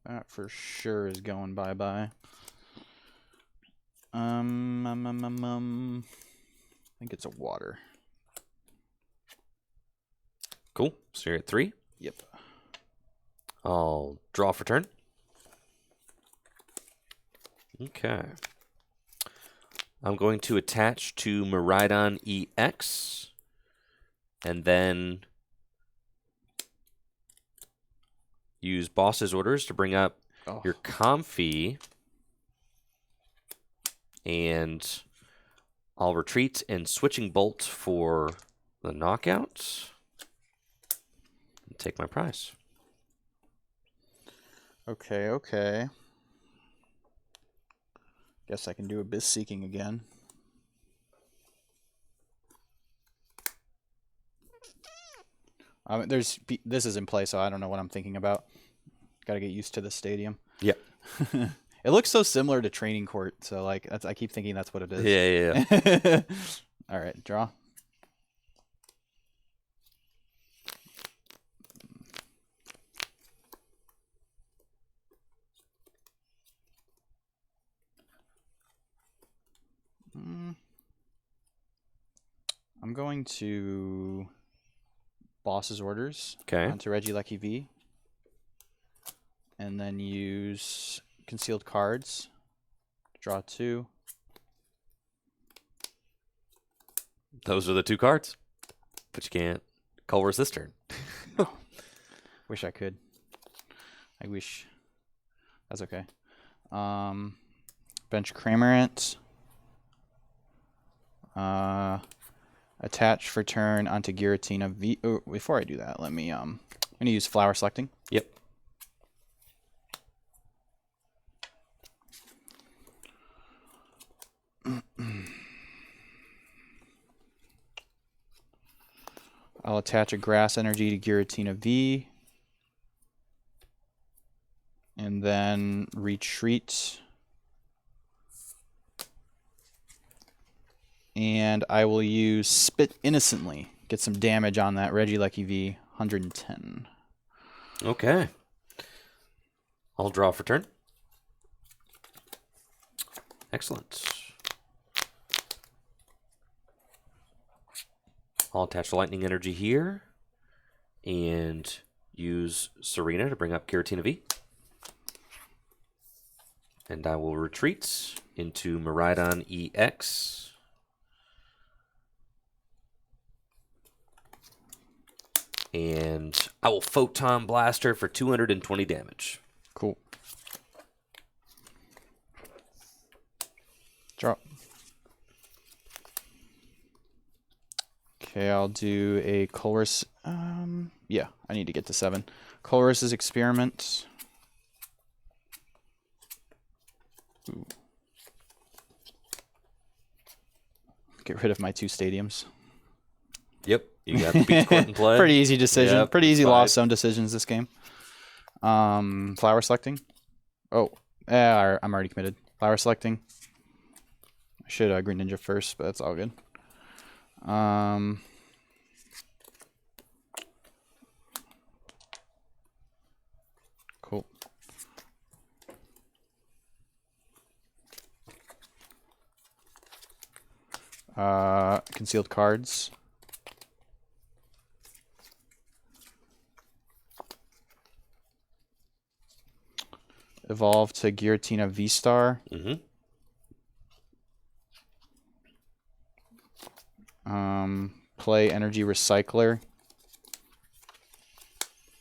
That for sure is going bye-bye. I think it's a water. Cool. So you're at 3? Yep. I'll draw for turn. Okay. I'm going to attach to Miraidon EX, and then use Boss's Orders to bring up your Comfy, and I'll retreat and Switching Bolt for the knockout, and take my prize. Okay. Guess I can do Abyss Seeking again. This is in play, so I don't know what I'm thinking about. Got to get used to the stadium. Yep. It looks so similar to Training Court, so like I keep thinking that's what it is. Yeah. All right, draw. I'm going to Boss's Orders onto Regieleki V, and then use Concealed Cards. Draw 2. Those are the 2 cards, but you can't Colress this turn. Wish I could. I wish. That's okay. Bench Cramorant. Attach for turn onto Giratina V. Oh, before I do that, let me I'm gonna use Flower Selecting. Yep. I'll attach a Grass Energy to Giratina V. And then retreat. And I will use Spit Innocently. Get some damage on that Regieleki V. 110. Okay. I'll draw for turn. Excellent. I'll attach the Lightning Energy here and use Serena to bring up Giratina V. And I will retreat into Miraidon EX. And I will Photon Blaster for 220 damage. Cool. Drop. Okay, I'll do a Colress. Yeah, I need to get to 7. Colress's Experiment. Ooh. Get rid of my 2 stadiums. Yep, you got the Beach Court in play. Pretty easy decision. Yep, pretty easy Lost Zone decisions this game. Flower Selecting. Oh, I'm already committed. Flower Selecting. I should Green Ninja first, but that's all good. Cool. Concealed Cards. Evolve to Giratina V-Star. Play Energy Recycler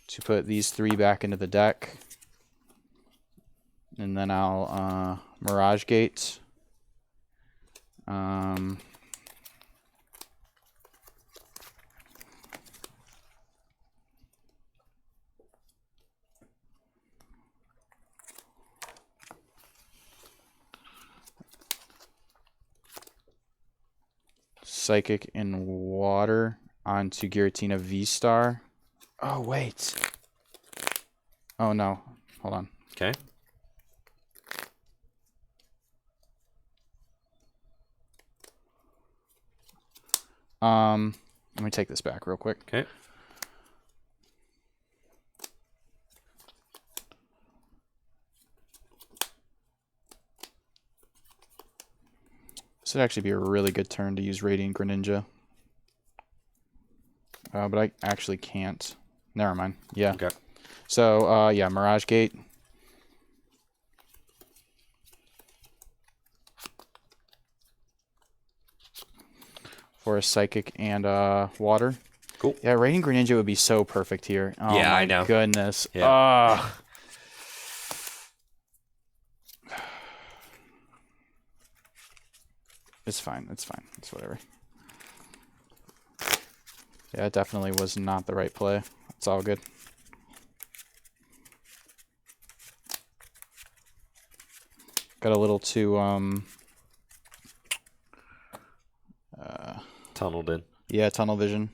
to put these 3 back into the deck. And then I'll Mirage Gate. Psychic and Water onto Giratina V-Star. Oh, wait. Oh, no. Hold on. Okay. Let me take this back real quick. Okay. This would actually be a really good turn to use Radiant Greninja. But I actually can't. Never mind. Yeah. Okay. So, yeah, Mirage Gate. For a Psychic and Water. Cool. Yeah, Radiant Greninja would be so perfect here. Oh, yeah, my I know. goodness. Yeah. It's fine. It's fine. It's whatever. Yeah, it definitely was not the right play. It's all good. Got a little too tunneled in. Yeah, tunnel vision.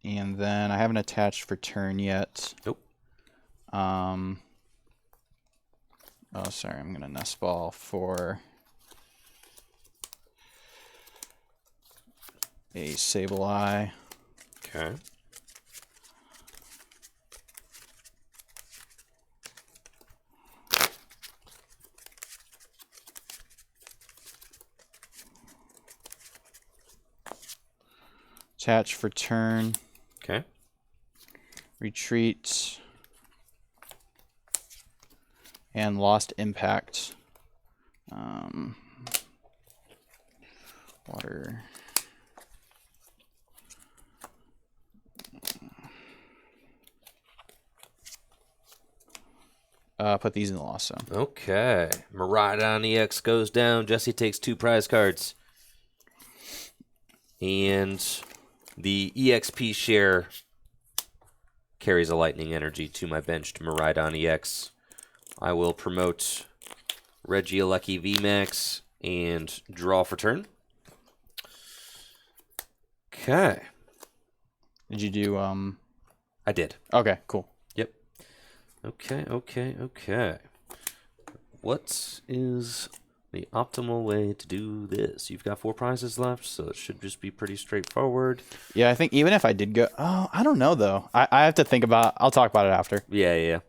And then I haven't attached for turn yet. Nope. Oh, sorry. I'm gonna nest ball for a Sableye. Okay. Attach for turn. Okay. Retreat. And Lost Impact. Water. Put these in the lost zone. Okay. Miraidon EX goes down. Jesse takes 2 prize cards. And the EXP share carries a lightning energy to my benched Miraidon EX. I will promote Regieleki VMAX and draw for turn. Okay. Did you do I did. Okay, cool. Yep. Okay. What is the optimal way to do this? You've got 4 prizes left, so it should just be pretty straightforward. Yeah, I think even if I did go... Oh, I don't know, though. I have to think about... I'll talk about it after. Yeah.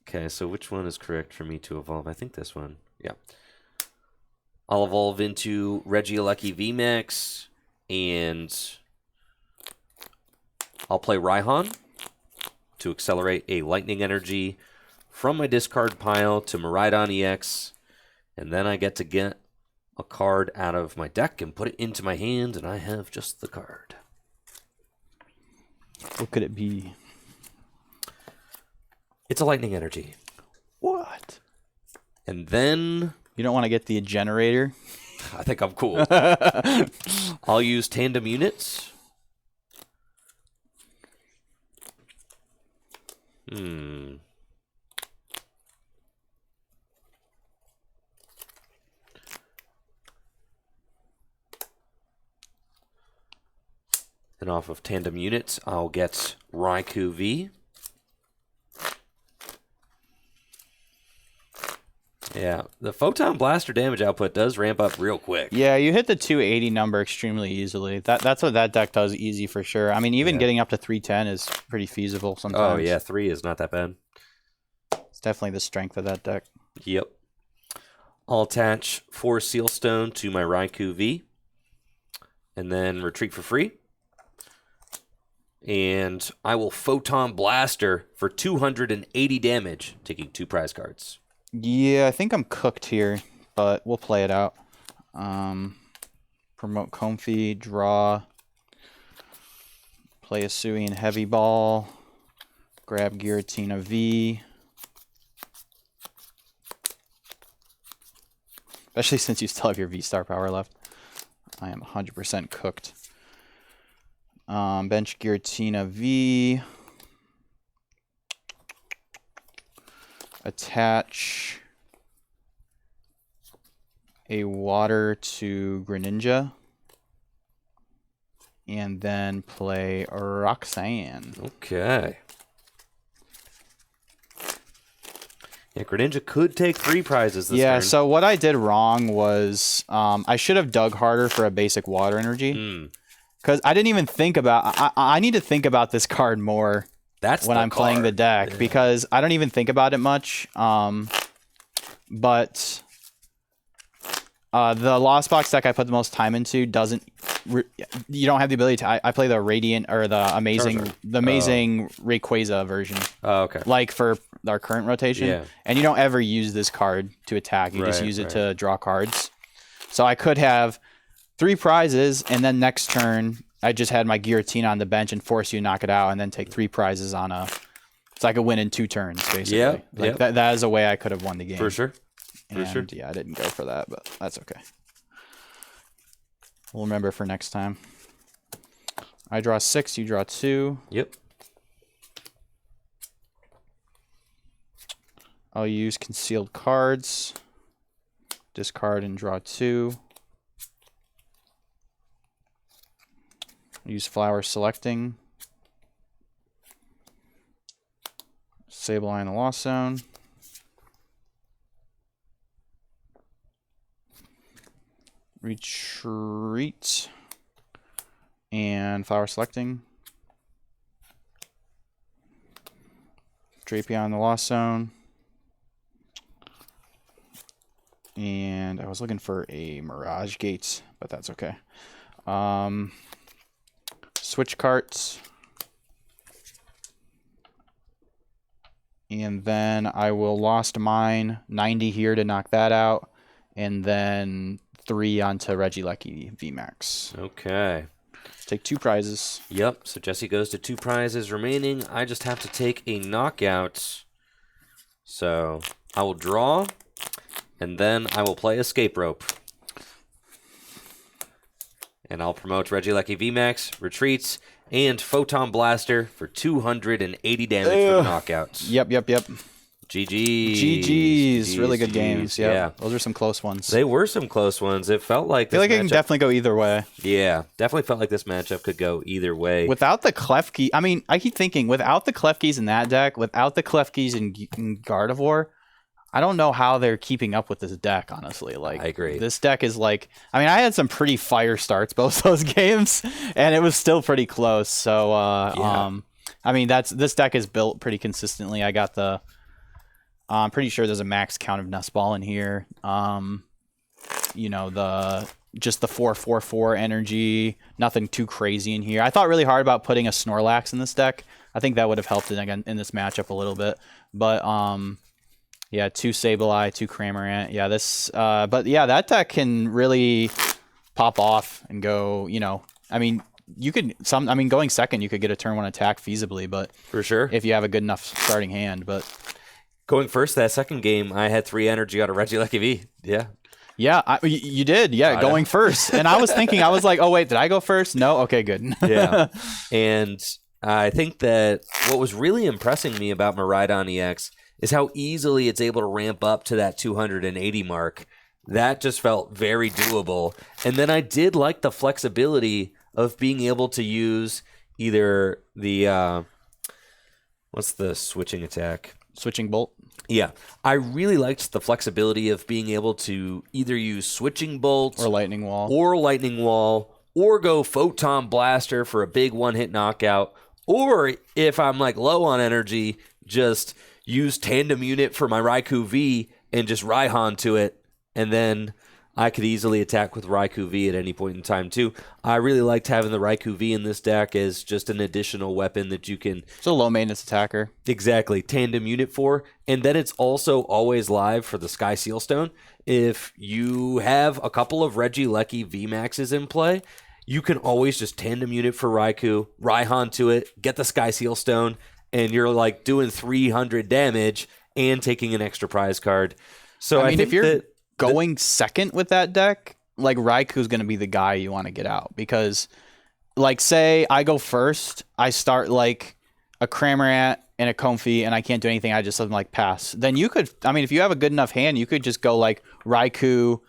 Okay, so which one is correct for me to evolve? I think this one. Yeah. I'll evolve into Regieleki VMAX, and I'll play Raihan to accelerate a lightning energy from my discard pile to Miraidon EX, and then I get to get a card out of my deck and put it into my hand, and I have just the card. What could it be? It's a lightning energy. What? And then... You don't want to get the generator? I think I'm cool. I'll use tandem units. And off of tandem units, I'll get Raikou V. Yeah, the Photon Blaster damage output does ramp up real quick. Yeah, you hit the 280 number extremely easily. That's what that deck does easy for sure. I mean, even getting up to 310 is pretty feasible sometimes. Oh, yeah, 3 is not that bad. It's definitely the strength of that deck. Yep. I'll attach 4 Sealstone to my Raikou V, and then retreat for free. And I will Photon Blaster for 280 damage, taking 2 prize cards. Yeah, I think I'm cooked here, but we'll play it out. Promote Comfy, draw, play a Suian Heavy Ball, grab Giratina V. Especially since you still have your V-Star power left. I am 100% cooked. Bench Giratina V. attach a water to Greninja, and then play Roxanne. Okay. Yeah, Greninja could take 3 prizes this turn. So what I did wrong was I should have dug harder for a basic water energy. Because I didn't even think about... I need to think about this card more when I'm playing the deck. Yeah. Because I don't even think about it much. But... the Lost Box deck I put the most time into doesn't... you don't have the ability to... I play the Radiant or the amazing Rayquaza version. Oh, okay. Like for our current rotation. Yeah. And you don't ever use this card to attack. You just use it to draw cards. So I could have 3 prizes, and then next turn I just had my Giratina on the bench and force you to knock it out, and then take 3 prizes on a... So I could win in 2 turns, basically. Yeah. That is a way I could have won the game. For sure. Yeah, I didn't go for that, but that's okay. We'll remember for next time. I draw 6, you draw 2. Yep. I'll use concealed cards. Discard and draw 2. Use flower selecting. Sableye in the Lost Zone. Retreat. And flower selecting. Drapion in the Lost Zone. And I was looking for a Mirage Gate, but that's okay. Switch carts. And then I will Lost Mine 90 here to knock that out. And then 3 onto Regieleki VMAX. Okay. Take 2 prizes. Yep. So Jesse goes to 2 prizes remaining. I just have to take a knockout. So I will draw, and then I will play Escape Rope. And I'll promote Regieleki VMAX, Retreats, and Photon Blaster for 280 damage for knockouts. Yep. GG's. Really good games. Yep. Yeah. Those are some close ones. They were some close ones. It felt like I feel like it can definitely go either way. Yeah. Definitely felt like this matchup could go either way. Without the Klefki, I mean, I keep thinking, without the Klefkis in that deck, without the Klefkis in Gardevoir, I don't know how they're keeping up with this deck, honestly. Like, I agree. This deck is like... I mean, I had some pretty fire starts both those games, and it was still pretty close. So, I mean, this deck is built pretty consistently. I got the... I'm pretty sure there's a max count of Nest Ball in here. You know, just the 4/4/4 energy. Nothing too crazy in here. I thought really hard about putting a Snorlax in this deck. I think that would have helped in this matchup a little bit. But yeah, 2 Sableye, 2 Cramorant. Yeah, but yeah, that deck can really pop off and go. You know, I mean, going second, you could get a turn 1 attack feasibly, but for sure, if you have a good enough starting hand, but. Going first, that second game, I had 3 energy out of Regieleki V. Yeah. Yeah, you did. Yeah, going first. And I was thinking, oh, wait, did I go first? No? Okay, good. Yeah. And I think that what was really impressing me about Miraidon EX is how easily it's able to ramp up to that 280 mark. That just felt very doable. And then I did like the flexibility of being able to use either the... what's the switching attack? Switching Bolt? Yeah. I really liked the flexibility of being able to either use Switching Bolt or Lightning Wall or go Photon Blaster for a big one-hit knockout, or if I'm like low on energy, just use Tandem Unit for my Raikou V and just Raihan to it, and then I could easily attack with Raikou V at any point in time, too. I really liked having the Raikou V in this deck as just an additional weapon that you can... It's a low-maintenance attacker. Exactly. Tandem unit for. And then it's also always live for the Sky Sealstone. If you have a couple of Regieleki VMAXs in play, you can always just tandem unit for Raikou, Raihan to it, get the Sky Sealstone, and you're like doing 300 damage and taking an extra prize card. So I think if you're going second with that deck, like Raikou's going to be the guy you want to get out, because like say I go first, I start like a Cramorant and a Comfey, and I can't do anything. I just let them like pass. Then you could, I mean, if you have a good enough hand, you could just go like Raikou,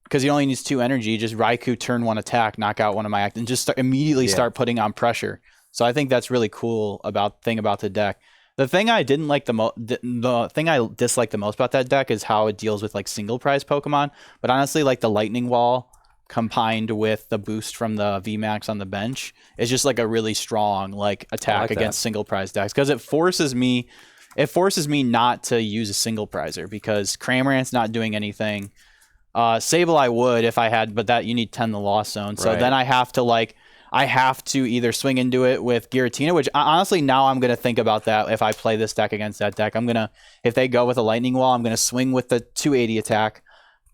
because he only needs 2 energy. Just Raikou, turn 1 attack, knock out one of my act, and just immediately start putting on pressure. So I think that's really cool about the deck. The thing I didn't like the thing I disliked the most about that deck is how it deals with like single prize Pokemon. But honestly, like the Lightning Wall combined with the boost from the VMAX on the bench is just like a really strong like attack against single prize decks, because it forces me not to use a single prizer, because Cramorant's not doing anything. Sableye would if I had, but that you need 10 the Lost Zone. So then I have to either swing into it with Giratina, which honestly now I'm gonna think about that if I play this deck against that deck. If they go with a Lightning Wall, I'm gonna swing with the 280 attack,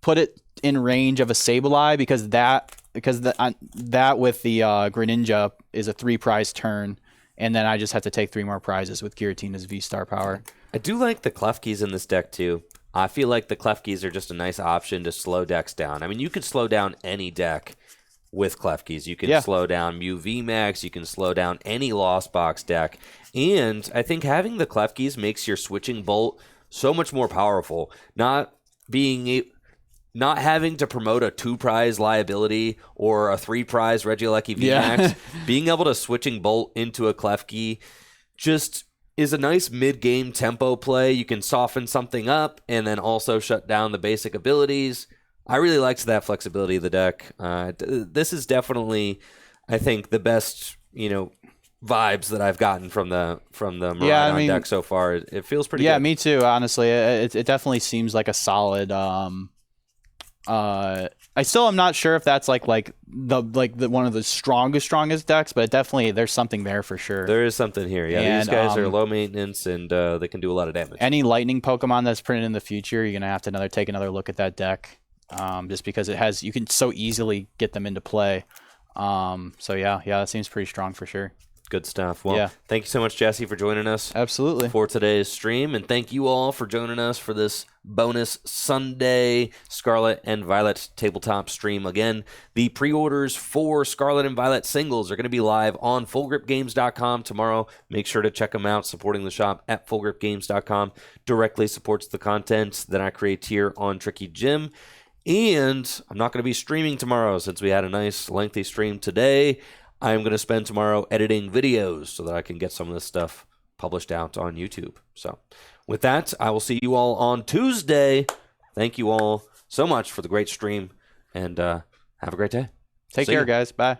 put it in range of a Sableye, because that with the Greninja is a 3 prize turn, and then I just have to take 3 more prizes with Giratina's V-Star power. I do like the Klefkis in this deck too. I feel like the Klefkis are just a nice option to slow decks down. I mean, you could slow down any deck with Klefkis. You can slow down Mew VMAX. You can slow down any Lost Box deck. And I think having the Klefkis makes your Switching Bolt so much more powerful. Not having to promote a 2 prize liability or a 3 prize Regieleki VMAX. Being able to Switching Bolt into a Klefki just is a nice mid-game tempo play. You can soften something up and then also shut down the basic abilities. I really liked that flexibility of the deck. This is definitely, I think, the best, vibes that I've gotten from the Miraidon deck so far. It feels pretty good. Yeah, me too, honestly. It definitely seems like a solid I still am not sure if that's like the one of the strongest decks, but definitely there's something there for sure. There is something here. Yeah, and these guys are low maintenance and they can do a lot of damage. Any lightning Pokemon that's printed in the future, you're gonna have to take another look at that deck, just because you can so easily get them into play. So yeah, that seems pretty strong for sure. Good stuff. Well, thank you so much, Jesse, for joining us. Absolutely. For today's stream. And thank you all for joining us for this bonus Sunday Scarlet and Violet tabletop stream. Again, the pre-orders for Scarlet and Violet singles are going to be live on FullGripGames.com tomorrow. Make sure to check them out. Supporting the shop at FullGripGames.com directly supports the content that I create here on Tricky Gym. And I'm not going to be streaming tomorrow since we had a nice lengthy stream today. I'm going to spend tomorrow editing videos so that I can get some of this stuff published out on YouTube. So with that, I will see you all on Tuesday. Thank you all so much for the great stream, and have a great day. Take care, guys. Bye.